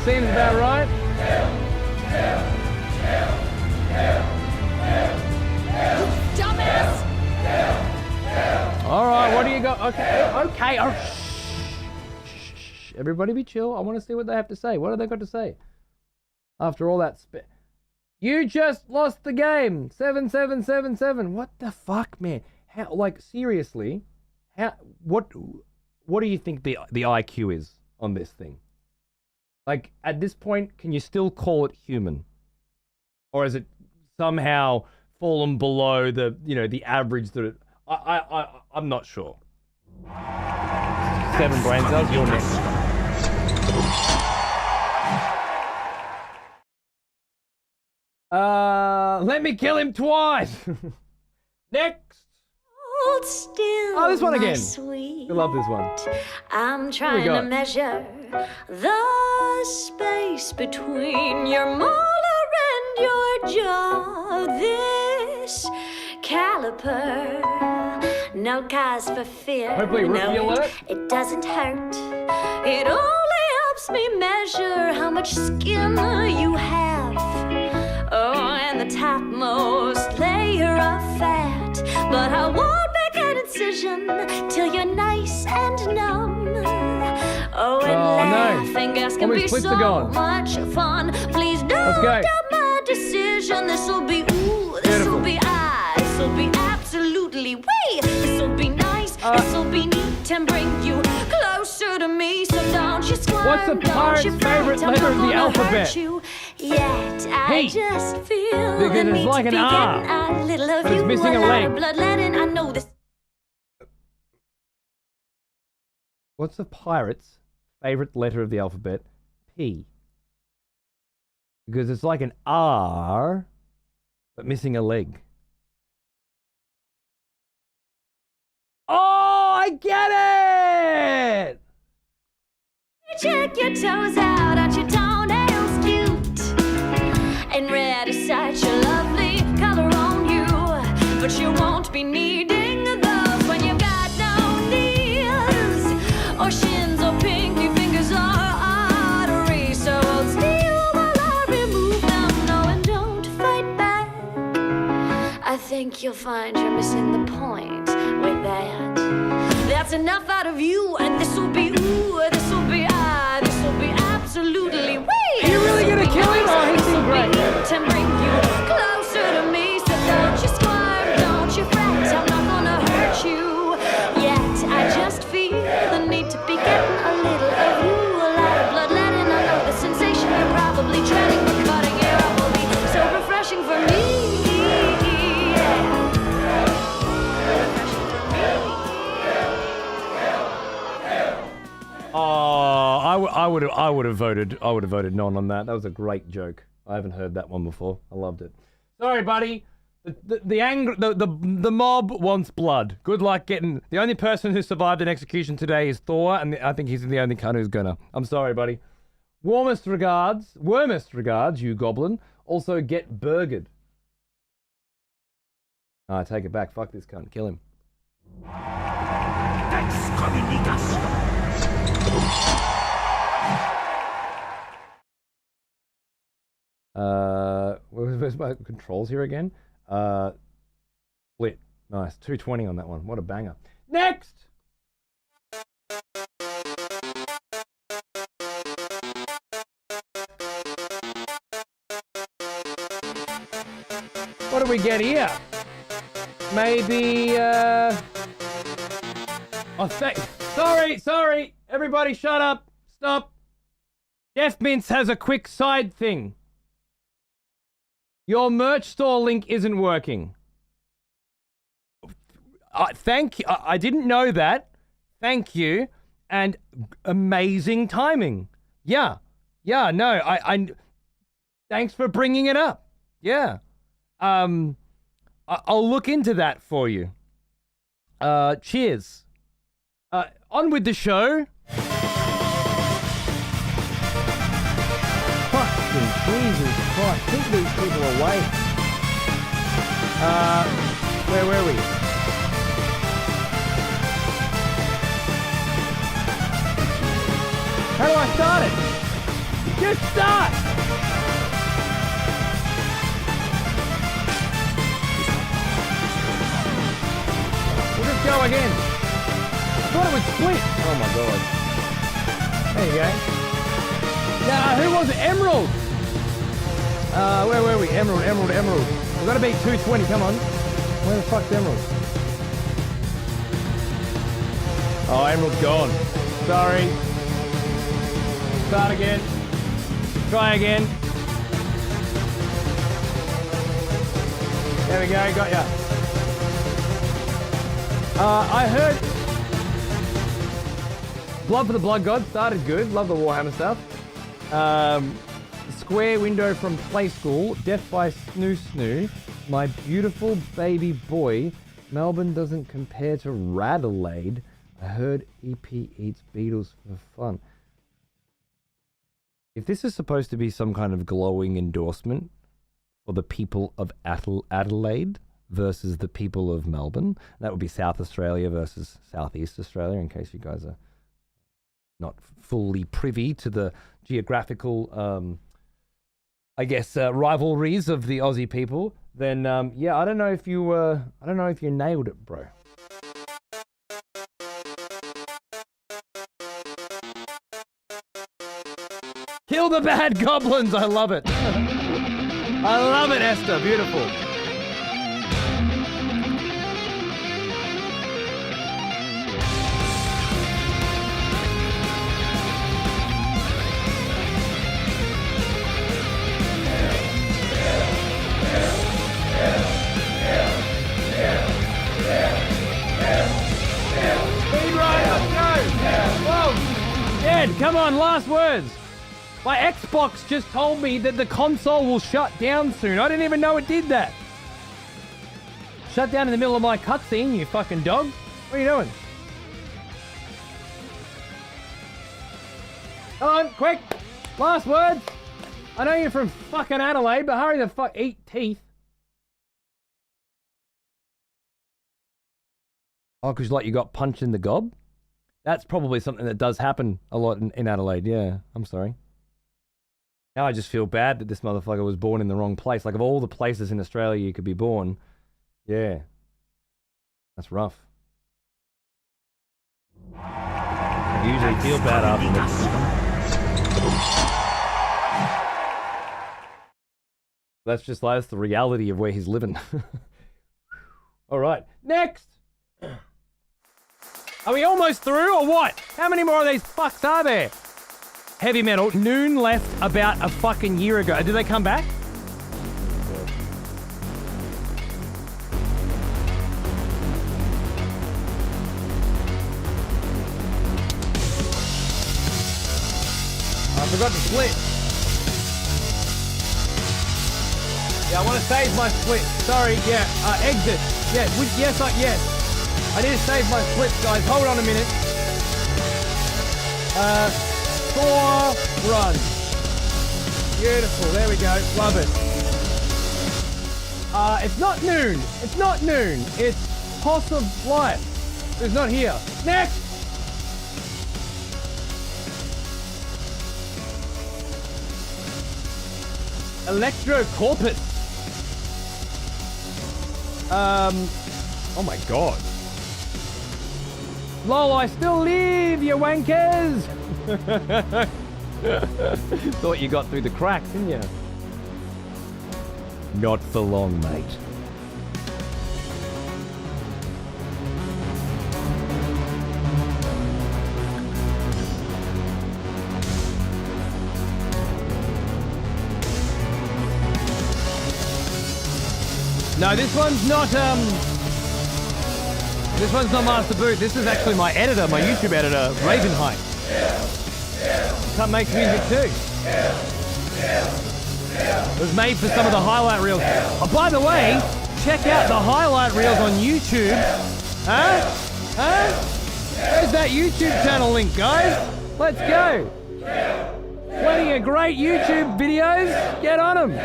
Seems about right. Dumbass! All right, what do you got? Okay. Oh, shh. Everybody be chill. I want to see what they have to say. What have they got to say? After all that you just lost the game. 7-7-7-7. What the fuck, man? How? Like, seriously? How? What do you think the IQ is on this thing? Like, at this point, can you still call it human? Or is it somehow fallen below the, the average that it... I'm not sure. 7 brain cells, you're next. Let me kill him twice! Next! Hold still, oh, this one again. Sweet. I love this one. I'm trying to measure the space between your molar and your jaw. This caliper, no cause for fear. Hopefully, rookie alert. It doesn't hurt. It only helps me measure how much skin you have. Oh, and the topmost layer of fat. But I won't make an incision till you're nice and numb. Oh, and laughing gas can be so much fun. Please don't doubt my decision. This'll be this'll be this'll be absolutely this'll be nice, this'll be neat and bring you closer to me. So don't you squirm, what's the pirate's favorite letter of the alphabet? Yet I just feel because the it's need like to an be R, getting a little of but it's you, missing a leg. Bloodletting, I know this. What's the pirate's favorite letter of the alphabet? P. Because it's like an R, but missing a leg. Oh, I get it! Check your toes out, aren't your toenails cute? And red is such a lovely color on you. But you won't be needing those when you've got no knees or shins or pinky fingers or arteries. So hold still while I remove them. No, and don't fight back. I think you'll find you're missing the point with that. That's enough out of you, and this'll be this'll be absolutely Are you really gonna kill him? Oh, he seemed great. To bring you closer to me, so don't you squirm, don't you fret, I'm not gonna hurt you. Yet I just feel the need to be getting a little of you, a lot of bloodletting. I know the sensation you're probably dreading, but cutting it up will be so refreshing for me. Oh, I would have voted non on that. That was a great joke. I haven't heard that one before. I loved it. Sorry, buddy. The mob wants blood. Good luck getting... The only person who survived an execution today is Thor, and I think he's the only cunt who's gonna. I'm sorry, buddy. Warmest regards, you goblin. Also, get burgered. I take it back. Fuck this cunt. Kill him. Where's my controls here again? Split. Nice. 220 on that one. What a banger. Next! What do we get here? Maybe, oh, sorry! Everybody shut up! Stop! Death Mints has a quick side thing. Your merch store link isn't working. Thank you. I didn't know that. Thank you. And amazing timing. Yeah. No, I thanks for bringing it up. Yeah. I'll look into that for you. Cheers. On with the show. Fucking Jesus Christ. Keep these people away. Where were we? How do I start it? Just start! We'll just go again. I thought it would split. Oh my god. There you go. Now, who was it? Emerald! Where were we? Emerald. We've got to beat 220, come on. Where the fuck's Emerald? Oh, Emerald's gone. Sorry. Start again. Try again. There we go, got ya. I heard Blood for the Blood God started good. Love the Warhammer stuff. Square window from Play School. Death by Snoo. My beautiful baby boy. Melbourne doesn't compare to Radelaide. I heard EP eats beetles for fun. If this is supposed to be some kind of glowing endorsement for the people of Adelaide versus the people of Melbourne, that would be South Australia versus Southeast Australia, in case you guys are not fully privy to the geographical, rivalries of the Aussie people. Then, yeah, I don't know if you nailed it, bro. Kill the bad goblins! I love it. I love it, Esther. Beautiful. Speed Rider, let's go! Whoa! Ed, come on, last words. My Xbox just told me that the console will shut down soon. I didn't even know it did that. Shut down in the middle of my cutscene, you fucking dog. What are you doing? Come on, quick. Last words. I know you're from fucking Adelaide, but hurry the fuck. Eat teeth. Oh, because like you got punched in the gob? That's probably something that does happen a lot in Adelaide. Yeah, I'm sorry. Now I just feel bad that this motherfucker was born in the wrong place. Like, of all the places in Australia you could be born, yeah. That's rough. I usually feel bad after this. That's the reality of where he's living. All right, next! Are we almost through or what? How many more of these fucks are there? Heavy Metal. Noon left about a fucking year ago. Did they come back? I forgot to split. Yeah, Yeah, I want to save my flip. Sorry, yeah. Exit. Yeah, yes. I need to save my flip, guys. Hold on a minute. Thor, run. Beautiful. There we go. Love it. It's not noon. It's not noon. It's Hoss of Life. It's not here. Next. Electro Corpus. Oh my god. Lol, I still live, you wankers! Thought you got through the cracks, didn't you? Not for long, mate. No, this one's not Master Boot. This is actually my editor, my YouTube editor, Ravenheight. Can't make music too. It was made for some of the highlight reels. Oh, by the way, check out the highlight reels on YouTube. Huh? Where's that YouTube channel link, guys? Let's go. Plenty of great YouTube videos. Get on them.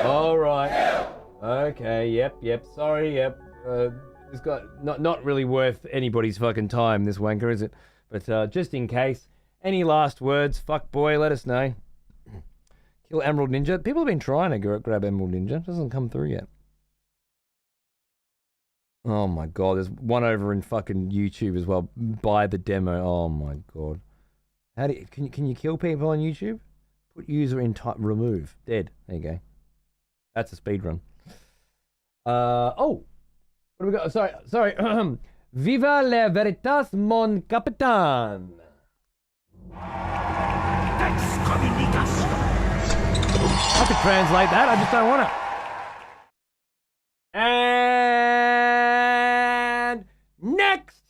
All right. Okay. Yep. Sorry. Yep. It's got not really worth anybody's fucking time. This wanker, is it? But just in case, any last words? Fuck boy, let us know. Kill Emerald Ninja. People have been trying to grab Emerald Ninja. It doesn't come through yet. Oh my god. There's one over in fucking YouTube as well. Buy the demo. Oh my god. How do you, can you kill people on YouTube? Put user in type remove. Dead. There you go. That's a speed run. Oh! What do we got? Sorry. Viva la veritas, mon capitan! I could translate that, I just don't want it. And next!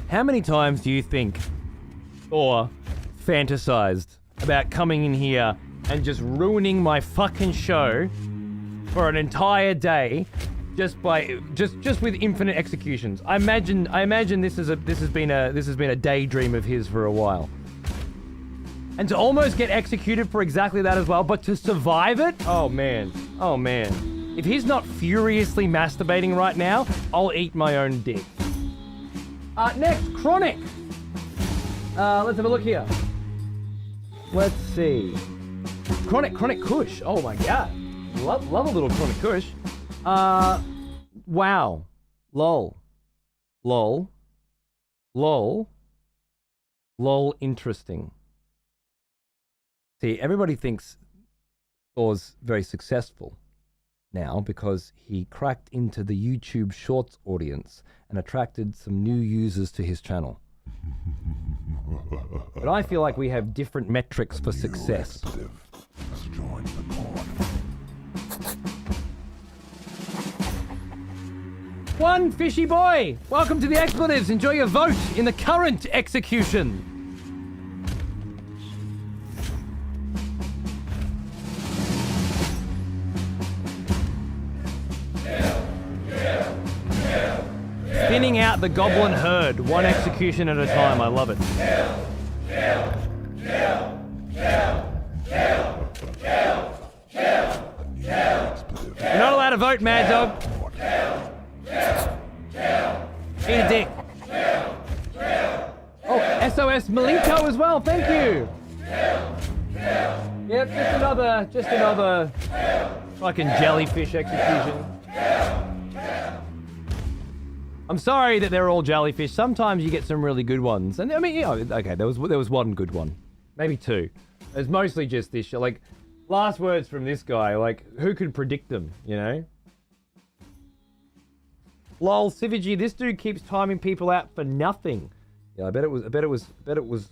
How many times do you think Thor fantasized about coming in here and just ruining my fucking show for an entire day just with infinite executions? I imagine this has been a daydream of his for a while. And to almost get executed for exactly that as well, but to survive it? Oh man. If he's not furiously masturbating right now, I'll eat my own dick. Next, Chronic. Let's have a look here. Let's see. Chronic Kush. Oh my god. Love a little Chronic Kush. Wow. Lol. Interesting. See, everybody thinks Thor's very successful now because he cracked into the YouTube Shorts audience and attracted some new users to his channel. But I feel like we have different metrics for success. One fishy boy! Welcome to the expletives. Enjoy your vote in the current execution. Thinning out the goblin herd, one execution at a time. I love it. You're not allowed to vote, Mad Dog. Eat a dick. Oh, SOS Malinko as well. Thank you. Yep, just another fucking jellyfish execution. I'm sorry that they're all jellyfish. Sometimes you get some really good ones. And I mean, you know, okay, there was one good one. Maybe two. It's mostly just this shit. Like, last words from this guy, like, who could predict them, you know? Lol, Civigy, this dude keeps timing people out for nothing. Yeah, I bet it was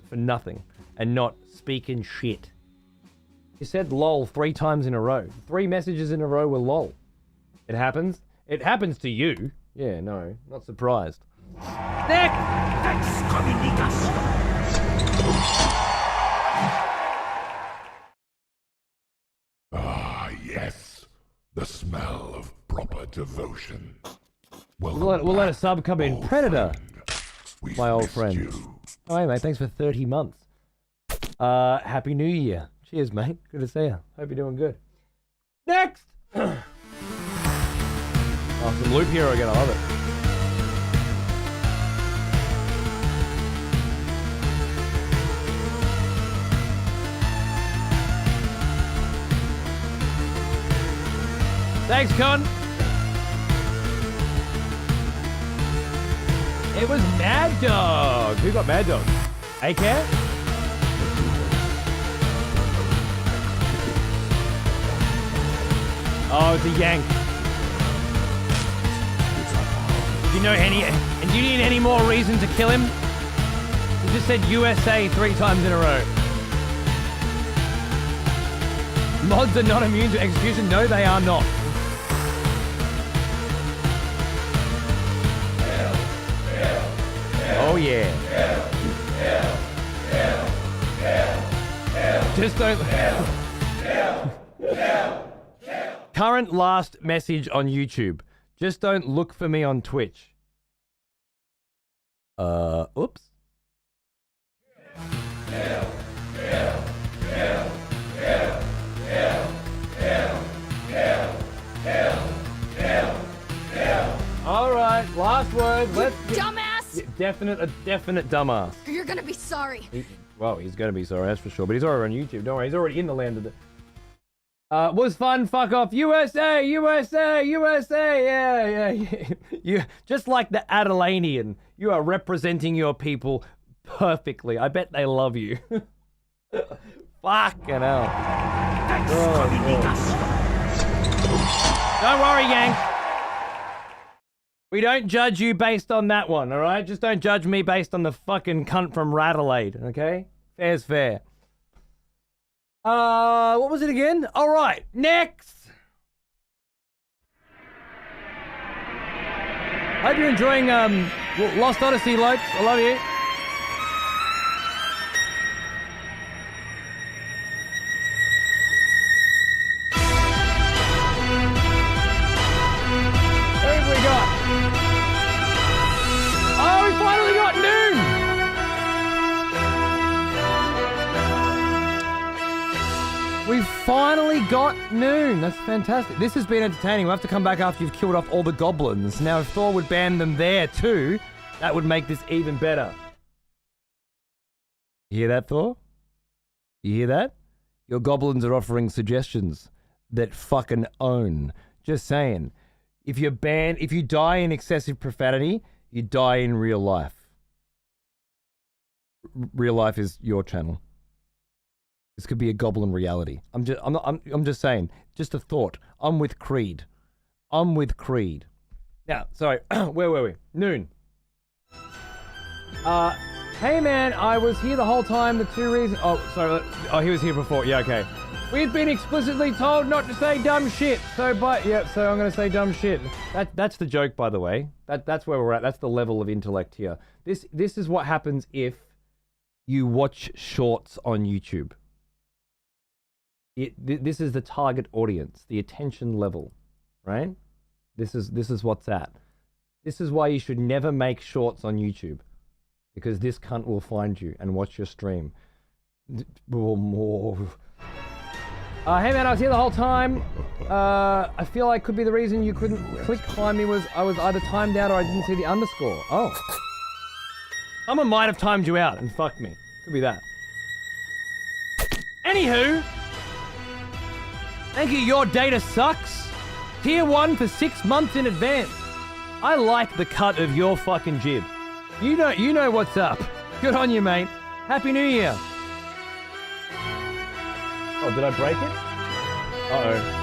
for nothing. And not speaking shit. He said lol 3 times in a row. 3 messages in a row were lol. It happens. It happens to you. Yeah, no, not surprised. Next! Yes, the smell of proper devotion. We'll let a sub come in. Predator, my old friend. Oh, hey, mate, thanks for 30 months. Happy New Year. Cheers, mate. Good to see you. Hope you're doing good. Next! Oh, some Loop Hero again. I love it. Thanks, Con. It was Mad Dog. Who got Mad Dog? A-Care? Oh, it's a yank. Do you know any... And do you need any more reason to kill him? He just said USA 3 times in a row. Mods are not immune to execution. No, they are not. Oh yeah. Just don't. Current last message on YouTube. Just don't look for me on Twitch. Oops. All right, last word. Let's dumbass. A definite dumbass. You're gonna be sorry. Well, he's gonna be sorry, that's for sure. But he's already on YouTube. Don't worry, he's already in the land of the. Was fun. Fuck off. USA, USA, USA. Yeah. You just like the Adelanian. You are representing your people perfectly. I bet they love you. Fucking hell. Don't worry, gang. We don't judge you based on that one, all right? Just don't judge me based on the fucking cunt from Radelaide, okay? Fair's fair. What was it again? All right, next. Hope you're enjoying Lost Odyssey, Lopes. I love you. Who have we got? Oh, we finally got Noon! We finally got Noon. That's fantastic. This has been entertaining. We'll have to come back after you've killed off all the goblins. Now, if Thor would ban them there too, that would make this even better. You hear that, Thor? You hear that? Your goblins are offering suggestions that fucking own. Just saying. If you die in excessive profanity, you die in real life. Real life is your channel. This could be a goblin reality. I'm just saying. Just a thought. I'm with Creed. Now, sorry, where were we? Noon. Hey man, I was here the whole time. The two reasons. Oh, sorry. Oh, he was here before. Yeah, okay. We've been explicitly told not to say dumb shit. So I'm gonna say dumb shit. That's the joke, by the way. That's where we're at. That's the level of intellect here. This is what happens if you watch shorts on YouTube. This is the target audience, the attention level, right? This is what's at. This is why you should never make shorts on YouTube, because this cunt will find you and watch your stream. Hey man, I was here the whole time. I feel like could be the reason you couldn't click behind me was I was either timed out or I didn't see the underscore. Oh. Someone might have timed you out and fucked me. Could be that. Anywho. Thank you, your data sucks. Tier 1 for 6 months in advance. I like the cut of your fucking jib. You know what's up. Good on you, mate. Happy New Year. Oh, did I break it? Uh-oh.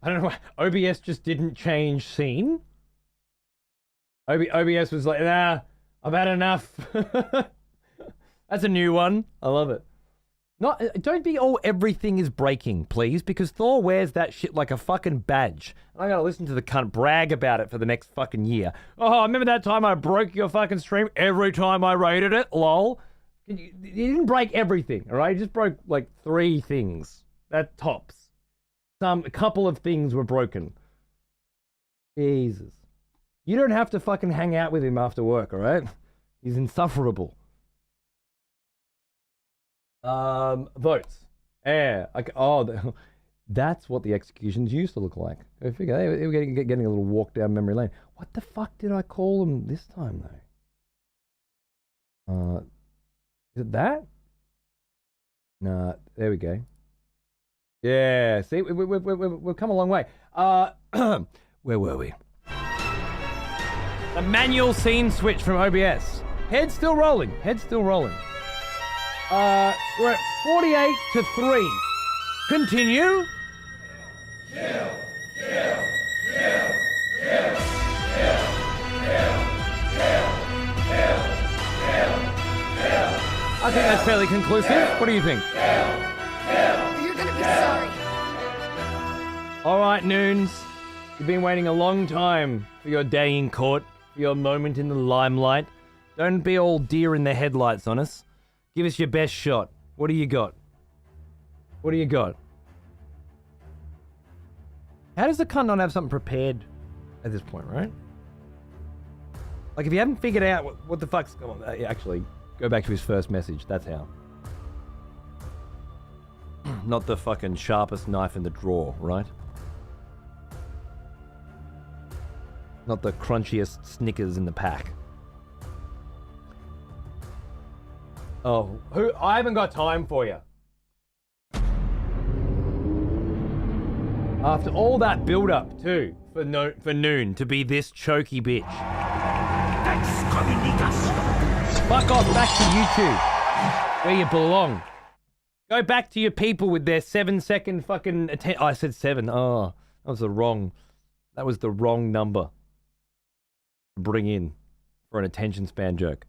I don't know why. OBS just didn't change scene? OBS was like, nah, I've had enough. That's a new one. I love it. Don't be all everything is breaking, please, because Thor wears that shit like a fucking badge. And I gotta listen to the cunt brag about it for the next fucking year. Oh, remember that time I broke your fucking stream every time I raided it? Lol. You didn't break everything, all right? You just broke like 3 things. That tops. A couple of things were broken. Jesus. You don't have to fucking hang out with him after work, all right? He's insufferable. Votes. Yeah. Okay. Oh, that's what the executions used to look like. I figure they were getting a little walk down memory lane. What the fuck did I call them this time, though? Is it that? Nah, there we go. Yeah, see, we've come a long way. Where were we? The manual scene switch from OBS. Head's still rolling. We're at 48 to 3. Continue. I think that's fairly conclusive. What do you think? You're gonna be sorry. All right, Noons. You've been waiting a long time for your day in court, for your moment in the limelight. Don't be all deer in the headlights on us. Give us your best shot. What do you got? What do you got? How does the cunt not have something prepared at this point, right? Like, if you haven't figured out what the fuck's going on, actually, go back to his first message. That's how. Not the fucking sharpest knife in the drawer, right? Not the crunchiest Snickers in the pack. Oh, I haven't got time for you. After all that build-up, too, for Noon to be this choky bitch. Fuck off back to YouTube, where you belong. Go back to your people with their 7-second fucking attention. Oh, I said 7. Oh, that was the wrong number to bring in for an attention span joke.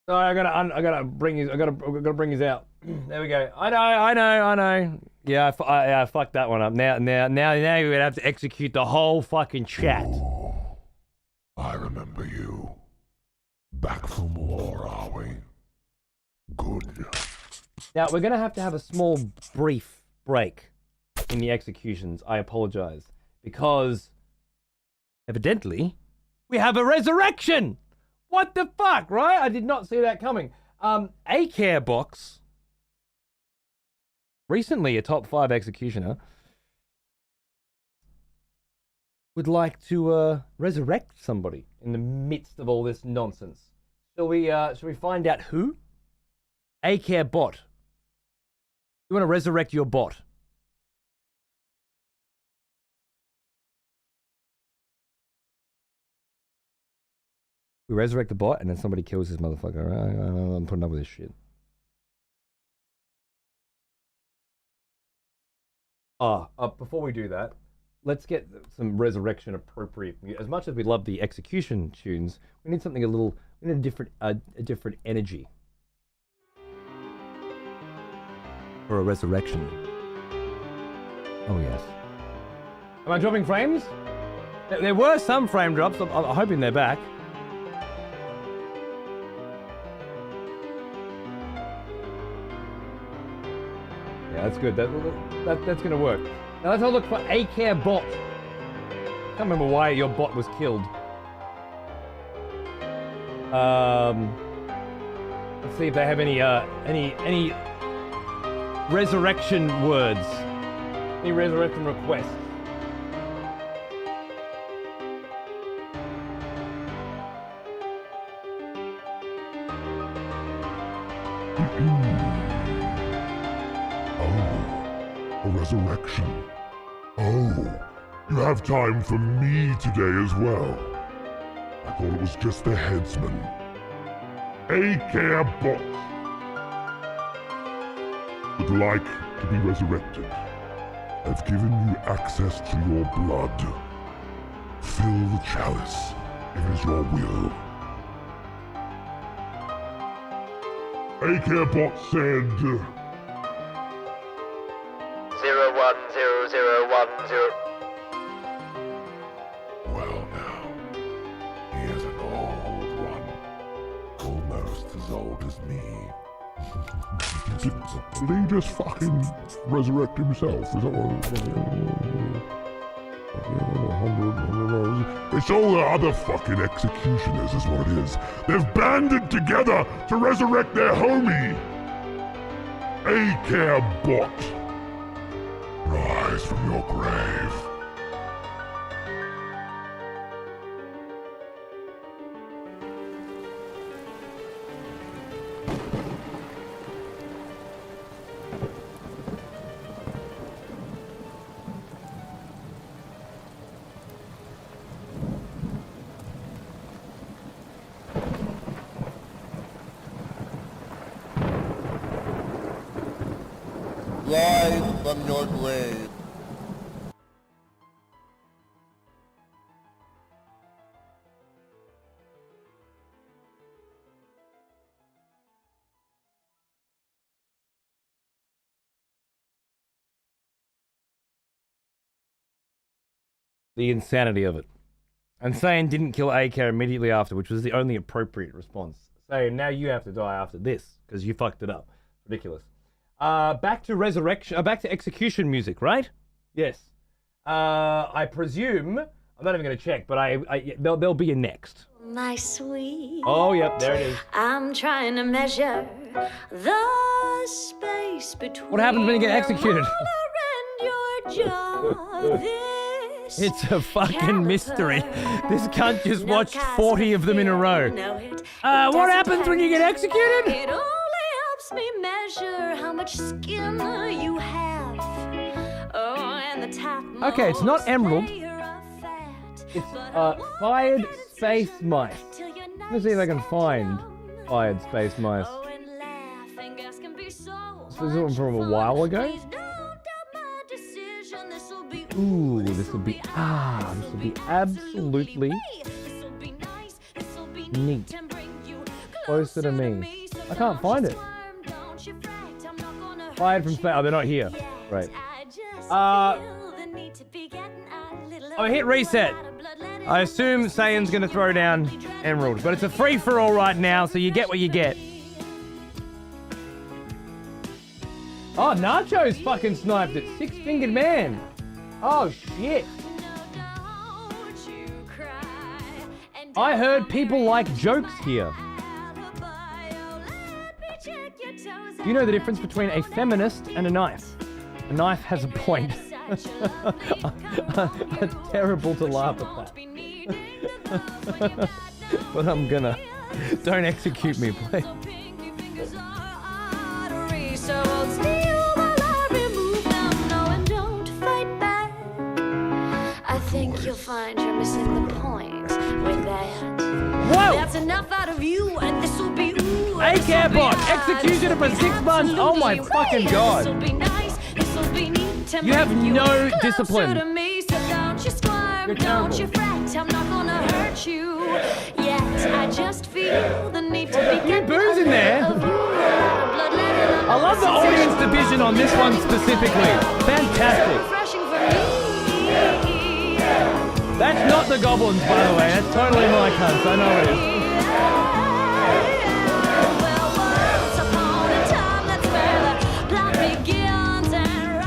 Sorry, I gotta bring his out. There we go. I know. Yeah, I fucked that one up. Now you're gonna have to execute the whole fucking chat. I remember you. Back from war, are we? Good. Now we're gonna have to have a small, brief break in the executions. I apologize because evidently we have a resurrection. What the fuck, right? I did not see that coming. A Care Box, recently a top 5 executioner, would like to resurrect somebody in the midst of all this nonsense. Shall we find out who? A Care Bot. You want to resurrect your bot? We resurrect the bot and then somebody kills this motherfucker. I'm putting up with this shit. Before we do that, let's get some resurrection appropriate. As much as we love the execution tunes, we need something we need a different energy for a resurrection. Oh yes. Am I dropping frames? There were some frame drops. I'm hoping they're back. Yeah, that's good. That's gonna work. Now let's have a look for A Care Bot. Can't remember why your bot was killed. Let's see if they have any resurrection words. Any resurrection requests. A resurrection. Oh, you have time for me today as well. I thought it was just the headsman. A Care Bot would like to be resurrected. I've given you access to your blood. Fill the chalice. It is your will. A Care Bot said... 010010. Well now, he is an old one. Call almost as old as me. Did he just fucking resurrect himself? Is that what? It's all the other fucking executioners, is what it is. They've banded together to resurrect their homie. A-Care Bot, rise from your grave. Rise from your grave. The insanity of it. And Saiyan didn't kill A-Care immediately after, which was the only appropriate response. Saiyan, now you have to die after this, because you fucked it up. Ridiculous. Back to resurrection, back to execution music, right? Yes. I presume, I'm not even going to check, but there'll be a next. My sweet. Oh, yep, there it is. I'm trying to measure the space between What happens when you get executed? your jaw. It's a fucking mystery. This cunt just watched 40 of them in a row. What happens when you get executed? It only helps me measure how much skin you have. Oh, and the top. Okay, it's not emerald. It's fired space mice. Let me see if I can find fired space mice. This was one from a while ago. Ooh, this will be absolutely neat. Closer to me. I can't find it. Fired from space. Oh, they're not here. Right. I hit reset. I assume Saiyan's gonna throw down Emerald, but it's a free-for-all right now, so you get what you get. Oh, Nacho's fucking sniped it. Six-fingered man. Oh, shit. I heard people like jokes here. Do you know the difference between a feminist and a knife? A knife has a point. Terrible to laugh at that. But I'm gonna. Don't execute me, please. I think you'll find you're missing the point with that. Whoa! That's enough out of you, and this will be ooh. A-Care Bot, executed for 6 months. Oh my fucking god! You have no discipline. You're terrible. Don't you fret, I'm not gonna hurt you. Yes, I just feel the need to be You boozing there? I love the audience division on this one specifically. Fantastic. That's not the goblins, by the way. That's totally my cunts. I know it is.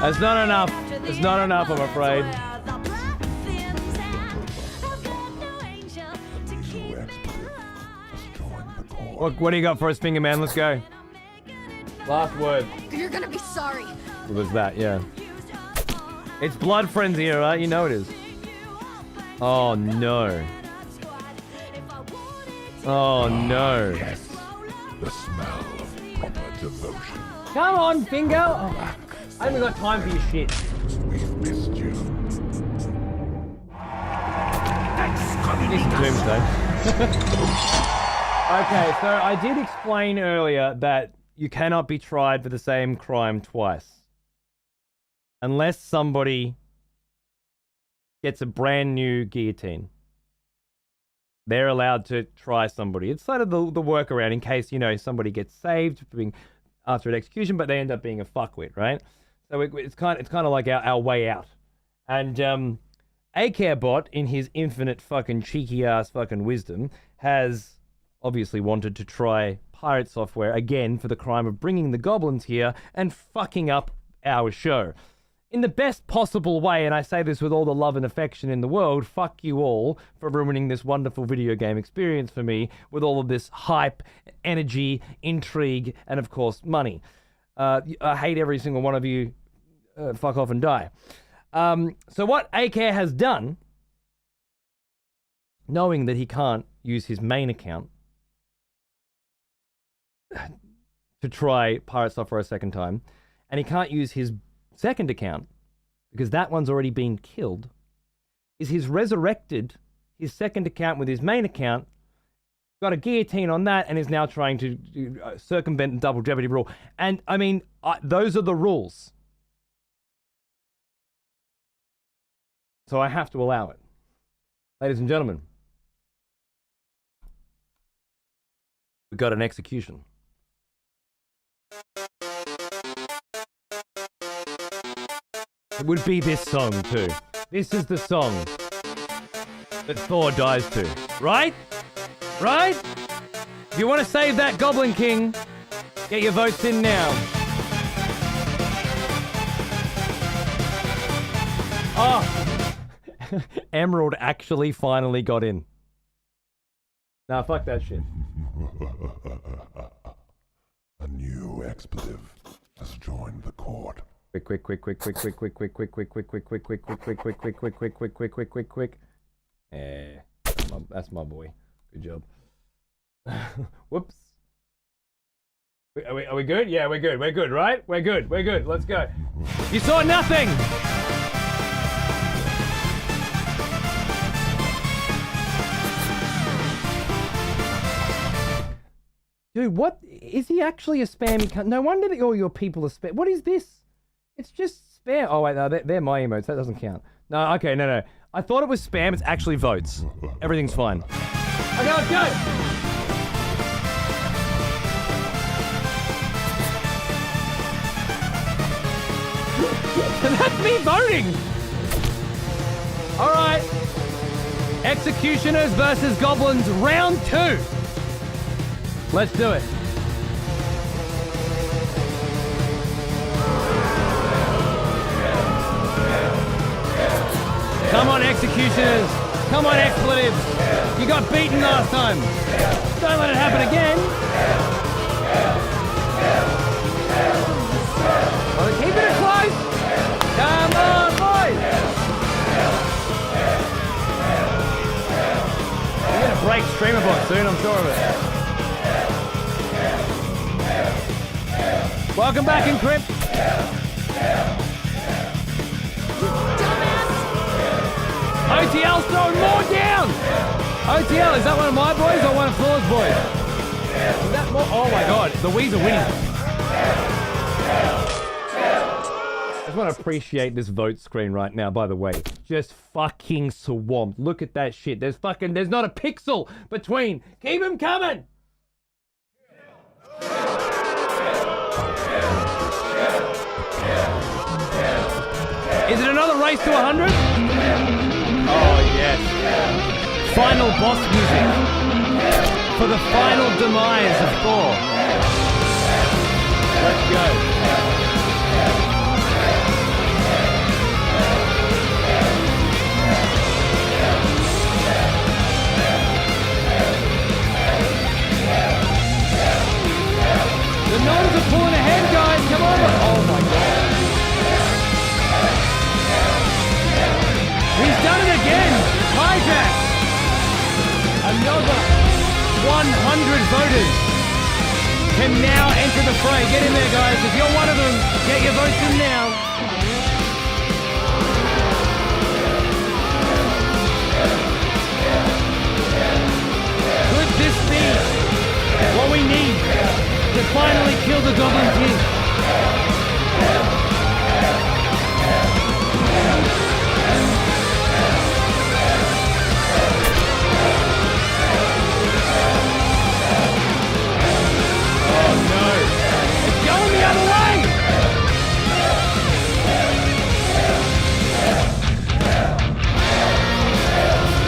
That's not enough. It's not enough, I'm afraid. What do you got for us, Finger Man? Let's go. Last word. You're gonna be sorry. It was that, yeah. It's blood frenzy, alright? You know it is. Oh no. Oh no. Yes, the smell of proper devotion. Come on, Finger! Oh, I haven't got time for your shit. We've missed you. Okay, so I did explain earlier that you cannot be tried for the same crime twice. Unless somebody gets a brand new guillotine. They're allowed to try somebody. It's sort of the workaround in case, you know, somebody gets saved for being after an execution, but they end up being a fuckwit, right? So it's kind of like our way out. And A-Care Bot, in his infinite fucking cheeky ass fucking wisdom, has obviously wanted to try pirate software again for the crime of bringing the goblins here and fucking up our show. In the best possible way, and I say this with all the love and affection in the world, fuck you all for ruining this wonderful video game experience for me with all of this hype, energy, intrigue, and of course, money. I hate every single one of you. Fuck off and die. So what AK has done, knowing that he can't use his main account to try pirate software a second time, and he can't use his second account because that one's already been killed, is he's resurrected his second account with his main account, got a guillotine on that, and is now trying to circumvent the double jeopardy rule. And I mean, those are the rules. So I have to allow it. Ladies and gentlemen, we got an execution. It would be this song too. This is the song that Thor dies to. Right? Right? If you want to save that Goblin King, get your votes in now. Oh! Emerald actually finally got in. Nah, fuck that shit. A new expletive has joined the court. Quick. Yeah, that's my boy. Good job. Whoops. Are we good? Yeah, we're good, right? We're good. Let's go. You saw nothing! Dude, what? Is he actually a spammy cunt? No wonder that all your people are spam. What is this? It's just spam. Oh, wait, no, they're my emotes. That doesn't count. No, okay, no. I thought it was spam. It's actually votes. Everything's fine. Okay, let's go! That's me voting! Alright. Executioners versus Goblins, round 2. Let's do it. Come on, executioners. Come on, expletives. You got beaten last time. Don't let it happen again. Well, keep it close. Come on, boys. We're going to break Streamerbot soon, I'm sure of it. Welcome back, Encrypt. OTL's throwing more down! OTL, is that one of my boys or one of Thor's boys? Is that more? Oh my god, the Wees are winning. I just want to appreciate this vote screen right now, by the way. Just fucking swamped. Look at that shit. There's not a pixel between. Keep them coming! Is it another race to 100? Oh, yes. Final boss music for the final demise of Thor. Let's go. The Gnomes are pulling ahead, guys. Come on. Oh, my God. He's done it again! Hijack! Another 100 voters can now enter the fray. Get in there, guys. If you're one of them, get your votes in now. Could this be what we need to finally kill the Goblin King? Oh no! It's going the other way!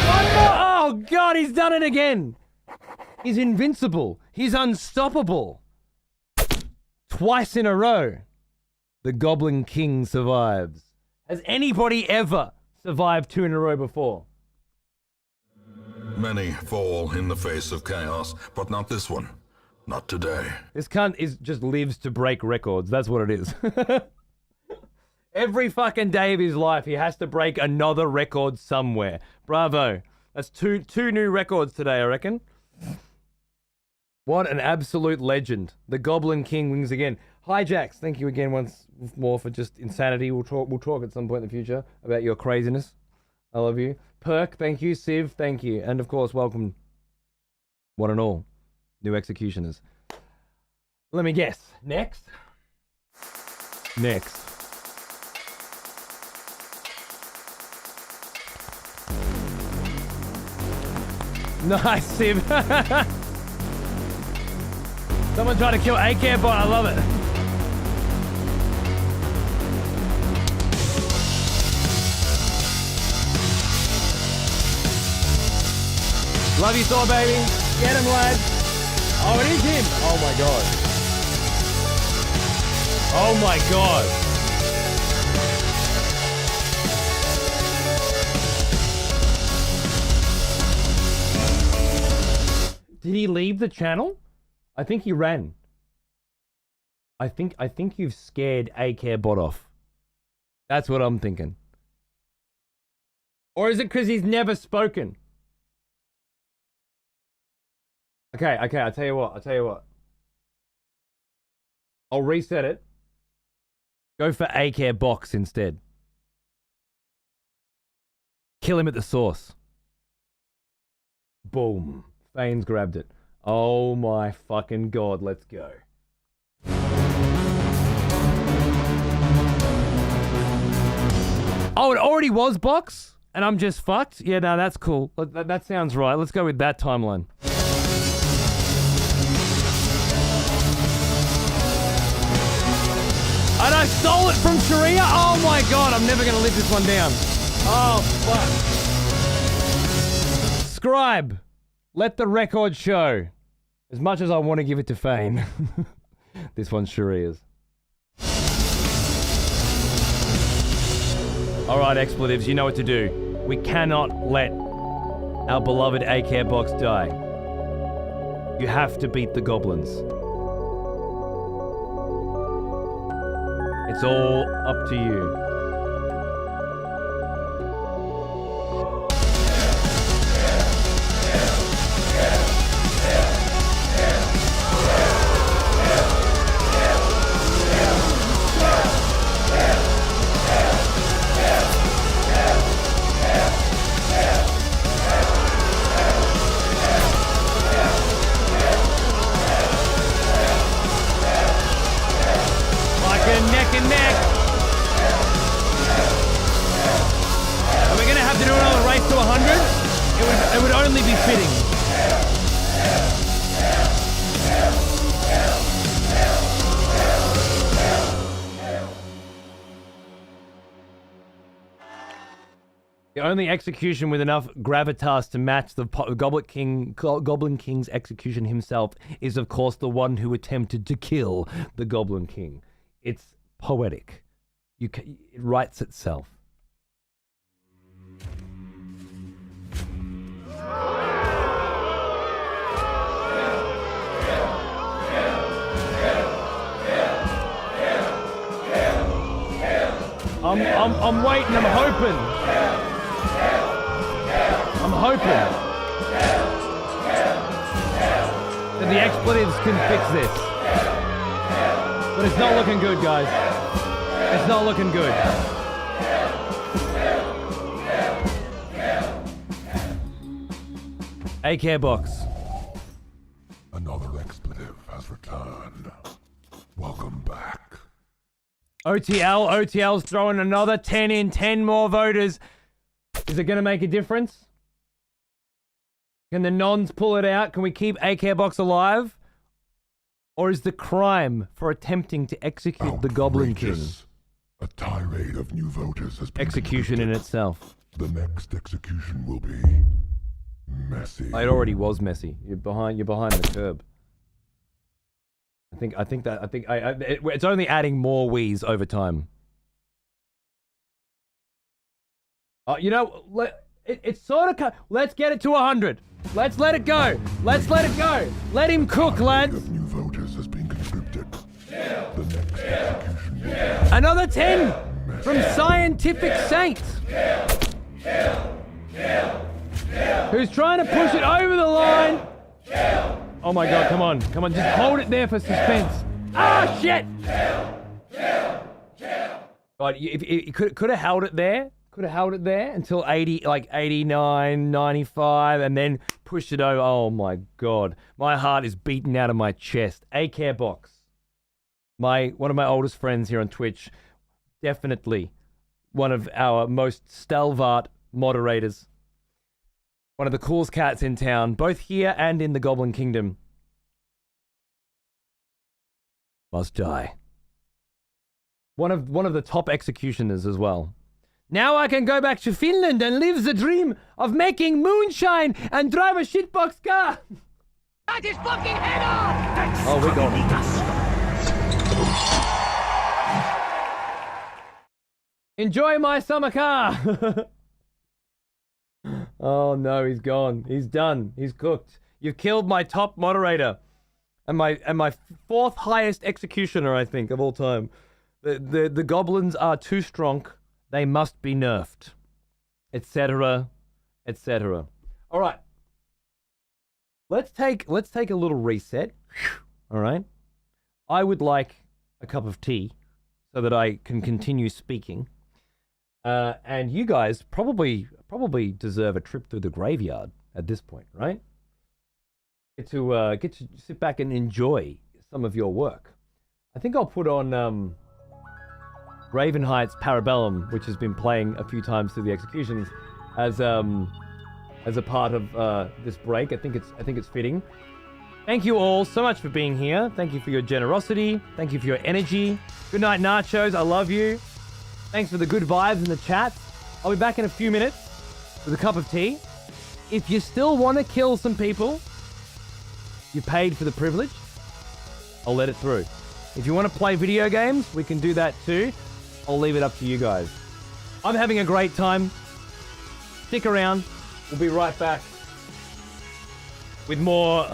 One more! Oh god, he's done it again! He's invincible. He's unstoppable. Twice in a row, the Goblin King survives. Has anybody ever survived 2 in a row before? Many fall in the face of chaos, but not this one. Not today. This cunt just lives to break records. That's what it is. Every fucking day of his life, he has to break another record somewhere. Bravo. That's two new records today, I reckon. What an absolute legend. The Goblin King wins again. Hijacks, thank you again once more for just insanity. We'll talk at some point in the future about your craziness. I love you. Perk, thank you. Civ, thank you. And of course, welcome, one and all, new executioners. Let me guess. Next. Nice, Civ. Someone tried to kill AK Bot. I love it. Love you, Thor, baby. Get him, lad. Oh, it is him. Oh, my God. Oh, my God. Did he leave the channel? I think he ran. I think you've scared AK Bot off. That's what I'm thinking. Or is it because he's never spoken? Okay, I'll tell you what. I'll reset it. Go for AK Box instead. Kill him at the source. Boom. Fane's grabbed it. Oh my fucking God, let's go. Oh, it already was Box? And I'm just fucked? Yeah, no, that's cool. That sounds right. Let's go with that timeline. And I stole it from Sharia? Oh my God, I'm never gonna live this one down. Oh, fuck. Scribe, let the record show. As much as I want to give it to Fane, this one's Sharia's. Alright, expletives, you know what to do. We cannot let our beloved AK Box die. You have to beat the goblins. It's all up to you. Neck and neck. Are we gonna have to do another race to 100? It would only be fitting. The only execution with enough gravitas to match the Goblin King's execution himself is, of course, the one who attempted to kill the Goblin King. It's poetic. It writes itself. I'm waiting, I'm hoping that the expletives can fix this. But it's not looking good, guys. It's not looking good. AK Box. Another expletive has returned. Welcome back. OTL's throwing another 10 in, 10 more voters. Is it going to make a difference? Can the nons pull it out? Can we keep AK Box alive? Or is the crime for attempting to execute the Goblin King a tirade of new voters has been execution convicted. In itself? The next execution will be Messy. It already was messy. You're behind the curb. It's only adding more wheeze over time. You know, it's sort of. Let's get it to 100. Let's let it go. Let's let it go. Let him cook, lads. Of new voters has been conscripted. The next execution. Another 10 from Scientific Saint. Who's trying to push it over the line. Oh my god, come on. Come on, just hold it there for suspense. Ah, shit! God, if you could have held it there. Could have held it there until 80, like 89, 95, and then pushed it over. Oh my god. My heart is beating out of my chest. A-Care Box. One of my oldest friends here on Twitch. Definitely one of our most stalwart moderators. One of the coolest cats in town, both here and in the Goblin Kingdom. Must die. One of the top executioners as well. Now I can go back to Finland and live the dream of making moonshine and drive a shitbox car. Cut his fucking head off! Oh, we're going. Enjoy my summer car. Oh no, he's gone. He's done. He's cooked. You've killed my top moderator, and my fourth highest executioner, I think, of all time. The goblins are too strong. They must be nerfed, etc., etc. All right. Let's take a little reset. All right. I would like a cup of tea so that I can continue speaking. And you guys probably deserve a trip through the graveyard at this point, right? Get to sit back and enjoy some of your work. I think I'll put on Raven Heights Parabellum, which has been playing a few times through the executions, as a part of this break. I think it's fitting. Thank you all so much for being here. Thank you for your generosity. Thank you for your energy. Good night, nachos. I love you. Thanks for the good vibes in the chat. I'll be back in a few minutes with a cup of tea. If you still want to kill some people, you paid for the privilege, I'll let it through. If you want to play video games, we can do that too. I'll leave it up to you guys. I'm having a great time. Stick around. We'll be right back with more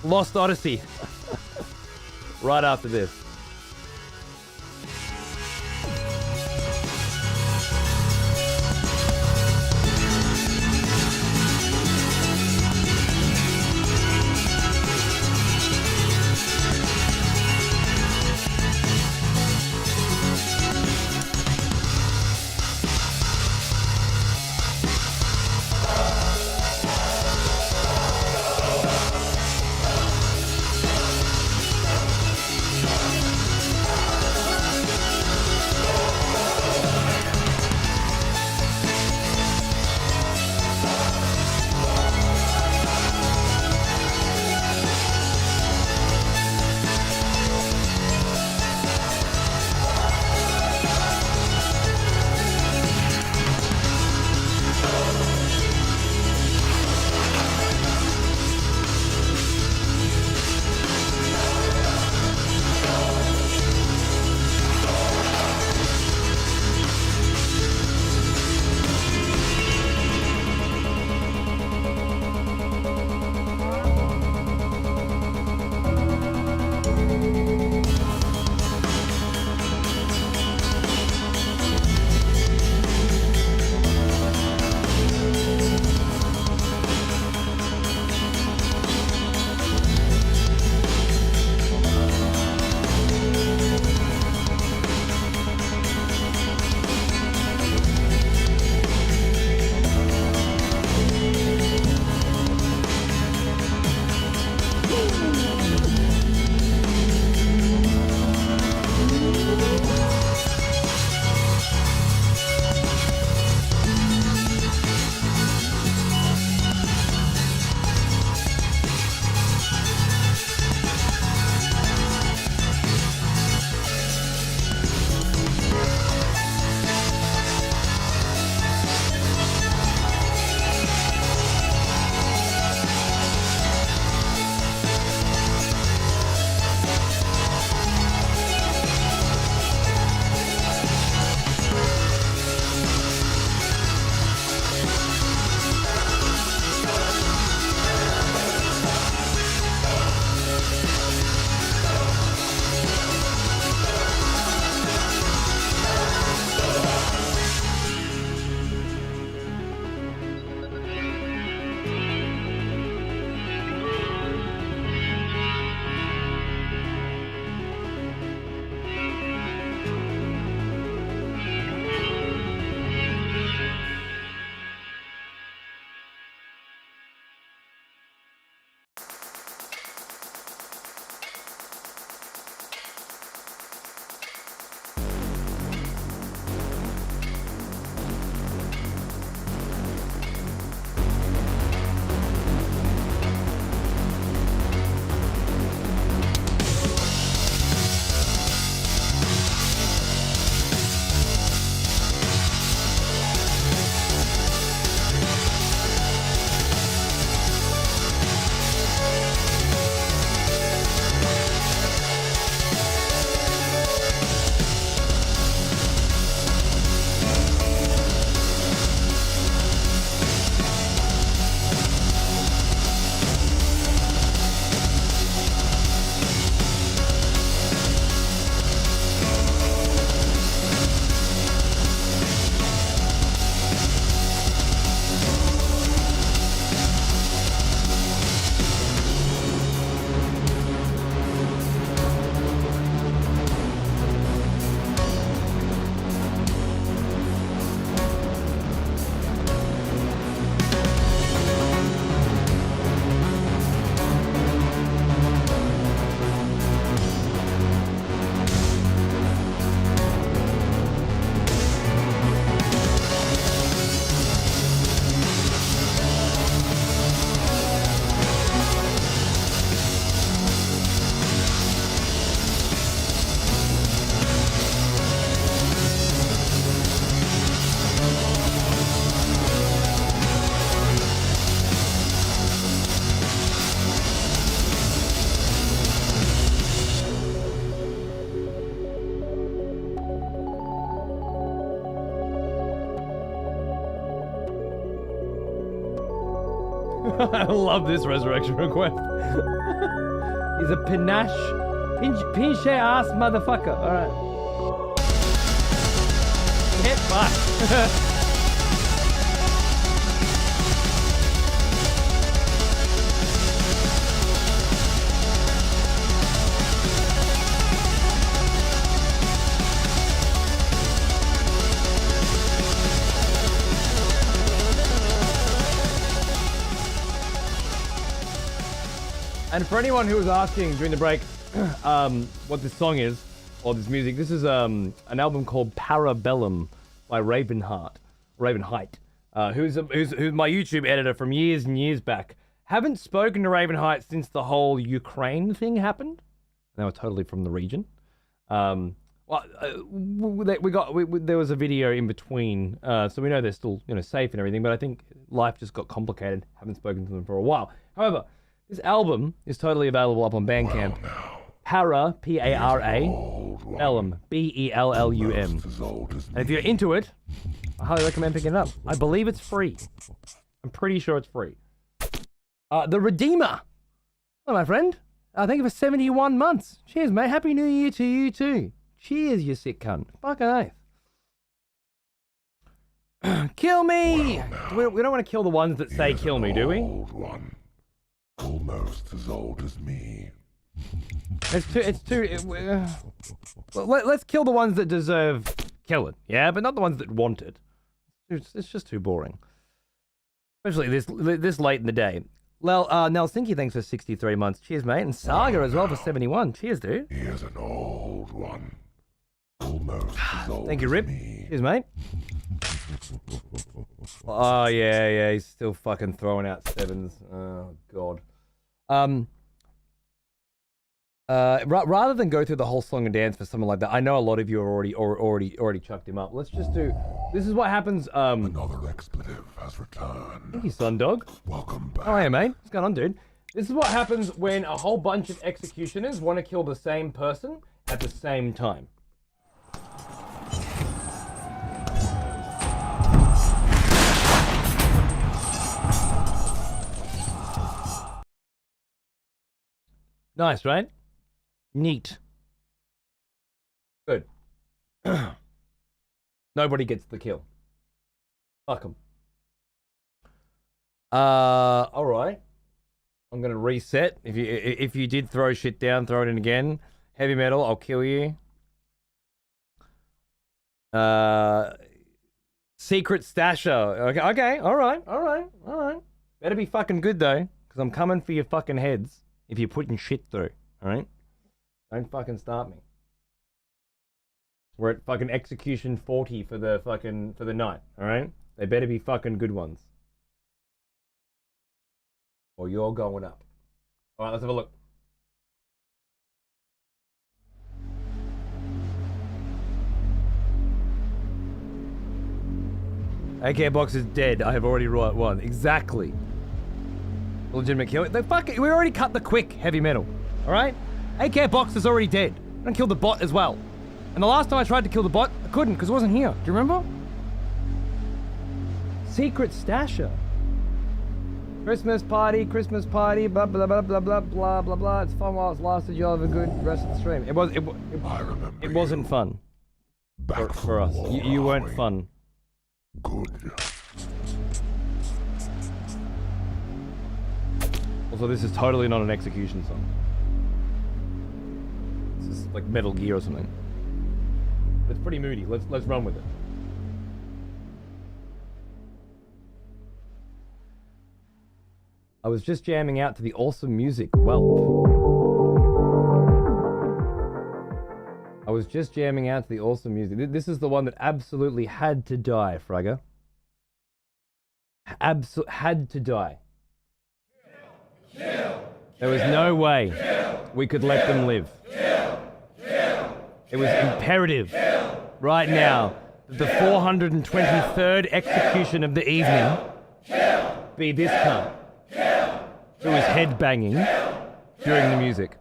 Lost Odyssey right after this. I love this resurrection request. He's a pinche ass motherfucker. Alright. Get fucked. And for anyone who was asking during the break what this song is, or this music, this is an album called Parabellum by Ravenheart, who's my YouTube editor from years and years back. Haven't spoken to Ravenheart since the whole Ukraine thing happened. They were totally from the region. There was a video in between, so we know they're still safe and everything. But I think life just got complicated. Haven't spoken to them for a while. However, this album is totally available up on Bandcamp. Para, P-A-R-A, Bellum, B-E-L-L-U-M. And if you're into it, I highly recommend picking it up. I believe it's free. I'm pretty sure it's free. The Redeemer. Hello, my friend. Thank you for 71 months. Cheers, mate. Happy New Year to you, too. Cheers, you sick cunt. Fucking oath. Kill me! We don't want to kill the ones that say kill me, do we? Old one. Almost as old as me. Let's kill the ones that deserve killing, yeah, but not the ones that want it. It's just too boring, especially this late in the day. Nelsinki, thanks for 63 months. Cheers, mate, and Saga as well for 71. Cheers, dude. He is an old one. Almost as old. Thank you, Rip. As me. Cheers, mate. Oh yeah, he's still fucking throwing out sevens. Oh god. Rather than go through the whole song and dance for something like that, I know a lot of you are already chucked him up. Let's just do. This is what happens. Another expletive has returned. Thank you, Sundog. Welcome back. How are you, mate? What's going on, dude? This is what happens when a whole bunch of executioners want to kill the same person at the same time. Nice, right? Neat. Good. Nobody gets the kill. Fuck 'em. Alright. I'm gonna reset. If you did throw shit down, throw it in again. Heavy metal, I'll kill you. Secret stasher. Okay, alright. Better be fucking good though, because I'm coming for your fucking heads if you're putting shit through, alright? Don't fucking start me. We're at fucking execution 40 for the night, alright? They better be fucking good ones. Or you're going up. Alright, let's have a look. AK box is dead. I have already wrought one. Exactly. Legitimate kill. We already cut the quick heavy metal. Alright? AK box is already dead. I'm gonna kill the bot as well. And the last time I tried to kill the bot, I couldn't because it wasn't here. Do you remember? Secret stasher. Christmas party, blah blah blah blah blah blah blah blah. It's fun while it's lasted. You'll have a good rest of the stream. I remember. It wasn't fun. For us. You weren't fun. Good. Also, this is totally not an execution song. This is like Metal Gear or something. It's pretty moody. Let's run with it. I was just jamming out to the awesome music. I was just jamming out to the awesome music. This is the one that absolutely had to die, Fragger. Had to die. There was no way we could let them live. It was imperative right now that the 423rd execution of the evening be this cunt who is headbanging during the music.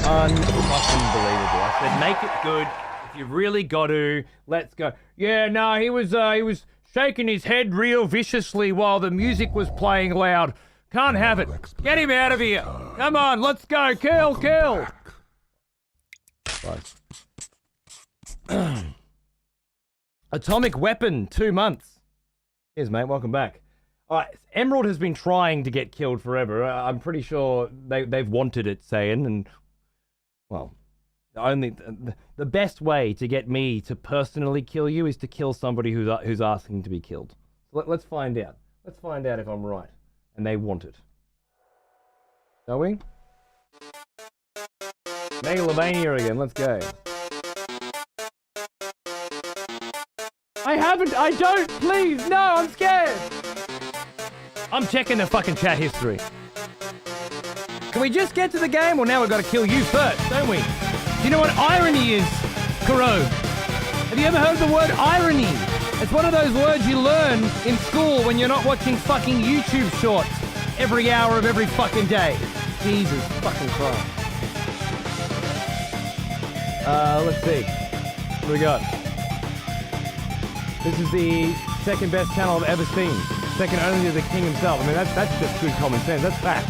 Unfucking believable. good. If you really got to, let's go. Yeah, no, he was shaking his head real viciously while the music was playing loud. Can't have it. Get him out of here. Come on, let's go. Kill, kill. Atomic weapon, 2 months. Cheers, mate. Welcome back. All right, Emerald has been trying to get killed forever. I'm pretty sure they've wanted it, saying, and well, the best way to get me to personally kill you is to kill somebody who's asking to be killed. So let's find out. Let's find out if I'm right, and they want it. Shall we? Megalomania again. Let's go. I don't, please, no, I'm scared. I'm checking the fucking chat history. Can we just get to the game, or now we've got to kill you first, don't we? Do you know what irony is, Kuro? Have you ever heard the word irony? It's one of those words you learn in school when you're not watching fucking YouTube shorts every hour of every fucking day. Jesus fucking Christ. Let's see. What do we got? This is the second best channel I've ever seen. Second only to the king himself. I mean, that's just good common sense. That's fact.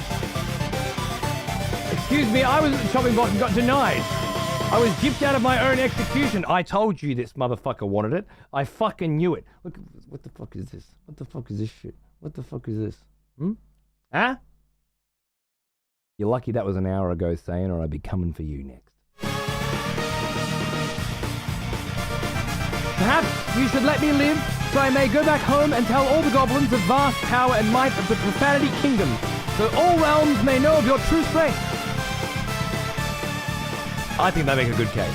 Excuse me, I was at the chopping block and got denied. I was gypped out of my own execution. I told you this motherfucker wanted it. I fucking knew it. Look, what the fuck is this? What the fuck is this shit? What the fuck is this? Huh? You're lucky that was an hour ago, Saiyan, or I'd be coming for you next. Perhaps you should let me live, so I may go back home and tell all the goblins the vast power and might of the Profanity Kingdom, so all realms may know of your true strength. I think they make a good case.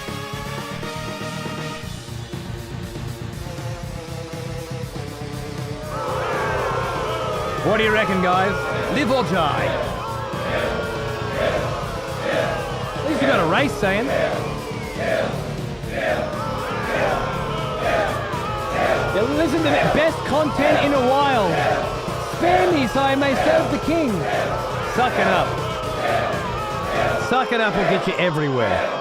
What do you reckon, guys? Live or die? At least you got a race, saying. Yeah, listen to that. Best content in a while. Spare me so I may serve the king. Suck it up. Suck it up will get you everywhere.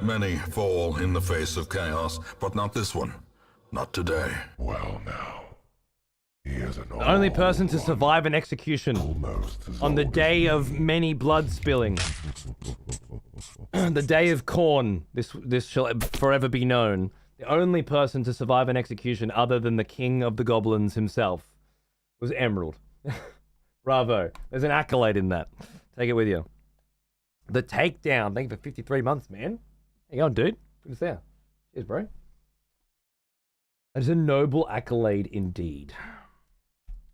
Many fall in the face of chaos, but not this one. Not today. Well, now. He is an The only person to survive an execution on the day of many blood spilling. The day of corn. This shall forever be known. The only person to survive an execution other than the king of the goblins himself was Emerald. Bravo. There's an accolade in that. Take it with you. The takedown. Thank you for 53 months, man. How you going, dude? Good to see you. Cheers, bro. That is a noble accolade indeed.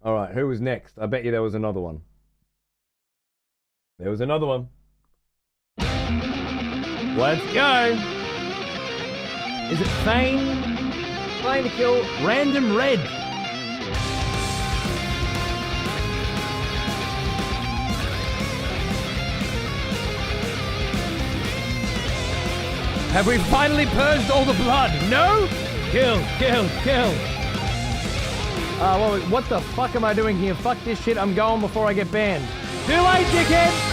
All right, who was next? I bet you there was another one. There was another one. Let's go. Is it Fane? Trying to kill Random Red. Have we finally purged all the blood? No? Kill, kill, kill. What the fuck am I doing here? Fuck this shit. I'm going before I get banned. Too late, dickhead!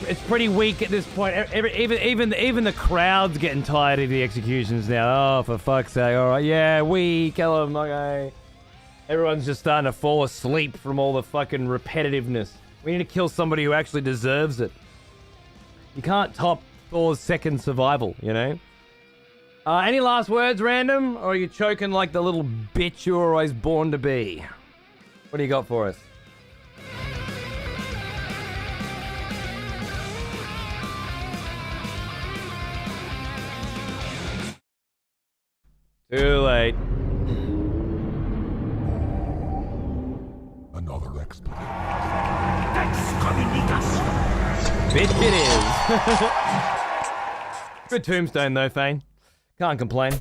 It's pretty weak at this point. Even the crowd's getting tired of the executions now. Oh, for fuck's sake! All right, yeah, we kill them. Okay, everyone's just starting to fall asleep from all the fucking repetitiveness. We need to kill somebody who actually deserves it. You can't top Thor's second survival, you know. Any last words, Random, or are you choking like the little bitch you were always born to be? What do you got for us? Too late. Another expletive. Bitch it is. Good tombstone though, Fane. Can't complain.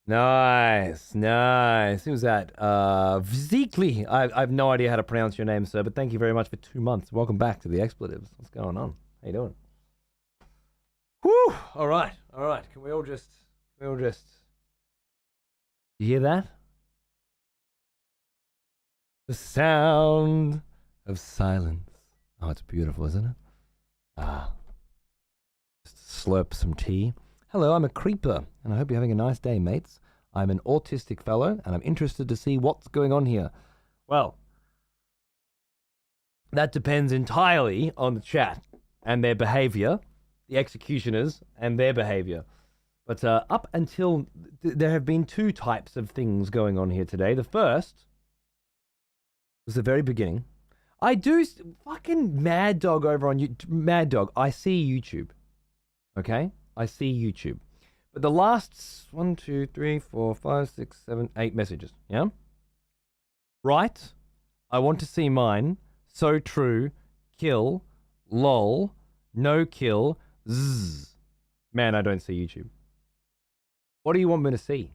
Nice. Who's that? Vzikli. I have no idea how to pronounce your name, sir, but thank you very much for 2 months. Welcome back to the expletives. What's going on? How you doing? Whew! Alright. Can we all just... You hear that? The sound of silence. Oh, it's beautiful, isn't it? Just slurp some tea. Hello, I'm a creeper, and I hope you're having a nice day, mates. I'm an autistic fellow, and I'm interested to see what's going on here. Well, that depends entirely on the chat and their behavior, the executioners and their behavior. But up until... there have been two types of things going on here today. The first was the very beginning. I do... fucking Mad Dog over on YouTube. Mad Dog, I see YouTube. Okay? I see YouTube. But the last 1, 2, 3, 4, 5, 6, 7, 8 messages. Yeah? Right. I want to see mine. So true. Kill. Lol. No kill. Zzz. Man, I don't see YouTube. What do you want me to see?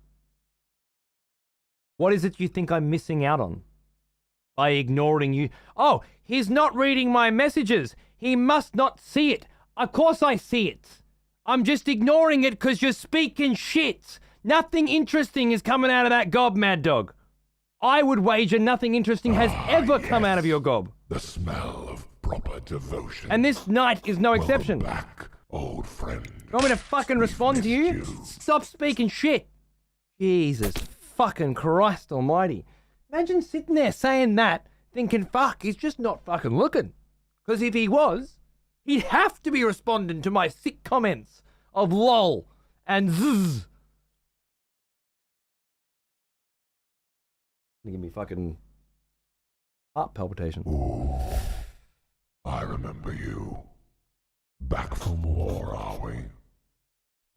What is it you think I'm missing out on? By ignoring you. Oh, he's not reading my messages. He must not see it. Of course I see it. I'm just ignoring it because you're speaking shit. Nothing interesting is coming out of that gob, Mad Dog. I would wager nothing interesting has ever come out of your gob. The smell of proper devotion. And this night is no exception. Welcome back, old friend. You want me to fucking respond to you? Stop speaking shit. Jesus fucking Christ almighty. Imagine sitting there saying that, thinking, fuck, he's just not fucking looking. Because if he was, he'd have to be responding to my sick comments of lol and zzz. Give me fucking heart palpitation. Ooh, I remember you. Back from war, are we?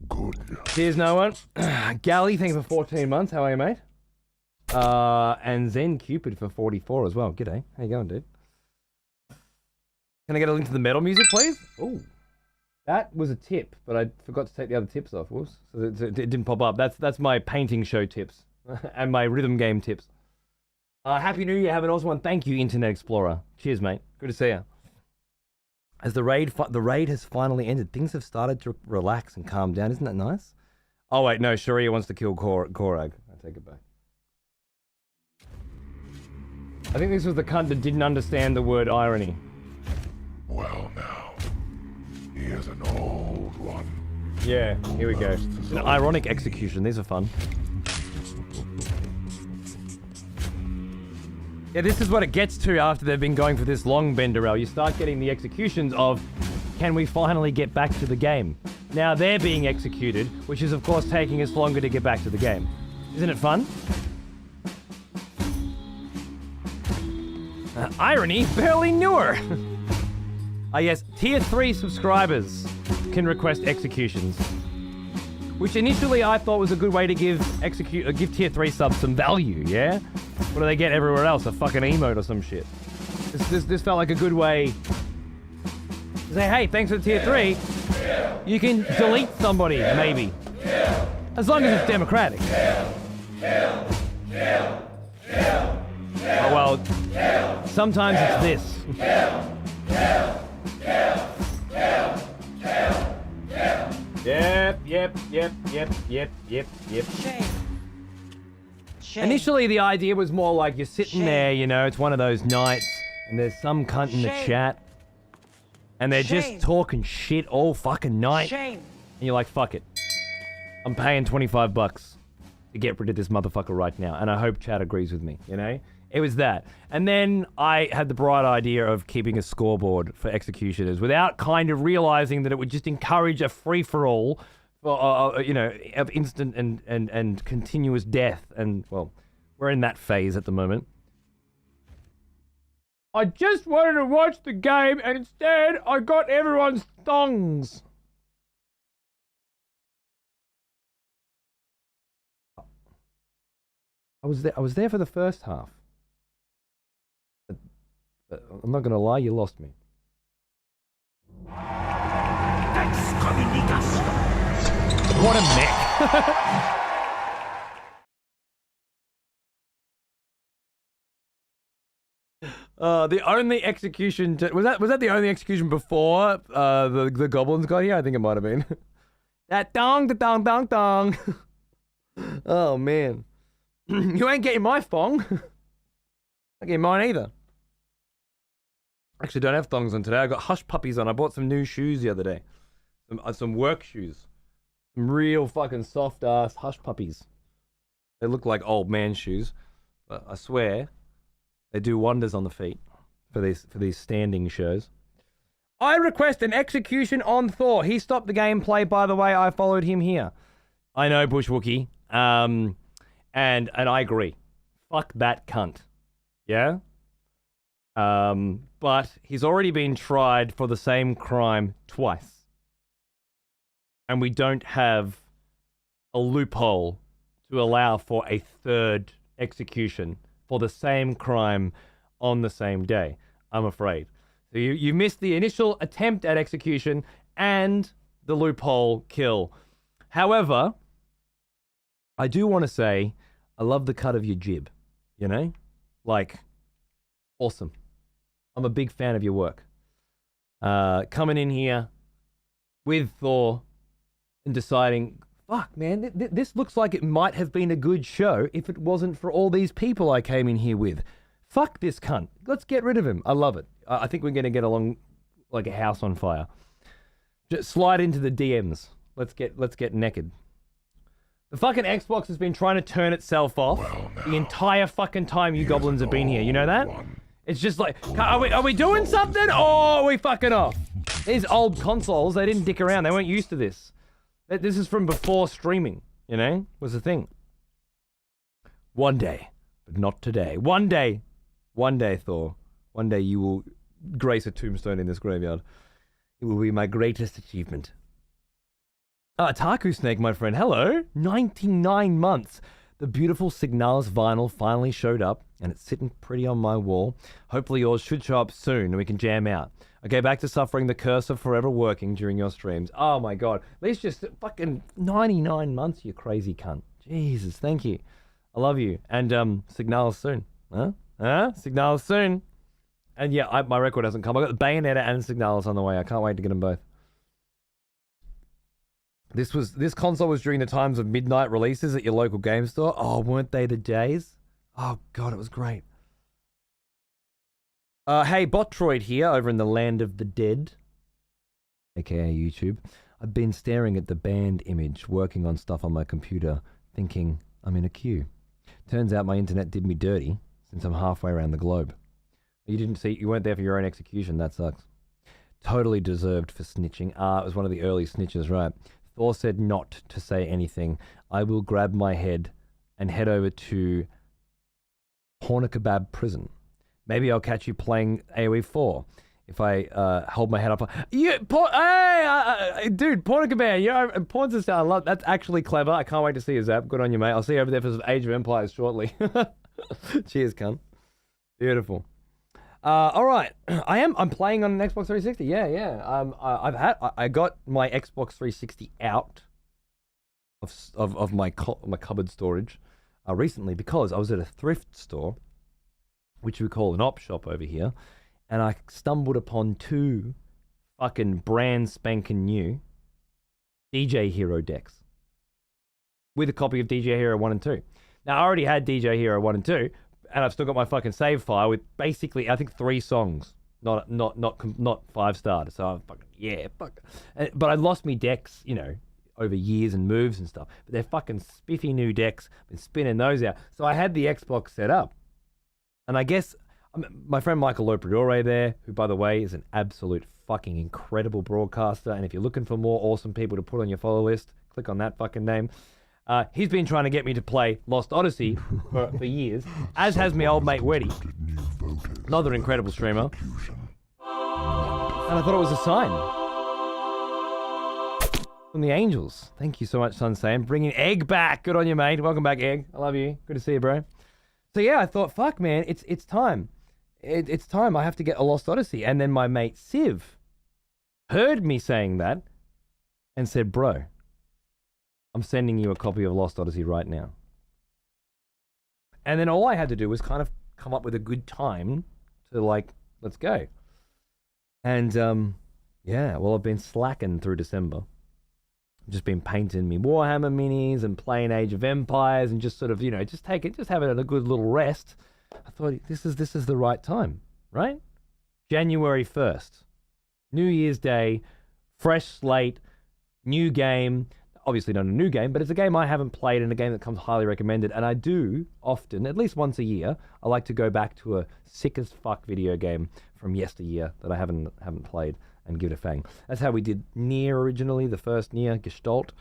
Good. Cheers, no one. Gally, thank you for 14 months. How are you, mate? And Zen Cupid for 44 as well. G'day. How you going, dude? Can I get a link to the metal music, please? Oh, that was a tip, but I forgot to take the other tips off. Whoops. So it didn't pop up. That's my painting show tips and my rhythm game tips. Happy New Year. Have an awesome one. Thank you, Internet Explorer. Cheers, mate. Good to see you. As the raid has finally ended, things have started to relax and calm down. Isn't that nice? Oh wait, no. Sharia wants to kill Korag. I take it back. I think this was the cunt that didn't understand the word irony. Well now, here's an old one. Yeah, here we go. An ironic execution. These are fun. Yeah, this is what it gets to after they've been going for this long benderel. You start getting the executions of, can we finally get back to the game? Now they're being executed, which is of course taking us longer to get back to the game. Isn't it fun? Irony? Barely knew her! Yes, tier 3 subscribers can request executions. Which initially I thought was a good way to give tier 3 subs some value, yeah? What do they get everywhere else? A fucking emote or some shit. This felt like a good way to say, hey, thanks for the tier 3. You can delete somebody, maybe. As long as it's democratic. Oh, well, sometimes it's this. Yep. Shame. Initially, the idea was more like you're sitting there, you know, it's one of those nights, and there's some cunt in the chat, and they're just talking shit all fucking night. And you're like, fuck it. I'm paying $25 to get rid of this motherfucker right now, and I hope chat agrees with me, you know? It was that. And then I had the bright idea of keeping a scoreboard for executioners without kind of realizing that it would just encourage a free-for-all you know, of instant and continuous death. And, well, we're in that phase at the moment. I just wanted to watch the game, and instead I got everyone's thongs. I was there for the first half. But I'm not gonna lie, you lost me. What a mech. The only execution was that the only execution before the goblins got here? I think it might have been. That dong, the dong, dong, dong. Oh man, you ain't getting my thong. Not getting mine either. Actually, don't have thongs on today. I got hush puppies on. I bought some new shoes the other day, some work shoes, some real fucking soft ass hush puppies. They look like old man shoes, but I swear. They do wonders on the feet for these standing shows. I request an execution on Thor. He stopped the gameplay, by the way. I followed him here. I know, Bush Wookie. And I agree. Fuck that cunt. Yeah? But he's already been tried for the same crime twice. And we don't have a loophole to allow for a third execution for the same crime on the same day, I'm afraid. So you missed the initial attempt at execution and the loophole kill. However, I do want to say I love the cut of your jib, you know? Like, awesome. I'm a big fan of your work. Coming in here with Thor and deciding, fuck, man, this looks like it might have been a good show if it wasn't for all these people I came in here with. Fuck this cunt. Let's get rid of him. I love it. I think we're going to get along like a house on fire. Just slide into the DMs. Let's get naked. The fucking Xbox has been trying to turn itself off the entire fucking time you goblins have been here. You know that? It's just like, are we doing something or are we fucking off? These old consoles, they didn't dick around. They weren't used to this. This is from before streaming, you know, was the thing. One day, but not today. One day, Thor. One day you will grace a tombstone in this graveyard. It will be my greatest achievement. Taku Snake, my friend. Hello. 99 months. The beautiful Signalis vinyl finally showed up, and it's sitting pretty on my wall. Hopefully yours should show up soon, and we can jam out. Okay, back to suffering the curse of forever working during your streams. Oh my god. At least just fucking 99 months, you crazy cunt. Jesus, thank you. I love you. And, Signalis soon. Huh? Signalis soon. And yeah, my record hasn't come. I got the Bayonetta and Signalis on the way. I can't wait to get them both. This console was during the times of midnight releases at your local game store. Oh, weren't they the days? Oh god, it was great. Hey, Botroid here, over in the land of the dead, aka YouTube. I've been staring at the band image, working on stuff on my computer, thinking I'm in a queue. Turns out my internet did me dirty, since I'm halfway around the globe. You weren't there for your own execution, that sucks. Totally deserved for snitching. It was one of the early snitches, right? Thor said not to say anything. I will grab my head and head over to Porno Kebab Prison. Maybe I'll catch you playing AoE 4 if I hold my head up. Dude, Porno Kebab, you know, porn's a style. I love that's actually clever. I can't wait to see you, Zap. Good on you, mate. I'll see you over there for some Age of Empires shortly. Cheers, cunt. Beautiful. All right, I'm playing on an Xbox 360. Yeah. I got my Xbox 360 out of my cupboard storage recently because I was at a thrift store, which we call an op shop over here, and I stumbled upon two fucking brand spanking new DJ Hero decks with a copy of DJ Hero 1 and 2. Now, I already had DJ Hero 1 and 2, and I've still got my fucking save file with basically, I think, 3 songs, not 5-star. So I'm fucking, fuck. But I lost me decks, you know, over years and moves and stuff. But they're fucking spiffy new decks. Been spinning those out. So I had the Xbox set up. And I guess my friend Michael Lopradore there, who, by the way, is an absolute fucking incredible broadcaster. And if you're looking for more awesome people to put on your follow list, click on that fucking name. He's been trying to get me to play Lost Odyssey for years, as has my old mate Weddy, another incredible streamer. And I thought it was a sign. From the Angels. Thank you so much, Sun Sam. Bringing Egg back. Good on you, mate. Welcome back, Egg. I love you. Good to see you, bro. So yeah, I thought, fuck, man, it's time. It's time. I have to get a Lost Odyssey. And then my mate Civ heard me saying that and said, bro, I'm sending you a copy of Lost Odyssey right now. And then all I had to do was kind of come up with a good time to like, let's go. And yeah, well, I've been slacking through December. I've just been painting me Warhammer minis and playing Age of Empires and just sort of, you know, just having a good little rest. I thought this is the right time, right? January 1st, New Year's Day, fresh slate, new game. Obviously not a new game, but it's a game I haven't played and a game that comes highly recommended. And I do often, at least once a year, I like to go back to a sick as fuck video game from yesteryear that I haven't played and give it a fang. That's how we did Nier originally, the first Nier, Gestalt,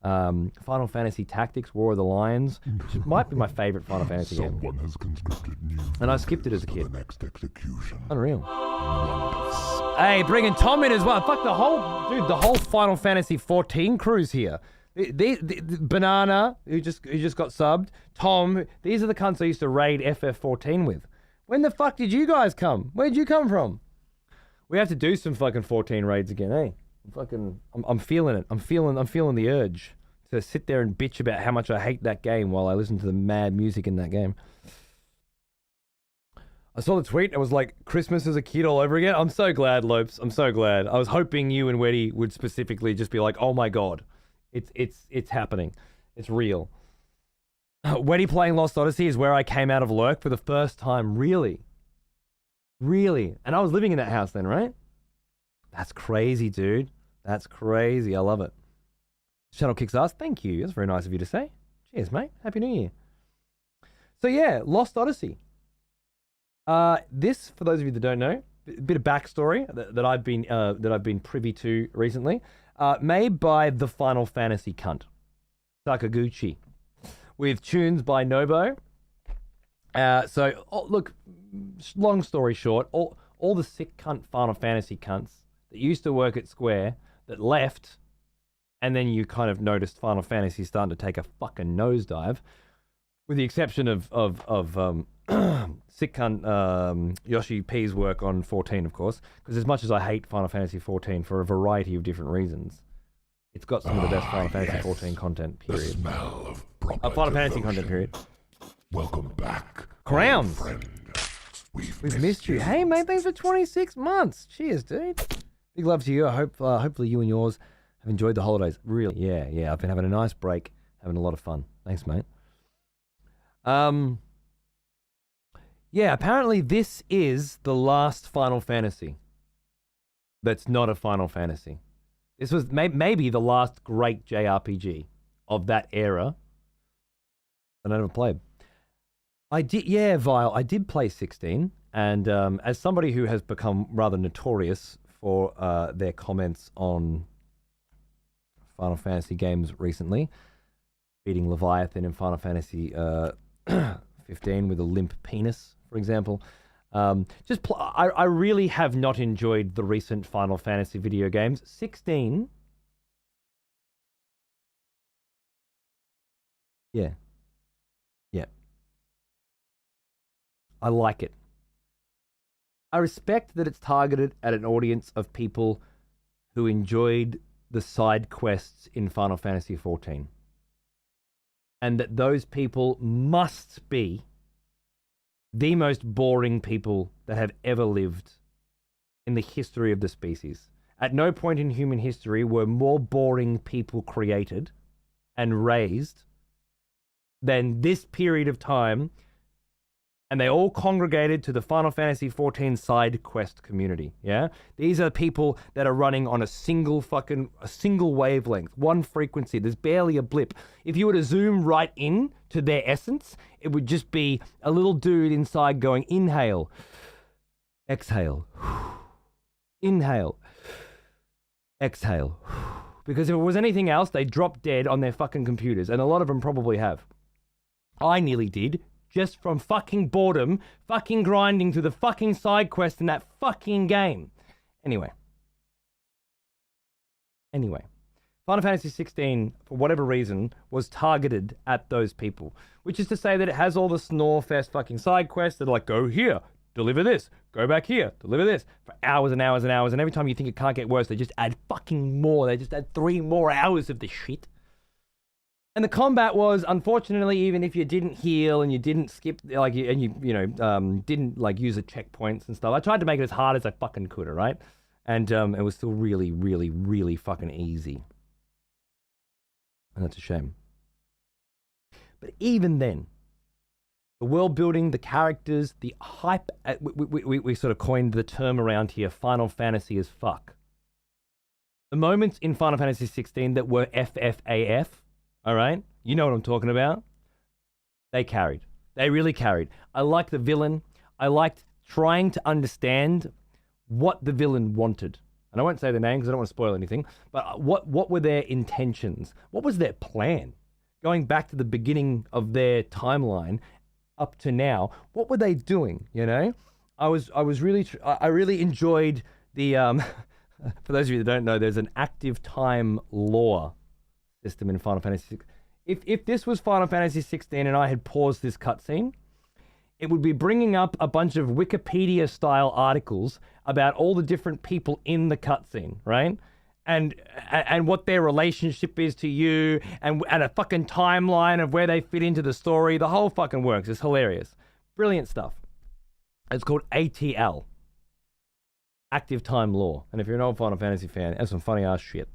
Final Fantasy Tactics, War of the Lions, which might be my favorite Final Fantasy game. Someone has conscripted new and I skipped it as a kid. the next execution. Unreal. Wonderful. Hey, bringing Tom in as well. Fuck the whole Final Fantasy 14 crew's here. The Banana, who just got subbed, Tom, these are the cunts I used to raid FF14 with. When the fuck did you guys come? Where'd you come from? We have to do some fucking 14 raids again, eh? I'm feeling it. I'm feeling the urge to sit there and bitch about how much I hate that game while I listen to the mad music in that game. I saw the tweet. It was like Christmas as a kid all over again. I'm so glad, Lopes. I'm so glad. I was hoping you and Weddy would specifically just be like, oh my God. It's happening. It's real. Weddy playing Lost Odyssey is where I came out of Lurk for the first time. Really? And I was living in that house then, right? That's crazy, dude. That's crazy. I love it. Channel kicks ass. Thank you. That's very nice of you to say. Cheers, mate. Happy New Year. So yeah, Lost Odyssey. This, for those of you that don't know, a bit of backstory that I've been privy to recently. Made by the Final Fantasy cunt, Sakaguchi, with tunes by Nobo. Look, long story short, all the sick cunt Final Fantasy cunts that used to work at Square that left, and then you kind of noticed Final Fantasy starting to take a fucking nosedive, with the exception of sick cunt Yoshi P's work on 14, of course, because as much as I hate Final Fantasy 14 for a variety of different reasons, it's got some of the best Final Fantasy 14 content, period. The smell of proper Final Fantasy content, period. Welcome back, Crowns. friend. We've missed you. Hey, mate, thanks for 26 months. Cheers, dude. Big love to you. I hope, hopefully you and yours have enjoyed the holidays. Really, yeah. I've been having a nice break, having a lot of fun. Thanks, mate. Yeah, apparently this is the last Final Fantasy that's not a Final Fantasy. This was maybe the last great JRPG of that era that I never played. I did, yeah, Vile, I did play 16, and as somebody who has become rather notorious for their comments on Final Fantasy games recently, beating Leviathan in Final Fantasy 15 with a limp penis, for example. I really have not enjoyed the recent Final Fantasy video games. 16. Yeah. I like it. I respect that it's targeted at an audience of people who enjoyed the side quests in Final Fantasy 14. And that those people must be the most boring people that have ever lived in the history of the species. At no point in human history were more boring people created and raised than this period of time, and they all congregated to the Final Fantasy XIV side quest community, yeah? These are people that are running on a single wavelength, one frequency. There's barely a blip. If you were to zoom right in to their essence, it would just be a little dude inside going, inhale, exhale, inhale, exhale. Because if it was anything else, they'd drop dead on their fucking computers, and a lot of them probably have. I nearly did. Just from fucking boredom, fucking grinding through the fucking side quest in that fucking game. Anyway. Final Fantasy 16, for whatever reason, was targeted at those people. Which is to say that it has all the snore-fest fucking side quests that are like, go here, deliver this, go back here, deliver this, for hours and hours and hours, and every time you think it can't get worse, they just add fucking more. They just add 3 more hours of this shit. And the combat was, unfortunately, even if you didn't heal and you didn't skip, like, and you didn't, like, use the checkpoints and stuff, I tried to make it as hard as I fucking could, all right? And it was still really, really, really fucking easy. And that's a shame. But even then, the world building, the characters, the hype, we sort of coined the term around here, Final Fantasy as fuck. The moments in Final Fantasy 16 that were FFAF, all right? You know what I'm talking about. They carried. They really carried. I liked the villain. I liked trying to understand what the villain wanted. And I won't say the name because I don't want to spoil anything, but what were their intentions? What was their plan? Going back to the beginning of their timeline up to now, what were they doing, you know? I really enjoyed the, for those of you that don't know, there's an active time lore system in Final Fantasy 16. If this was Final Fantasy 16 and I had paused this cutscene, it would be bringing up a bunch of Wikipedia-style articles about all the different people in the cutscene, right? And what their relationship is to you, and a fucking timeline of where they fit into the story. The whole fucking works. It's hilarious. Brilliant stuff. It's called ATL. Active Time Lore. And if you're an old Final Fantasy fan, that's some funny ass shit.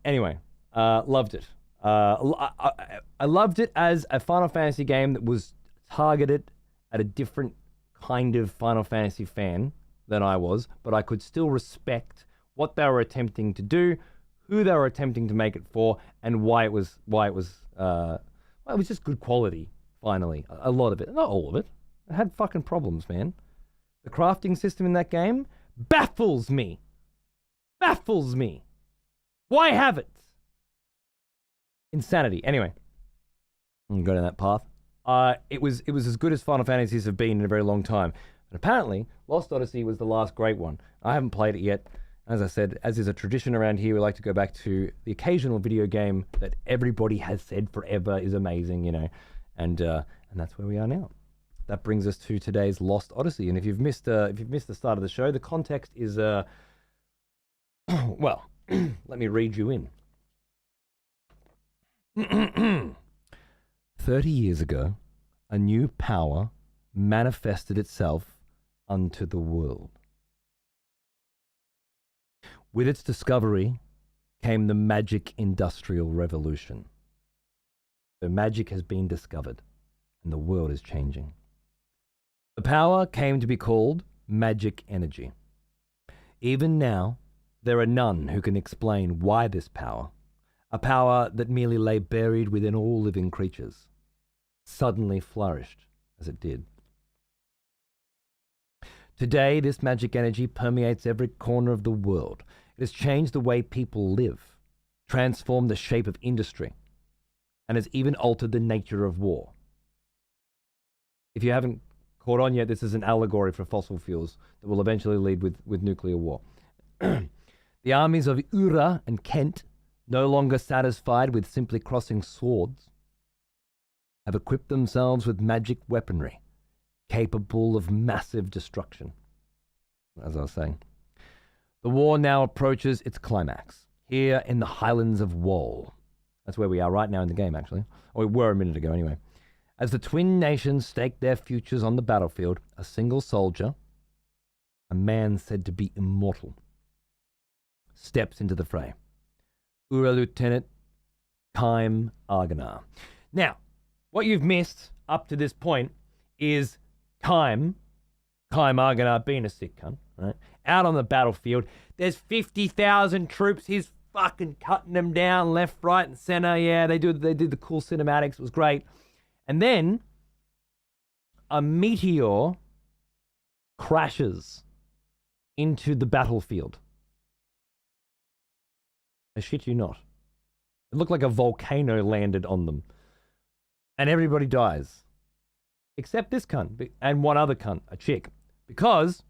Anyway, loved it. I loved it as a Final Fantasy game that was targeted at a different kind of Final Fantasy fan than I was, but I could still respect what they were attempting to do, who they were attempting to make it for, and why it was just good quality. Finally, a lot of it, not all of it. It had fucking problems, man. The crafting system in that game baffles me. Baffles me. Why have it? Insanity. Anyway, I'm gonna go down that path. It was as good as Final Fantasies have been in a very long time. But apparently, Lost Odyssey was the last great one. I haven't played it yet. As I said, as is a tradition around here, we like to go back to the occasional video game that everybody has said forever is amazing, you know, and that's where we are now. That brings us to today's Lost Odyssey. And if you've missed the start of the show, the context is well, let me read you in. 30 years ago, a new power manifested itself unto the world. With its discovery came the magic industrial revolution. So magic has been discovered, and the world is changing. The power came to be called magic energy. Even now, there are none who can explain why this power, a power that merely lay buried within all living creatures, suddenly flourished as it did. Today, this magic energy permeates every corner of the world. It has changed the way people live, transformed the shape of industry, and has even altered the nature of war. If you haven't caught on yet, this is an allegory for fossil fuels that will eventually lead with nuclear war. The armies of Ura and Kent, no longer satisfied with simply crossing swords, have equipped themselves with magic weaponry, capable of massive destruction. As I was saying, the war now approaches its climax, here in the Highlands of Wall. That's where we are right now in the game, actually. Or we were a minute ago, anyway. As the twin nations stake their futures on the battlefield, a single soldier, a man said to be immortal, steps into the fray. Ura Lieutenant Kaim Arganar. Now, what you've missed up to this point is Kaim Arganar being a sick cunt, right? Out on the battlefield. There's 50,000 troops. He's fucking cutting them down left, right, and center. Yeah, they did the cool cinematics. It was great. And then a meteor crashes into the battlefield. I shit you not. It looked like a volcano landed on them. And everybody dies. Except this cunt. And one other cunt, a chick. Because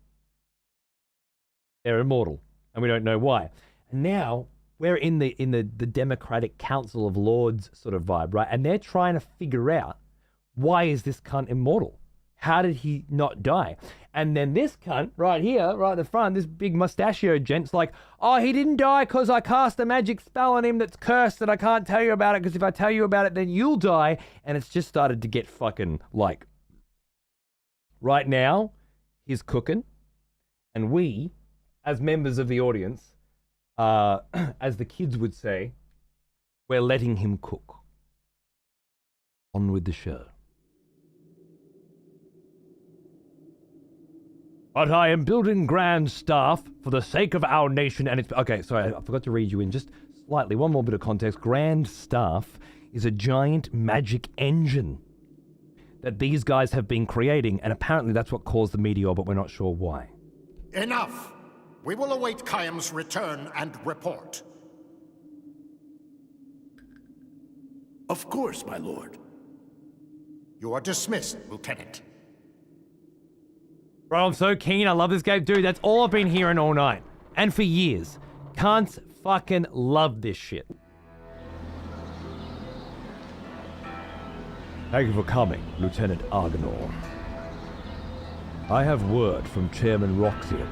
they're immortal. And we don't know why. And now we're in the Democratic Council of Lords sort of vibe, right? And they're trying to figure out, why is this cunt immortal? How did he not die? And then this cunt right here, right at the front, this big mustachioed gent's like, oh, he didn't die because I cast a magic spell on him that's cursed and I can't tell you about it because if I tell you about it, then you'll die. And it's just started to get fucking like, right now, he's cooking. And we, as members of the audience, as the kids would say, we're letting him cook. On with the show. But I am building grand staff for the sake of our nation and its... Okay, sorry, I forgot to read you in just slightly. One more bit of context. Grand staff is a giant magic engine that these guys have been creating, and apparently that's what caused the meteor, but we're not sure why. Enough! We will await Kayam's return and report. Of course, my lord. You are dismissed, Lieutenant. Bro, I'm so keen. I love this game. Dude, that's all I've been hearing all night. And for years. Can't fucking love this shit. Thank you for coming, Lieutenant Argonor. I have word from Chairman Roxian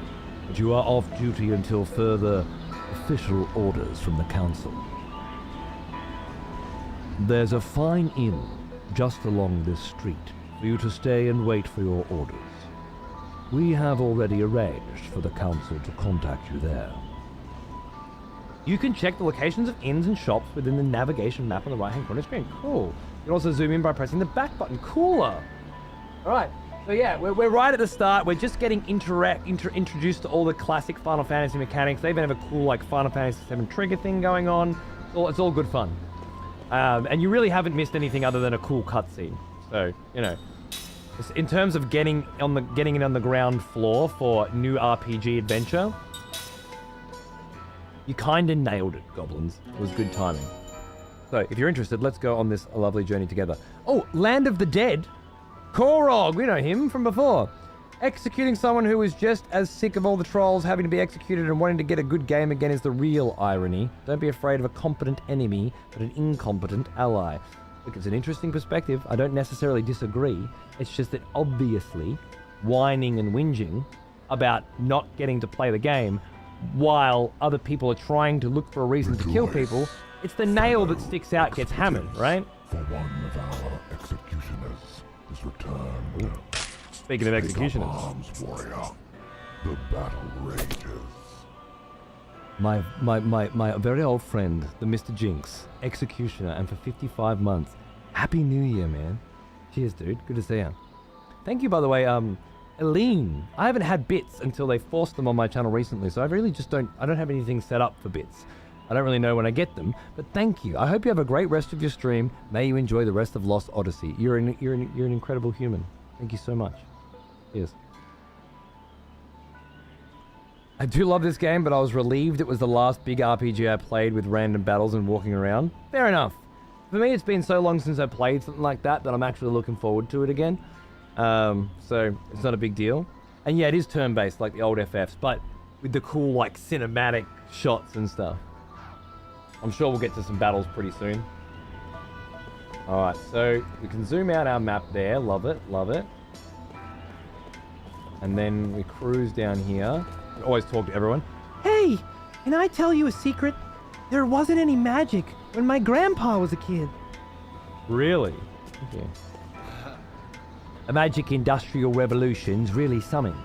that you are off duty until further official orders from the Council. There's a fine inn just along this street for you to stay and wait for your orders. We have already arranged for the Council to contact you there. You can check the locations of inns and shops within the navigation map on the right-hand corner screen. Cool. You can also zoom in by pressing the back button. Cooler. All right. So yeah, we're right at the start. We're just getting introduced to all the classic Final Fantasy mechanics. They even have a cool like Final Fantasy VII trigger thing going on. It's all good fun. And you really haven't missed anything other than a cool cutscene. So, you know. In terms of getting it on the ground floor for new RPG adventure, you kind of nailed it, Goblins. It was good timing. So, if you're interested, let's go on this lovely journey together. Oh, Land of the Dead. Korog, we know him from before. Executing someone who is just as sick of all the trolls having to be executed and wanting to get a good game again is the real irony. Don't be afraid of a competent enemy, but an incompetent ally. Look, it's an interesting perspective. I don't necessarily disagree. It's just that obviously whining and whinging about not getting to play the game while other people are trying to look for a reason to kill people, it's the nail that sticks out gets hammered, right? For one of our executioners is returned. Ooh. Speaking of executioners. Arms, warrior. The battle rages. My very old friend, the Mr. Jinx, executioner, and for 55 months. Happy New Year, man. Cheers, dude. Good to see you. Thank you, by the way, Eileen. I haven't had bits until they forced them on my channel recently, so I really just don't have anything set up for bits. I don't really know when I get them, but thank you. I hope you have a great rest of your stream. May you enjoy the rest of Lost Odyssey. You're an incredible human. Thank you so much. Cheers. I do love this game, but I was relieved it was the last big RPG I played with random battles and walking around. Fair enough. For me, it's been so long since I played something like that that I'm actually looking forward to it again. So it's not a big deal. And yeah, it is turn-based like the old FFs, but with the cool like cinematic shots and stuff. I'm sure we'll get to some battles pretty soon. Alright, so we can zoom out our map there. Love it, love it. And then we cruise down here. We always talk to everyone. Hey, can I tell you a secret? There wasn't any magic when my grandpa was a kid. Really? Okay. The magic industrial revolution's really something.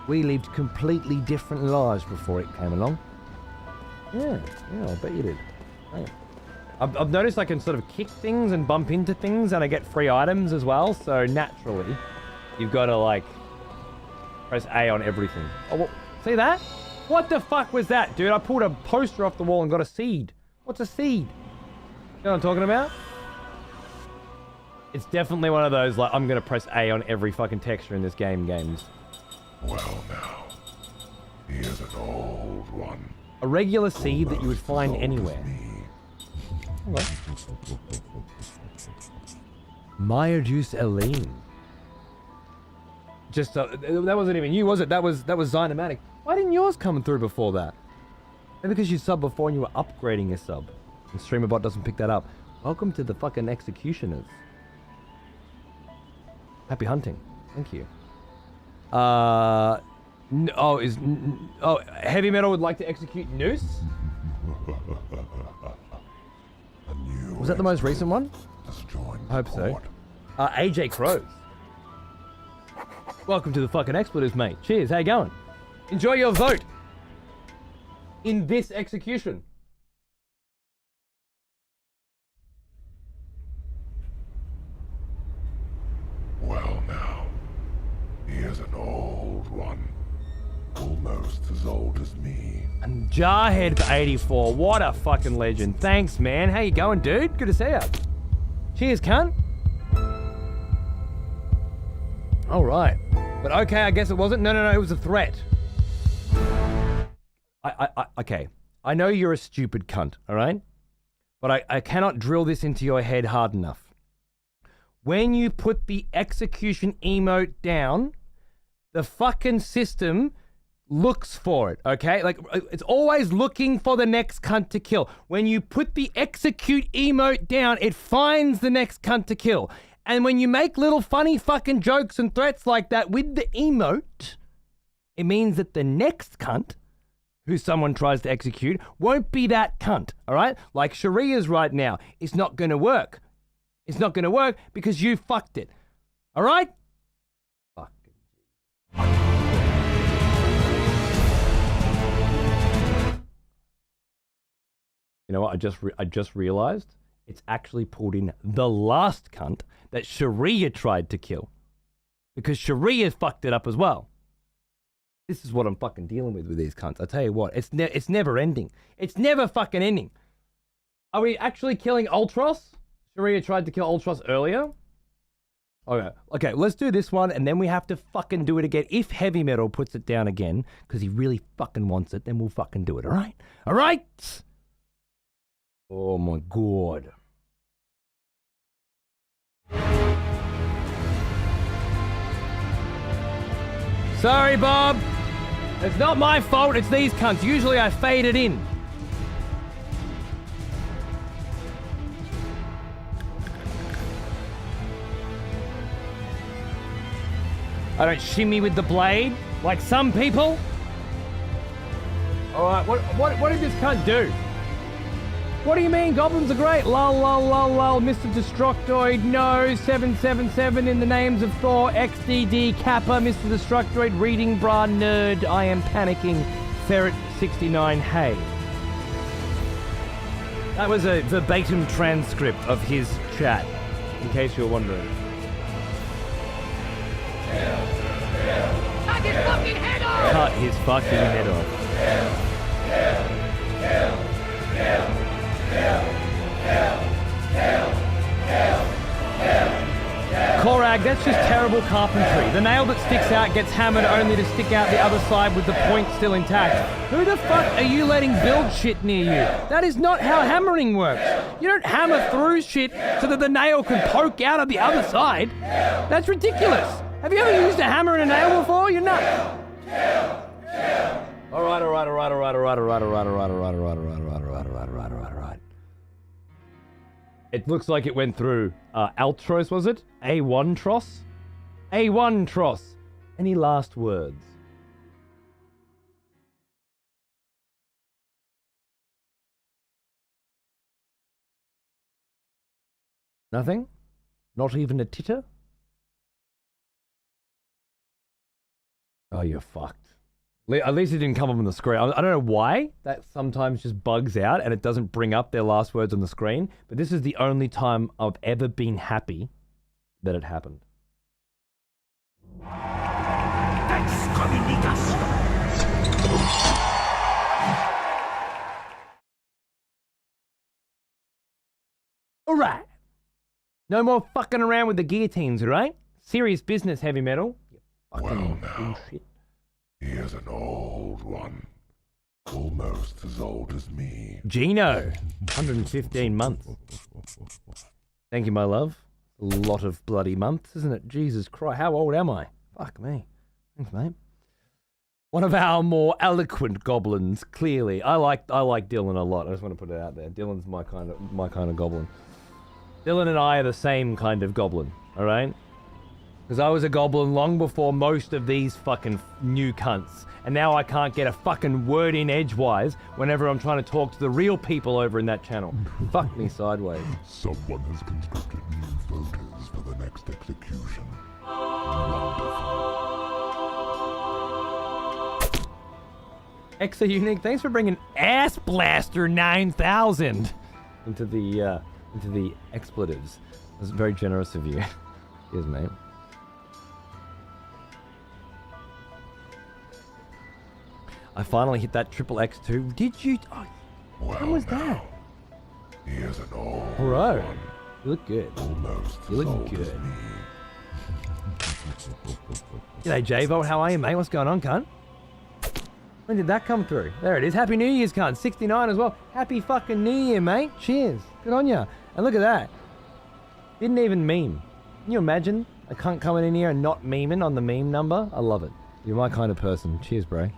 We lived completely different lives before it came along. Yeah, I bet you did. Right. I've noticed I can sort of kick things and bump into things and I get free items as well, so naturally, you've got to like, press A on everything. Oh, well, see that? What the fuck was that, dude? I pulled a poster off the wall and got a seed. What's a seed? You know what I'm talking about? It's definitely one of those, like, I'm going to press A on every fucking texture in this game games. Well now, here's an old one. A regular seed that you would find anywhere. Okay. Maya Juice Eileen. Just, that wasn't even you, was it? That was Zynomatic. Why didn't yours come through before that? Maybe because you subbed before and you were upgrading your sub. And StreamerBot doesn't pick that up. Welcome to the fucking executioners. Happy hunting. Thank you. Heavy Metal would like to execute Noose? Was that the most recent one? I hope so. AJ Crows. Welcome to the fucking expletives, mate. Cheers, how you going? Enjoy your vote in this execution. Well now, here's an old one. Almost as old as me. And Jarhead for 84. What a fucking legend. Thanks, man. How you going, dude? Good to see you. Cheers, cunt. All right. But okay, I guess it wasn't. No, it was a threat. Okay. I know you're a stupid cunt, all right? But I cannot drill this into your head hard enough. When you put the execution emote down, the fucking system looks for it, okay? Like, it's always looking for the next cunt to kill. When you put the execute emote down, it finds the next cunt to kill. And when you make little funny fucking jokes and threats like that with the emote, it means that the next cunt who someone tries to execute won't be that cunt, all right? Like Sharia's right now. It's not going to work. It's not going to work because you fucked it, all right? You know what? I just realized it's actually pulled in the last cunt that Sharia tried to kill, because Sharia fucked it up as well. This is what I'm fucking dealing with these cunts. I tell you what, it's never ending. It's never fucking ending. Are we actually killing Ultros? Sharia tried to kill Ultros earlier. Okay, let's do this one, and then we have to fucking do it again. If Heavy Metal puts it down again, because he really fucking wants it, then we'll fucking do it, all right? All right? Oh my god. Sorry, Bob. It's not my fault, it's these cunts. Usually I fade it in. I don't shimmy with the blade like some people. Alright, what did this cunt do? What do you mean? Goblins are great. Lol, lol, lol, lol. Mr. Destructoid, no. 777 in the names of Thor. XDD, Kappa, Mr. Destructoid, reading bra nerd. I am panicking. Ferret 69, hey. That was a verbatim transcript of his chat, in case you're wondering. Cut his fucking head off! Cut his fucking head off. Korag, that's just terrible carpentry. The nail that sticks out gets hammered only to stick out the other side with the point still intact. Who the fuck are you letting build shit near you? That is not how hammering works. You don't hammer through shit so that the nail can poke out of the other side. That's ridiculous. Have you ever used a hammer and a nail before? You're nuts. Alright. It looks like it went through Altros, was it? A1 Tross? A1 Tross. Any last words? Nothing? Not even a titter? Oh, you're fucked. At least it didn't come up on the screen. I don't know why that sometimes just bugs out and it doesn't bring up their last words on the screen, but this is the only time I've ever been happy that it happened. All right. No more fucking around with the guillotines, all right? Serious business, Heavy Metal. You fucking bullshit. Here's an old one. Almost as old as me. Gino, 115 months. Thank you, my love. A lot of bloody months, isn't it? Jesus Christ, how old am I? Fuck me. Thanks, mate. One of our more eloquent goblins, clearly. I like Dylan a lot. I just want to put it out there. Dylan's my kind of goblin. Dylan and I are the same kind of goblin, all right? Because I was a goblin long before most of these fucking new cunts. And now I can't get a fucking word in edgewise whenever I'm trying to talk to the real people over in that channel. Fuck me sideways. Someone has conscripted new voters for the next execution. Wonderful. Exa Unique, thanks for bringing Ass Blaster 9000 into the expletives. That's very generous of you. Cheers, mate. I finally hit that triple X2. Did you? Oh, when was that? Here's an old Bro, one. you look good. Almost You as look old as good. me. G'day, J-Volt. How are you, mate? What's going on, cunt? When did that come through? There it is. Happy New Year's, cunt. 69 as well. Happy fucking New Year, mate. Cheers. Good on ya. And look at that. Didn't even meme. Can you imagine a cunt coming in here and not memeing on the meme number? I love it. You're my kind of person. Cheers, bro.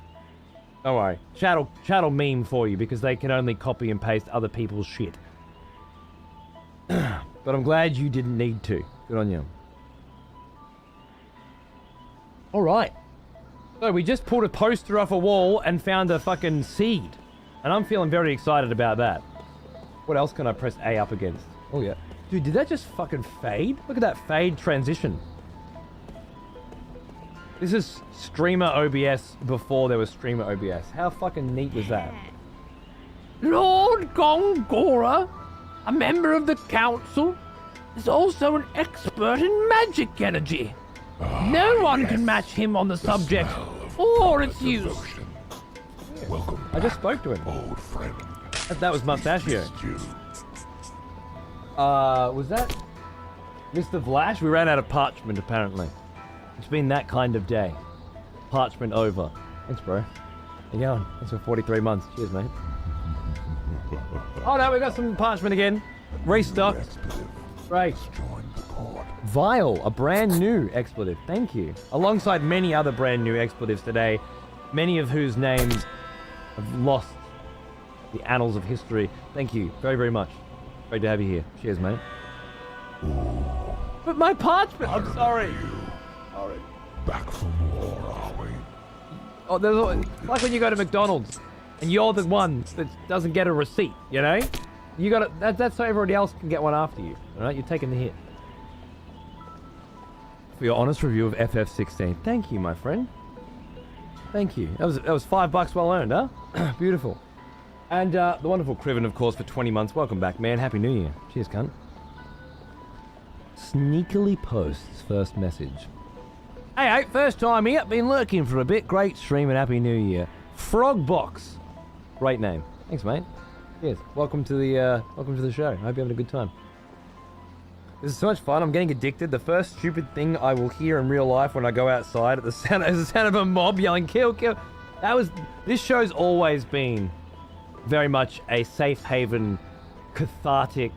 Don't worry. Chat'll meme for you because they can only copy and paste other people's shit. But I'm glad you didn't need to. Good on you. Alright. So we just pulled a poster off a wall and found a fucking seed. And I'm feeling very excited about that. What else can I press A up against? Oh yeah. Dude, did that just fucking fade? Look at that fade transition. This is streamer OBS before there was streamer OBS. How fucking neat was that? Lord Gongora, a member of the council, is also an expert in magic energy. No one can match him on the subject or its use. Welcome. I just spoke to him. Old friend. That was Mustachio. Was that Mr. Vlash? We ran out of parchment apparently. It's been that kind of day. Parchment over. Thanks, bro. How you going? Thanks for 43 months. Cheers, mate. Oh no, we got some parchment again. Restocked. Great. Vile, a brand new expletive. Thank you. Alongside many other brand new expletives today, many of whose names have lost the annals of history. Thank you very, very much. Great to have you here. Cheers, mate. But my parchment! I'm sorry. Sorry. Back from war, are we? Oh, there's like when you go to McDonald's and you're the one that doesn't get a receipt, you know? You got it. That's so everybody else can get one after you. All right, you're taking the hit. For your honest review of FF16, thank you, my friend. Thank you. That was $5 well earned, huh? Beautiful. And the wonderful Criven, of course, for 20 months. Welcome back, man. Happy New Year. Cheers, cunt. Sneakily posts first message. Hey, first time here. Been lurking for a bit. Great stream and Happy New Year. Frogbox. Great name. Thanks, mate. Cheers. Welcome to the show. I hope you're having a good time. This is so much fun. I'm getting addicted. The first stupid thing I will hear in real life when I go outside is the sound of a mob yelling, kill, kill. This show's always been very much a safe haven, cathartic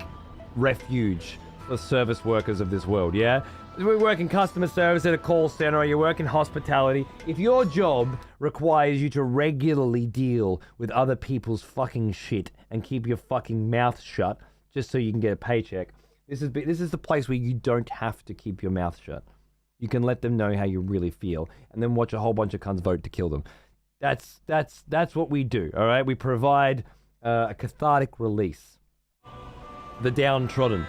refuge for service workers of this world, yeah? We work in customer service at a call center, or you work in hospitality. If your job requires you to regularly deal with other people's fucking shit and keep your fucking mouth shut just so you can get a paycheck, this is the place where you don't have to keep your mouth shut. You can let them know how you really feel and then watch a whole bunch of cunts vote to kill them. That's what we do, all right? We provide a cathartic release. The downtrodden.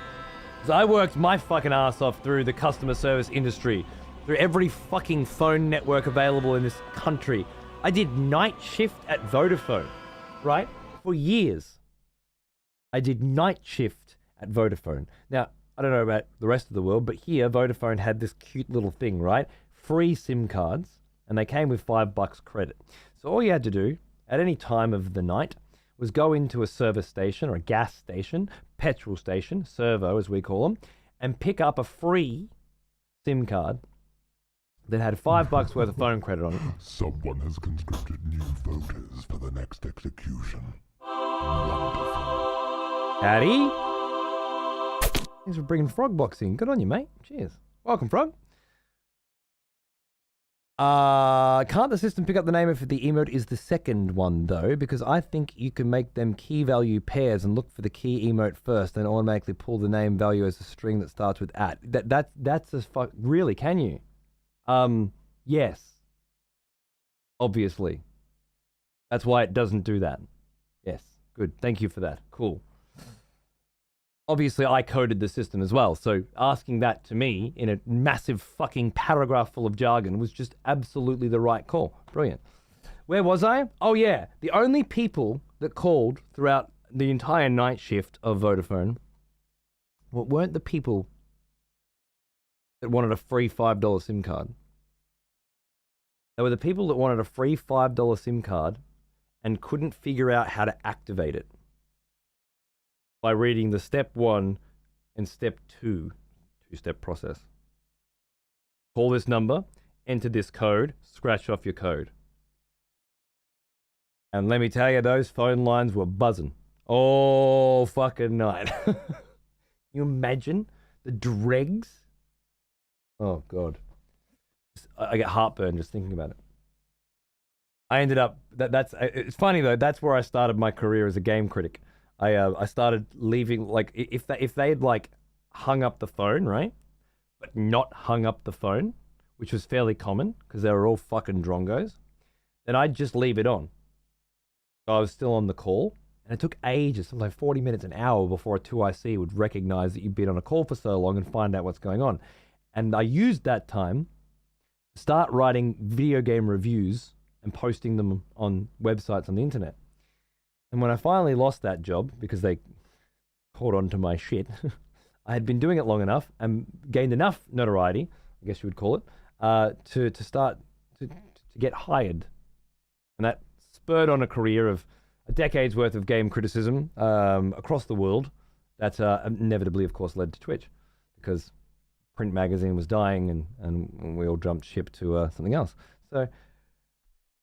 So I worked my fucking ass off through the customer service industry, through every fucking phone network available in this country. I did night shift at Vodafone, right? For years. I did night shift at Vodafone. Now, I don't know about the rest of the world, but here Vodafone had this cute little thing, right? Free SIM cards, and they came with $5 credit. So all you had to do at any time of the night was go into a service station or a gas station, petrol station, servo as we call them, and pick up a free SIM card that had $5 worth of phone credit on it. Someone has conscripted new voters for the next execution. Wonderful. Howdy. Thanks for bringing Frogbox in. Good on you, mate. Cheers. Welcome, Frog. Can't the system pick up the name if the emote is the second one, though? Because I think you can make them key value pairs and look for the key emote first and automatically pull the name value as a string that starts with @. That's as fuck. Really, can you? Yes. Obviously. That's why it doesn't do that. Yes. Good. Thank you for that. Cool. Obviously, I coded the system as well, so asking that to me in a massive fucking paragraph full of jargon was just absolutely the right call. Brilliant. Where was I? Oh, yeah. The only people that called throughout the entire night shift of Vodafone weren't the people that wanted a free $5 SIM card. They were the people that wanted a free $5 SIM card and couldn't figure out how to activate it by reading the step 1 and step 2 two-step process. Call this number, enter this code, scratch off your code. And let me tell you, those phone lines were buzzing all fucking night. Can you imagine the dregs? Oh, God. I get heartburn just thinking about it. I ended up, it's funny though, that's where I started my career as a game critic. I started leaving, like, if they had, like, hung up the phone, right? But not hung up the phone, which was fairly common, because they were all fucking drongos, then I'd just leave it on. So I was still on the call, and it took ages, something like 40 minutes, an hour, before a 2IC would recognize that you'd been on a call for so long and find out what's going on. And I used that time to start writing video game reviews and posting them on websites on the internet. And when I finally lost that job, because they caught on to my shit, I had been doing it long enough and gained enough notoriety, I guess you would call it, to start to get hired. And that spurred on a career of a decade's worth of game criticism across the world that inevitably, of course, led to Twitch, because print magazine was dying and we all jumped ship to something else. So...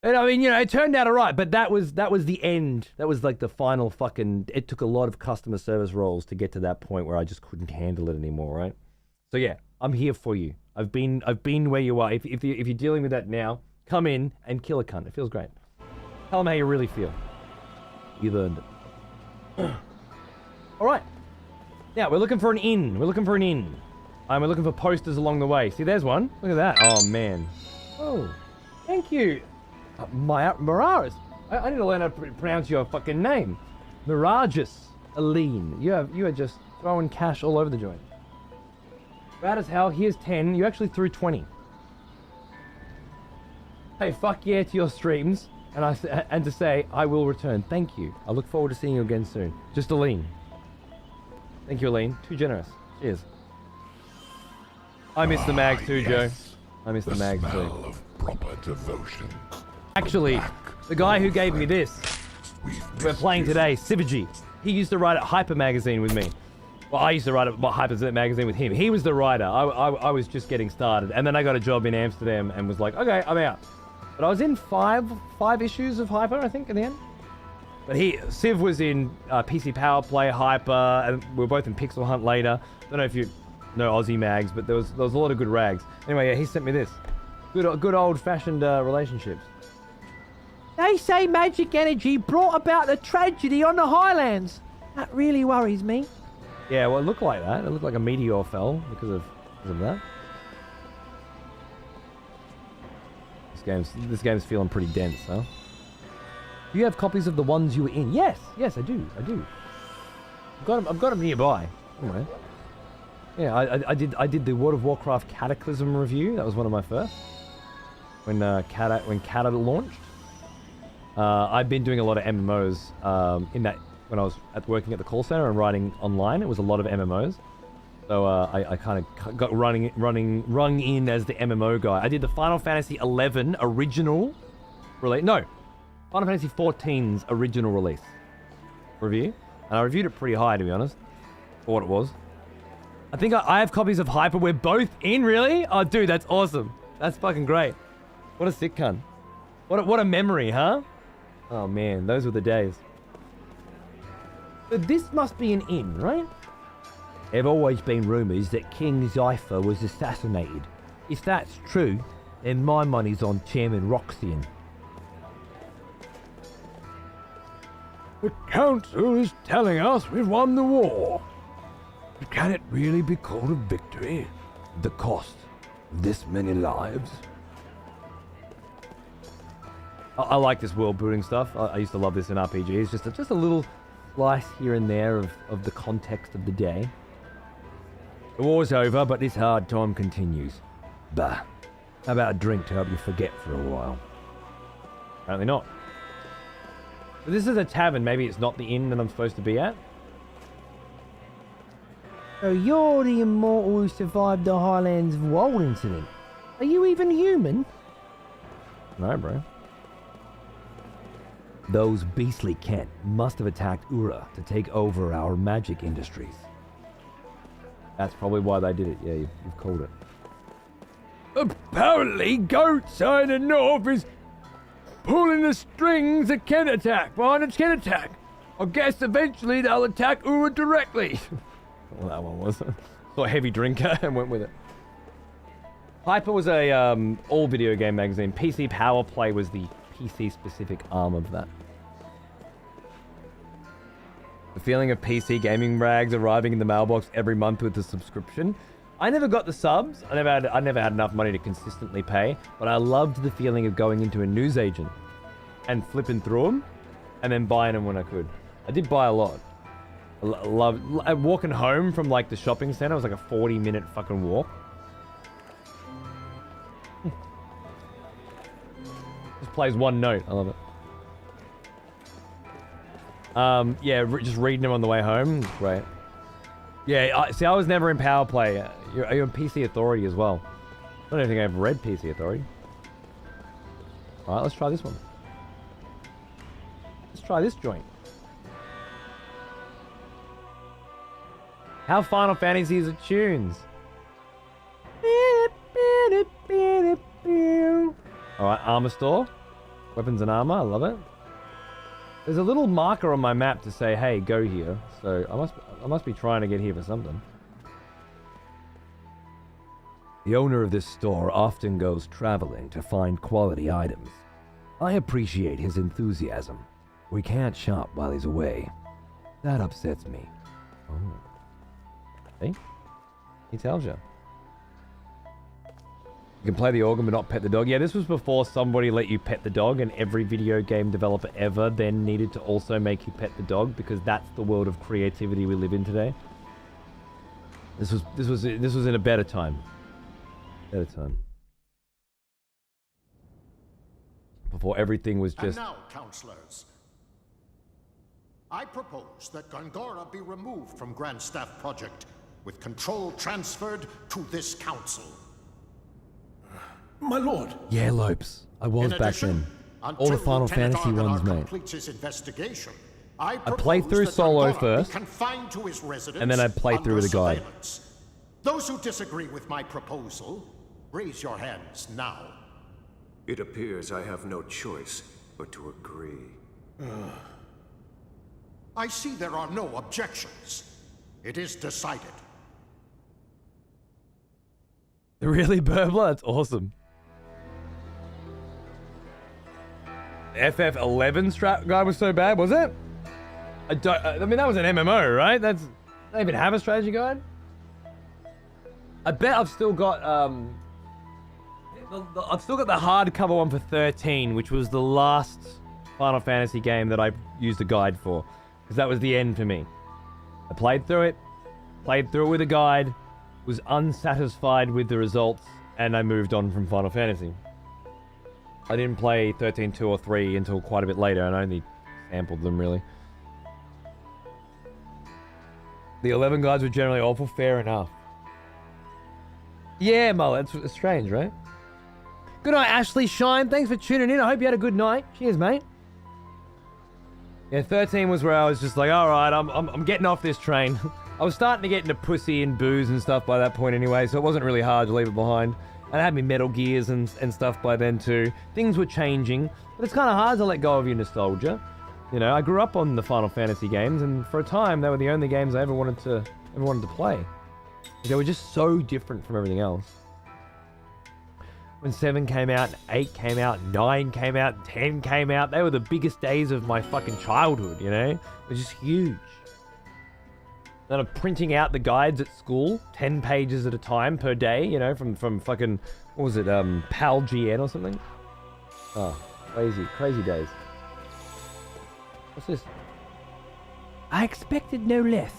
And I mean, you know, it turned out all right, but that was the end. That was like the final fucking... It took a lot of customer service roles to get to that point where I just couldn't handle it anymore, right? So yeah, I'm here for you. I've been where you are. If you're dealing with that now, come in and kill a cunt. It feels great. Tell them how you really feel. You've earned it. All right. Now, we're looking for an inn. We're looking for an inn. And we're looking for posters along the way. See, there's one. Look at that. Oh, man. Oh, thank you. Miraris. I need to learn how to pronounce your fucking name. Mirages Aline. You are just throwing cash all over the joint. Bad as hell. Here's 10. You actually threw 20. Hey, fuck yeah to your streams. And to say, I will return. Thank you. I look forward to seeing you again soon. Just Aline. Thank you, Aline. Too generous. Cheers. I miss the mags too, Joe. I miss the mags too. Of proper devotion. Actually, the guy who gave me this, we're playing today, Sivaji, he used to write at Hyper Magazine with me. Well, I used to write at Hyper Magazine with him. He was the writer. I was just getting started. And then I got a job in Amsterdam and was like, okay, I'm out. But I was in five issues of Hyper, I think, in the end. But Civ was in PC Power Play, Hyper, and we were both in Pixel Hunt later. Don't know if you know Aussie mags, but there was a lot of good rags. Anyway, yeah, he sent me this. Good old-fashioned relationships. They say magic energy brought about the tragedy on the Highlands. That really worries me. Yeah, well, it looked like that. It looked like a meteor fell because of that. This game's feeling pretty dense, huh? Do you have copies of the ones you were in? Yes, I do. I've got them nearby. Anyway. Yeah, I did the World of Warcraft Cataclysm review. That was one of my first. When Cata launched. I've been doing a lot of MMOs when I was working at the call center and writing online. It was a lot of MMOs. So I kind of got rung in as the MMO guy. I did the Final Fantasy XI original release. No, Final Fantasy XIV's original release review. And I reviewed it pretty high, to be honest, for what it was. I think I have copies of Hyper. We're both in, really? Oh, dude, that's awesome. That's fucking great. What a sick cunt. What a memory, huh? Oh, man, those were the days. So this must be an inn, right? There have always been rumours that King Zypher was assassinated. If that's true, then my money's on Chairman Roxian. The Council is telling us we've won the war. But can it really be called a victory? The cost of this many lives? I like this world building stuff. I used to love this in RPGs. Just a little slice here and there of the context of the day. The war's over, but this hard time continues. Bah. How about a drink to help you forget for a while? Apparently not. But this is a tavern. Maybe it's not the inn that I'm supposed to be at. So you're the immortal who survived the Highlands of Wold incident. Are you even human? No, bro. Those beastly Kent must have attacked Ura to take over our magic industries. That's probably why they did it. Yeah, you've called it. Apparently, Goats in the north is pulling the strings of Kent attack, behind its Kent attack. I guess eventually they'll attack Ura directly. Well, that one was. Saw a heavy drinker and went with it. Hyper was a all video game magazine. PC Power Play was the PC specific arm of that. The feeling of PC gaming rags arriving in the mailbox every month with a subscription. I never got the subs. I never had enough money to consistently pay, but I loved the feeling of going into a newsagent and flipping through them and then buying them when I could. I did buy a lot. Walking home from like the shopping center was like a 40-minute fucking walk. Just plays one note. I love it. Yeah, just reading them on the way home. Great. Yeah, I was never in Power Play. You're in PC Authority as well. I don't think I've read PC Authority. Alright, let's try this one. Let's try this joint. How Final Fantasy is it tunes? Alright, armor store. Weapons and armor, I love it. There's a little marker on my map to say, hey, go here. So I must be trying to get here for something. The owner of this store often goes traveling to find quality items. I appreciate his enthusiasm. We can't shop while he's away. That upsets me. Oh. See? He tells you. You can play the organ but not pet the dog. Yeah, this was before somebody let you pet the dog, and every video game developer ever then needed to also make you pet the dog, because that's the world of creativity we live in today. This was in a better time. Better time. Before everything was just... And now, counselors, I propose that Gongora be removed from Grand Staff Project, with control transferred to this council. My lord. Yeah, Lopes. I was back then. All the Final Fantasy ones, mate. I played through solo first, and then I played through with a guide. Those who disagree with my proposal, raise your hands now. It appears I have no choice but to agree. I see there are no objections. It is decided. Really, Burbler? That's awesome. FF11 strat guide was so bad, was it? I mean, that was an MMO, right? They even have a strategy guide? I bet I've still got, I've still got the hardcover one for 13, which was the last Final Fantasy game that I used a guide for. Because that was the end for me. I played through it with a guide, was unsatisfied with the results, and I moved on from Final Fantasy. I didn't play 13, 2, or 3 until quite a bit later, and I only sampled them, really. The 11 guides were generally awful, fair enough. Yeah, Mullet, it's strange, right? Good night, Ashley Shine. Thanks for tuning in. I hope you had a good night. Cheers, mate. Yeah, 13 was where I was just like, alright, I'm getting off this train. I was starting to get into pussy and booze and stuff by that point anyway, so it wasn't really hard to leave it behind. And I had me Metal Gears and stuff by then too. Things were changing, but it's kind of hard to let go of your nostalgia. You know, I grew up on the Final Fantasy games, and for a time, they were the only games I ever wanted to play. They were just so different from everything else. when 7 came out, and 8 came out, 9 came out, and 10 came out. They were the biggest days of my fucking childhood, you know? It was just huge. Then I'm printing out the guides at school, 10 pages at a time per day, you know, from fucking, what was it, PAL GN or something? Oh, crazy days. What's this? I expected no less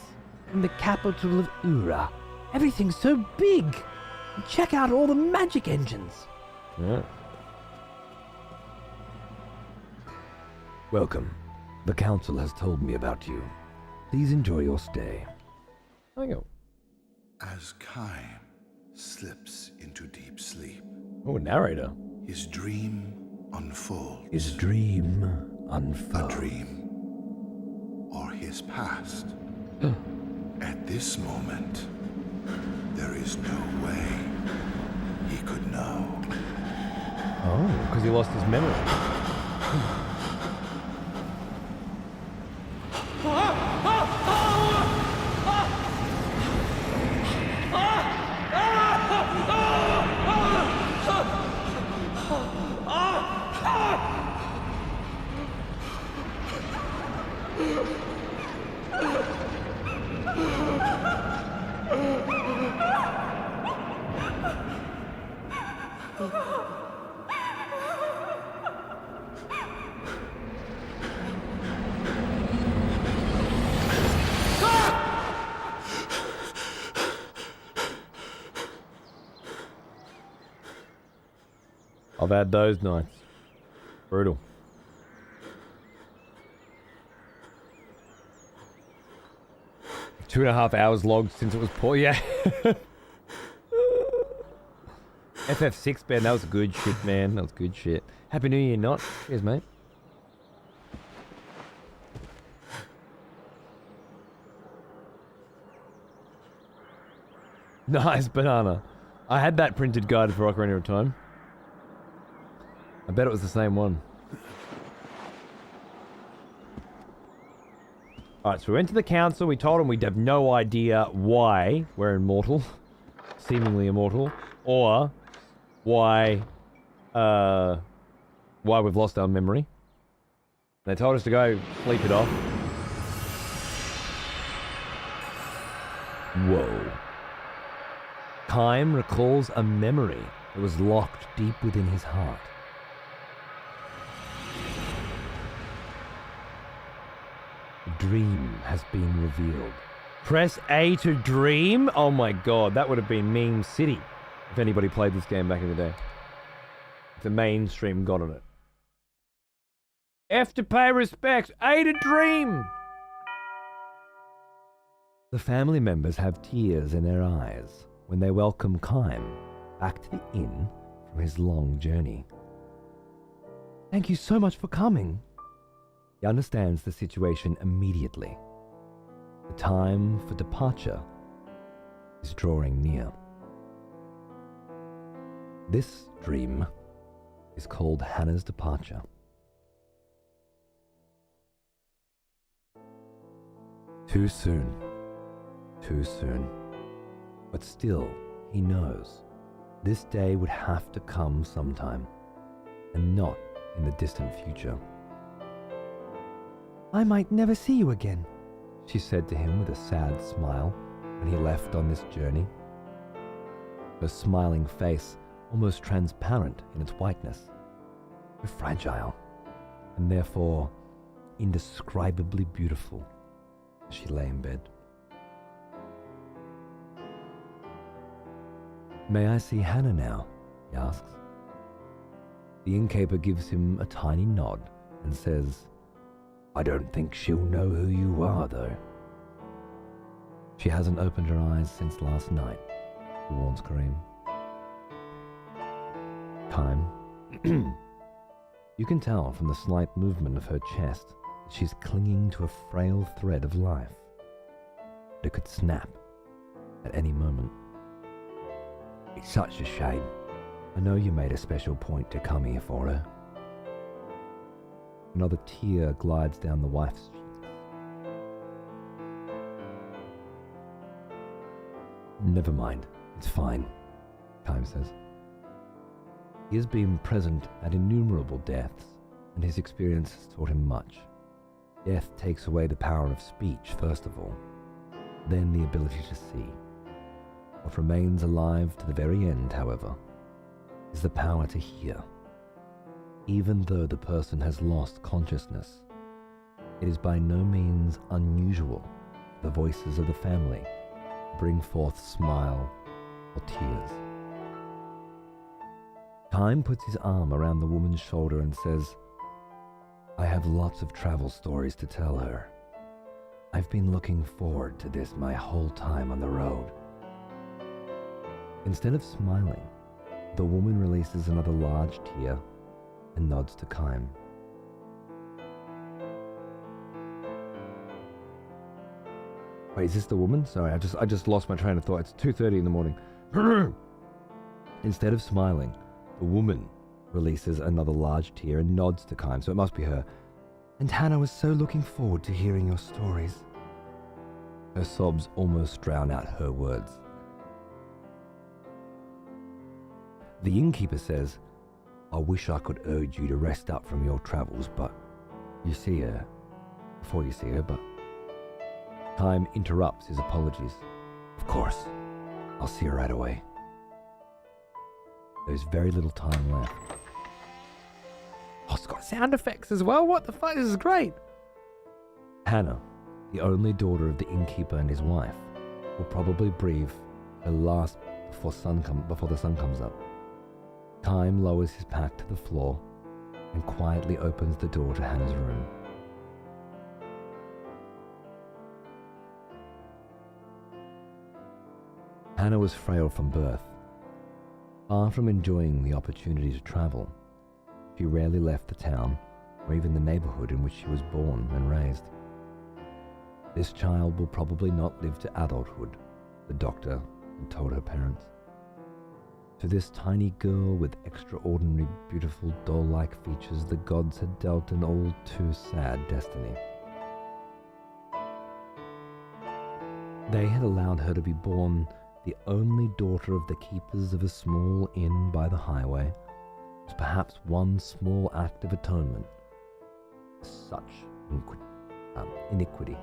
from the capital of Ura. Everything's so big. Check out all the magic engines. Yeah. Welcome. The council has told me about you. Please enjoy your stay. Hang on. As Kaim slips into deep sleep. Oh, narrator. His dream unfolds. His dream unfolds. A dream. Or his past. At this moment, there is no way he could know. Oh, because he lost his memory. I've had those nights. Brutal. Two and a half hours logged since it was poor. Yeah. FF6, Ben, that was good shit, man. That was good shit. Happy New Year, not. Cheers, mate. Nice banana. I had that printed guide for Ocarina of Time. I bet it was the same one. Alright, so we went to the council. We told them we'd have no idea why we're immortal. Seemingly immortal. Or why we've lost our memory. They told us to go sleep it off. Whoa. Kaim recalls a memory that was locked deep within his heart. A dream has been revealed. Press A to dream? Oh my god, that would have been Meme City if anybody played this game back in the day. If the mainstream got on it. F to pay respects. A to dream! The family members have tears in their eyes when they welcome Kaim back to the inn from his long journey. Thank you so much for coming. He understands the situation immediately. The time for departure is drawing near. This dream is called Hannah's departure. Too soon. Too soon. But still, he knows this day would have to come sometime, and not in the distant future. I might never see you again, she said to him with a sad smile when he left on this journey. Her smiling face almost transparent in its whiteness, so fragile, and therefore indescribably beautiful as she lay in bed. May I see Hannah now? He asks. The innkeeper gives him a tiny nod and says, I don't think she'll know who you are, though. She hasn't opened her eyes since last night, he warns Kareem. Kaim, you can tell from the slight movement of her chest that she's clinging to a frail thread of life. But it could snap at any moment. It's such a shame. I know you made a special point to come here for her. Another tear glides down the wife's cheeks. Never mind, it's fine, Kaim says. He has been present at innumerable deaths, and his experience has taught him much. Death takes away the power of speech, first of all, then the ability to see. What remains alive to the very end, however, is the power to hear. Even though the person has lost consciousness, it is by no means unusual for the voices of the family to bring forth smile or tears. Time puts his arm around the woman's shoulder and says, "I have lots of travel stories to tell her. I've been looking forward to this my whole time on the road." Instead of smiling, the woman releases another large tear and nods to Kime. Wait, is this the woman? Sorry, I just lost my train of thought. It's 2:30 in the morning. Instead of smiling, the woman releases another large tear and nods to Kime, so it must be her. "And Hannah was so looking forward to hearing your stories." Her sobs almost drown out her words. The innkeeper says, "I wish I could urge you to rest up from your travels, but you see her before you see her, but..." Kime interrupts his apologies. "Of course, I'll see her right away." There's very little time left. Oh, it's got sound effects as well. What the fuck? This is great. Hannah, the only daughter of the innkeeper and his wife, will probably breathe her last before the sun comes up. Kime lowers his pack to the floor and quietly opens the door to Hannah's room. Hannah was frail from birth. Far from enjoying the opportunity to travel, she rarely left the town or even the neighborhood in which she was born and raised. This child will probably not live to adulthood, the doctor had told her parents. To this tiny girl with extraordinary, beautiful, doll-like features, the gods had dealt an all too sad destiny. They had allowed her to be born the only daughter of the keepers of a small inn by the highway, was perhaps one small act of atonement for such iniquity.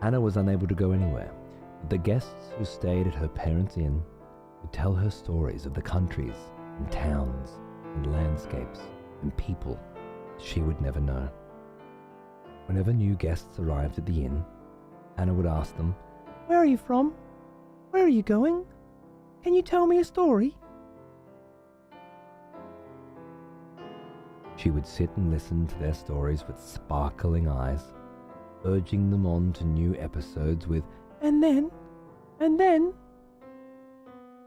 Hannah was unable to go anywhere, but the guests who stayed at her parents' inn would tell her stories of the countries and towns and landscapes and people she would never know. Whenever new guests arrived at the inn, Hannah would ask them, "Where are you from? Where are you going? Can you tell me a story?" She would sit and listen to their stories with sparkling eyes, urging them on to new episodes with, And then...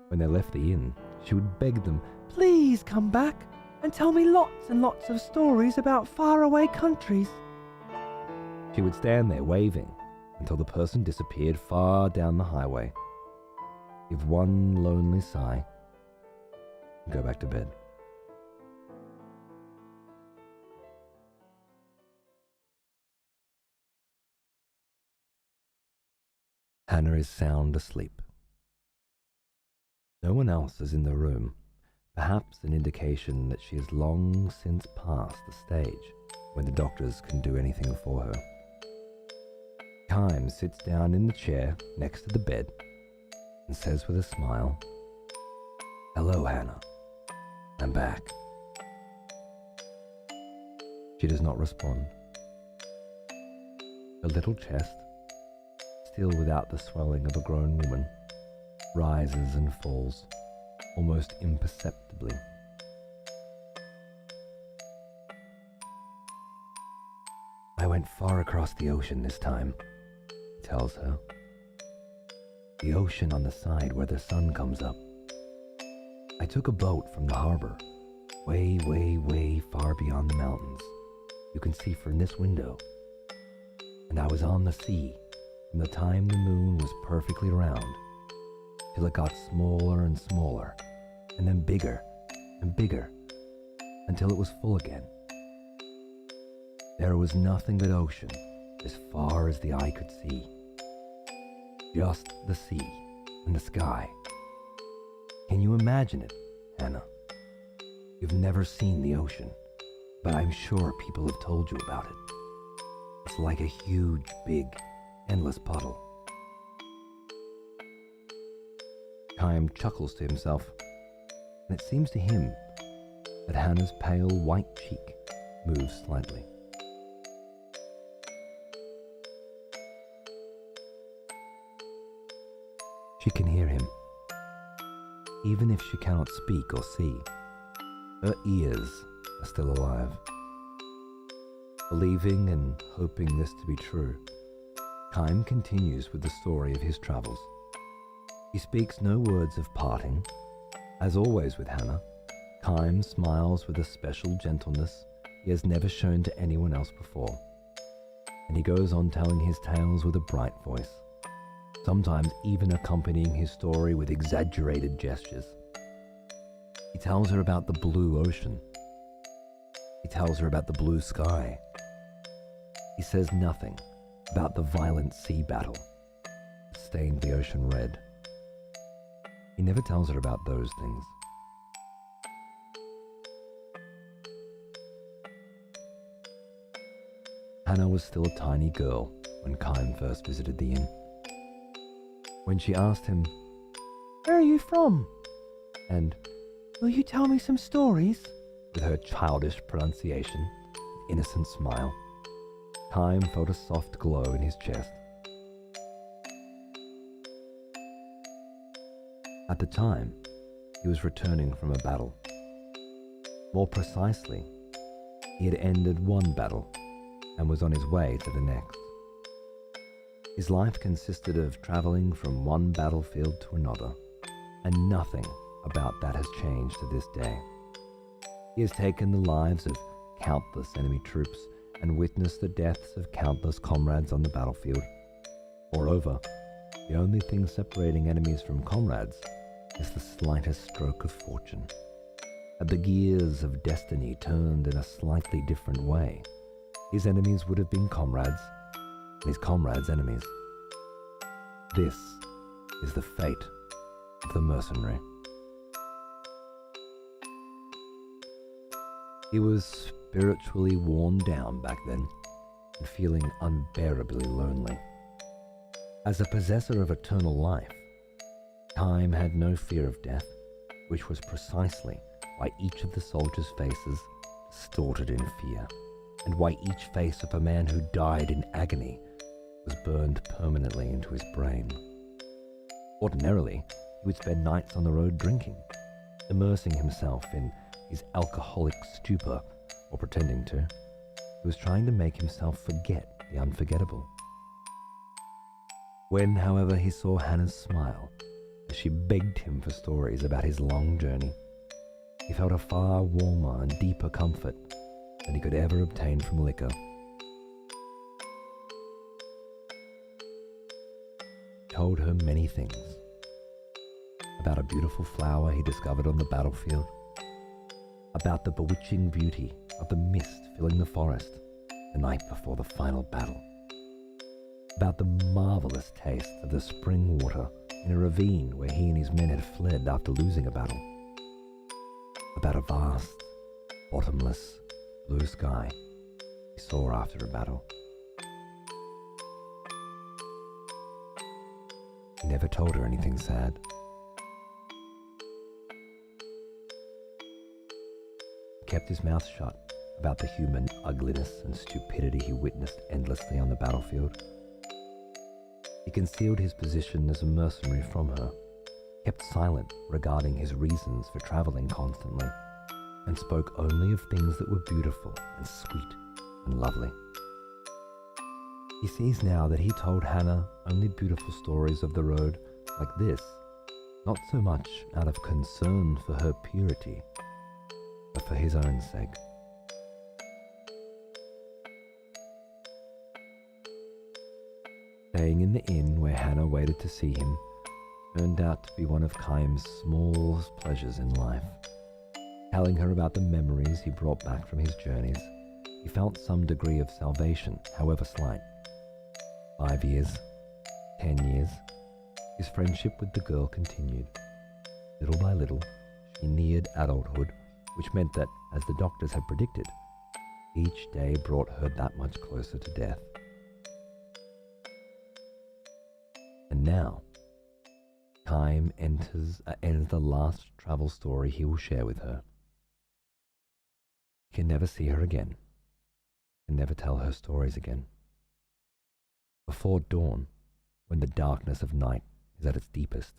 When they left the inn, she would beg them, "Please come back and tell me lots and lots of stories about faraway countries." She would stand there waving until the person disappeared far down the highway, give one lonely sigh, and go back to bed. Hannah is sound asleep. No one else is in the room, perhaps an indication that she has long since passed the stage when the doctors can do anything for her. Kime sits down in the chair next to the bed and says with a smile, "Hello, Hannah. I'm back." She does not respond. Her little chest, still without the swelling of a grown woman, rises and falls almost imperceptibly. "I went far across the ocean this time," he tells her. "The ocean on the side where the sun comes up. I took a boat from the harbor, way, way, way far beyond the mountains. You can see from this window. And I was on the sea from the time the moon was perfectly round, till it got smaller and smaller, and then bigger and bigger, until it was full again. There was nothing but ocean as far as the eye could see. Just the sea and the sky. Can you imagine it, Hannah. You've never seen the ocean, but I'm sure people have told you about it. It's like a huge, big, endless puddle. Chaim chuckles to himself, and it seems to him that Hannah's pale white cheek moves slightly. She can hear him, even if she cannot speak or see. Her ears are still alive. Believing and hoping this to be true, Chaim continues with the story of his travels. He speaks no words of parting. As always with Hannah, Chaim smiles with a special gentleness he has never shown to anyone else before. And he goes on telling his tales with a bright voice, sometimes even accompanying his story with exaggerated gestures. He tells her about the blue ocean. He tells her about the blue sky. He says nothing about the violent sea battle that stained the ocean red. He never tells her about those things. Hannah was still a tiny girl when Chaim first visited the inn. When she asked him, "Where are you from?" and "Will you tell me some stories?" with her childish pronunciation and innocent smile, Chaim felt a soft glow in his chest. At the time, he was returning from a battle. More precisely, he had ended one battle and was on his way to the next. His life consisted of traveling from one battlefield to another, and nothing about that has changed to this day. He has taken the lives of countless enemy troops and witnessed the deaths of countless comrades on the battlefield. Moreover, the only thing separating enemies from comrades is the slightest stroke of fortune. Had the gears of destiny turned in a slightly different way, his enemies would have been comrades, and his comrades' enemies. This is the fate of the mercenary. He was spiritually worn down back then, and feeling unbearably lonely. As a possessor of eternal life, Chaim had no fear of death, which was precisely why each of the soldiers' faces distorted in fear, and why each face of a man who died in agony was burned permanently into his brain. Ordinarily, he would spend nights on the road drinking, immersing himself in his alcoholic stupor, or pretending to. He was trying to make himself forget the unforgettable. When, however, he saw Hannah's smile as she begged him for stories about his long journey, he felt a far warmer and deeper comfort than he could ever obtain from liquor. He told her many things. About a beautiful flower he discovered on the battlefield, about the bewitching beauty of the mist filling the forest the night before the final battle, about the marvelous taste of the spring water in a ravine where he and his men had fled after losing a battle, about a vast, bottomless blue sky he saw after a battle. He never told her anything sad. He kept his mouth shut about the human ugliness and stupidity he witnessed endlessly on the battlefield. He concealed his position as a mercenary from her, kept silent regarding his reasons for traveling constantly, and spoke only of things that were beautiful and sweet and lovely. He sees now that he told Hannah only beautiful stories of the road like this, not so much out of concern for her purity, but for his own sake. Staying in the inn where Hannah waited to see him turned out to be one of Chaim's smallest pleasures in life. Telling her about the memories he brought back from his journeys, he felt some degree of salvation, however slight. 5 years, 10 years, his friendship with the girl continued. Little by little, He neared adulthood, which meant that, as the doctors had predicted, each day brought her that much closer to death. And now, time ends the last travel story he will share with her. He can never see her again, and never tell her stories again. Before dawn, when the darkness of night is at its deepest,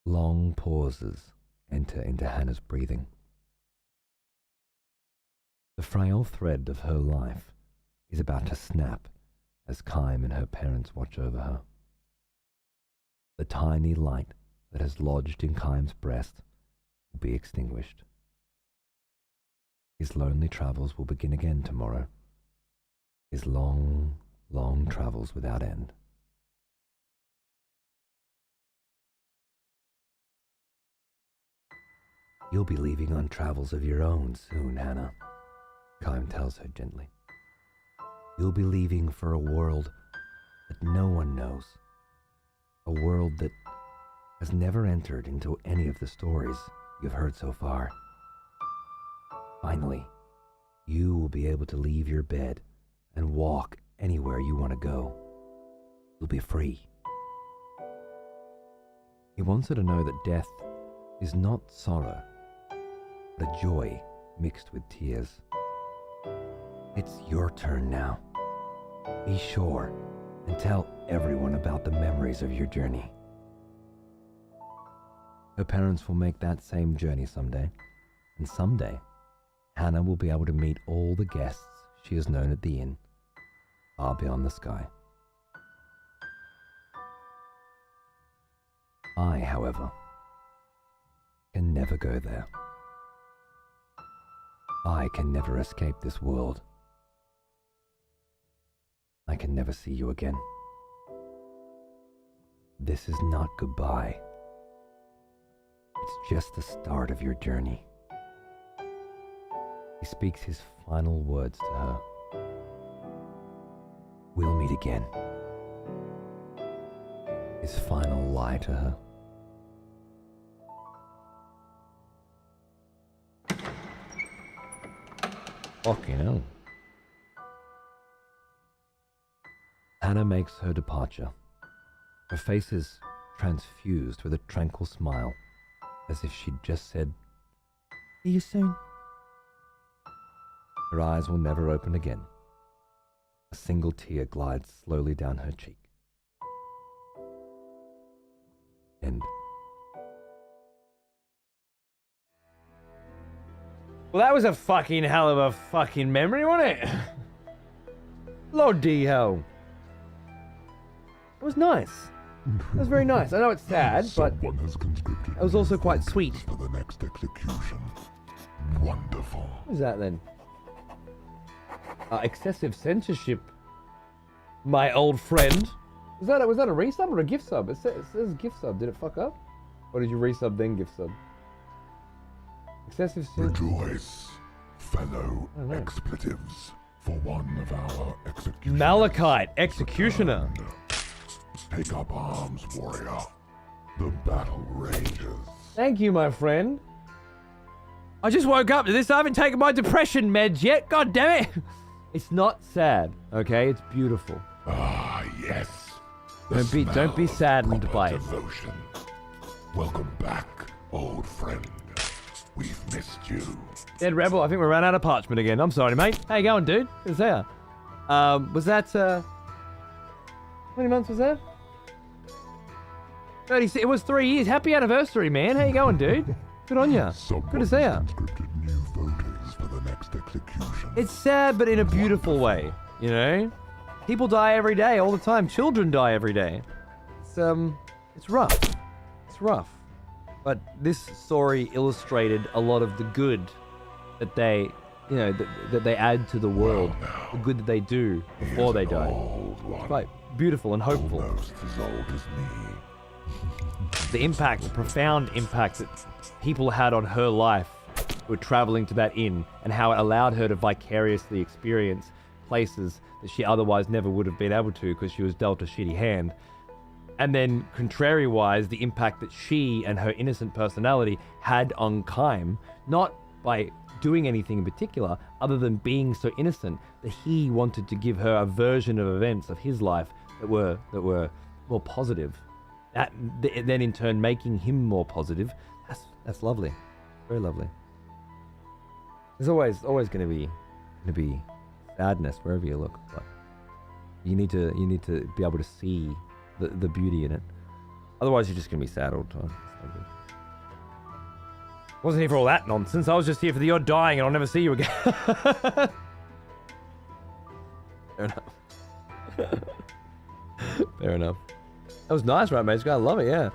long pauses enter into Hannah's breathing. The frail thread of her life is about to snap as Kym and her parents watch over her. The tiny light that has lodged in Kym's breast will be extinguished. His lonely travels will begin again tomorrow. His long, long travels without end. You'll be leaving on travels of your own soon, Hannah, Kym tells her gently. You'll be leaving for a world that no one knows. A world that has never entered into any of the stories you've heard so far. Finally, you will be able to leave your bed and walk anywhere you want to go. You'll be free. He wants her to know that death is not sorrow, but a joy mixed with tears. It's your turn now. Be sure and tell everyone about the memories of your journey. Her parents will make that same journey someday, and someday, Hannah will be able to meet all the guests she has known at the inn, far beyond the sky. I, however, can never go there. I can never escape this world. I can never see you again. This is not goodbye. It's just the start of your journey. He speaks his final words to her. We'll meet again. His final lie to her. Fucking hell. Hannah makes her departure. Her face is transfused with a tranquil smile, as if she'd just said, "See you soon." Her eyes will never open again. A single tear glides slowly down her cheek. End. Well, that was a fucking hell of a fucking memory, wasn't it? Lordy hell. It was nice. It was very nice. I know it's sad, but it was also quite sweet. For the next execution. Wonderful. What is that then? Excessive censorship, my old friend. Was that a resub or a gift sub? It says gift sub. Did it fuck up? Or did you resub then gift sub? Excessive Rejoice, fellow expletives, for one of our executioners. Malachite, executioner. Take up arms, warrior. The battle rages. Thank you, my friend. I just woke up to this. I haven't taken my depression meds yet. God damn it. It's not sad, okay? It's beautiful. Ah, yes. Don't be saddened by it. Devotion. Welcome back, old friend. We've missed you. Dead Rebel, I think we ran out of parchment again. I'm sorry, mate. How you going, dude? Good to see ya. Was that, how many months was that? 36. It was 3 years. Happy anniversary, man. How you going, dude? Good on ya. Good to see ya. New voters for the next execution. It's sad, but in a beautiful way, you know? People die every day, all the time. Children die every day. It's rough. It's rough. But this story illustrated a lot of the good that they, you know, that they add to the world. The good that they do before they die. It's quite beautiful and hopeful. Almost as old as me. The impact, the profound impact that people had on her life who were traveling to that inn, and how it allowed her to vicariously experience places that she otherwise never would have been able to because she was dealt a shitty hand. And then, contrary-wise, the impact that she and her innocent personality had on Kym, not by doing anything in particular, other than being so innocent that he wanted to give her a version of events of his life that were more positive. That then in turn making him more positive. That's lovely, very lovely. There's always going to be sadness wherever you look, but you need to be able to see the beauty in it. Otherwise, you're just going to be sad all the time. Wasn't here for all that nonsense. I was just here for the odd dying, and I'll never see you again. Fair enough. Fair enough. That was nice, right, mate? I love it, yeah.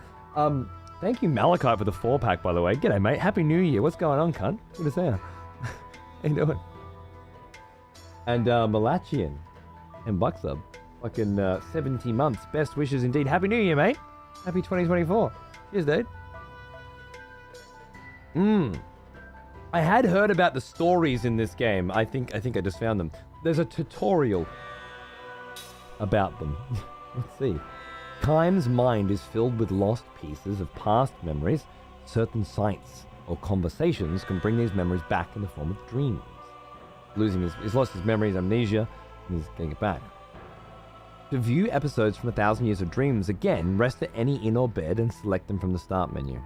Thank you, Malachite, for the 4-pack, by the way. G'day, mate. Happy New Year. What's going on, cunt? Good to see you. How you doing? And Malachian and Bucksub. Fucking 70 months. Best wishes indeed. Happy New Year, mate. Happy 2024. Cheers, dude. I had heard about the stories in this game. I think I just found them. There's a tutorial about them. Let's see. Kym's mind is filled with lost pieces of past memories. Certain sights or conversations can bring these memories back in the form of dreams. He's lost his memories, amnesia, and he's getting it back. To view episodes from 1,000 Years of Dreams, again, rest at any inn or bed and select them from the start menu.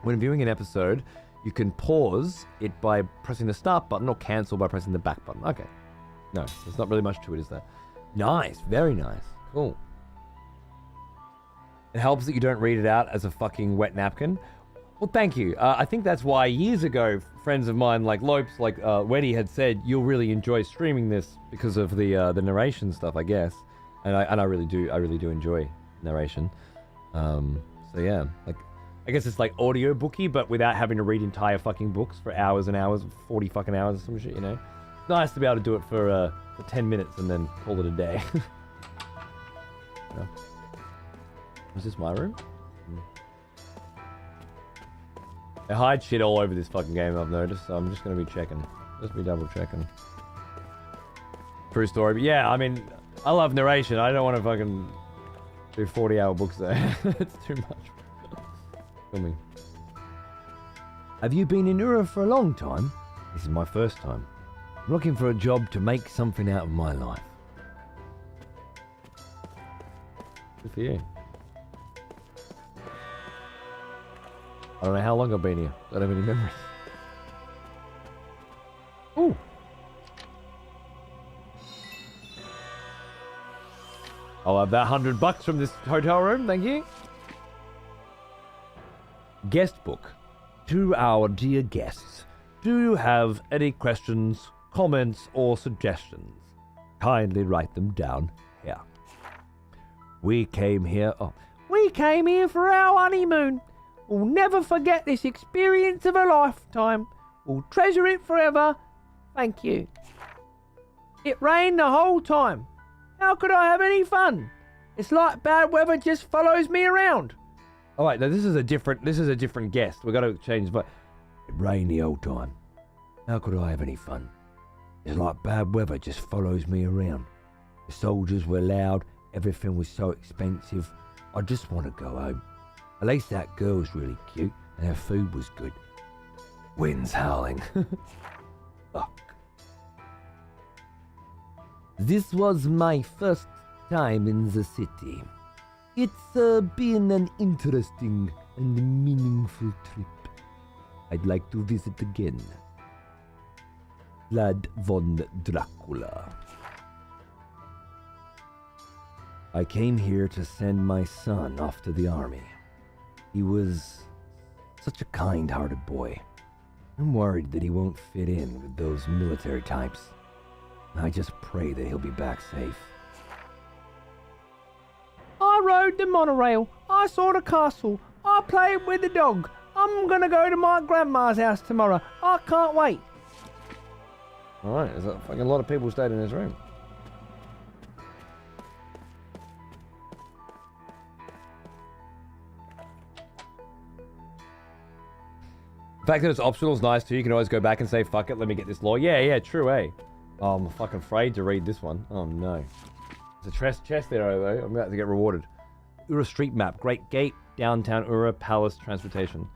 When viewing an episode, you can pause it by pressing the start button or cancel by pressing the back button. Okay. No, there's not really much to it, is there? Nice. Very nice. Cool. It helps that you don't read it out as a fucking wet napkin. Well, thank you. I think that's why years ago, friends of mine like Lopes, like Weddy had said, you'll really enjoy streaming this because of the narration stuff, I guess. And I really do enjoy narration. So yeah, like I guess it's like audiobooky, but without having to read entire fucking books for hours and hours, 40 fucking hours or some shit, you know. It's nice to be able to do it for 10 minutes and then call it a day. Yeah. Is this my room? They hide shit all over this fucking game, I've noticed, so I'm just gonna be checking. Just be double checking. True story, but yeah, I mean, I love narration. I don't want to fucking do 40-hour books there. It's too much. Kill me. Have you been in Ura for a long time? This is my first time. I'm looking for a job to make something out of my life. Good for you. I don't know how long I've been here. Don't have any memories. Ooh. I'll have that $100 from this hotel room, thank you. Guest book. To our dear guests, do you have any questions, comments, or suggestions? Kindly write them down here. We came here for our honeymoon. We'll never forget this experience of a lifetime. We'll treasure it forever. Thank you. It rained the whole time. How could I have any fun? It's like bad weather just follows me around. Oh wait, no, this is a different guest. We've got to change, but it rained the whole time. How could I have any fun? It's like bad weather just follows me around. The soldiers were loud. Everything was so expensive. I just want to go home. At least that girl was really cute and her food was good. Wind's howling. Fuck. This was my first time in the city. It's been an interesting and meaningful trip. I'd like to visit again. Vlad von Dracula. I came here to send my son off to the army. He was such a kind-hearted boy. I'm worried that he won't fit in with those military types. I just pray that he'll be back safe. I rode the monorail. I saw the castle. I played with the dog. I'm gonna go to my grandma's house tomorrow. I can't wait. Alright, there's a fucking lot of people stayed in this room. The fact that it's optional is nice too. You can always go back and say, fuck it, let me get this lore. Yeah, true, eh? Oh, I'm fucking afraid to read this one. Oh no. There's a chest there though. I'm about to get rewarded. Ura street map. Great Gate, downtown Ura, palace, transportation.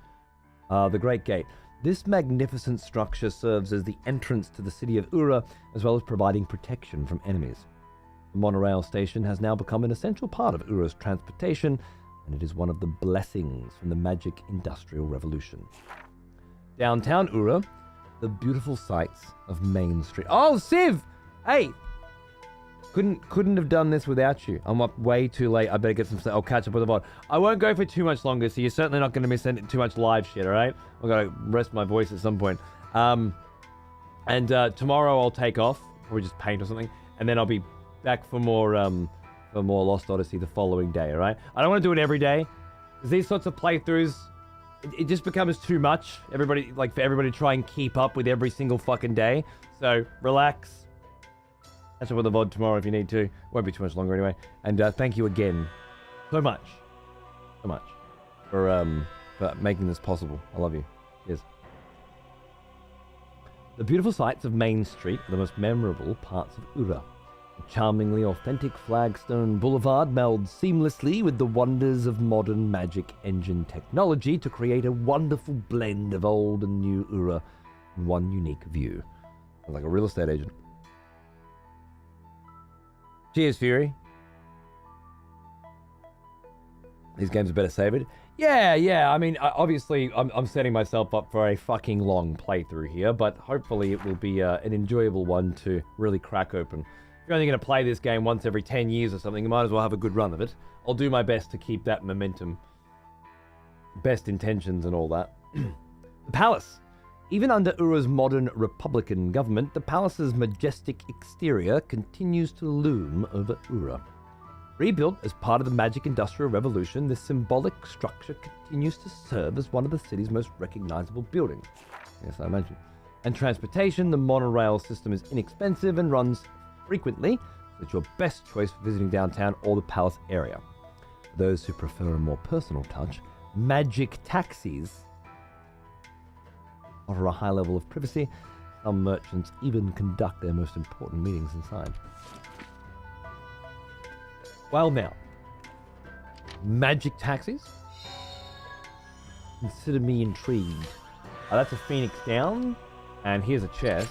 The Great Gate. This magnificent structure serves as the entrance to the city of Ura, as well as providing protection from enemies. The monorail station has now become an essential part of Ura's transportation, and it is one of the blessings from the magic industrial revolution. Downtown Ura, the beautiful sights of Main Street. Oh, Civ! Hey! Couldn't have done this without you. I'm up way too late. I better get some sleep. I'll catch up with the VOD. I won't go for too much longer, so you're certainly not going to miss too much live shit, alright? I've got to rest my voice at some point. And tomorrow I'll take off, or just paint or something, and then I'll be back for more Lost Odyssey the following day, alright? I don't want to do it every day, because these sorts of playthroughs, it just becomes too much. For everybody to try and keep up with every single fucking day. So, relax. Catch up with the VOD tomorrow if you need to. Won't be too much longer anyway. And thank you again so much for making this possible. I love you. Cheers. The beautiful sights of Main Street are the most memorable parts of Ura. The charmingly authentic flagstone boulevard melds seamlessly with the wonders of modern magic engine technology to create a wonderful blend of old and new Ura in one unique view. Sounds like a real estate agent. Cheers, Fury. These games are better saved. Yeah. I mean, obviously, I'm setting myself up for a fucking long playthrough here, but hopefully it will be an enjoyable one to really crack open. If you're only going to play this game once every 10 years or something, you might as well have a good run of it. I'll do my best to keep that momentum. Best intentions and all that. The Palace. Even under Ura's modern Republican government, the palace's majestic exterior continues to loom over Ura. Rebuilt as part of the magic industrial revolution, this symbolic structure continues to serve as one of the city's most recognizable buildings. Yes, I imagine. And transportation, the monorail system is inexpensive and runs frequently, so it's your best choice for visiting downtown or the palace area. For those who prefer a more personal touch, magic taxis offer a high level of privacy. Some merchants even conduct their most important meetings inside. Well now, magic taxis? Consider me intrigued. That's a Phoenix down, and here's a chest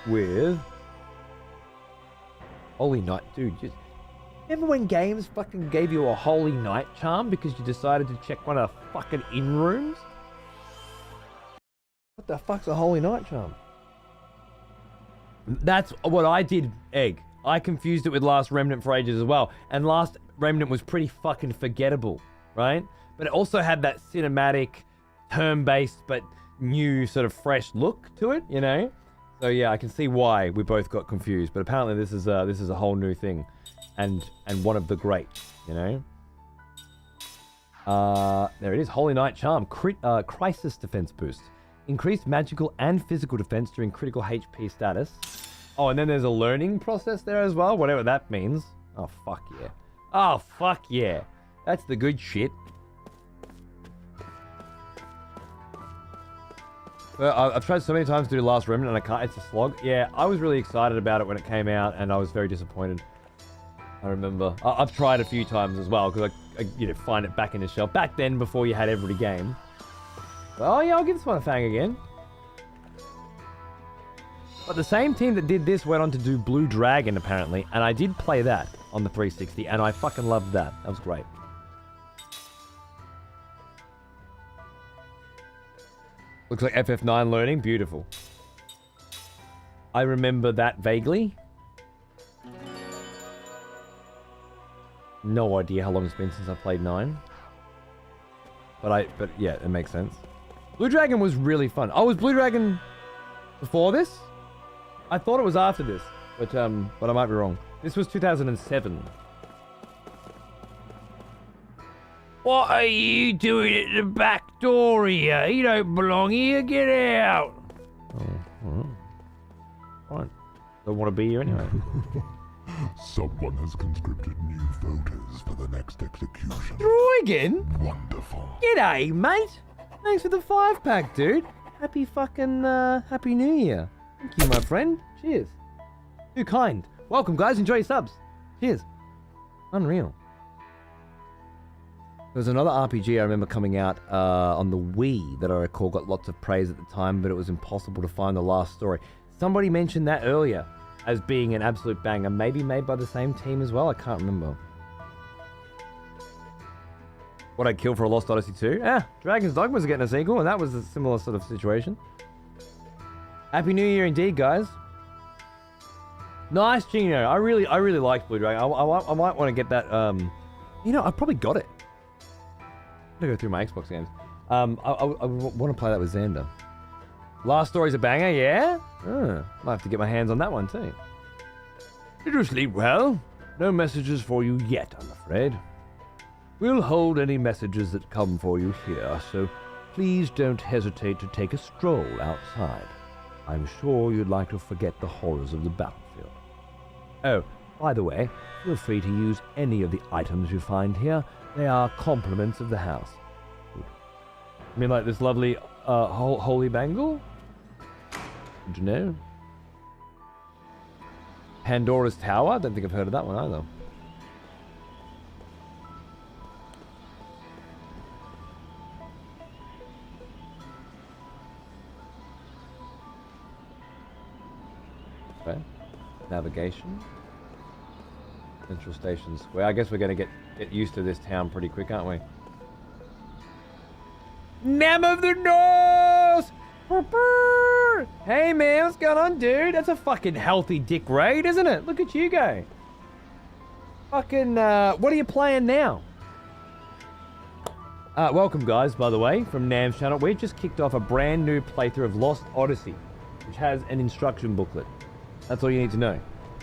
with Holy Night. Dude, just remember when games fucking gave you a Holy Night charm because you decided to check one of the fucking inn rooms? What the fuck's a Holy Night charm? That's what I did, Egg. I confused it with Last Remnant for ages as well. And Last Remnant was pretty fucking forgettable, right? But it also had that cinematic, turn-based, but new sort of fresh look to it, you know? So yeah, I can see why we both got confused. But apparently this is a whole new thing. And one of the greats, you know? There it is. Holy Night charm. Crisis defense boost. Increased magical and physical defense during critical HP status. Oh, and then there's a learning process there as well, whatever that means. Oh, fuck yeah. Oh, fuck yeah. That's the good shit. I've tried so many times to do Last Remnant and I can't. It's a slog. Yeah, I was really excited about it when it came out and I was very disappointed. I remember. I've tried a few times as well because I find it back in the shelf. Back then, before you had every game. Oh yeah, I'll give this one a fang again. But the same team that did this went on to do Blue Dragon, apparently, and I did play that on the 360, and I fucking loved that. That was great. Looks like FF9 learning. Beautiful. I remember that vaguely. No idea how long it's been since I played 9. But yeah, it makes sense. Blue Dragon was really fun. Oh, was Blue Dragon before this? I thought it was after this, but I might be wrong. This was 2007. What are you doing at the back door here? You don't belong here. Get out. Oh, fine. Don't want to be here anyway. Someone has conscripted new voters for the next execution. Troy again? Wonderful. G'day, mate. Thanks for the 5-pack, dude. Happy fucking, Happy New Year. Thank you, my friend. Cheers. Too kind. Welcome, guys. Enjoy your subs. Cheers. Unreal. There was another RPG I remember coming out on the Wii that I recall got lots of praise at the time, but it was impossible to find the last story. Somebody mentioned that earlier as being an absolute banger, maybe made by the same team as well. I can't remember. What I'd kill for a Lost Odyssey 2? Yeah, Dragon's Dogma's getting a sequel, and that was a similar sort of situation. Happy New Year indeed, guys. Nice, Gino. I really liked Blue Dragon. I might want to get that. You know, I probably got it. I'm gonna go through my Xbox games. I want to play that with Xander. Last Story's a banger, yeah? Might have to get my hands on that one too. Did you sleep well? No messages for you yet, I'm afraid. We'll hold any messages that come for you here, so please don't hesitate to take a stroll outside. I'm sure you'd like to forget the horrors of the battlefield. Oh, by the way, feel free to use any of the items you find here. They are compliments of the house. Good. I mean, like this lovely holy bangle? Good to know. Pandora's Tower? I don't think I've heard of that one either. Okay. Navigation. Central Station Square. I guess we're going to get used to this town pretty quick, aren't we? Nam of the North! Hey man, what's going on, dude? That's a fucking healthy dick raid, isn't it? Look at you go. Fucking, what are you playing now? Welcome guys, by the way, from Nam's channel. We've just kicked off a brand new playthrough of Lost Odyssey, which has an instruction booklet. That's all you need to know.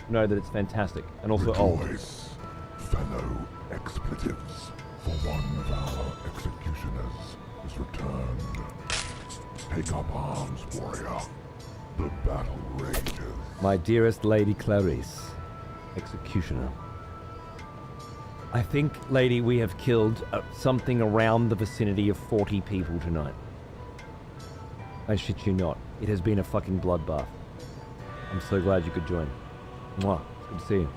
Know that it's fantastic, and also old. Rejoice, fellow expletives, for one of our executioners is returned. Take up arms, warrior. The battle rages. My dearest Lady Clarice, executioner. I think, lady, we have killed something around the vicinity of 40 people tonight. I shit you not. It has been a fucking bloodbath. I'm so glad you could join. Mwah. Good to see you.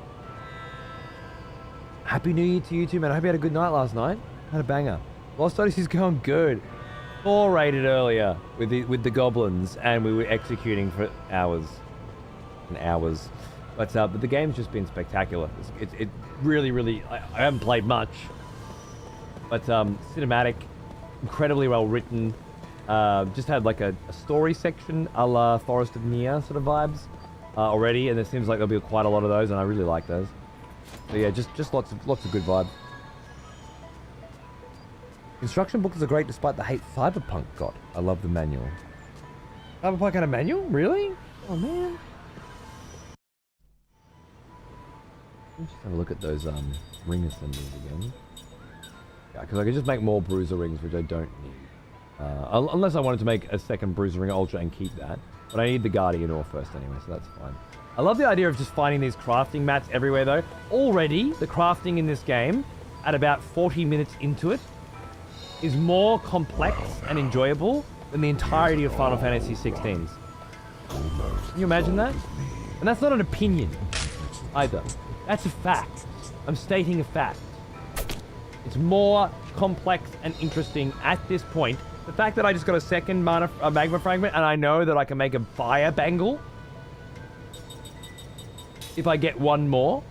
Happy New Year to you too, man. I hope you had a good night last night. Had a banger. Lost Odyssey's going good. 4 raided earlier with the goblins, and we were executing for hours and hours. But the game's just been spectacular. It really, I haven't played much, but cinematic, incredibly well written. Just had like a story section a la Forest of Nia sort of vibes already, and there seems like there'll be quite a lot of those, and I really like those. So yeah, just lots of good vibe. Instruction books are great despite the hate Cyberpunk got. I love the manual. Cyberpunk had a manual? Really? Oh man. Let's just have a look at those ring assemblies again. Yeah, because I could just make more bruiser rings, which I don't need. Unless I wanted to make a second bruiser ring ultra and keep that. But I need the Guardian ore first anyway, so that's fine. I love the idea of just finding these crafting mats everywhere though. Already, the crafting in this game, at about 40 minutes into it, is more complex and enjoyable than the entirety of Final Fantasy 16's. Can you imagine that? And that's not an opinion either. That's a fact. I'm stating a fact. It's more complex and interesting at this point. The fact that I just got a second magma fragment and I know that I can make a fire bangle if I get one more.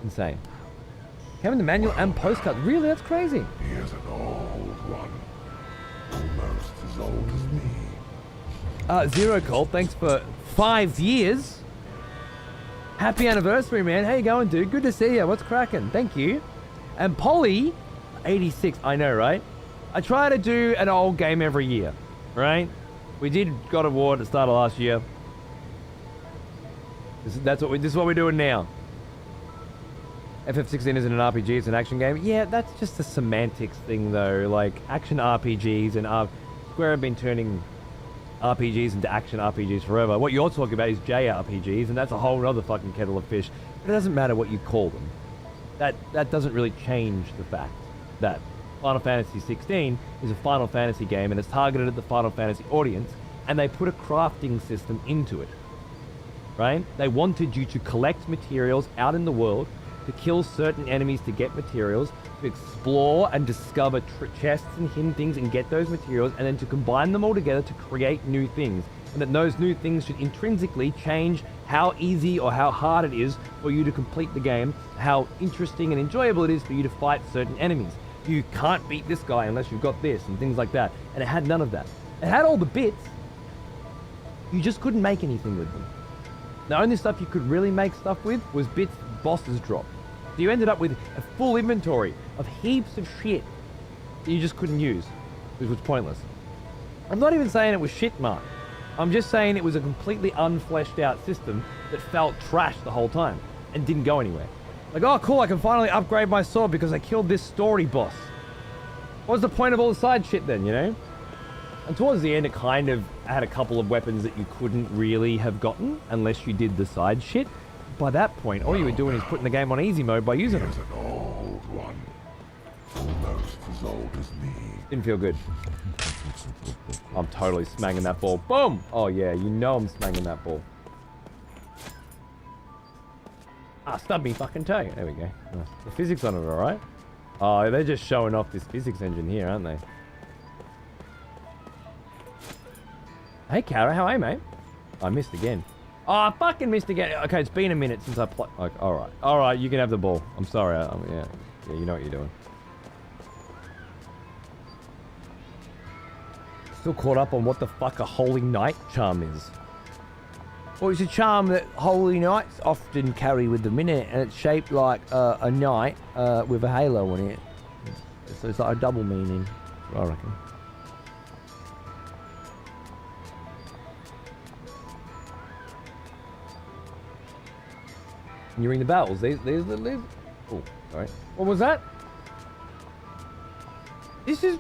Insane. Having the manual and postcard. Really? That's crazy. He is an old one. Almost as old as me. Zero Cold, thanks for 5 years. Happy anniversary, man. How you going, dude? Good to see you. What's cracking? Thank you. And Polly, 86. I know, right? I try to do an old game every year, right? We did God of War at the start of last year. This is what we're doing now. FF16 isn't an RPG, it's an action game. Yeah, that's just a semantics thing though. Like, action RPGs and Square have been turning RPGs into action RPGs forever. What you're talking about is JRPGs, and that's a whole other fucking kettle of fish. But it doesn't matter what you call them. That doesn't really change the fact that Final Fantasy 16 is a Final Fantasy game and it's targeted at the Final Fantasy audience, and they put a crafting system into it. Right? They wanted you to collect materials out in the world, to kill certain enemies to get materials, to explore and discover chests and hidden things and get those materials, and then to combine them all together to create new things. And that those new things should intrinsically change how easy or how hard it is for you to complete the game, how interesting and enjoyable it is for you to fight certain enemies. You can't beat this guy unless you've got this and things like that. And it had none of that. It had all the bits. You just couldn't make anything with them. The only stuff you could really make stuff with was bits bosses dropped. So you ended up with a full inventory of heaps of shit that you just couldn't use, which was pointless. I'm not even saying it was shit, Mark. I'm just saying it was a completely unfleshed out system that felt trash the whole time and didn't go anywhere. Like, oh cool, I can finally upgrade my sword because I killed this story boss. What was the point of all the side shit then, you know? And towards the end, it kind of had a couple of weapons that you couldn't really have gotten unless you did the side shit. By that point, all you were doing is putting the game on easy mode by using it. Here's an old one. Almost as old as me. Didn't feel good. I'm totally smacking that ball. Boom! Oh yeah, you know I'm smacking that ball. Ah, stub me fucking toe. There we go. Nice. The physics on it are alright. Oh, they're just showing off this physics engine here, aren't they? Hey, Kara, how are you, mate? I missed again. Oh, I fucking missed again. Okay, it's been a minute since I played. Like, alright. Alright, you can have the ball. I'm sorry. Yeah, you know what you're doing. Still caught up on what the fuck a Holy Knight charm is. Well, it's a charm that Holy Knights often carry with them in it, and it's shaped like a knight with a halo on it. So it's like a double meaning, I reckon. And you ring the bells. These live. Oh, sorry. What was that? This is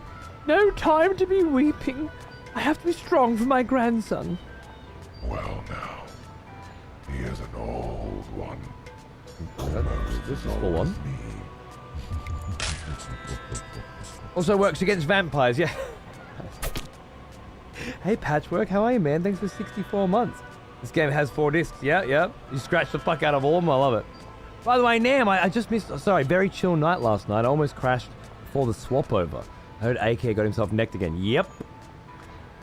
no time to be weeping. I have to be strong for my grandson. Well now, here's an old one. This is full on. Also works against vampires, yeah. Hey Patchwork, how are you, man? Thanks for 64 months. This game has 4 discs, yeah. You scratched the fuck out of all of them, I love it. By the way, Nam, I just missed, sorry, very chill night last night. I almost crashed before the swap over. I heard AK got himself necked again. Yep.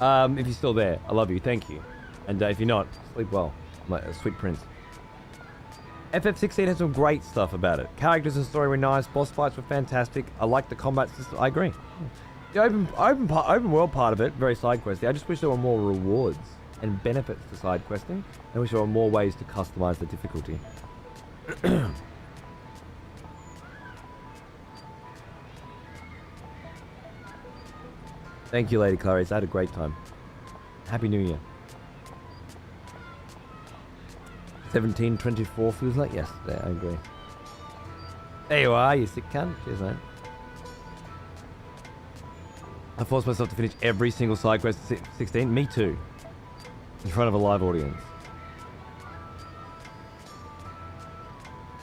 If you're still there, I love you, thank you. And if you're not, sleep well. My sweet prince. FF16 has some great stuff about it. Characters and story were nice, boss fights were fantastic. I like the combat system, I agree. The open world part of it, very side questy. I just wish there were more rewards and benefits to side questing. I wish there were more ways to customize the difficulty. Thank you, Lady Clarice. I had a great time. Happy New Year. 1724 feels like yesterday, I agree. There you are, you sick cunt. Cheers, mate. I forced myself to finish every single side quest at 16. Me too. In front of a live audience.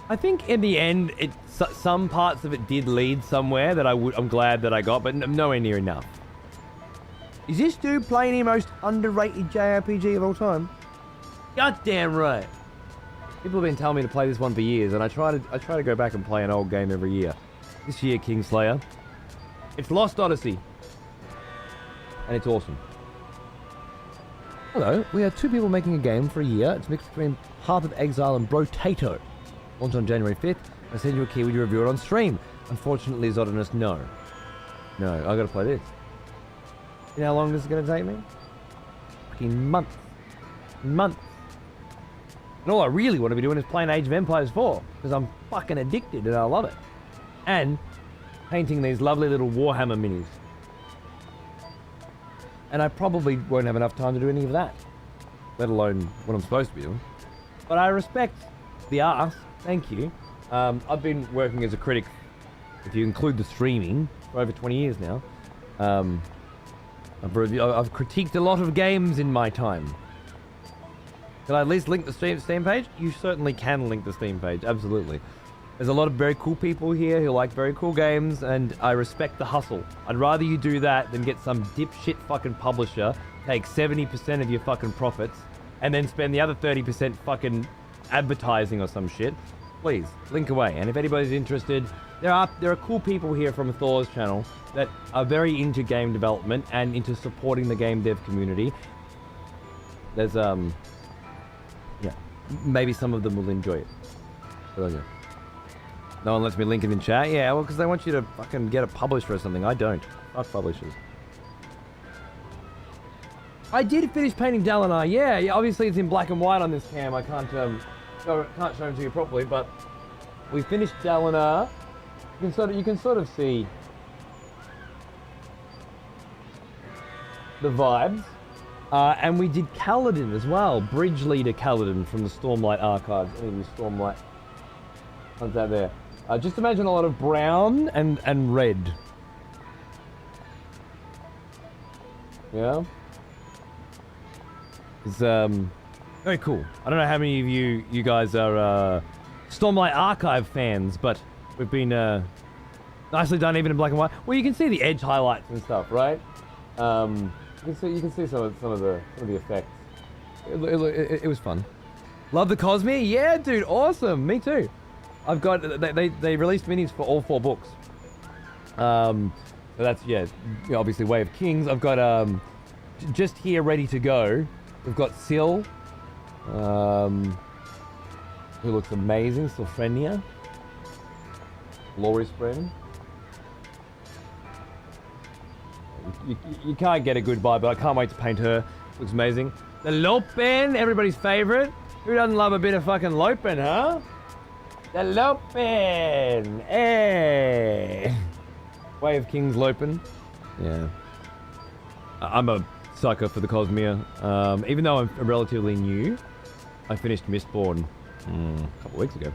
I think in the end, some parts of it did lead somewhere that I'm glad that I got, but nowhere near enough. Is this dude playing the most underrated JRPG of all time? Goddamn right. People have been telling me to play this one for years, and I try to go back and play an old game every year. This year, Kingslayer. It's Lost Odyssey. And it's awesome. Hello, we are 2 people making a game for a year. It's mixed between Path of Exile and Brotato. Launched on January 5th. I send you a key when you review it on stream. Unfortunately, Zodinus, no. No, I gotta play this. You know how long this is gonna take me? Fucking months. Months. And all I really want to be doing is playing Age of Empires 4, because I'm fucking addicted and I love it. And painting these lovely little Warhammer minis. And I probably won't have enough time to do any of that, let alone what I'm supposed to be doing. But I respect the ask, thank you. I've been working as a critic, if you include the streaming, for over 20 years now. I've critiqued a lot of games in my time. Can I at least link the Steam page? You certainly can link the Steam page, absolutely. There's a lot of very cool people here who like very cool games, and I respect the hustle. I'd rather you do that than get some dipshit fucking publisher, take 70% of your fucking profits, and then spend the other 30% fucking advertising or some shit. please, link away. And if anybody's interested, there are cool people here from Thor's channel that are very into game development and into supporting the game dev community. There's, yeah, maybe some of them will enjoy it. Good on you. No one lets me link it in chat? Yeah, well, because they want you to fucking get it published or something. I don't. Fuck publishers. I did finish painting Dalinar. Yeah, obviously it's in black and white on this cam. I can't show it to you properly, but we finished Dalinar. You can sort of see the vibes. And we did Kaladin as well. Bridge Leader Kaladin from the Stormlight Archives. Any of you Stormlight ones out there. Just imagine a lot of brown and red. Yeah? It's very cool. I don't know how many of you guys are Stormlight Archive fans, but we've been nicely done even in black and white. Well, you can see the edge highlights and stuff, right? You can see some of the effects. It was fun. Love the Cosmere? Yeah, dude, awesome. Me too. I've got they released minis for all 4 books. So that's obviously Way of Kings. I've got just here ready to go. We've got Syl, who looks amazing. Sylphrenia, Laurie's friend. You can't get a good vibe, but I can't wait to paint her. Looks amazing. The Lopen, everybody's favorite. Who doesn't love a bit of fucking Lopen, huh? The Lopen! Hey! Way of Kings Lopen. Yeah. I'm a sucker for the Cosmere. Even though I'm relatively new, I finished Mistborn a couple weeks ago.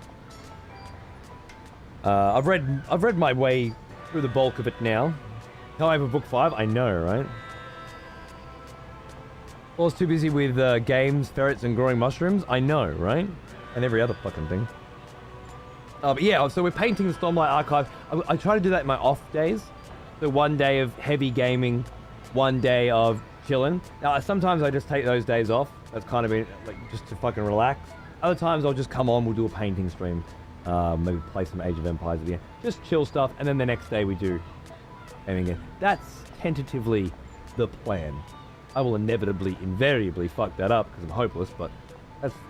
I've read my way through the bulk of it now. Can't wait for book 5. I know, right? I was too busy with games, ferrets, and growing mushrooms. I know, right? And every other fucking thing. But yeah, so we're painting the Stormlight Archive. I try to do that in my off days. So one day of heavy gaming, one day of chilling. Now, sometimes I just take those days off. That's kind of like just to fucking relax. Other times I'll just come on, we'll do a painting stream. Maybe play some Age of Empires at the end. Just chill stuff, and then the next day we do gaming again. That's tentatively the plan. I will invariably fuck that up because I'm hopeless, but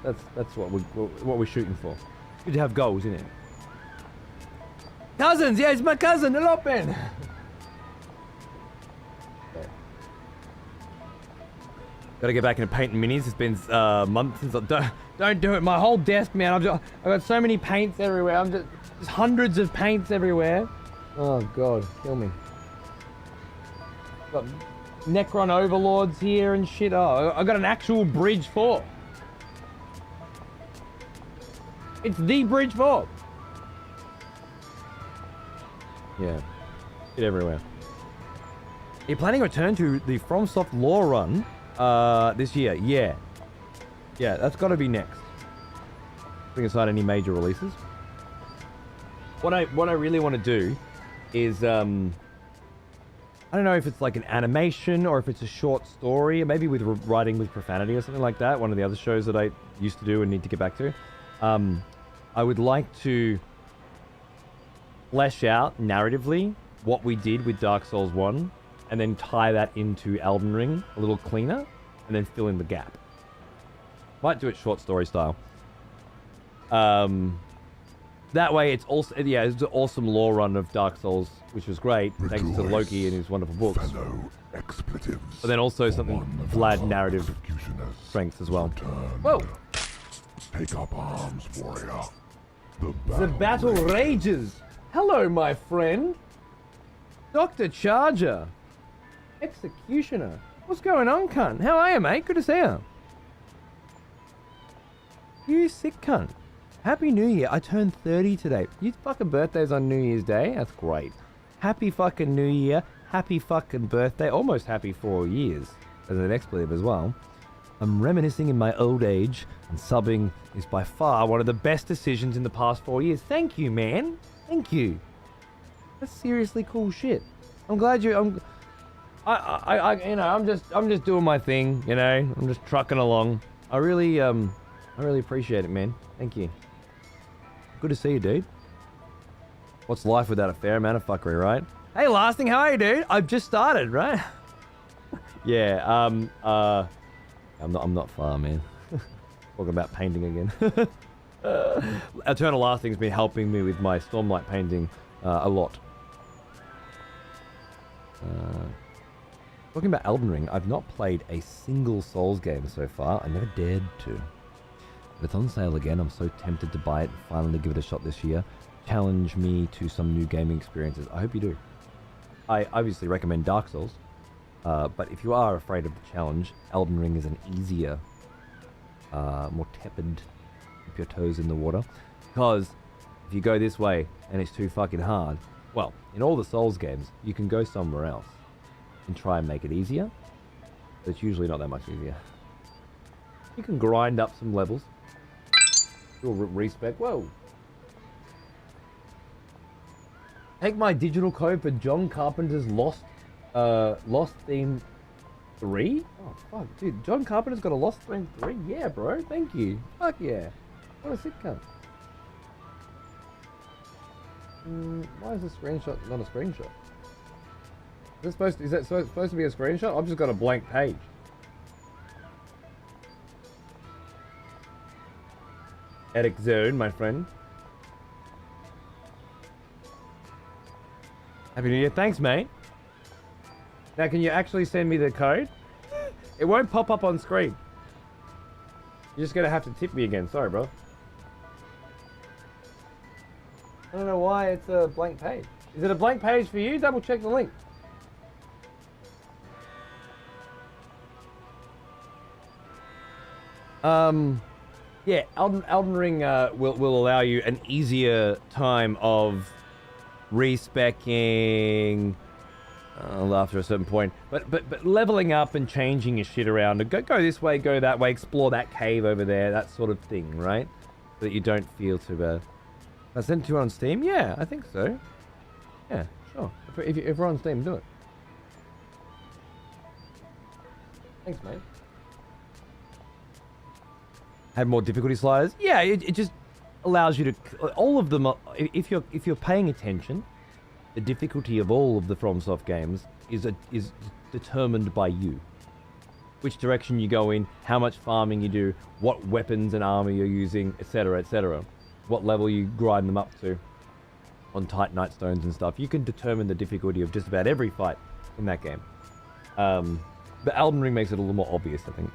that's what we're shooting for. Good to have goals, isn't it? Cousins, yeah, it's my cousin, Lopen. Gotta get back into painting minis. It's been months since don't do it. My whole desk, man. I've got so many paints everywhere. I'm just hundreds of paints everywhere. Oh god, kill me. Got Necron Overlords here and shit. Oh, I got an actual Bridge 4. It's the Bridge 4. Yeah, get everywhere. You're planning a return to the FromSoft lore run this year? Yeah, that's got to be next. Putting aside any major releases. What I really want to do is I don't know if it's like an animation or if it's a short story, maybe with writing with profanity or something like that. One of the other shows that I used to do and need to get back to. I would like to flesh out narratively what we did with Dark Souls 1 and then tie that into Elden Ring a little cleaner and then fill in the gap. Might do it short story style. That way it's also, yeah, it's an awesome lore run of Dark Souls, which was great, thanks to Loki and his wonderful books. But then also something Vlad narrative strengths as well. Whoa! Take up arms, warrior. The battle rages! Hello, my friend! Dr. Charger! Executioner! What's going on, cunt? How are you, mate? Good to see you. You sick cunt. Happy New Year. I turned 30 today. Your fucking birthday's on New Year's Day? That's great. Happy fucking New Year. Happy fucking birthday. Almost happy 4 years as an expletive as well. I'm reminiscing in my old age, and subbing is by far one of the best decisions in the past 4 years. Thank you, man. Thank you. That's seriously cool shit. I'm glad you. I'm just doing my thing. You know, I'm just trucking along. I really appreciate it, man. Thank you. Good to see you, dude. What's life without a fair amount of fuckery, right? Hey, Lasting, how are you, dude? I've just started, right? Yeah, I'm not far, man. Talking about painting again. Eternal Lasting's been helping me with my Stormlight painting a lot. Talking about Elden Ring, I've not played a single Souls game so far. I never dared to. But it's on sale again. I'm so tempted to buy it and finally give it a shot this year. Challenge me to some new gaming experiences. I hope you do. I obviously recommend Dark Souls. But if you are afraid of the challenge, Elden Ring is an easier, more tepid, dip your toes in the water. Because if you go this way and it's too fucking hard, well, in all the Souls games, you can go somewhere else and try and make it easier. But it's usually not that much easier. You can grind up some levels. Do a respec. Whoa. Take my digital code for John Carpenter's Lost Theme 3? Oh, fuck, dude. John Carpenter's got a Lost Theme 3? Yeah, bro. Thank you. Fuck yeah. What a sick cunt. Why is the screenshot not a screenshot? Is that supposed to be a screenshot? I've just got a blank page. Edit zone, my friend. Happy New Year. Thanks, mate. Now, can you actually send me the code? It won't pop up on screen. You're just going to have to tip me again. Sorry, bro. I don't know why it's a blank page. Is it a blank page for you? Double check the link. Yeah, Elden Ring will allow you an easier time of respecking after a certain point, but leveling up and changing your shit around. Go this way, go that way, explore that cave over there, that sort of thing, right? So that you don't feel too bad. I sent it to you on Steam? Yeah, I think so. Yeah, sure. If we're on Steam, do it. Thanks, mate. Had more difficulty sliders? Yeah, it just allows you to... All of them, if you're paying attention, the difficulty of all of the FromSoft games is determined by you. Which direction you go in, how much farming you do, what weapons and armor you're using, etc., etc. What level you grind them up to on Titanite stones and stuff. You can determine the difficulty of just about every fight in that game. But Elden Ring makes it a little more obvious, I think.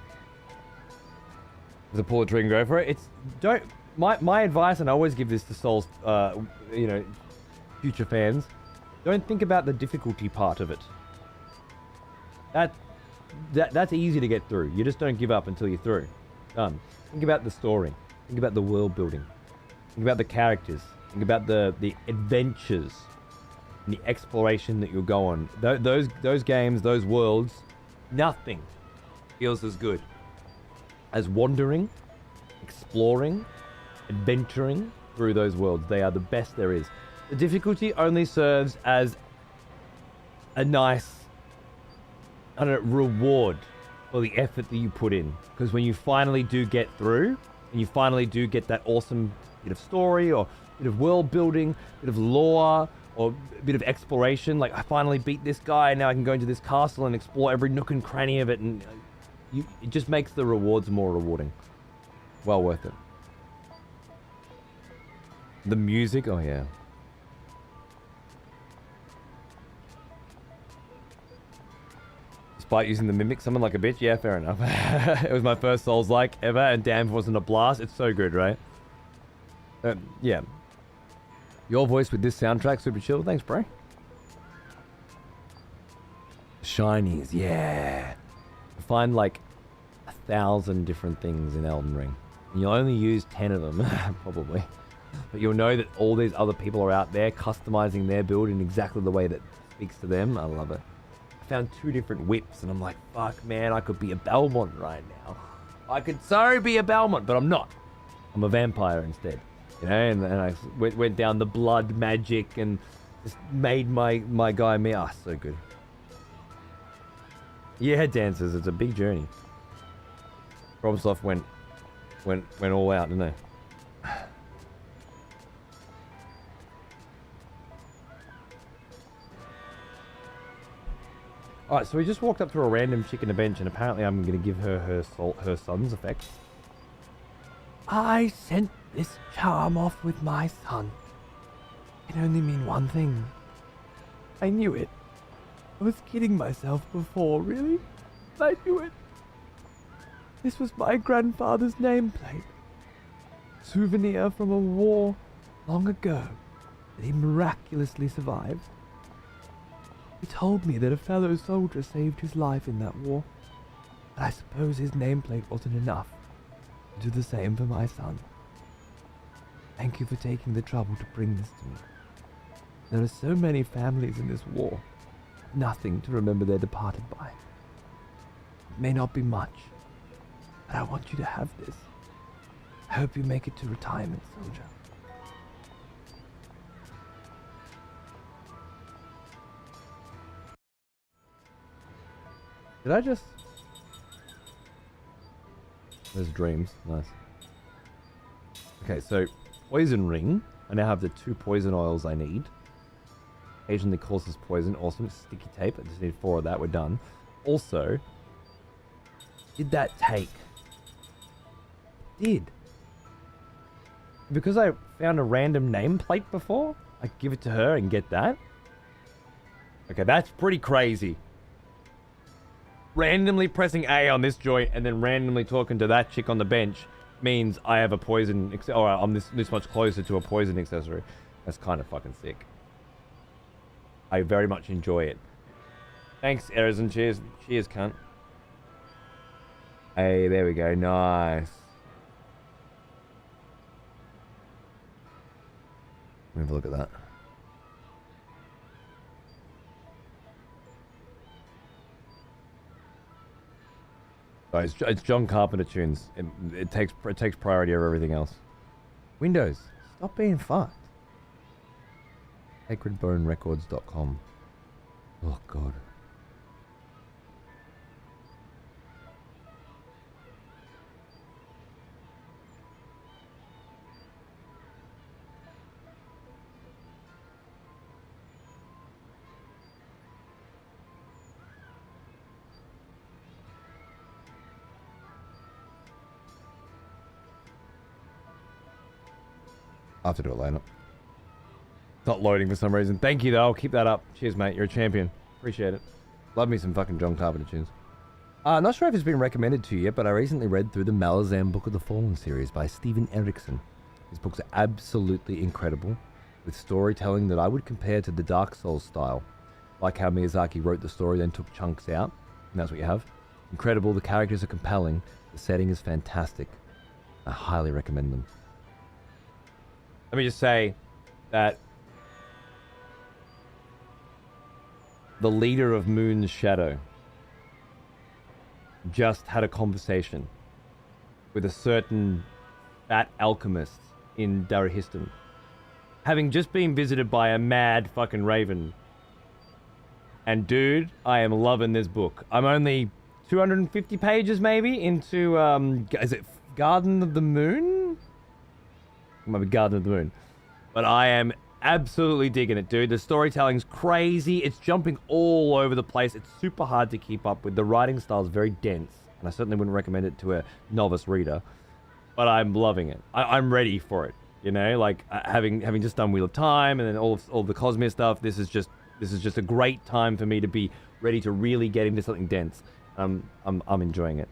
To pull the trigger and go for it. My advice, and I always give this to Souls, future fans, don't think about the difficulty part of it. That's easy to get through. You just don't give up until you're through. Done. Think about the story. Think about the world building. Think about the characters. Think about the adventures and the exploration that you'll go on. Those games, those worlds, nothing feels as good as wandering, exploring, adventuring through those worlds. They are the best there is. The difficulty only serves as a nice, reward for the effort that you put in. Because when you finally do get through, and you finally do get that awesome bit of story, or bit of world building, bit of lore, or a bit of exploration, like I finally beat this guy, and now I can go into this castle and explore every nook and cranny of it, and it just makes the rewards more rewarding. Well worth it. The music, oh yeah. Despite using the mimic, someone like a bitch, yeah, fair enough. It was my first Souls-like ever, and damn, it wasn't a blast. It's so good, right? Yeah. Your voice with this soundtrack, super chill. Thanks, bro. Shinies, yeah. Find like 1,000 different things in Elden Ring. And you'll only use 10 of them, probably. But you'll know that all these other people are out there customizing their build in exactly the way that speaks to them. I love it. I found 2 different whips, and I'm like, fuck, man, I could be a Belmont right now. I could so be a Belmont, but I'm not. I'm a vampire instead. You know, and I went down the blood magic and just made my guy me. Ah, so good. Yeah, dancers, it's a big journey. FromSoft went all out, didn't they? Alright, so we just walked up to a random chick in a bench, and apparently I'm going to give her her son's effects. I sent this charm off with my son. It can only mean one thing. I knew it. I was kidding myself before, really. I knew it. This was my grandfather's nameplate. Souvenir from a war long ago that he miraculously survived. He told me that a fellow soldier saved his life in that war, but I suppose his nameplate wasn't enough to do the same for my son. Thank you for taking the trouble to bring this to me. There are so many families in this war, nothing to remember their departed by. It may not be much, but I want you to have this. I hope you make it to retirement, soldier. Did I just... There's dreams. Nice. Okay, so poison ring. I now have the 2 poison oils I need. Occasionally causes poison. Awesome. Sticky tape. I just need 4 of that. We're done. Also, did that take? Did. Because I found a random nameplate before, I give it to her and get that. Okay, that's pretty crazy. Randomly pressing A on this joint and then randomly talking to that chick on the bench means I have a poison, or I'm this much closer to a poison accessory. That's kind of fucking sick. I very much enjoy it. Thanks, Erizon. Cheers. Cheers, cunt. Hey, there we go. Nice. Let me have a look at that. Oh, it's John Carpenter tunes. It takes priority over everything else. Windows, stop being fucked. SacredBoneRecords.com. Oh god. I'll have to do it later. It's not loading for some reason. Thank you, though. I'll keep that up. Cheers, mate. You're a champion. Appreciate it. Love me some fucking John Carpenter tunes. Not sure if it's been recommended to you yet, but I recently read through the Malazan Book of the Fallen series by Steven Erikson. His books are absolutely incredible, with storytelling that I would compare to the Dark Souls style. Like how Miyazaki wrote the story, then took chunks out, and that's what you have. Incredible, the characters are compelling, the setting is fantastic. I highly recommend them. Let me just say that the leader of Moon's Shadow just had a conversation with a certain fat alchemist in Darahistan, having just been visited by a mad fucking raven. And dude, I am loving this book. I'm only 250 pages maybe into, is it Garden of the Moon? It might be Garden of the Moon. But I am absolutely digging it, dude. The storytelling's crazy. It's jumping all over the place. It's super hard to keep up with. The writing style is very dense, and I certainly wouldn't recommend it to a novice reader. But I'm loving it. I'm ready for it. You know, like having just done Wheel of Time and then all the Cosmere stuff. This is just a great time for me to be ready to really get into something dense. I'm enjoying it.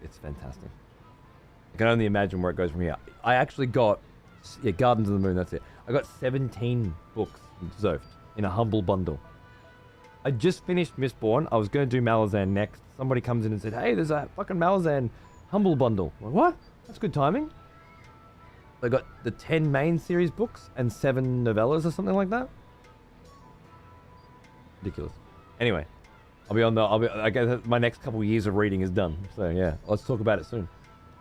It's fantastic. I can only imagine where it goes from here. I actually got Gardens of the Moon. That's it. I got 17 books Zoft in a humble bundle. I just finished Mistborn. I was going to do Malazan next. Somebody comes in and said, "Hey, there's a fucking Malazan humble bundle." I'm like, what? That's good timing. I got the 10 main series books and 7 novellas or something like that. Ridiculous. Anyway, I guess my next couple of years of reading is done. So yeah, let's talk about it soon.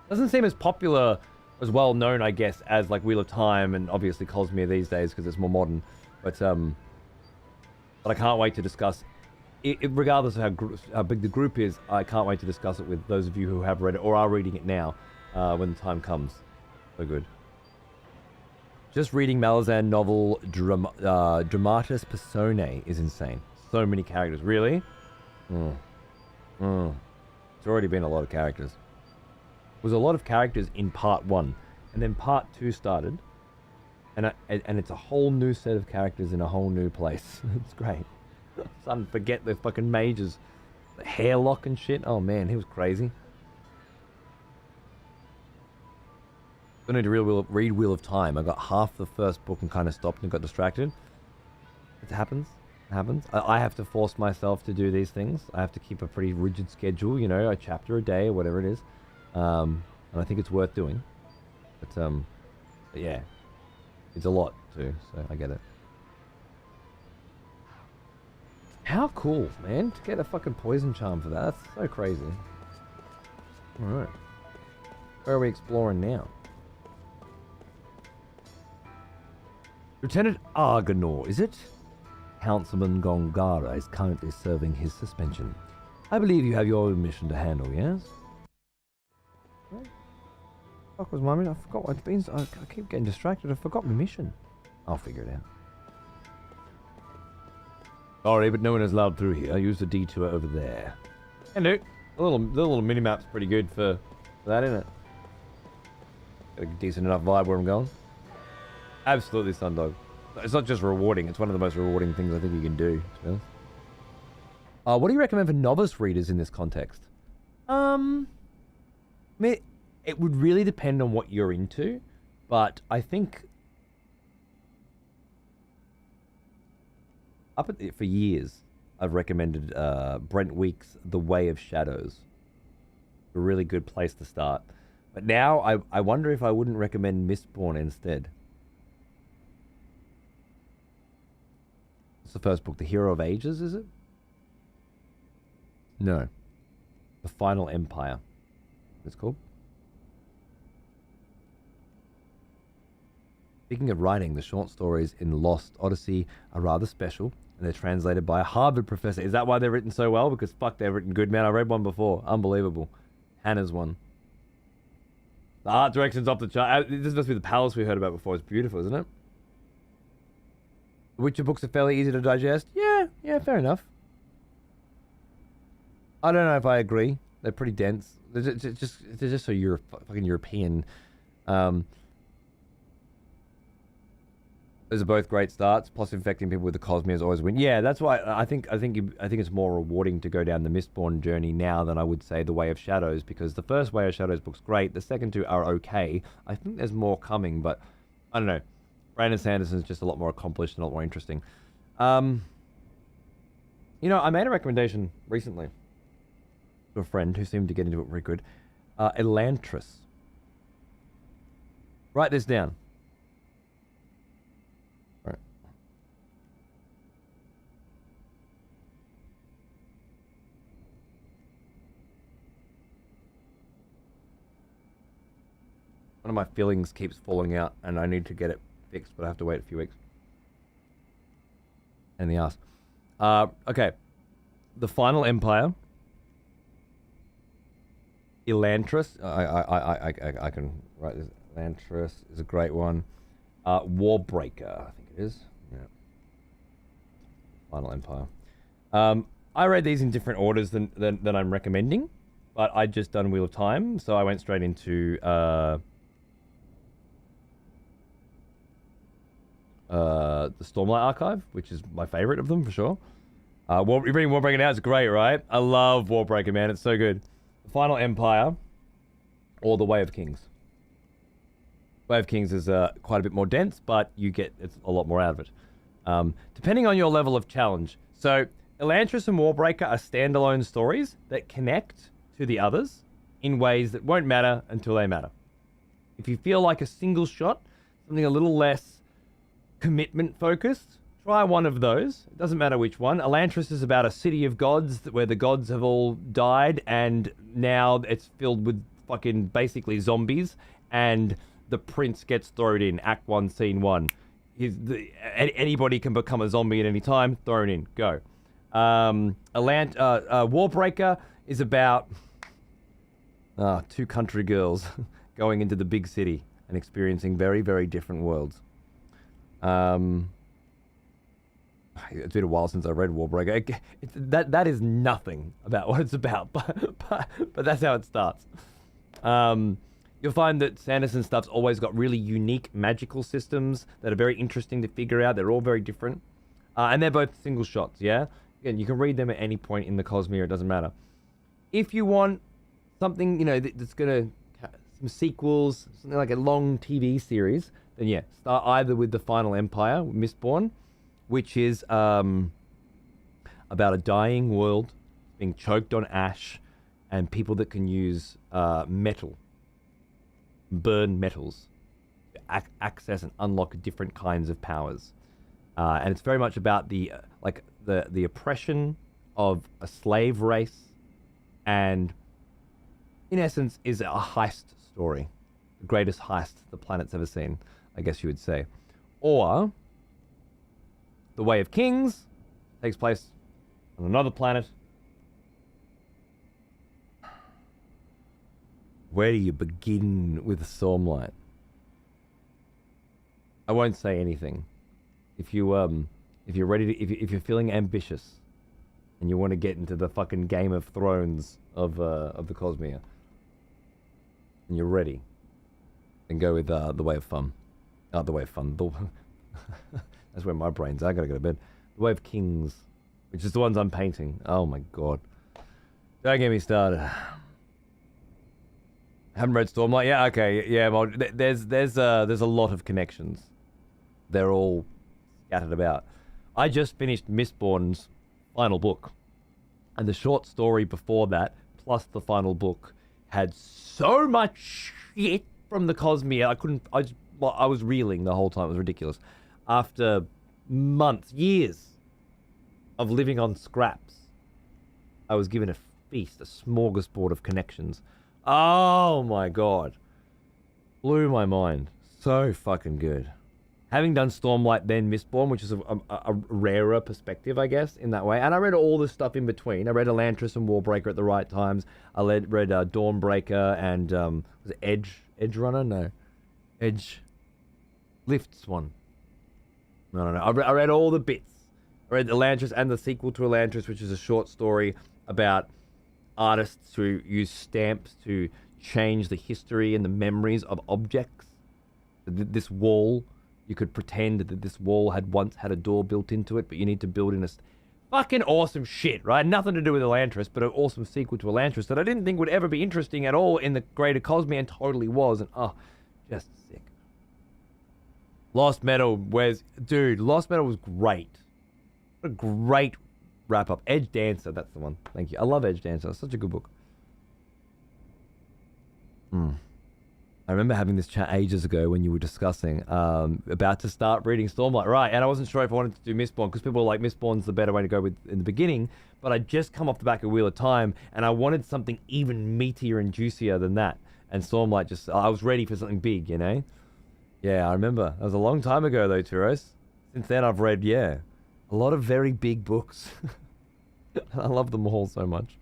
Doesn't seem as popular, as well known, I guess, as like Wheel of Time and obviously Cosmere these days because it's more modern. But I can't wait to discuss it, regardless of how big the group is. I can't wait to discuss it with those of you who have read it or are reading it now when the time comes. So good. Just reading Malazan novel Dramatis Personae is insane. So many characters. Really? It's already been a lot of characters. It was a lot of characters in part 1, and then part 2 started, and it's a whole new set of characters in a whole new place. It's great. Starting to forget the fucking mages. The hairlock and shit. Oh man, he was crazy. I need to read Wheel of Time. I got half the first book and kind of stopped and got distracted. It happens. It happens. I have to force myself to do these things. I have to keep a pretty rigid schedule, you know, a chapter a day or whatever it is. And I think it's worth doing. But yeah, it's a lot too, so I get it. How cool, man, to get a fucking poison charm for that. That's so crazy. Alright. Where are we exploring now? Lieutenant Argonor, is it? Councilman Gongara is currently serving his suspension. I believe you have your own mission to handle, yes? What the fuck was my mission? I forgot what it's been. I keep getting distracted. I forgot my mission. I'll figure it out. Sorry, but no one is allowed through here. I used a detour over there. Hello. The little mini-map's pretty good for that, isn't it? Got a decent enough vibe where I'm going. Absolutely, Sundog. It's not just rewarding, it's one of the most rewarding things I think you can do, to be honest. What do you recommend for novice readers in this context? It would really depend on what you're into, but I think for years, I've recommended Brent Week's The Way of Shadows. A really good place to start. But now, I wonder if I wouldn't recommend Mistborn instead. It's the first book, The Hero of Ages, is it? No. The Final Empire. It's called. Speaking of writing, the short stories in Lost Odyssey are rather special, and they're translated by a Harvard professor. Is that why they're written so well? Because fuck, they're written good, man. I read one before. Unbelievable. Hannah's one. The art direction's off the chart. This must be the palace we heard about before. It's beautiful, isn't it? The Witcher books are fairly easy to digest. Yeah, fair enough. I don't know if I agree. They're pretty dense. They're just so fucking European. Those are both great starts. Plus, infecting people with the Cosmeres always win. Yeah, that's why I think it's more rewarding to go down the Mistborn journey now than I would say the Way of Shadows, because the first Way of Shadows book's great. The second two are okay. I think there's more coming, but I don't know. Brandon Sanderson's just a lot more accomplished and a lot more interesting. You know, I made a recommendation recently to a friend who seemed to get into it very good. Elantris. Write this down. All right. One of my fillings keeps falling out, and I need to get it fixed, but I have to wait a few weeks. And the ass. Okay. The Final Empire. Elantris. I can write this. Elantris is a great one. Warbreaker, I think it is. Yeah. Final Empire. I read these in different orders than I'm recommending, but I'd just done Wheel of Time, so I went straight into the Stormlight Archive, which is my favorite of them for sure. You're reading Warbreaker now, it's great, right? I love Warbreaker, man, it's so good. The Final Empire, or The Way of Kings. Way of Kings is quite a bit more dense, but it's a lot more out of it. Depending on your level of challenge. So, Elantris and Warbreaker are standalone stories that connect to the others in ways that won't matter until they matter. If you feel like a single shot, something a little less commitment focused, try one of those. It doesn't matter which one. Elantris is about a city of gods where the gods have all died and now it's filled with fucking basically zombies, and the prince gets thrown in. Act 1, Scene 1. Anybody can become a zombie at any time. Thrown in. Go. Warbreaker is about two country girls going into the big city and experiencing very, very different worlds. It's been a while since I read Warbreaker. That is nothing about what it's about, but that's how it starts. You'll find that Sanderson stuff's always got really unique magical systems that are very interesting to figure out. They're all very different. And they're both single shots, yeah? Again, you can read them at any point in the Cosmere, it doesn't matter. If you want something, that's going to some sequels, something like a long TV series, then yeah, start either with The Final Empire, Mistborn, which is about a dying world being choked on ash and people that can use metal, burn metals, to access and unlock different kinds of powers. And it's very much about the oppression of a slave race, and in essence is a heist story, the greatest heist the planet's ever seen, I guess you would say. Or The Way of Kings takes place on another planet. Where do you begin with Stormlight? I won't say anything. If you're ready to, if you're feeling ambitious and you want to get into the fucking Game of Thrones of the Cosmere, and you're ready, then go with The Way of Fun. The Way of Fun. That's where my brain's. I gotta go to bed. The Way of Kings, which is the ones I'm painting. Oh my god! Don't get me started. Haven't read Stormlight. Yeah, okay, yeah. Well, there's a lot of connections. They're all scattered about. I just finished Mistborn's final book, and the short story before that, plus the final book, had so much shit from the Cosmere. I was reeling the whole time. It was ridiculous. After months, years of living on scraps, I was given a feast, a smorgasbord of connections. Oh my god. Blew my mind. So fucking good. Having done Stormlight, then Mistborn, which is a rarer perspective, I guess, in that way. And I read all the stuff in between. I read Elantris and Warbreaker at the right times. I read Dawnbreaker and, was it Edge Runner? No. Lift Swan. No. I read all the bits. I read Elantris and the sequel to Elantris, which is a short story about artists who use stamps to change the history and the memories of objects. This wall, you could pretend that this wall had once had a door built into it, but you need to build in a fucking awesome shit, right? Nothing to do with Elantris, but an awesome sequel to Elantris that I didn't think would ever be interesting at all in the greater Cosmere, and totally was. And just sick. Lost Metal, Lost Metal was great. What a great wrap up. Edge Dancer, that's the one. Thank you. I love Edge Dancer. It's such a good book. I remember having this chat ages ago when you were discussing about to start reading Stormlight. Right, and I wasn't sure if I wanted to do Mistborn because people were like, Mistborn's the better way to go with in the beginning, but I'd just come off the back of Wheel of Time and I wanted something even meatier and juicier than that. And Stormlight I was ready for something big, you know? Yeah, I remember. That was a long time ago though, Turos. Since then I've read, a lot of very big books. I love them all so much.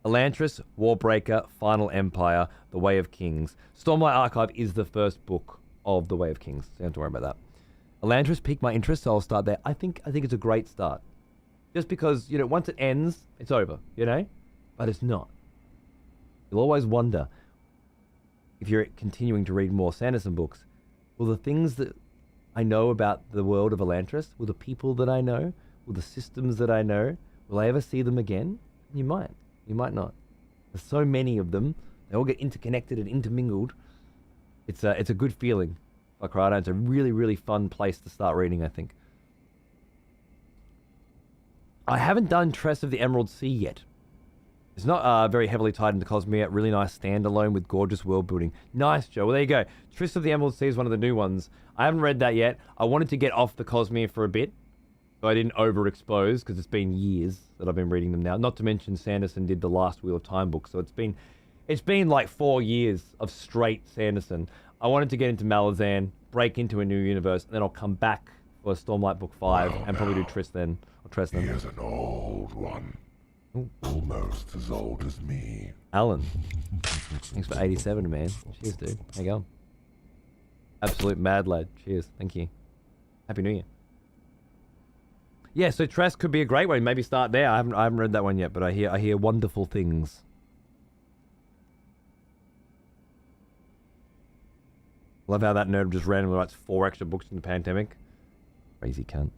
Elantris, Warbreaker, Final Empire, The Way of Kings. Stormlight Archive is the first book of The Way of Kings, so you don't have to worry about that. Elantris piqued my interest, so I'll start there. I think it's a great start. Just because, once it ends, it's over, But it's not. You'll always wonder, if you're continuing to read more Sanderson books, will the things that I know about the world of Elantris, will the people that I know, will the systems that I know, will I ever see them again? You might. You might not. There's so many of them. They all get interconnected and intermingled. It's a good feeling. Fuck right. It's a really, really fun place to start reading, I think. I haven't done Tress of the Emerald Sea yet. It's not very heavily tied into Cosmere. Really nice standalone with gorgeous world building. Nice, Joe. Well, there you go. Tress of the Emerald Sea is one of the new ones. I haven't read that yet. I wanted to get off the Cosmere for a bit, so I didn't overexpose because it's been years that I've been reading them now. Not to mention Sanderson did the last Wheel of Time book, so it's been like 4 years of straight Sanderson. I wanted to get into Malazan, break into a new universe, and then I'll come back for Stormlight Book 5 and probably do Triss then. Or Tress then. He is an old one. Ooh. Almost as old as me. Alan. Thanks for 87, man. Cheers, dude. How you going? Absolute mad lad. Cheers. Thank you. Happy New Year. Yeah, so Trask could be a great one. Maybe start there. I haven't read that one yet, but I hear wonderful things. Love how that nerd just randomly writes 4 extra books in the pandemic. Crazy cunt.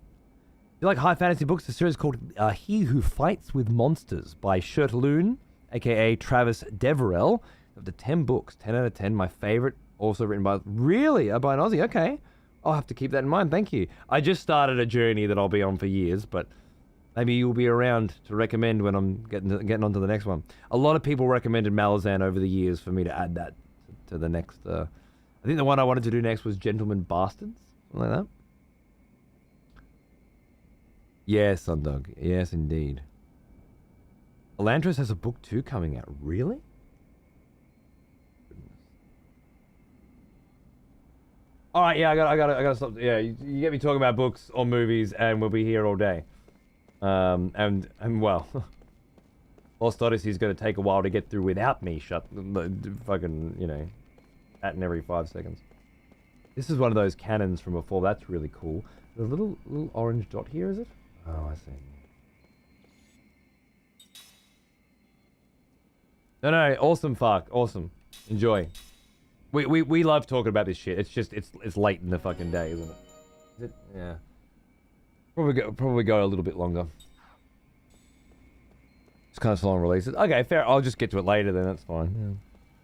If you like high fantasy books, the series called He Who Fights with Monsters by Shirtloon, aka Travis Deverell. Of the 10 books, 10 out of 10, my favorite, also written by... Really? By an Aussie? Okay. I'll have to keep that in mind, thank you. I just started a journey that I'll be on for years, but maybe you'll be around to recommend when I'm getting on to the next one. A lot of people recommended Malazan over the years for me to add that to the next... I think the one I wanted to do next was Gentlemen Bastards, something like that. Yes, Sundog. Yes, indeed. Elantris has a book 2 coming out. Really? All right, yeah, I gotta stop. Yeah, you get me talking about books or movies, and we'll be here all day. And well, Lost Odyssey is gonna take a while to get through without me. Fucking, you know, chatting every 5 seconds. This is one of those cannons from before. That's really cool. The little orange dot here, is it? Oh, I see. No, awesome, fuck, awesome. Enjoy. We love talking about this shit. It's just it's late in the fucking day, isn't it? Is it? Yeah. Probably go a little bit longer. It's kind of slow on releases. Okay, fair. I'll just get to it later then. That's fine. Yeah.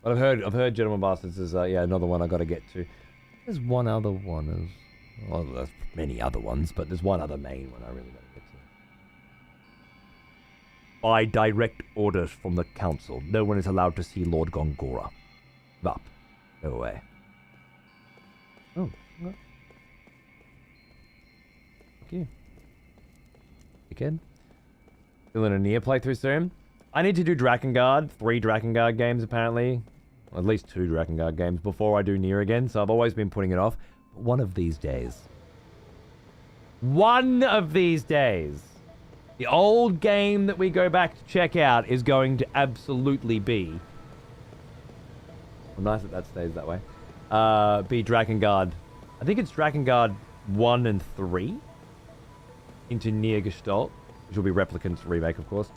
But I've heard Gentlemen Bastards is yeah, another one I got to get to. There's one other one. Well, there's many other ones, but there's one other main one I really got to get to. By direct orders from the council, no one is allowed to see Lord Gongora. Up. Go away. Oh. Okay. Thank you. Again. Still in a Nier playthrough soon. I need to do Drakengard. 3 Drakengard games, apparently. Or at least 2 Drakengard games before I do Nier again, so I've always been putting it off. But one of these days. One of these days. The old game that we go back to check out is going to absolutely be... Well, nice that stays that way. Be Drakengard. I think it's Drakengard 1 and 3 into Nier Gestalt, which will be Replicant's remake, of course.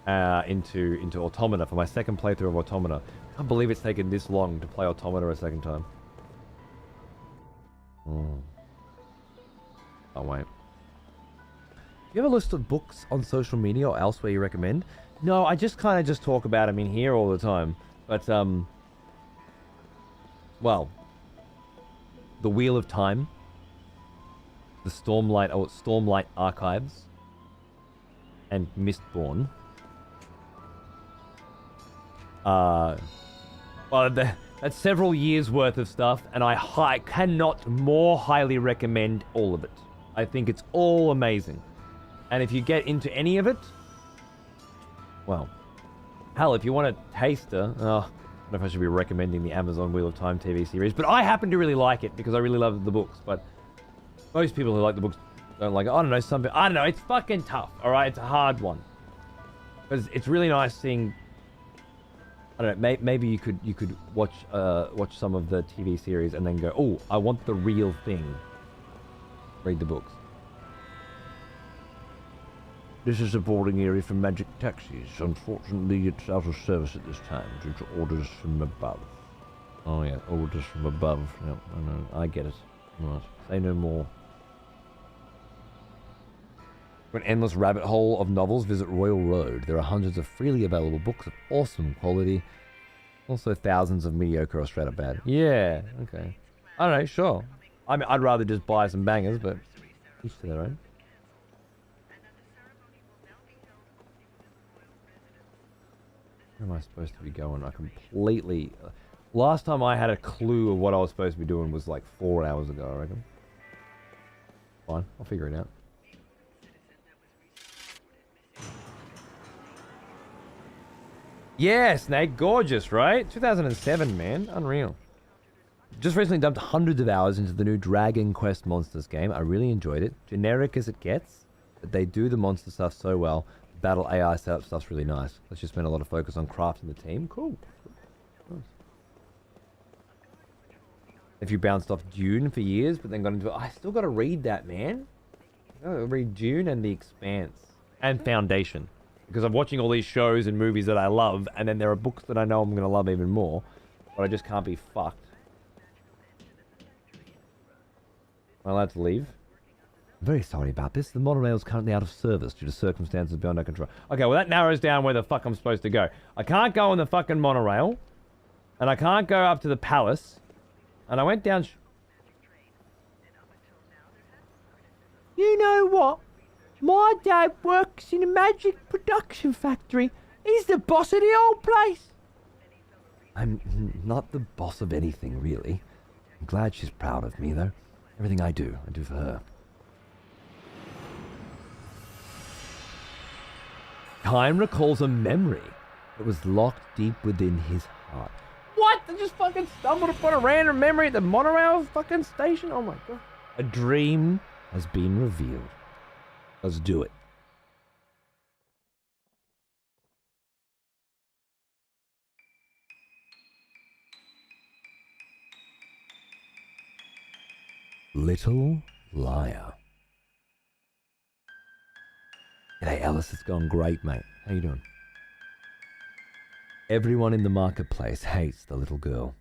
Into Automata for my second playthrough of Automata. I can't believe it's taken this long to play Automata a second time. Oh wait. You have a list of books on social media or elsewhere you recommend? No, I just kind of just talk about them in here all the time. But well, The Wheel of Time, the Stormlight Archives, and Mistborn. Well, that's several years worth of stuff, and I cannot more highly recommend all of it. I think it's all amazing. And if you get into any of it, well, hell, if you want a taster, I don't know if I should be recommending the Amazon Wheel of Time TV series, but I happen to really like it because I really love the books, but most people who like the books don't like it. I don't know, it's fucking tough, alright? It's a hard one. Because it's really nice seeing, I don't know, maybe you could watch some of the TV series and then go, oh, I want the real thing. Read the books. This is a boarding area for magic taxis. Unfortunately, it's out of service at this time due to orders from above. Oh yeah, orders from above. Yep, I know. I get it. Right. Say no more. For an endless rabbit hole of novels, visit Royal Road. There are hundreds of freely available books of awesome quality. Also thousands of mediocre or straight up bad. Yeah, okay. I don't know, sure. I mean, I'd rather just buy some bangers, but each to their own. Where am I supposed to be going? I completely... Last time I had a clue of what I was supposed to be doing was like 4 hours ago, I reckon. Fine, I'll figure it out. Yeah, Snake, gorgeous, right? 2007, man, unreal. Just recently dumped hundreds of hours into the new Dragon Quest Monsters game. I really enjoyed it. Generic as it gets, but they do the monster stuff so well. Battle AI setup stuff's really nice. Let's just spend a lot of focus on crafting the team. Cool. Nice. If you bounced off Dune for years, but then got into it, I still got to read that, man. I'll read Dune and The Expanse and Foundation, because I'm watching all these shows and movies that I love, and then there are books that I know I'm going to love even more, but I just can't be fucked. Am I allowed to leave? I'm very sorry about this. The monorail is currently out of service due to circumstances beyond our control. Okay, well that narrows down where the fuck I'm supposed to go. I can't go on the fucking monorail, and I can't go up to the palace, and I went down... You know what? My dad works in a magic production factory. He's the boss of the whole place. I'm not the boss of anything, really. I'm glad she's proud of me, though. Everything I do for her. Kime recalls a memory that was locked deep within his heart. What? I just fucking stumbled upon a random memory at the monorail fucking station? Oh my god. A dream has been revealed. Let's do it. Little Liar. G'day, Alice. It's going great, mate. How you doing? Everyone in the marketplace hates the little girl.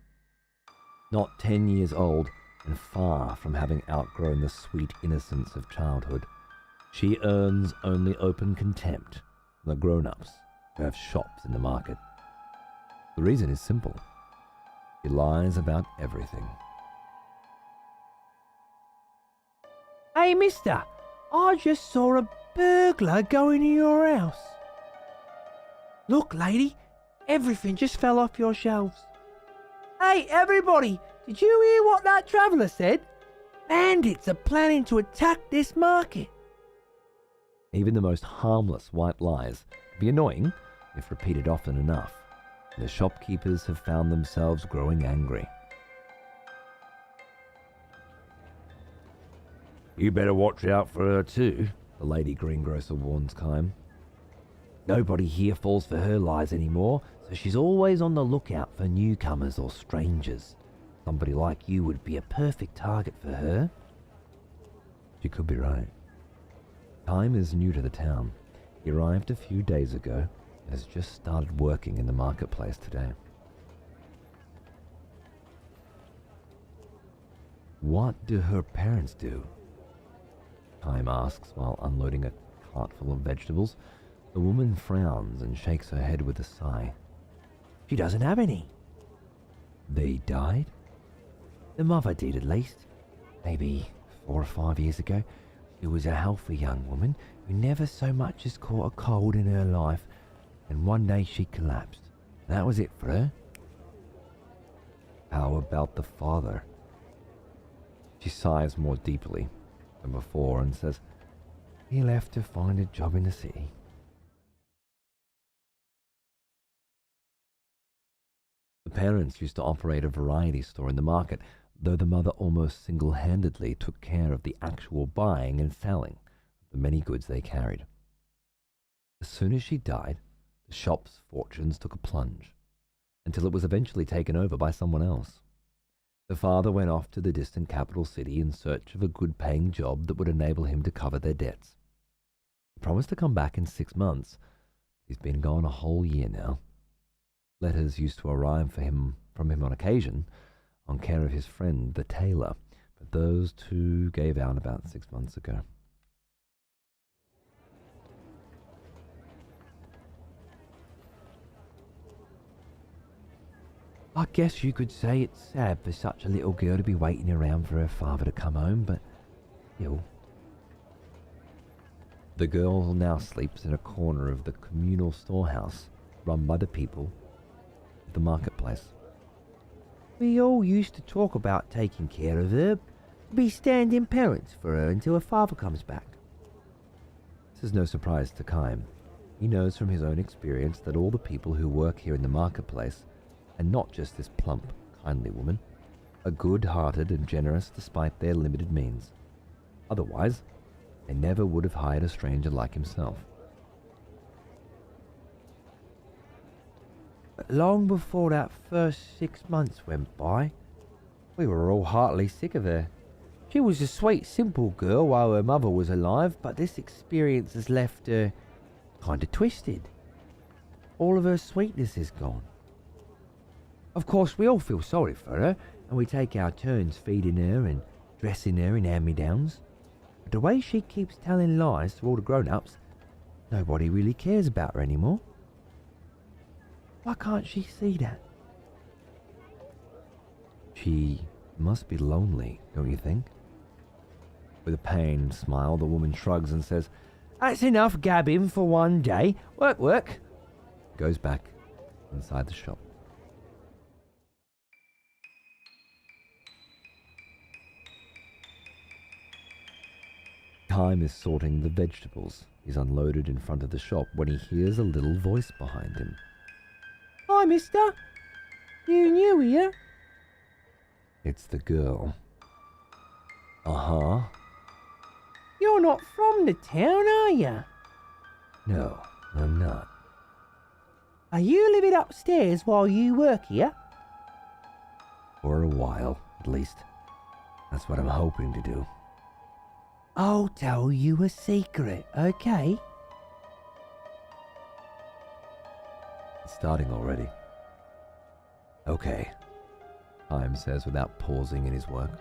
Not 10 years old and far from having outgrown the sweet innocence of childhood, she earns only open contempt from the grown-ups who have shops in the market. The reason is simple. She lies about everything. Hey, mister, I just saw a burglar go into your house. Look, lady, everything just fell off your shelves. Hey, everybody, did you hear what that traveller said? Bandits are planning to attack this market. Even the most harmless white lies can be annoying if repeated often enough. The shopkeepers have found themselves growing angry. You better watch out for her too, the lady greengrocer warns Kime. Nobody here falls for her lies anymore, so she's always on the lookout for newcomers or strangers. Somebody like you would be a perfect target for her. She could be right. Kime is new to the town. He arrived a few days ago and has just started working in the marketplace today. What do her parents do? Kime asks while unloading a cart full of vegetables. The woman frowns and shakes her head with a sigh. She doesn't have any. They died? The mother did, at least. Maybe 4 or 5 years ago. She was a healthy young woman who never so much as caught a cold in her life, and one day she collapsed. That was it for her. How about the father? She sighs more deeply than before and says, he left to find a job in the city. The parents used to operate a variety store in the market, though the mother almost single-handedly took care of the actual buying and selling of the many goods they carried. As soon as she died, the shop's fortunes took a plunge, until it was eventually taken over by someone else. The father went off to the distant capital city in search of a good-paying job that would enable him to cover their debts. He promised to come back in 6 months. He's been gone a whole year now. Letters used to arrive from him on occasion, on care of his friend, the tailor, but those two gave out about 6 months ago. I guess you could say it's sad for such a little girl to be waiting around for her father to come home, but still. The girl now sleeps in a corner of the communal storehouse run by the people of the marketplace. We all used to talk about taking care of her, be stand-in parents for her until her father comes back. This is no surprise to Kime. He knows from his own experience that all the people who work here in the marketplace, and not just this plump, kindly woman, are good-hearted and generous despite their limited means. Otherwise, they never would have hired a stranger like himself. But long before that first 6 months went by, we were all heartily sick of her. She was a sweet, simple girl while her mother was alive, but this experience has left her kind of twisted. All of her sweetness is gone. Of course, we all feel sorry for her, and we take our turns feeding her and dressing her in hand-me-downs. But the way she keeps telling lies to all the grown-ups, nobody really cares about her anymore. Why can't she see that? She must be lonely, don't you think? With a pained smile, the woman shrugs and says, "That's enough gabbing for one day. Work, work." Goes back inside the shop. Time is sorting the vegetables. He's unloaded in front of the shop when he hears a little voice behind him. "Hi, mister. You new here?" It's the girl. Uh-huh. "You're not from the town, are you?" "No, I'm not." "Are you living upstairs while you work here?" "For a while, at least. That's what I'm hoping to do." "I'll tell you a secret, okay?" It's starting already. "Okay," Chaim says without pausing in his work.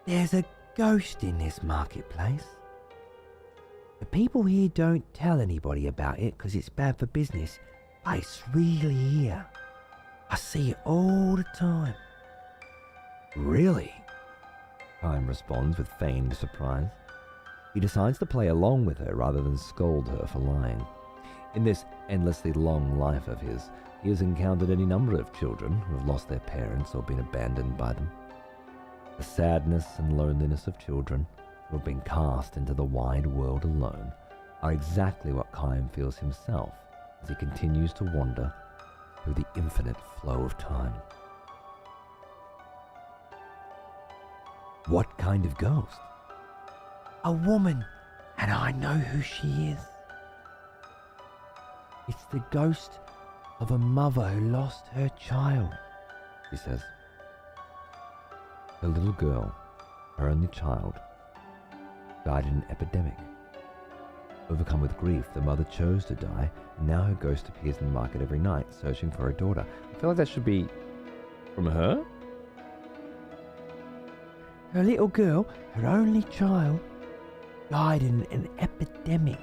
"There's a ghost in this marketplace. The people here don't tell anybody about it because it's bad for business, but it's really here. I see it all the time." "Really?" Chaim responds with feigned surprise. He decides to play along with her rather than scold her for lying. In this endlessly long life of his, he has encountered any number of children who have lost their parents or been abandoned by them. The sadness and loneliness of children who have been cast into the wide world alone are exactly what Chaim feels himself as he continues to wander through the infinite flow of time. "What kind of ghost?" "A woman, and I know who she is. It's the ghost of a mother who lost her child," she says. The little girl, her only child, died in an epidemic. Overcome with grief, the mother chose to die, and now her ghost appears in the market every night, searching for her daughter. I feel like that should be from her. "Her little girl, her only child, died in an epidemic.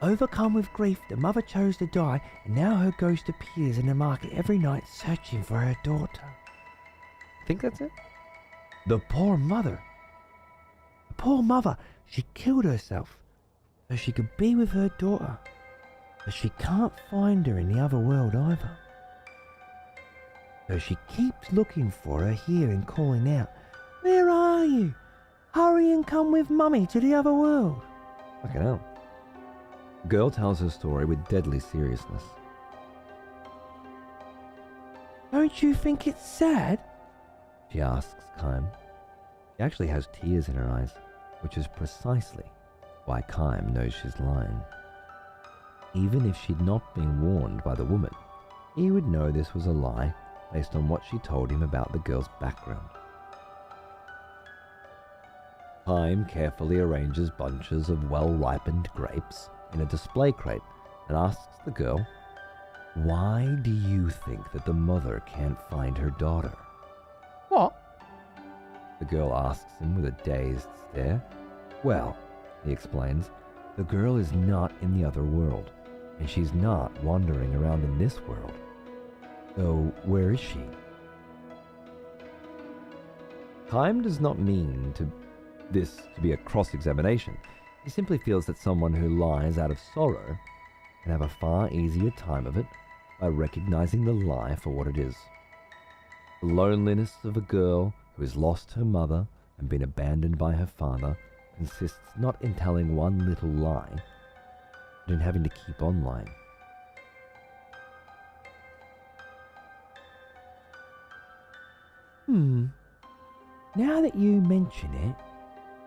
Overcome with grief, the mother chose to die, and now her ghost appears in the market every night, searching for her daughter." I think that's it. The poor mother. She killed herself so she could be with her daughter, but she can't find her in the other world either. So she keeps looking for her here and calling out, 'Where are you? Hurry and come with Mummy to the other world.'" Fucking hell. The girl tells her story with deadly seriousness. "Don't you think it's sad?" she asks Chaim. She actually has tears in her eyes, which is precisely why Chaim knows she's lying. Even if she'd not been warned by the woman, he would know this was a lie based on what she told him about the girl's background. Chaim carefully arranges bunches of well-ripened grapes in a display crate and asks the girl, "Why do you think that the mother can't find her daughter?" "What?" the girl asks him with a dazed stare. "Well," he explains, "the girl is not in the other world, and she's not wandering around in this world. So where is she?" Chaim does not mean this to be a cross-examination. He simply feels that someone who lies out of sorrow can have a far easier time of it by recognizing the lie for what it is. The loneliness of a girl who has lost her mother and been abandoned by her father consists not in telling one little lie, but in having to keep on lying. Now that you mention it,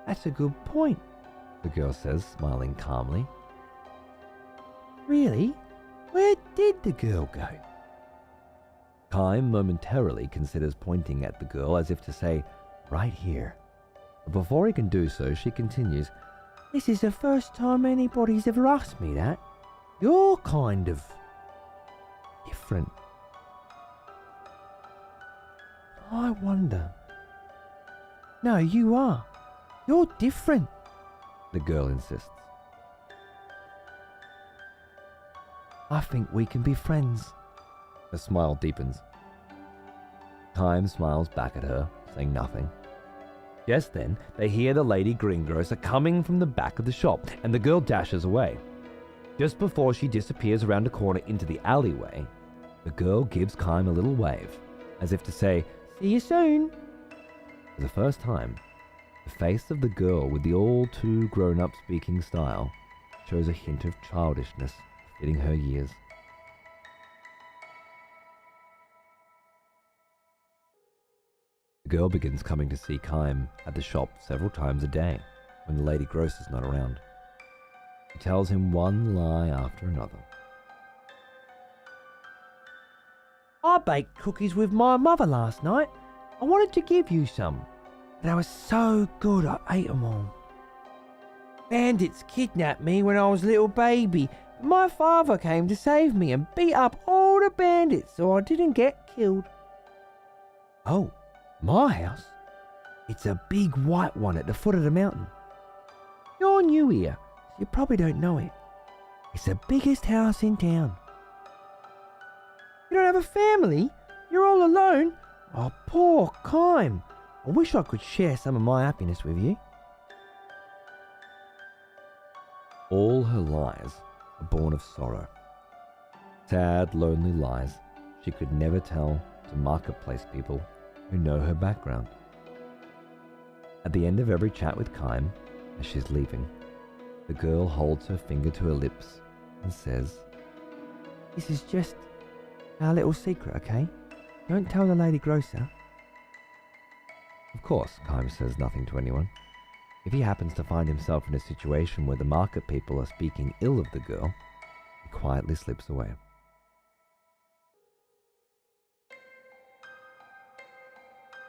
that's a good point, the girl says, smiling calmly. Really? Where did the girl go? Chaim momentarily considers pointing at the girl as if to say, right here. But before he can do so, she continues, This is the first time anybody's ever asked me that. You're kind of different. I wonder. No, you are. You're different. The girl insists. I think we can be friends. Her smile deepens. Time smiles back at her, saying nothing. Just then, they hear the lady greengrocer coming from the back of the shop, and the girl dashes away. Just before she disappears around a corner into the alleyway, the girl gives Kime a little wave, as if to say, See you soon. For the first time, the face of the girl with the all too grown-up speaking style shows a hint of childishness fitting her years. The girl begins coming to see Kime at the shop several times a day when the lady grocer's not around. She tells him one lie after another. I baked cookies with my mother last night. I wanted to give you some, but they were so good I ate them all. Bandits kidnapped me when I was a little baby, but my father came to save me and beat up all the bandits so I didn't get killed. Oh, my house? It's a big white one at the foot of the mountain. You're new here, so you probably don't know it. It's the biggest house in town. You don't have a family? You're all alone? Oh, poor Kime. I wish I could share some of my happiness with you. All her lies are born of sorrow. Sad, lonely lies she could never tell to marketplace people who know her background. At the end of every chat with Kime, as she's leaving, the girl holds her finger to her lips and says, This is just our little secret, okay? Don't tell the lady grocer. Of course, Kime says nothing to anyone. If he happens to find himself in a situation where the market people are speaking ill of the girl, he quietly slips away.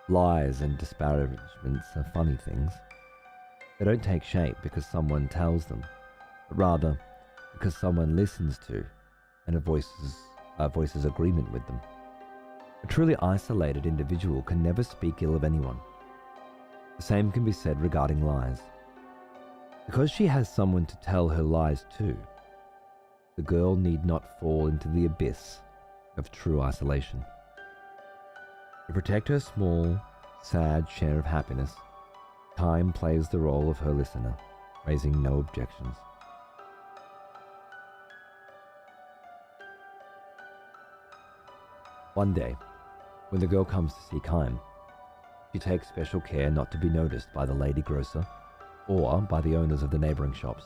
Lies and disparagements are funny things. They don't take shape because someone tells them, but rather because someone listens to and voices agreement with them. A truly isolated individual can never speak ill of anyone. The same can be said regarding lies. Because she has someone to tell her lies to, the girl need not fall into the abyss of true isolation. To protect her small, sad share of happiness, Time plays the role of her listener, raising no objections. One day, when the girl comes to see Kime, she takes special care not to be noticed by the lady grocer or by the owners of the neighboring shops.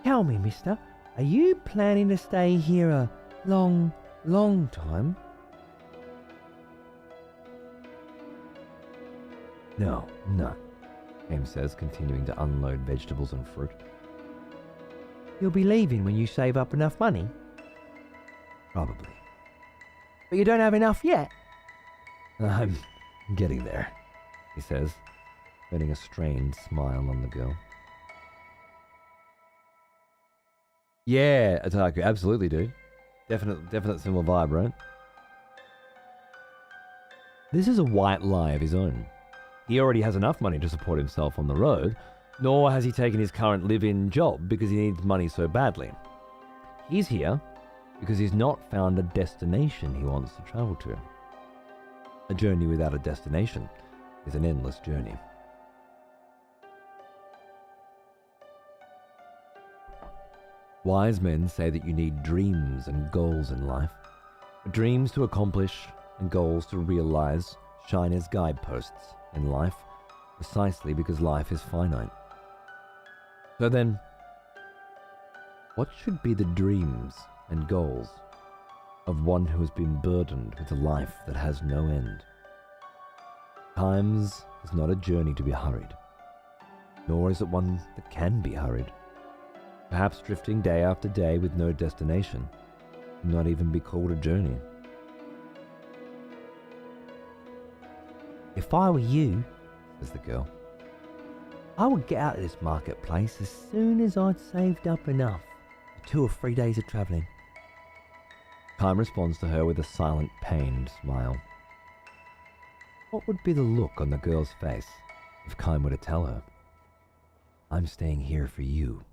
Tell me, mister, are you planning to stay here a long, long time? No, Kime says, continuing to unload vegetables and fruit. You'll be leaving when you save up enough money? Probably. But you don't have enough yet? I'm getting there, he says, turning a strained smile on the girl. Yeah, Otaku, absolutely, dude. Definite similar vibe, right? This is a white lie of his own. He already has enough money to support himself on the road, nor has he taken his current live-in job because he needs money so badly. He's here because he's not found a destination he wants to travel to. A journey without a destination is an endless journey. Wise men say that you need dreams and goals in life. Dreams to accomplish and goals to realize shine as guideposts in life, precisely because life is finite. So then, what should be the dreams and goals of one who has been burdened with a life that has no end? Times is not a journey to be hurried, nor is it one that can be hurried. Perhaps drifting day after day with no destination can not even be called a journey. If I were you, says the girl, I would get out of this marketplace as soon as I'd saved up enough for 2 or 3 days of travelling. Kime responds to her with a silent, pained smile. What would be the look on the girl's face if Kime were to tell her, I'm staying here for you.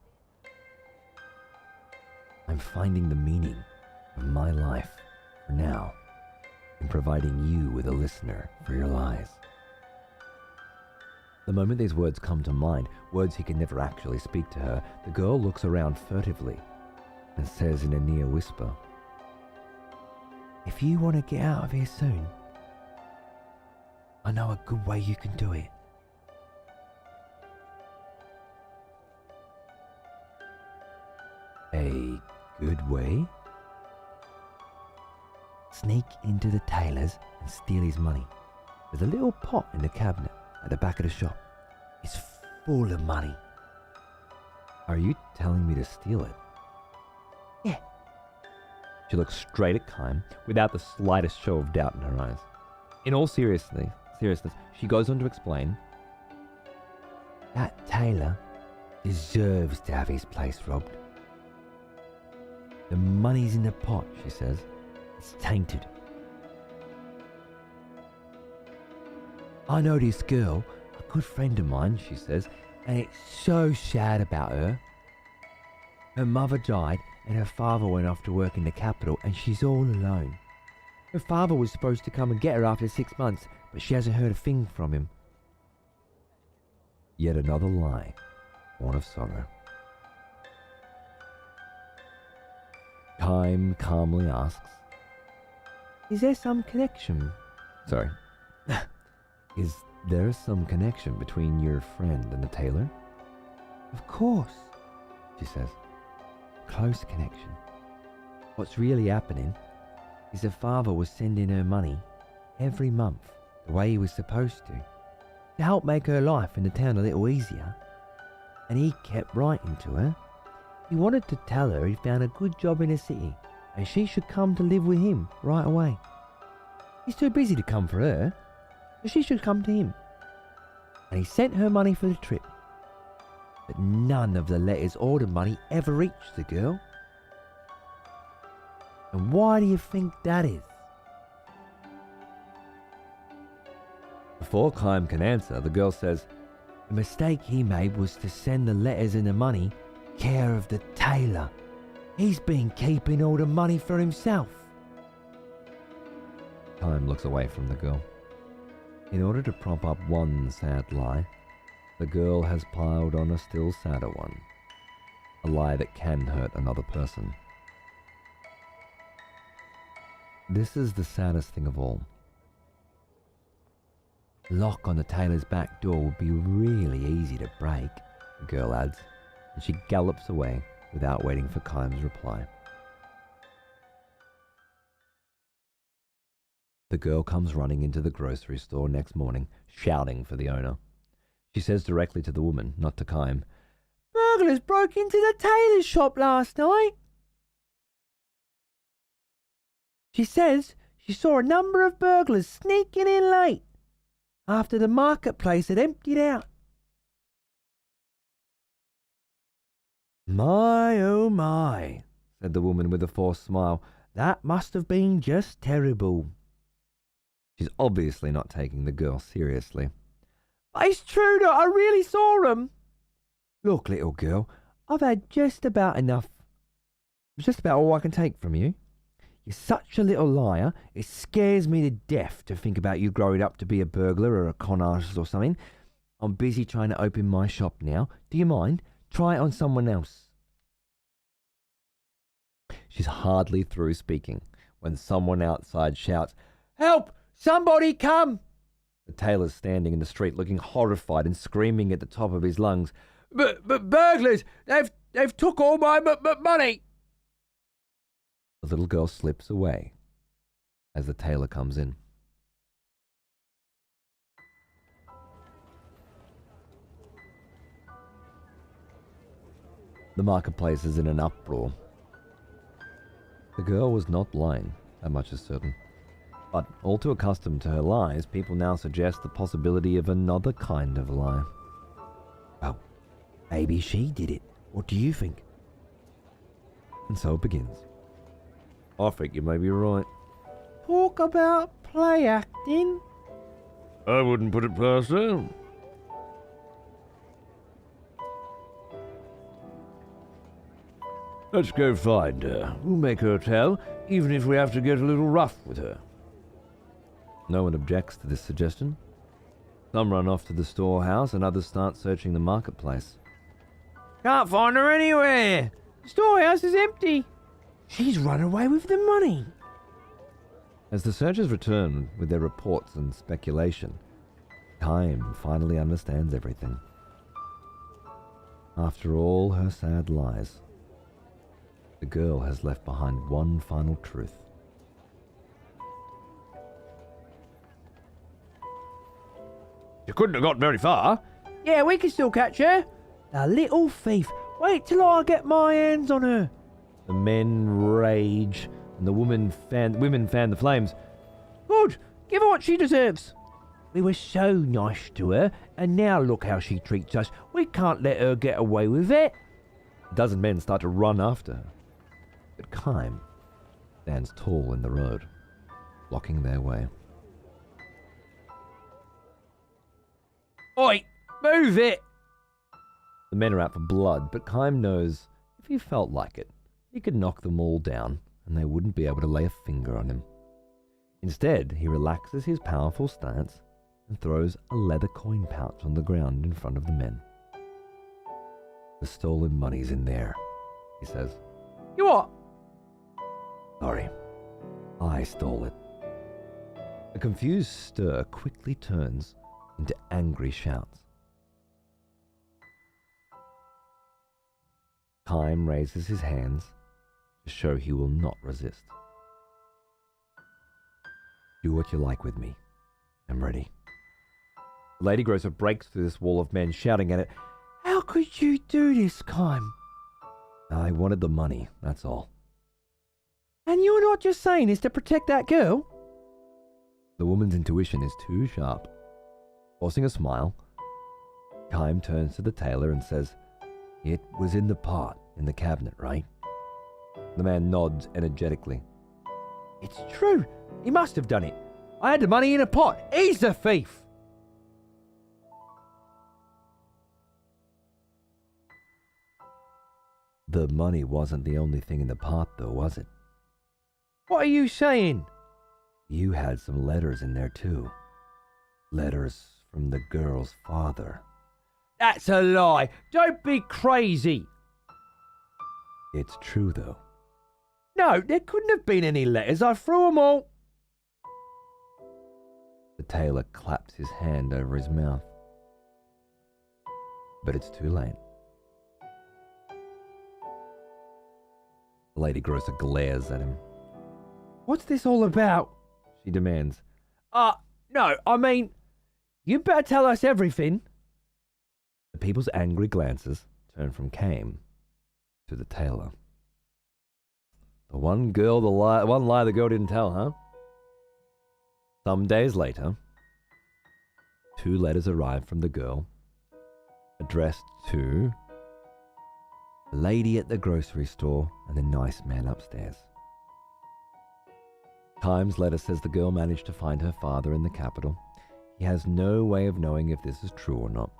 I'm finding the meaning of my life for now in providing you with a listener for your lies. The moment these words come to mind, words he can never actually speak to her, the girl looks around furtively and says in a near whisper, if you want to get out of here soon, I know a good way you can do it. A good way? Sneak into the tailor's and steal his money. There's a little pot in the cabinet at the back of the shop. It's full of money. Are you telling me to steal it? Yeah. She looks straight at Kime without the slightest show of doubt in her eyes. In all seriousness, she goes on to explain, that tailor deserves to have his place robbed. The money's in the pot, she says. It's tainted. I know this girl, a good friend of mine, she says, and it's so sad about her. Her mother died and her father went off to work in the capital and she's all alone. Her father was supposed to come and get her after 6 months, but she hasn't heard a thing from him. Yet another lie, born of sorrow. Kime calmly asks, Is there some connection between your friend and the tailor? Of course, she says. Close connection. What's really happening is her father was sending her money every month the way he was supposed to help make her life in the town a little easier. And he kept writing to her. He wanted to tell her he found a good job in the city and she should come to live with him right away. He's too busy to come for her, so she should come to him. And he sent her money for the trip. But none of the letters or the money ever reached the girl. And why do you think that is? Before Kime can answer, the girl says, the mistake he made was to send the letters and the money care of the tailor. He's been keeping all the money for himself. Kime looks away from the girl. In order to prop up one sad lie, the girl has piled on a still sadder one. A lie that can hurt another person. This is the saddest thing of all. The lock on the tailor's back door would be really easy to break, the girl adds, and she gallops away without waiting for Kime's reply. The girl comes running into the grocery store next morning, shouting for the owner. She says directly to the woman, not to Kime, "Burglars broke into the tailor's shop last night." She says she saw a number of burglars sneaking in late, after the marketplace had emptied out. My, oh my, said the woman with a forced smile. That must have been just terrible. She's obviously not taking the girl seriously. But it's true that I really saw them. Look, little girl, I've had just about enough. It's just about all I can take from you. You're such a little liar, it scares me to death to think about you growing up to be a burglar or a con artist or something. I'm busy trying to open my shop now. Do you mind? Try it on someone else. She's hardly through speaking when someone outside shouts, "Help! Somebody come!" The tailor's standing in the street looking horrified and screaming at the top of his lungs, But burglars! They've took all my money!" The little girl slips away as the tailor comes in. The marketplace is in an uproar. The girl was not lying, that much is certain. But all too accustomed to her lies, people now suggest the possibility of another kind of lie. Well, maybe she did it. What do you think? And so it begins. I think you may be right. Talk about play acting. I wouldn't put it past her. Let's go find her. We'll make her tell, even if we have to get a little rough with her. No one objects to this suggestion. Some run off to the storehouse and others start searching the marketplace. Can't find her anywhere. The storehouse is empty. She's run away with the money. As the searchers return with their reports and speculation, Time finally understands everything. After all her sad lies, the girl has left behind one final truth. You couldn't have got very far. Yeah, we can still catch her. The little thief. Wait till I get my hands on her. The men rage, and the women fan the flames. Good. Give her what she deserves. We were so nice to her, and now look how she treats us. We can't let her get away with it. A dozen men start to run after her, but Kime stands tall in the road, blocking their way. Oi, move it! The men are out for blood, but Kime knows if he felt like it, he could knock them all down, and they wouldn't be able to lay a finger on him. Instead, he relaxes his powerful stance and throws a leather coin pouch on the ground in front of the men. The stolen money's in there, he says. You what? Sorry, I stole it. A confused stir quickly turns into angry shouts. Kime raises his hands to show he will not resist. Do what you like with me. I'm ready. The Lady Grocer breaks through this wall of men, shouting at it, How could you do this, Kime? I wanted the money, that's all. And you're not just saying this to protect that girl? The woman's intuition is too sharp. Forcing a smile, Kime turns to the tailor and says, It was in the pot in the cabinet, right? The man nods energetically. It's true. He must have done it. I had the money in a pot. He's the thief. The money wasn't the only thing in the pot, though, was it? What are you saying? You had some letters in there, too. Letters from the girl's father. That's a lie. Don't be crazy. It's true, though. No, there couldn't have been any letters. I threw them all. The tailor claps his hand over his mouth. But it's too late. The Lady Grocer glares at him. What's this all about? She demands. No, I mean, you better tell us everything. The people's angry glances turn from Kame to the tailor. The one lie the girl didn't tell, huh? Some days later, 2 letters arrive from the girl, addressed to the lady at the grocery store and the nice man upstairs. Kime's letter says the girl managed to find her father in the capital. He has no way of knowing if this is true or not.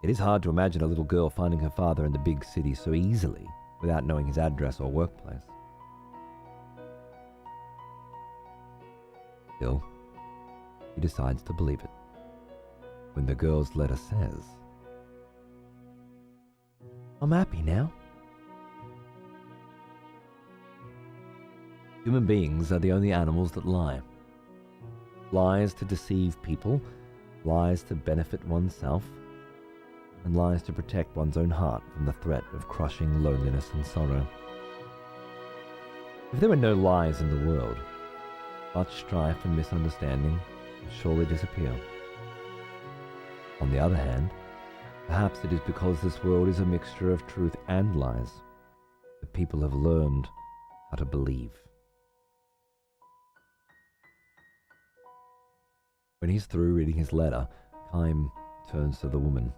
It is hard to imagine a little girl finding her father in the big city so easily without knowing his address or workplace. Still, he decides to believe it when the girl's letter says, I'm happy now. Human beings are the only animals that lie. Lies to deceive people, lies to benefit oneself, and lies to protect one's own heart from the threat of crushing loneliness and sorrow. If there were no lies in the world, much strife and misunderstanding would surely disappear. On the other hand, perhaps it is because this world is a mixture of truth and lies that people have learned how to believe. When he's through reading his letter, Kaim turns to the woman.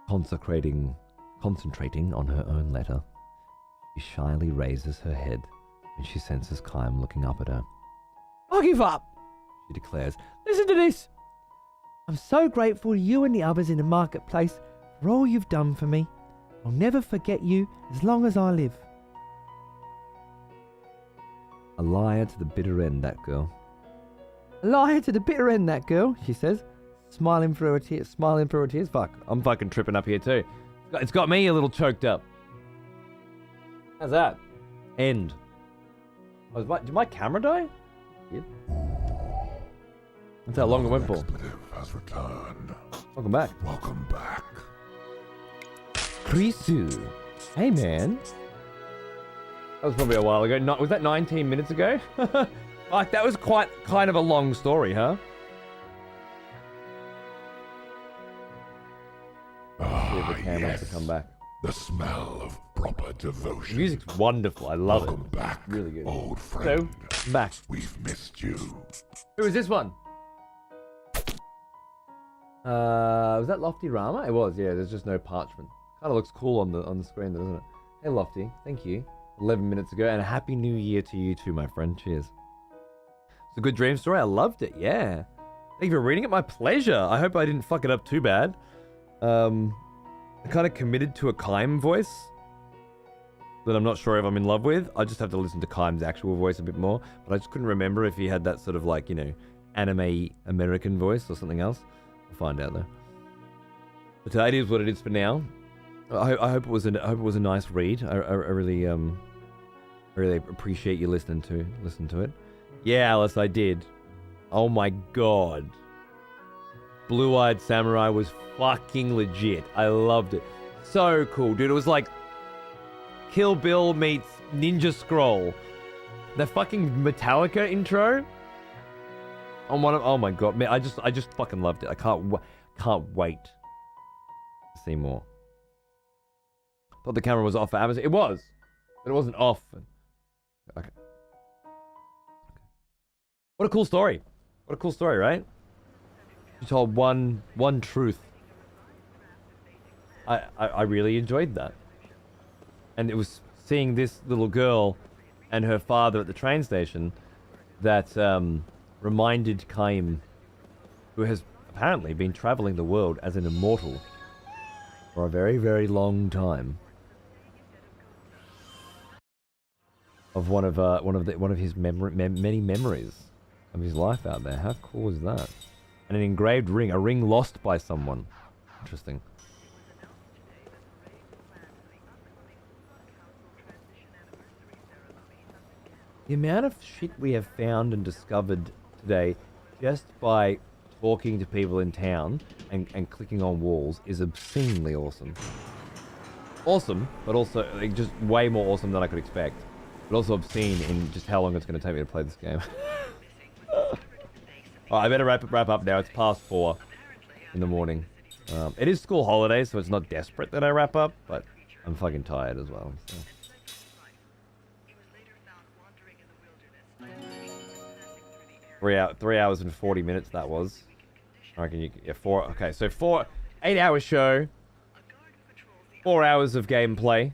Concentrating on her own letter, she shyly raises her head when she senses Kaim looking up at her. I give up, She declares, listen to this. I'm so grateful to you and the others in the marketplace for all you've done for me. I'll never forget you as long as I live. a liar to the bitter end, that girl. A liar to the bitter end, that girl, she says, smiling through her tears. Fuck, I'm fucking tripping up here too. It's got me a little choked up. How's that? End. Oh, did my camera die? Yeah. That's how long it went for. Has returned. Welcome back. Welcome back. Krisu. Hey, man. That was probably a while ago. Was that 19 minutes ago? Like, that was quite kind of a long story, huh? See if the camera wants to come back. The smell of proper devotion. The music's wonderful. I love Welcome it. back, really good. old friend. So, back. We've missed you. Who is this one? Was that Lofty Rama? It was, yeah. There's just no parchment. Kind of looks cool on the screen, doesn't it? Hey, Lofty. Thank you. 11 minutes ago, and a happy new year to you too, my friend. Cheers. It's a good dream story. I loved it. Yeah. Thank you for reading it. My pleasure. I hope I didn't fuck it up too bad. I kind of committed to a Kaim voice that I'm not sure if I'm in love with. I just have to listen to Kaim's actual voice a bit more. But I just couldn't remember if he had that sort of like, you know, anime American voice or something else. We'll find out though. But it is what it is for now. I hope it was a nice read. I really appreciate you listening to it. Yeah, Alice, I did. Oh my god. Blue-Eyed Samurai was fucking legit. I loved it. So cool, dude. It was like Kill Bill meets Ninja Scroll. The fucking Metallica intro. Oh my god, man! I just fucking loved it. I can't wait to see more. Thought the camera was off for Amazon. It was, but it wasn't off. Okay. What a cool story. What a cool story, right? You told one truth. I really enjoyed that. And it was seeing this little girl and her father at the train station that reminded Kaim, who has apparently been traveling the world as an immortal for a very, very long time, of one of his many memories of his life out there. How cool is that? And an engraved ring, a ring lost by someone. Interesting. The amount of shit we have found and discovered today just by talking to people in town and clicking on walls is obscenely awesome. Awesome, but also like, just way more awesome than I could expect. But also obscene in just how long it's going to take me to play this game. I better wrap up now. It's past 4 in the morning. It is school holidays, so it's not desperate that I wrap up, but I'm fucking tired as well. So. 3 hours and 40 minutes that was. I reckon you, yeah, 4. Okay, so 8-hour show, 4 hours of gameplay,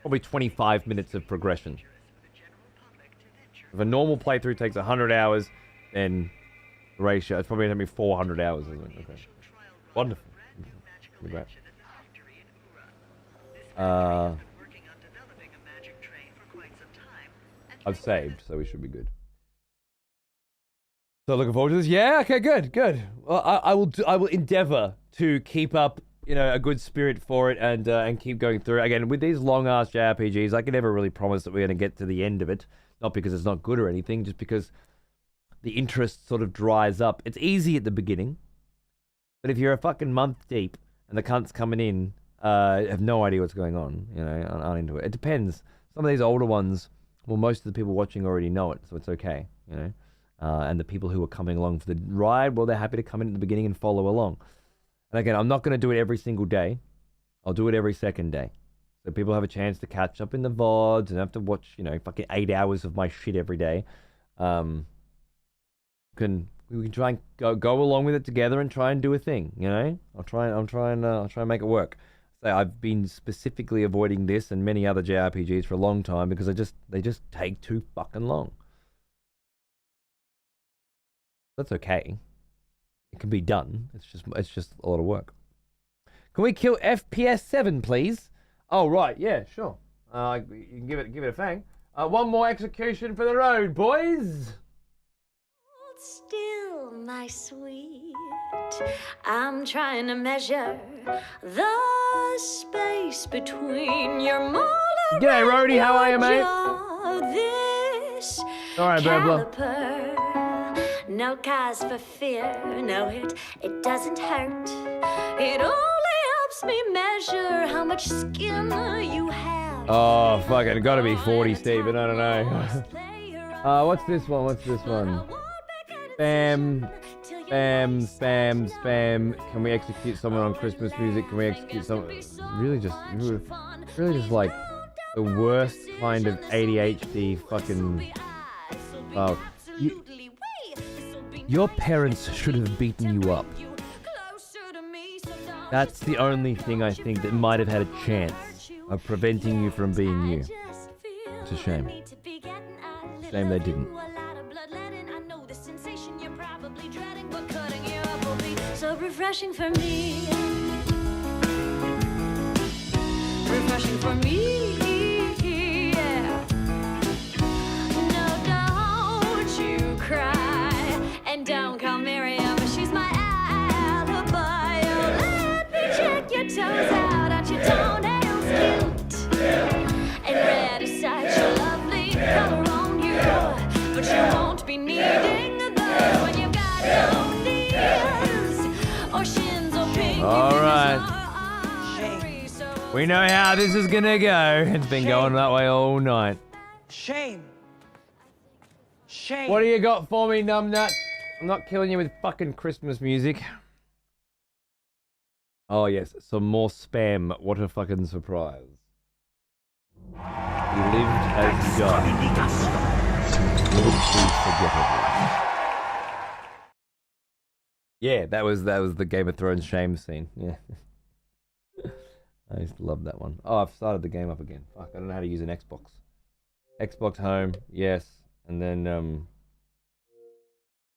probably 25 minutes of progression. If a normal playthrough takes 100 hours, then the ratio, it's probably going to be 400 hours, isn't it? Okay. Wonderful. Great. I've saved, so we should be good. So looking forward to this. Yeah, okay, good. Well, I will endeavor to keep up, you know, a good spirit for it and keep going through it. Again, with these long-ass JRPGs, I can never really promise that we're going to get to the end of it. Not because it's not good or anything, just because the interest sort of dries up. It's easy at the beginning, but if you're a fucking month deep and the cunt's coming in, have no idea what's going on, you know, aren't into it. It depends. Some of these older ones, well, most of the people watching already know it, so it's okay, you know. And the people who are coming along for the ride, well, they're happy to come in at the beginning and follow along. And again, I'm not going to do it every single day. I'll do it every second day. So people have a chance to catch up in the VODs and have to watch, you know, fucking 8 hours of my shit every day. We can try and go along with it together and try and do a thing, you know? I'll try and make it work. So I've been specifically avoiding this and many other JRPGs for a long time because they just take too fucking long. That's okay. It can be done. It's just a lot of work. Can we kill FPS 7, please? Oh right, yeah, sure. You can give it a fang. One more execution for the road, boys. Still, my sweet, I'm trying to measure the space between your molar. G'day, Rhodey. How are you, mate? This all right, caliper. No cause for fear. No, it doesn't hurt. It only helps me measure how much skin you have. Oh, fuck it. Gotta be 40, Steven. I don't know. What's this one? Spam. Can we execute someone on Christmas music? Can we execute someone? Really just like the worst kind of ADHD fucking. Oh, your parents should have beaten you up. That's the only thing I think that might have had a chance of preventing you from being you. It's a shame. Shame they didn't. So refreshing for me. Refreshing for me. Yeah. No, don't you cry. And don't call Miriam, she's my alibi. Oh, let me check your toes out. Aren't your toenails cute? And red is such a lovely color on you. But you won't be needing those when you've got no knees or shins or pink. All right. We know how this is gonna go. It's been going that way all night. Shame. What do you got for me, numbnut? I'm not killing you with fucking Christmas music. Oh yes, some more spam. What a fucking surprise. He lived as he died. Yeah, that was the Game of Thrones shame scene. Yeah. I used to love that one. Oh, I've started the game up again. Fuck, I don't know how to use an Xbox. Xbox Home, yes. And then, how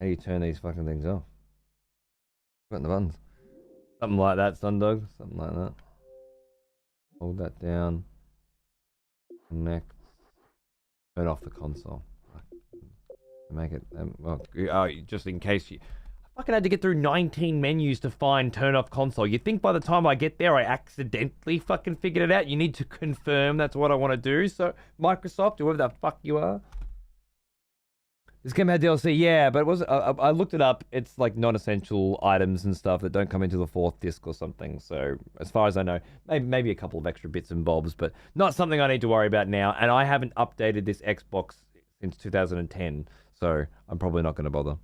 do you turn these fucking things off? Putting the buttons. Something like that, Sundog. Something like that. Hold that down. Connect. Turn off the console. Make it, just in case you... I fucking had to get through 19 menus to find turn off console. You think by the time I get there, I accidentally fucking figured it out? You need to confirm that's what I want to do. So, Microsoft, whoever the fuck you are. This game had DLC, yeah, but it was. I looked it up. It's like non-essential items and stuff that don't come into the 4th disc or something. So, as far as I know, maybe a couple of extra bits and bobs, but not something I need to worry about now. And I haven't updated this Xbox since 2010, so I'm probably not going to bother.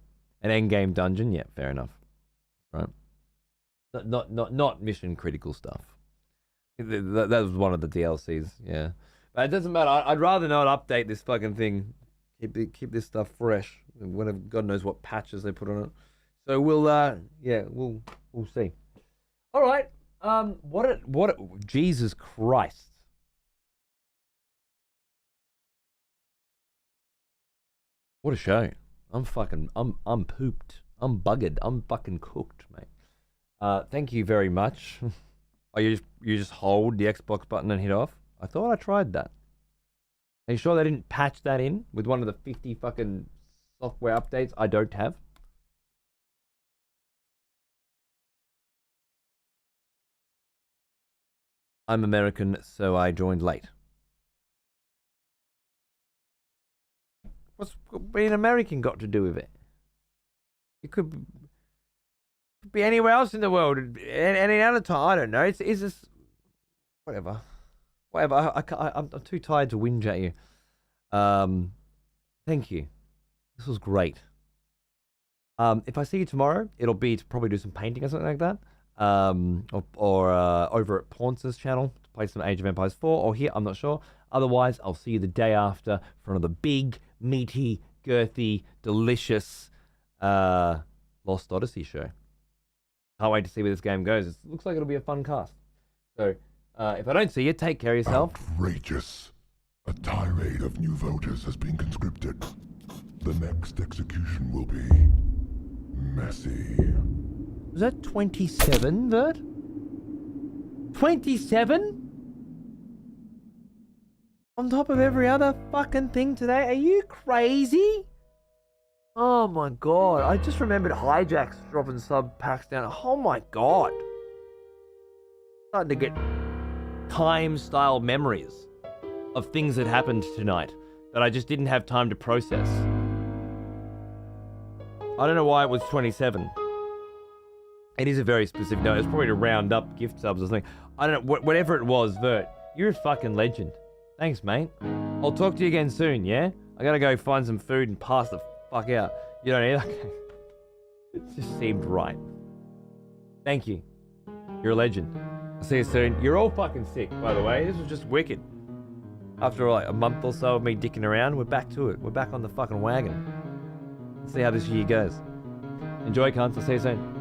An endgame dungeon, yeah, fair enough. Right? Not mission critical stuff. That was one of the DLCs, yeah. But it doesn't matter. I'd rather not update this fucking thing. Keep this stuff fresh. Whenever God knows what patches they put on it. So we'll see. All right. Jesus Christ. What a show. I'm pooped. I'm buggered. I'm fucking cooked, mate. Thank you very much. Oh, you just hold the Xbox button and hit off? I thought I tried that. Are you sure they didn't patch that in with one of the 50 fucking software updates I don't have? I'm American, so I joined late. What's being American got to do with it? It could be anywhere else in the world, any other time. I don't know. It's just whatever. I'm too tired to whinge at you. Thank you. This was great. If I see you tomorrow, it'll be to probably do some painting or something like that. Or over at Paunce's channel to play some Age of Empires 4, or here, I'm not sure. Otherwise, I'll see you the day after for another big, meaty, girthy, delicious Lost Odyssey show. Can't wait to see where this game goes. It looks like it'll be a fun cast. So, if I don't see you, take care of yourself. Outrageous. A tirade of new voters has been conscripted. The next execution will be messy. Was that 27, Vert? 27? On top of every other fucking thing today? Are you crazy? Oh my god. I just remembered Hijack's dropping sub packs down. Oh my god. Starting to get time-style memories of things that happened tonight that I just didn't have time to process. I don't know why it was 27. It is a very specific number. It's probably to round up gift subs or something. I don't know. Whatever it was, Vert, you're a fucking legend. Thanks, mate. I'll talk to you again soon, yeah? I gotta go find some food and pass the fuck out. You don't either? It just seemed right. Thank you. You're a legend. I'll see you soon. You're all fucking sick, by the way. This was just wicked. After like a month or so of me dicking around, we're back to it. We're back on the fucking wagon. Let's see how this year goes. Enjoy, cunts. I'll see you soon.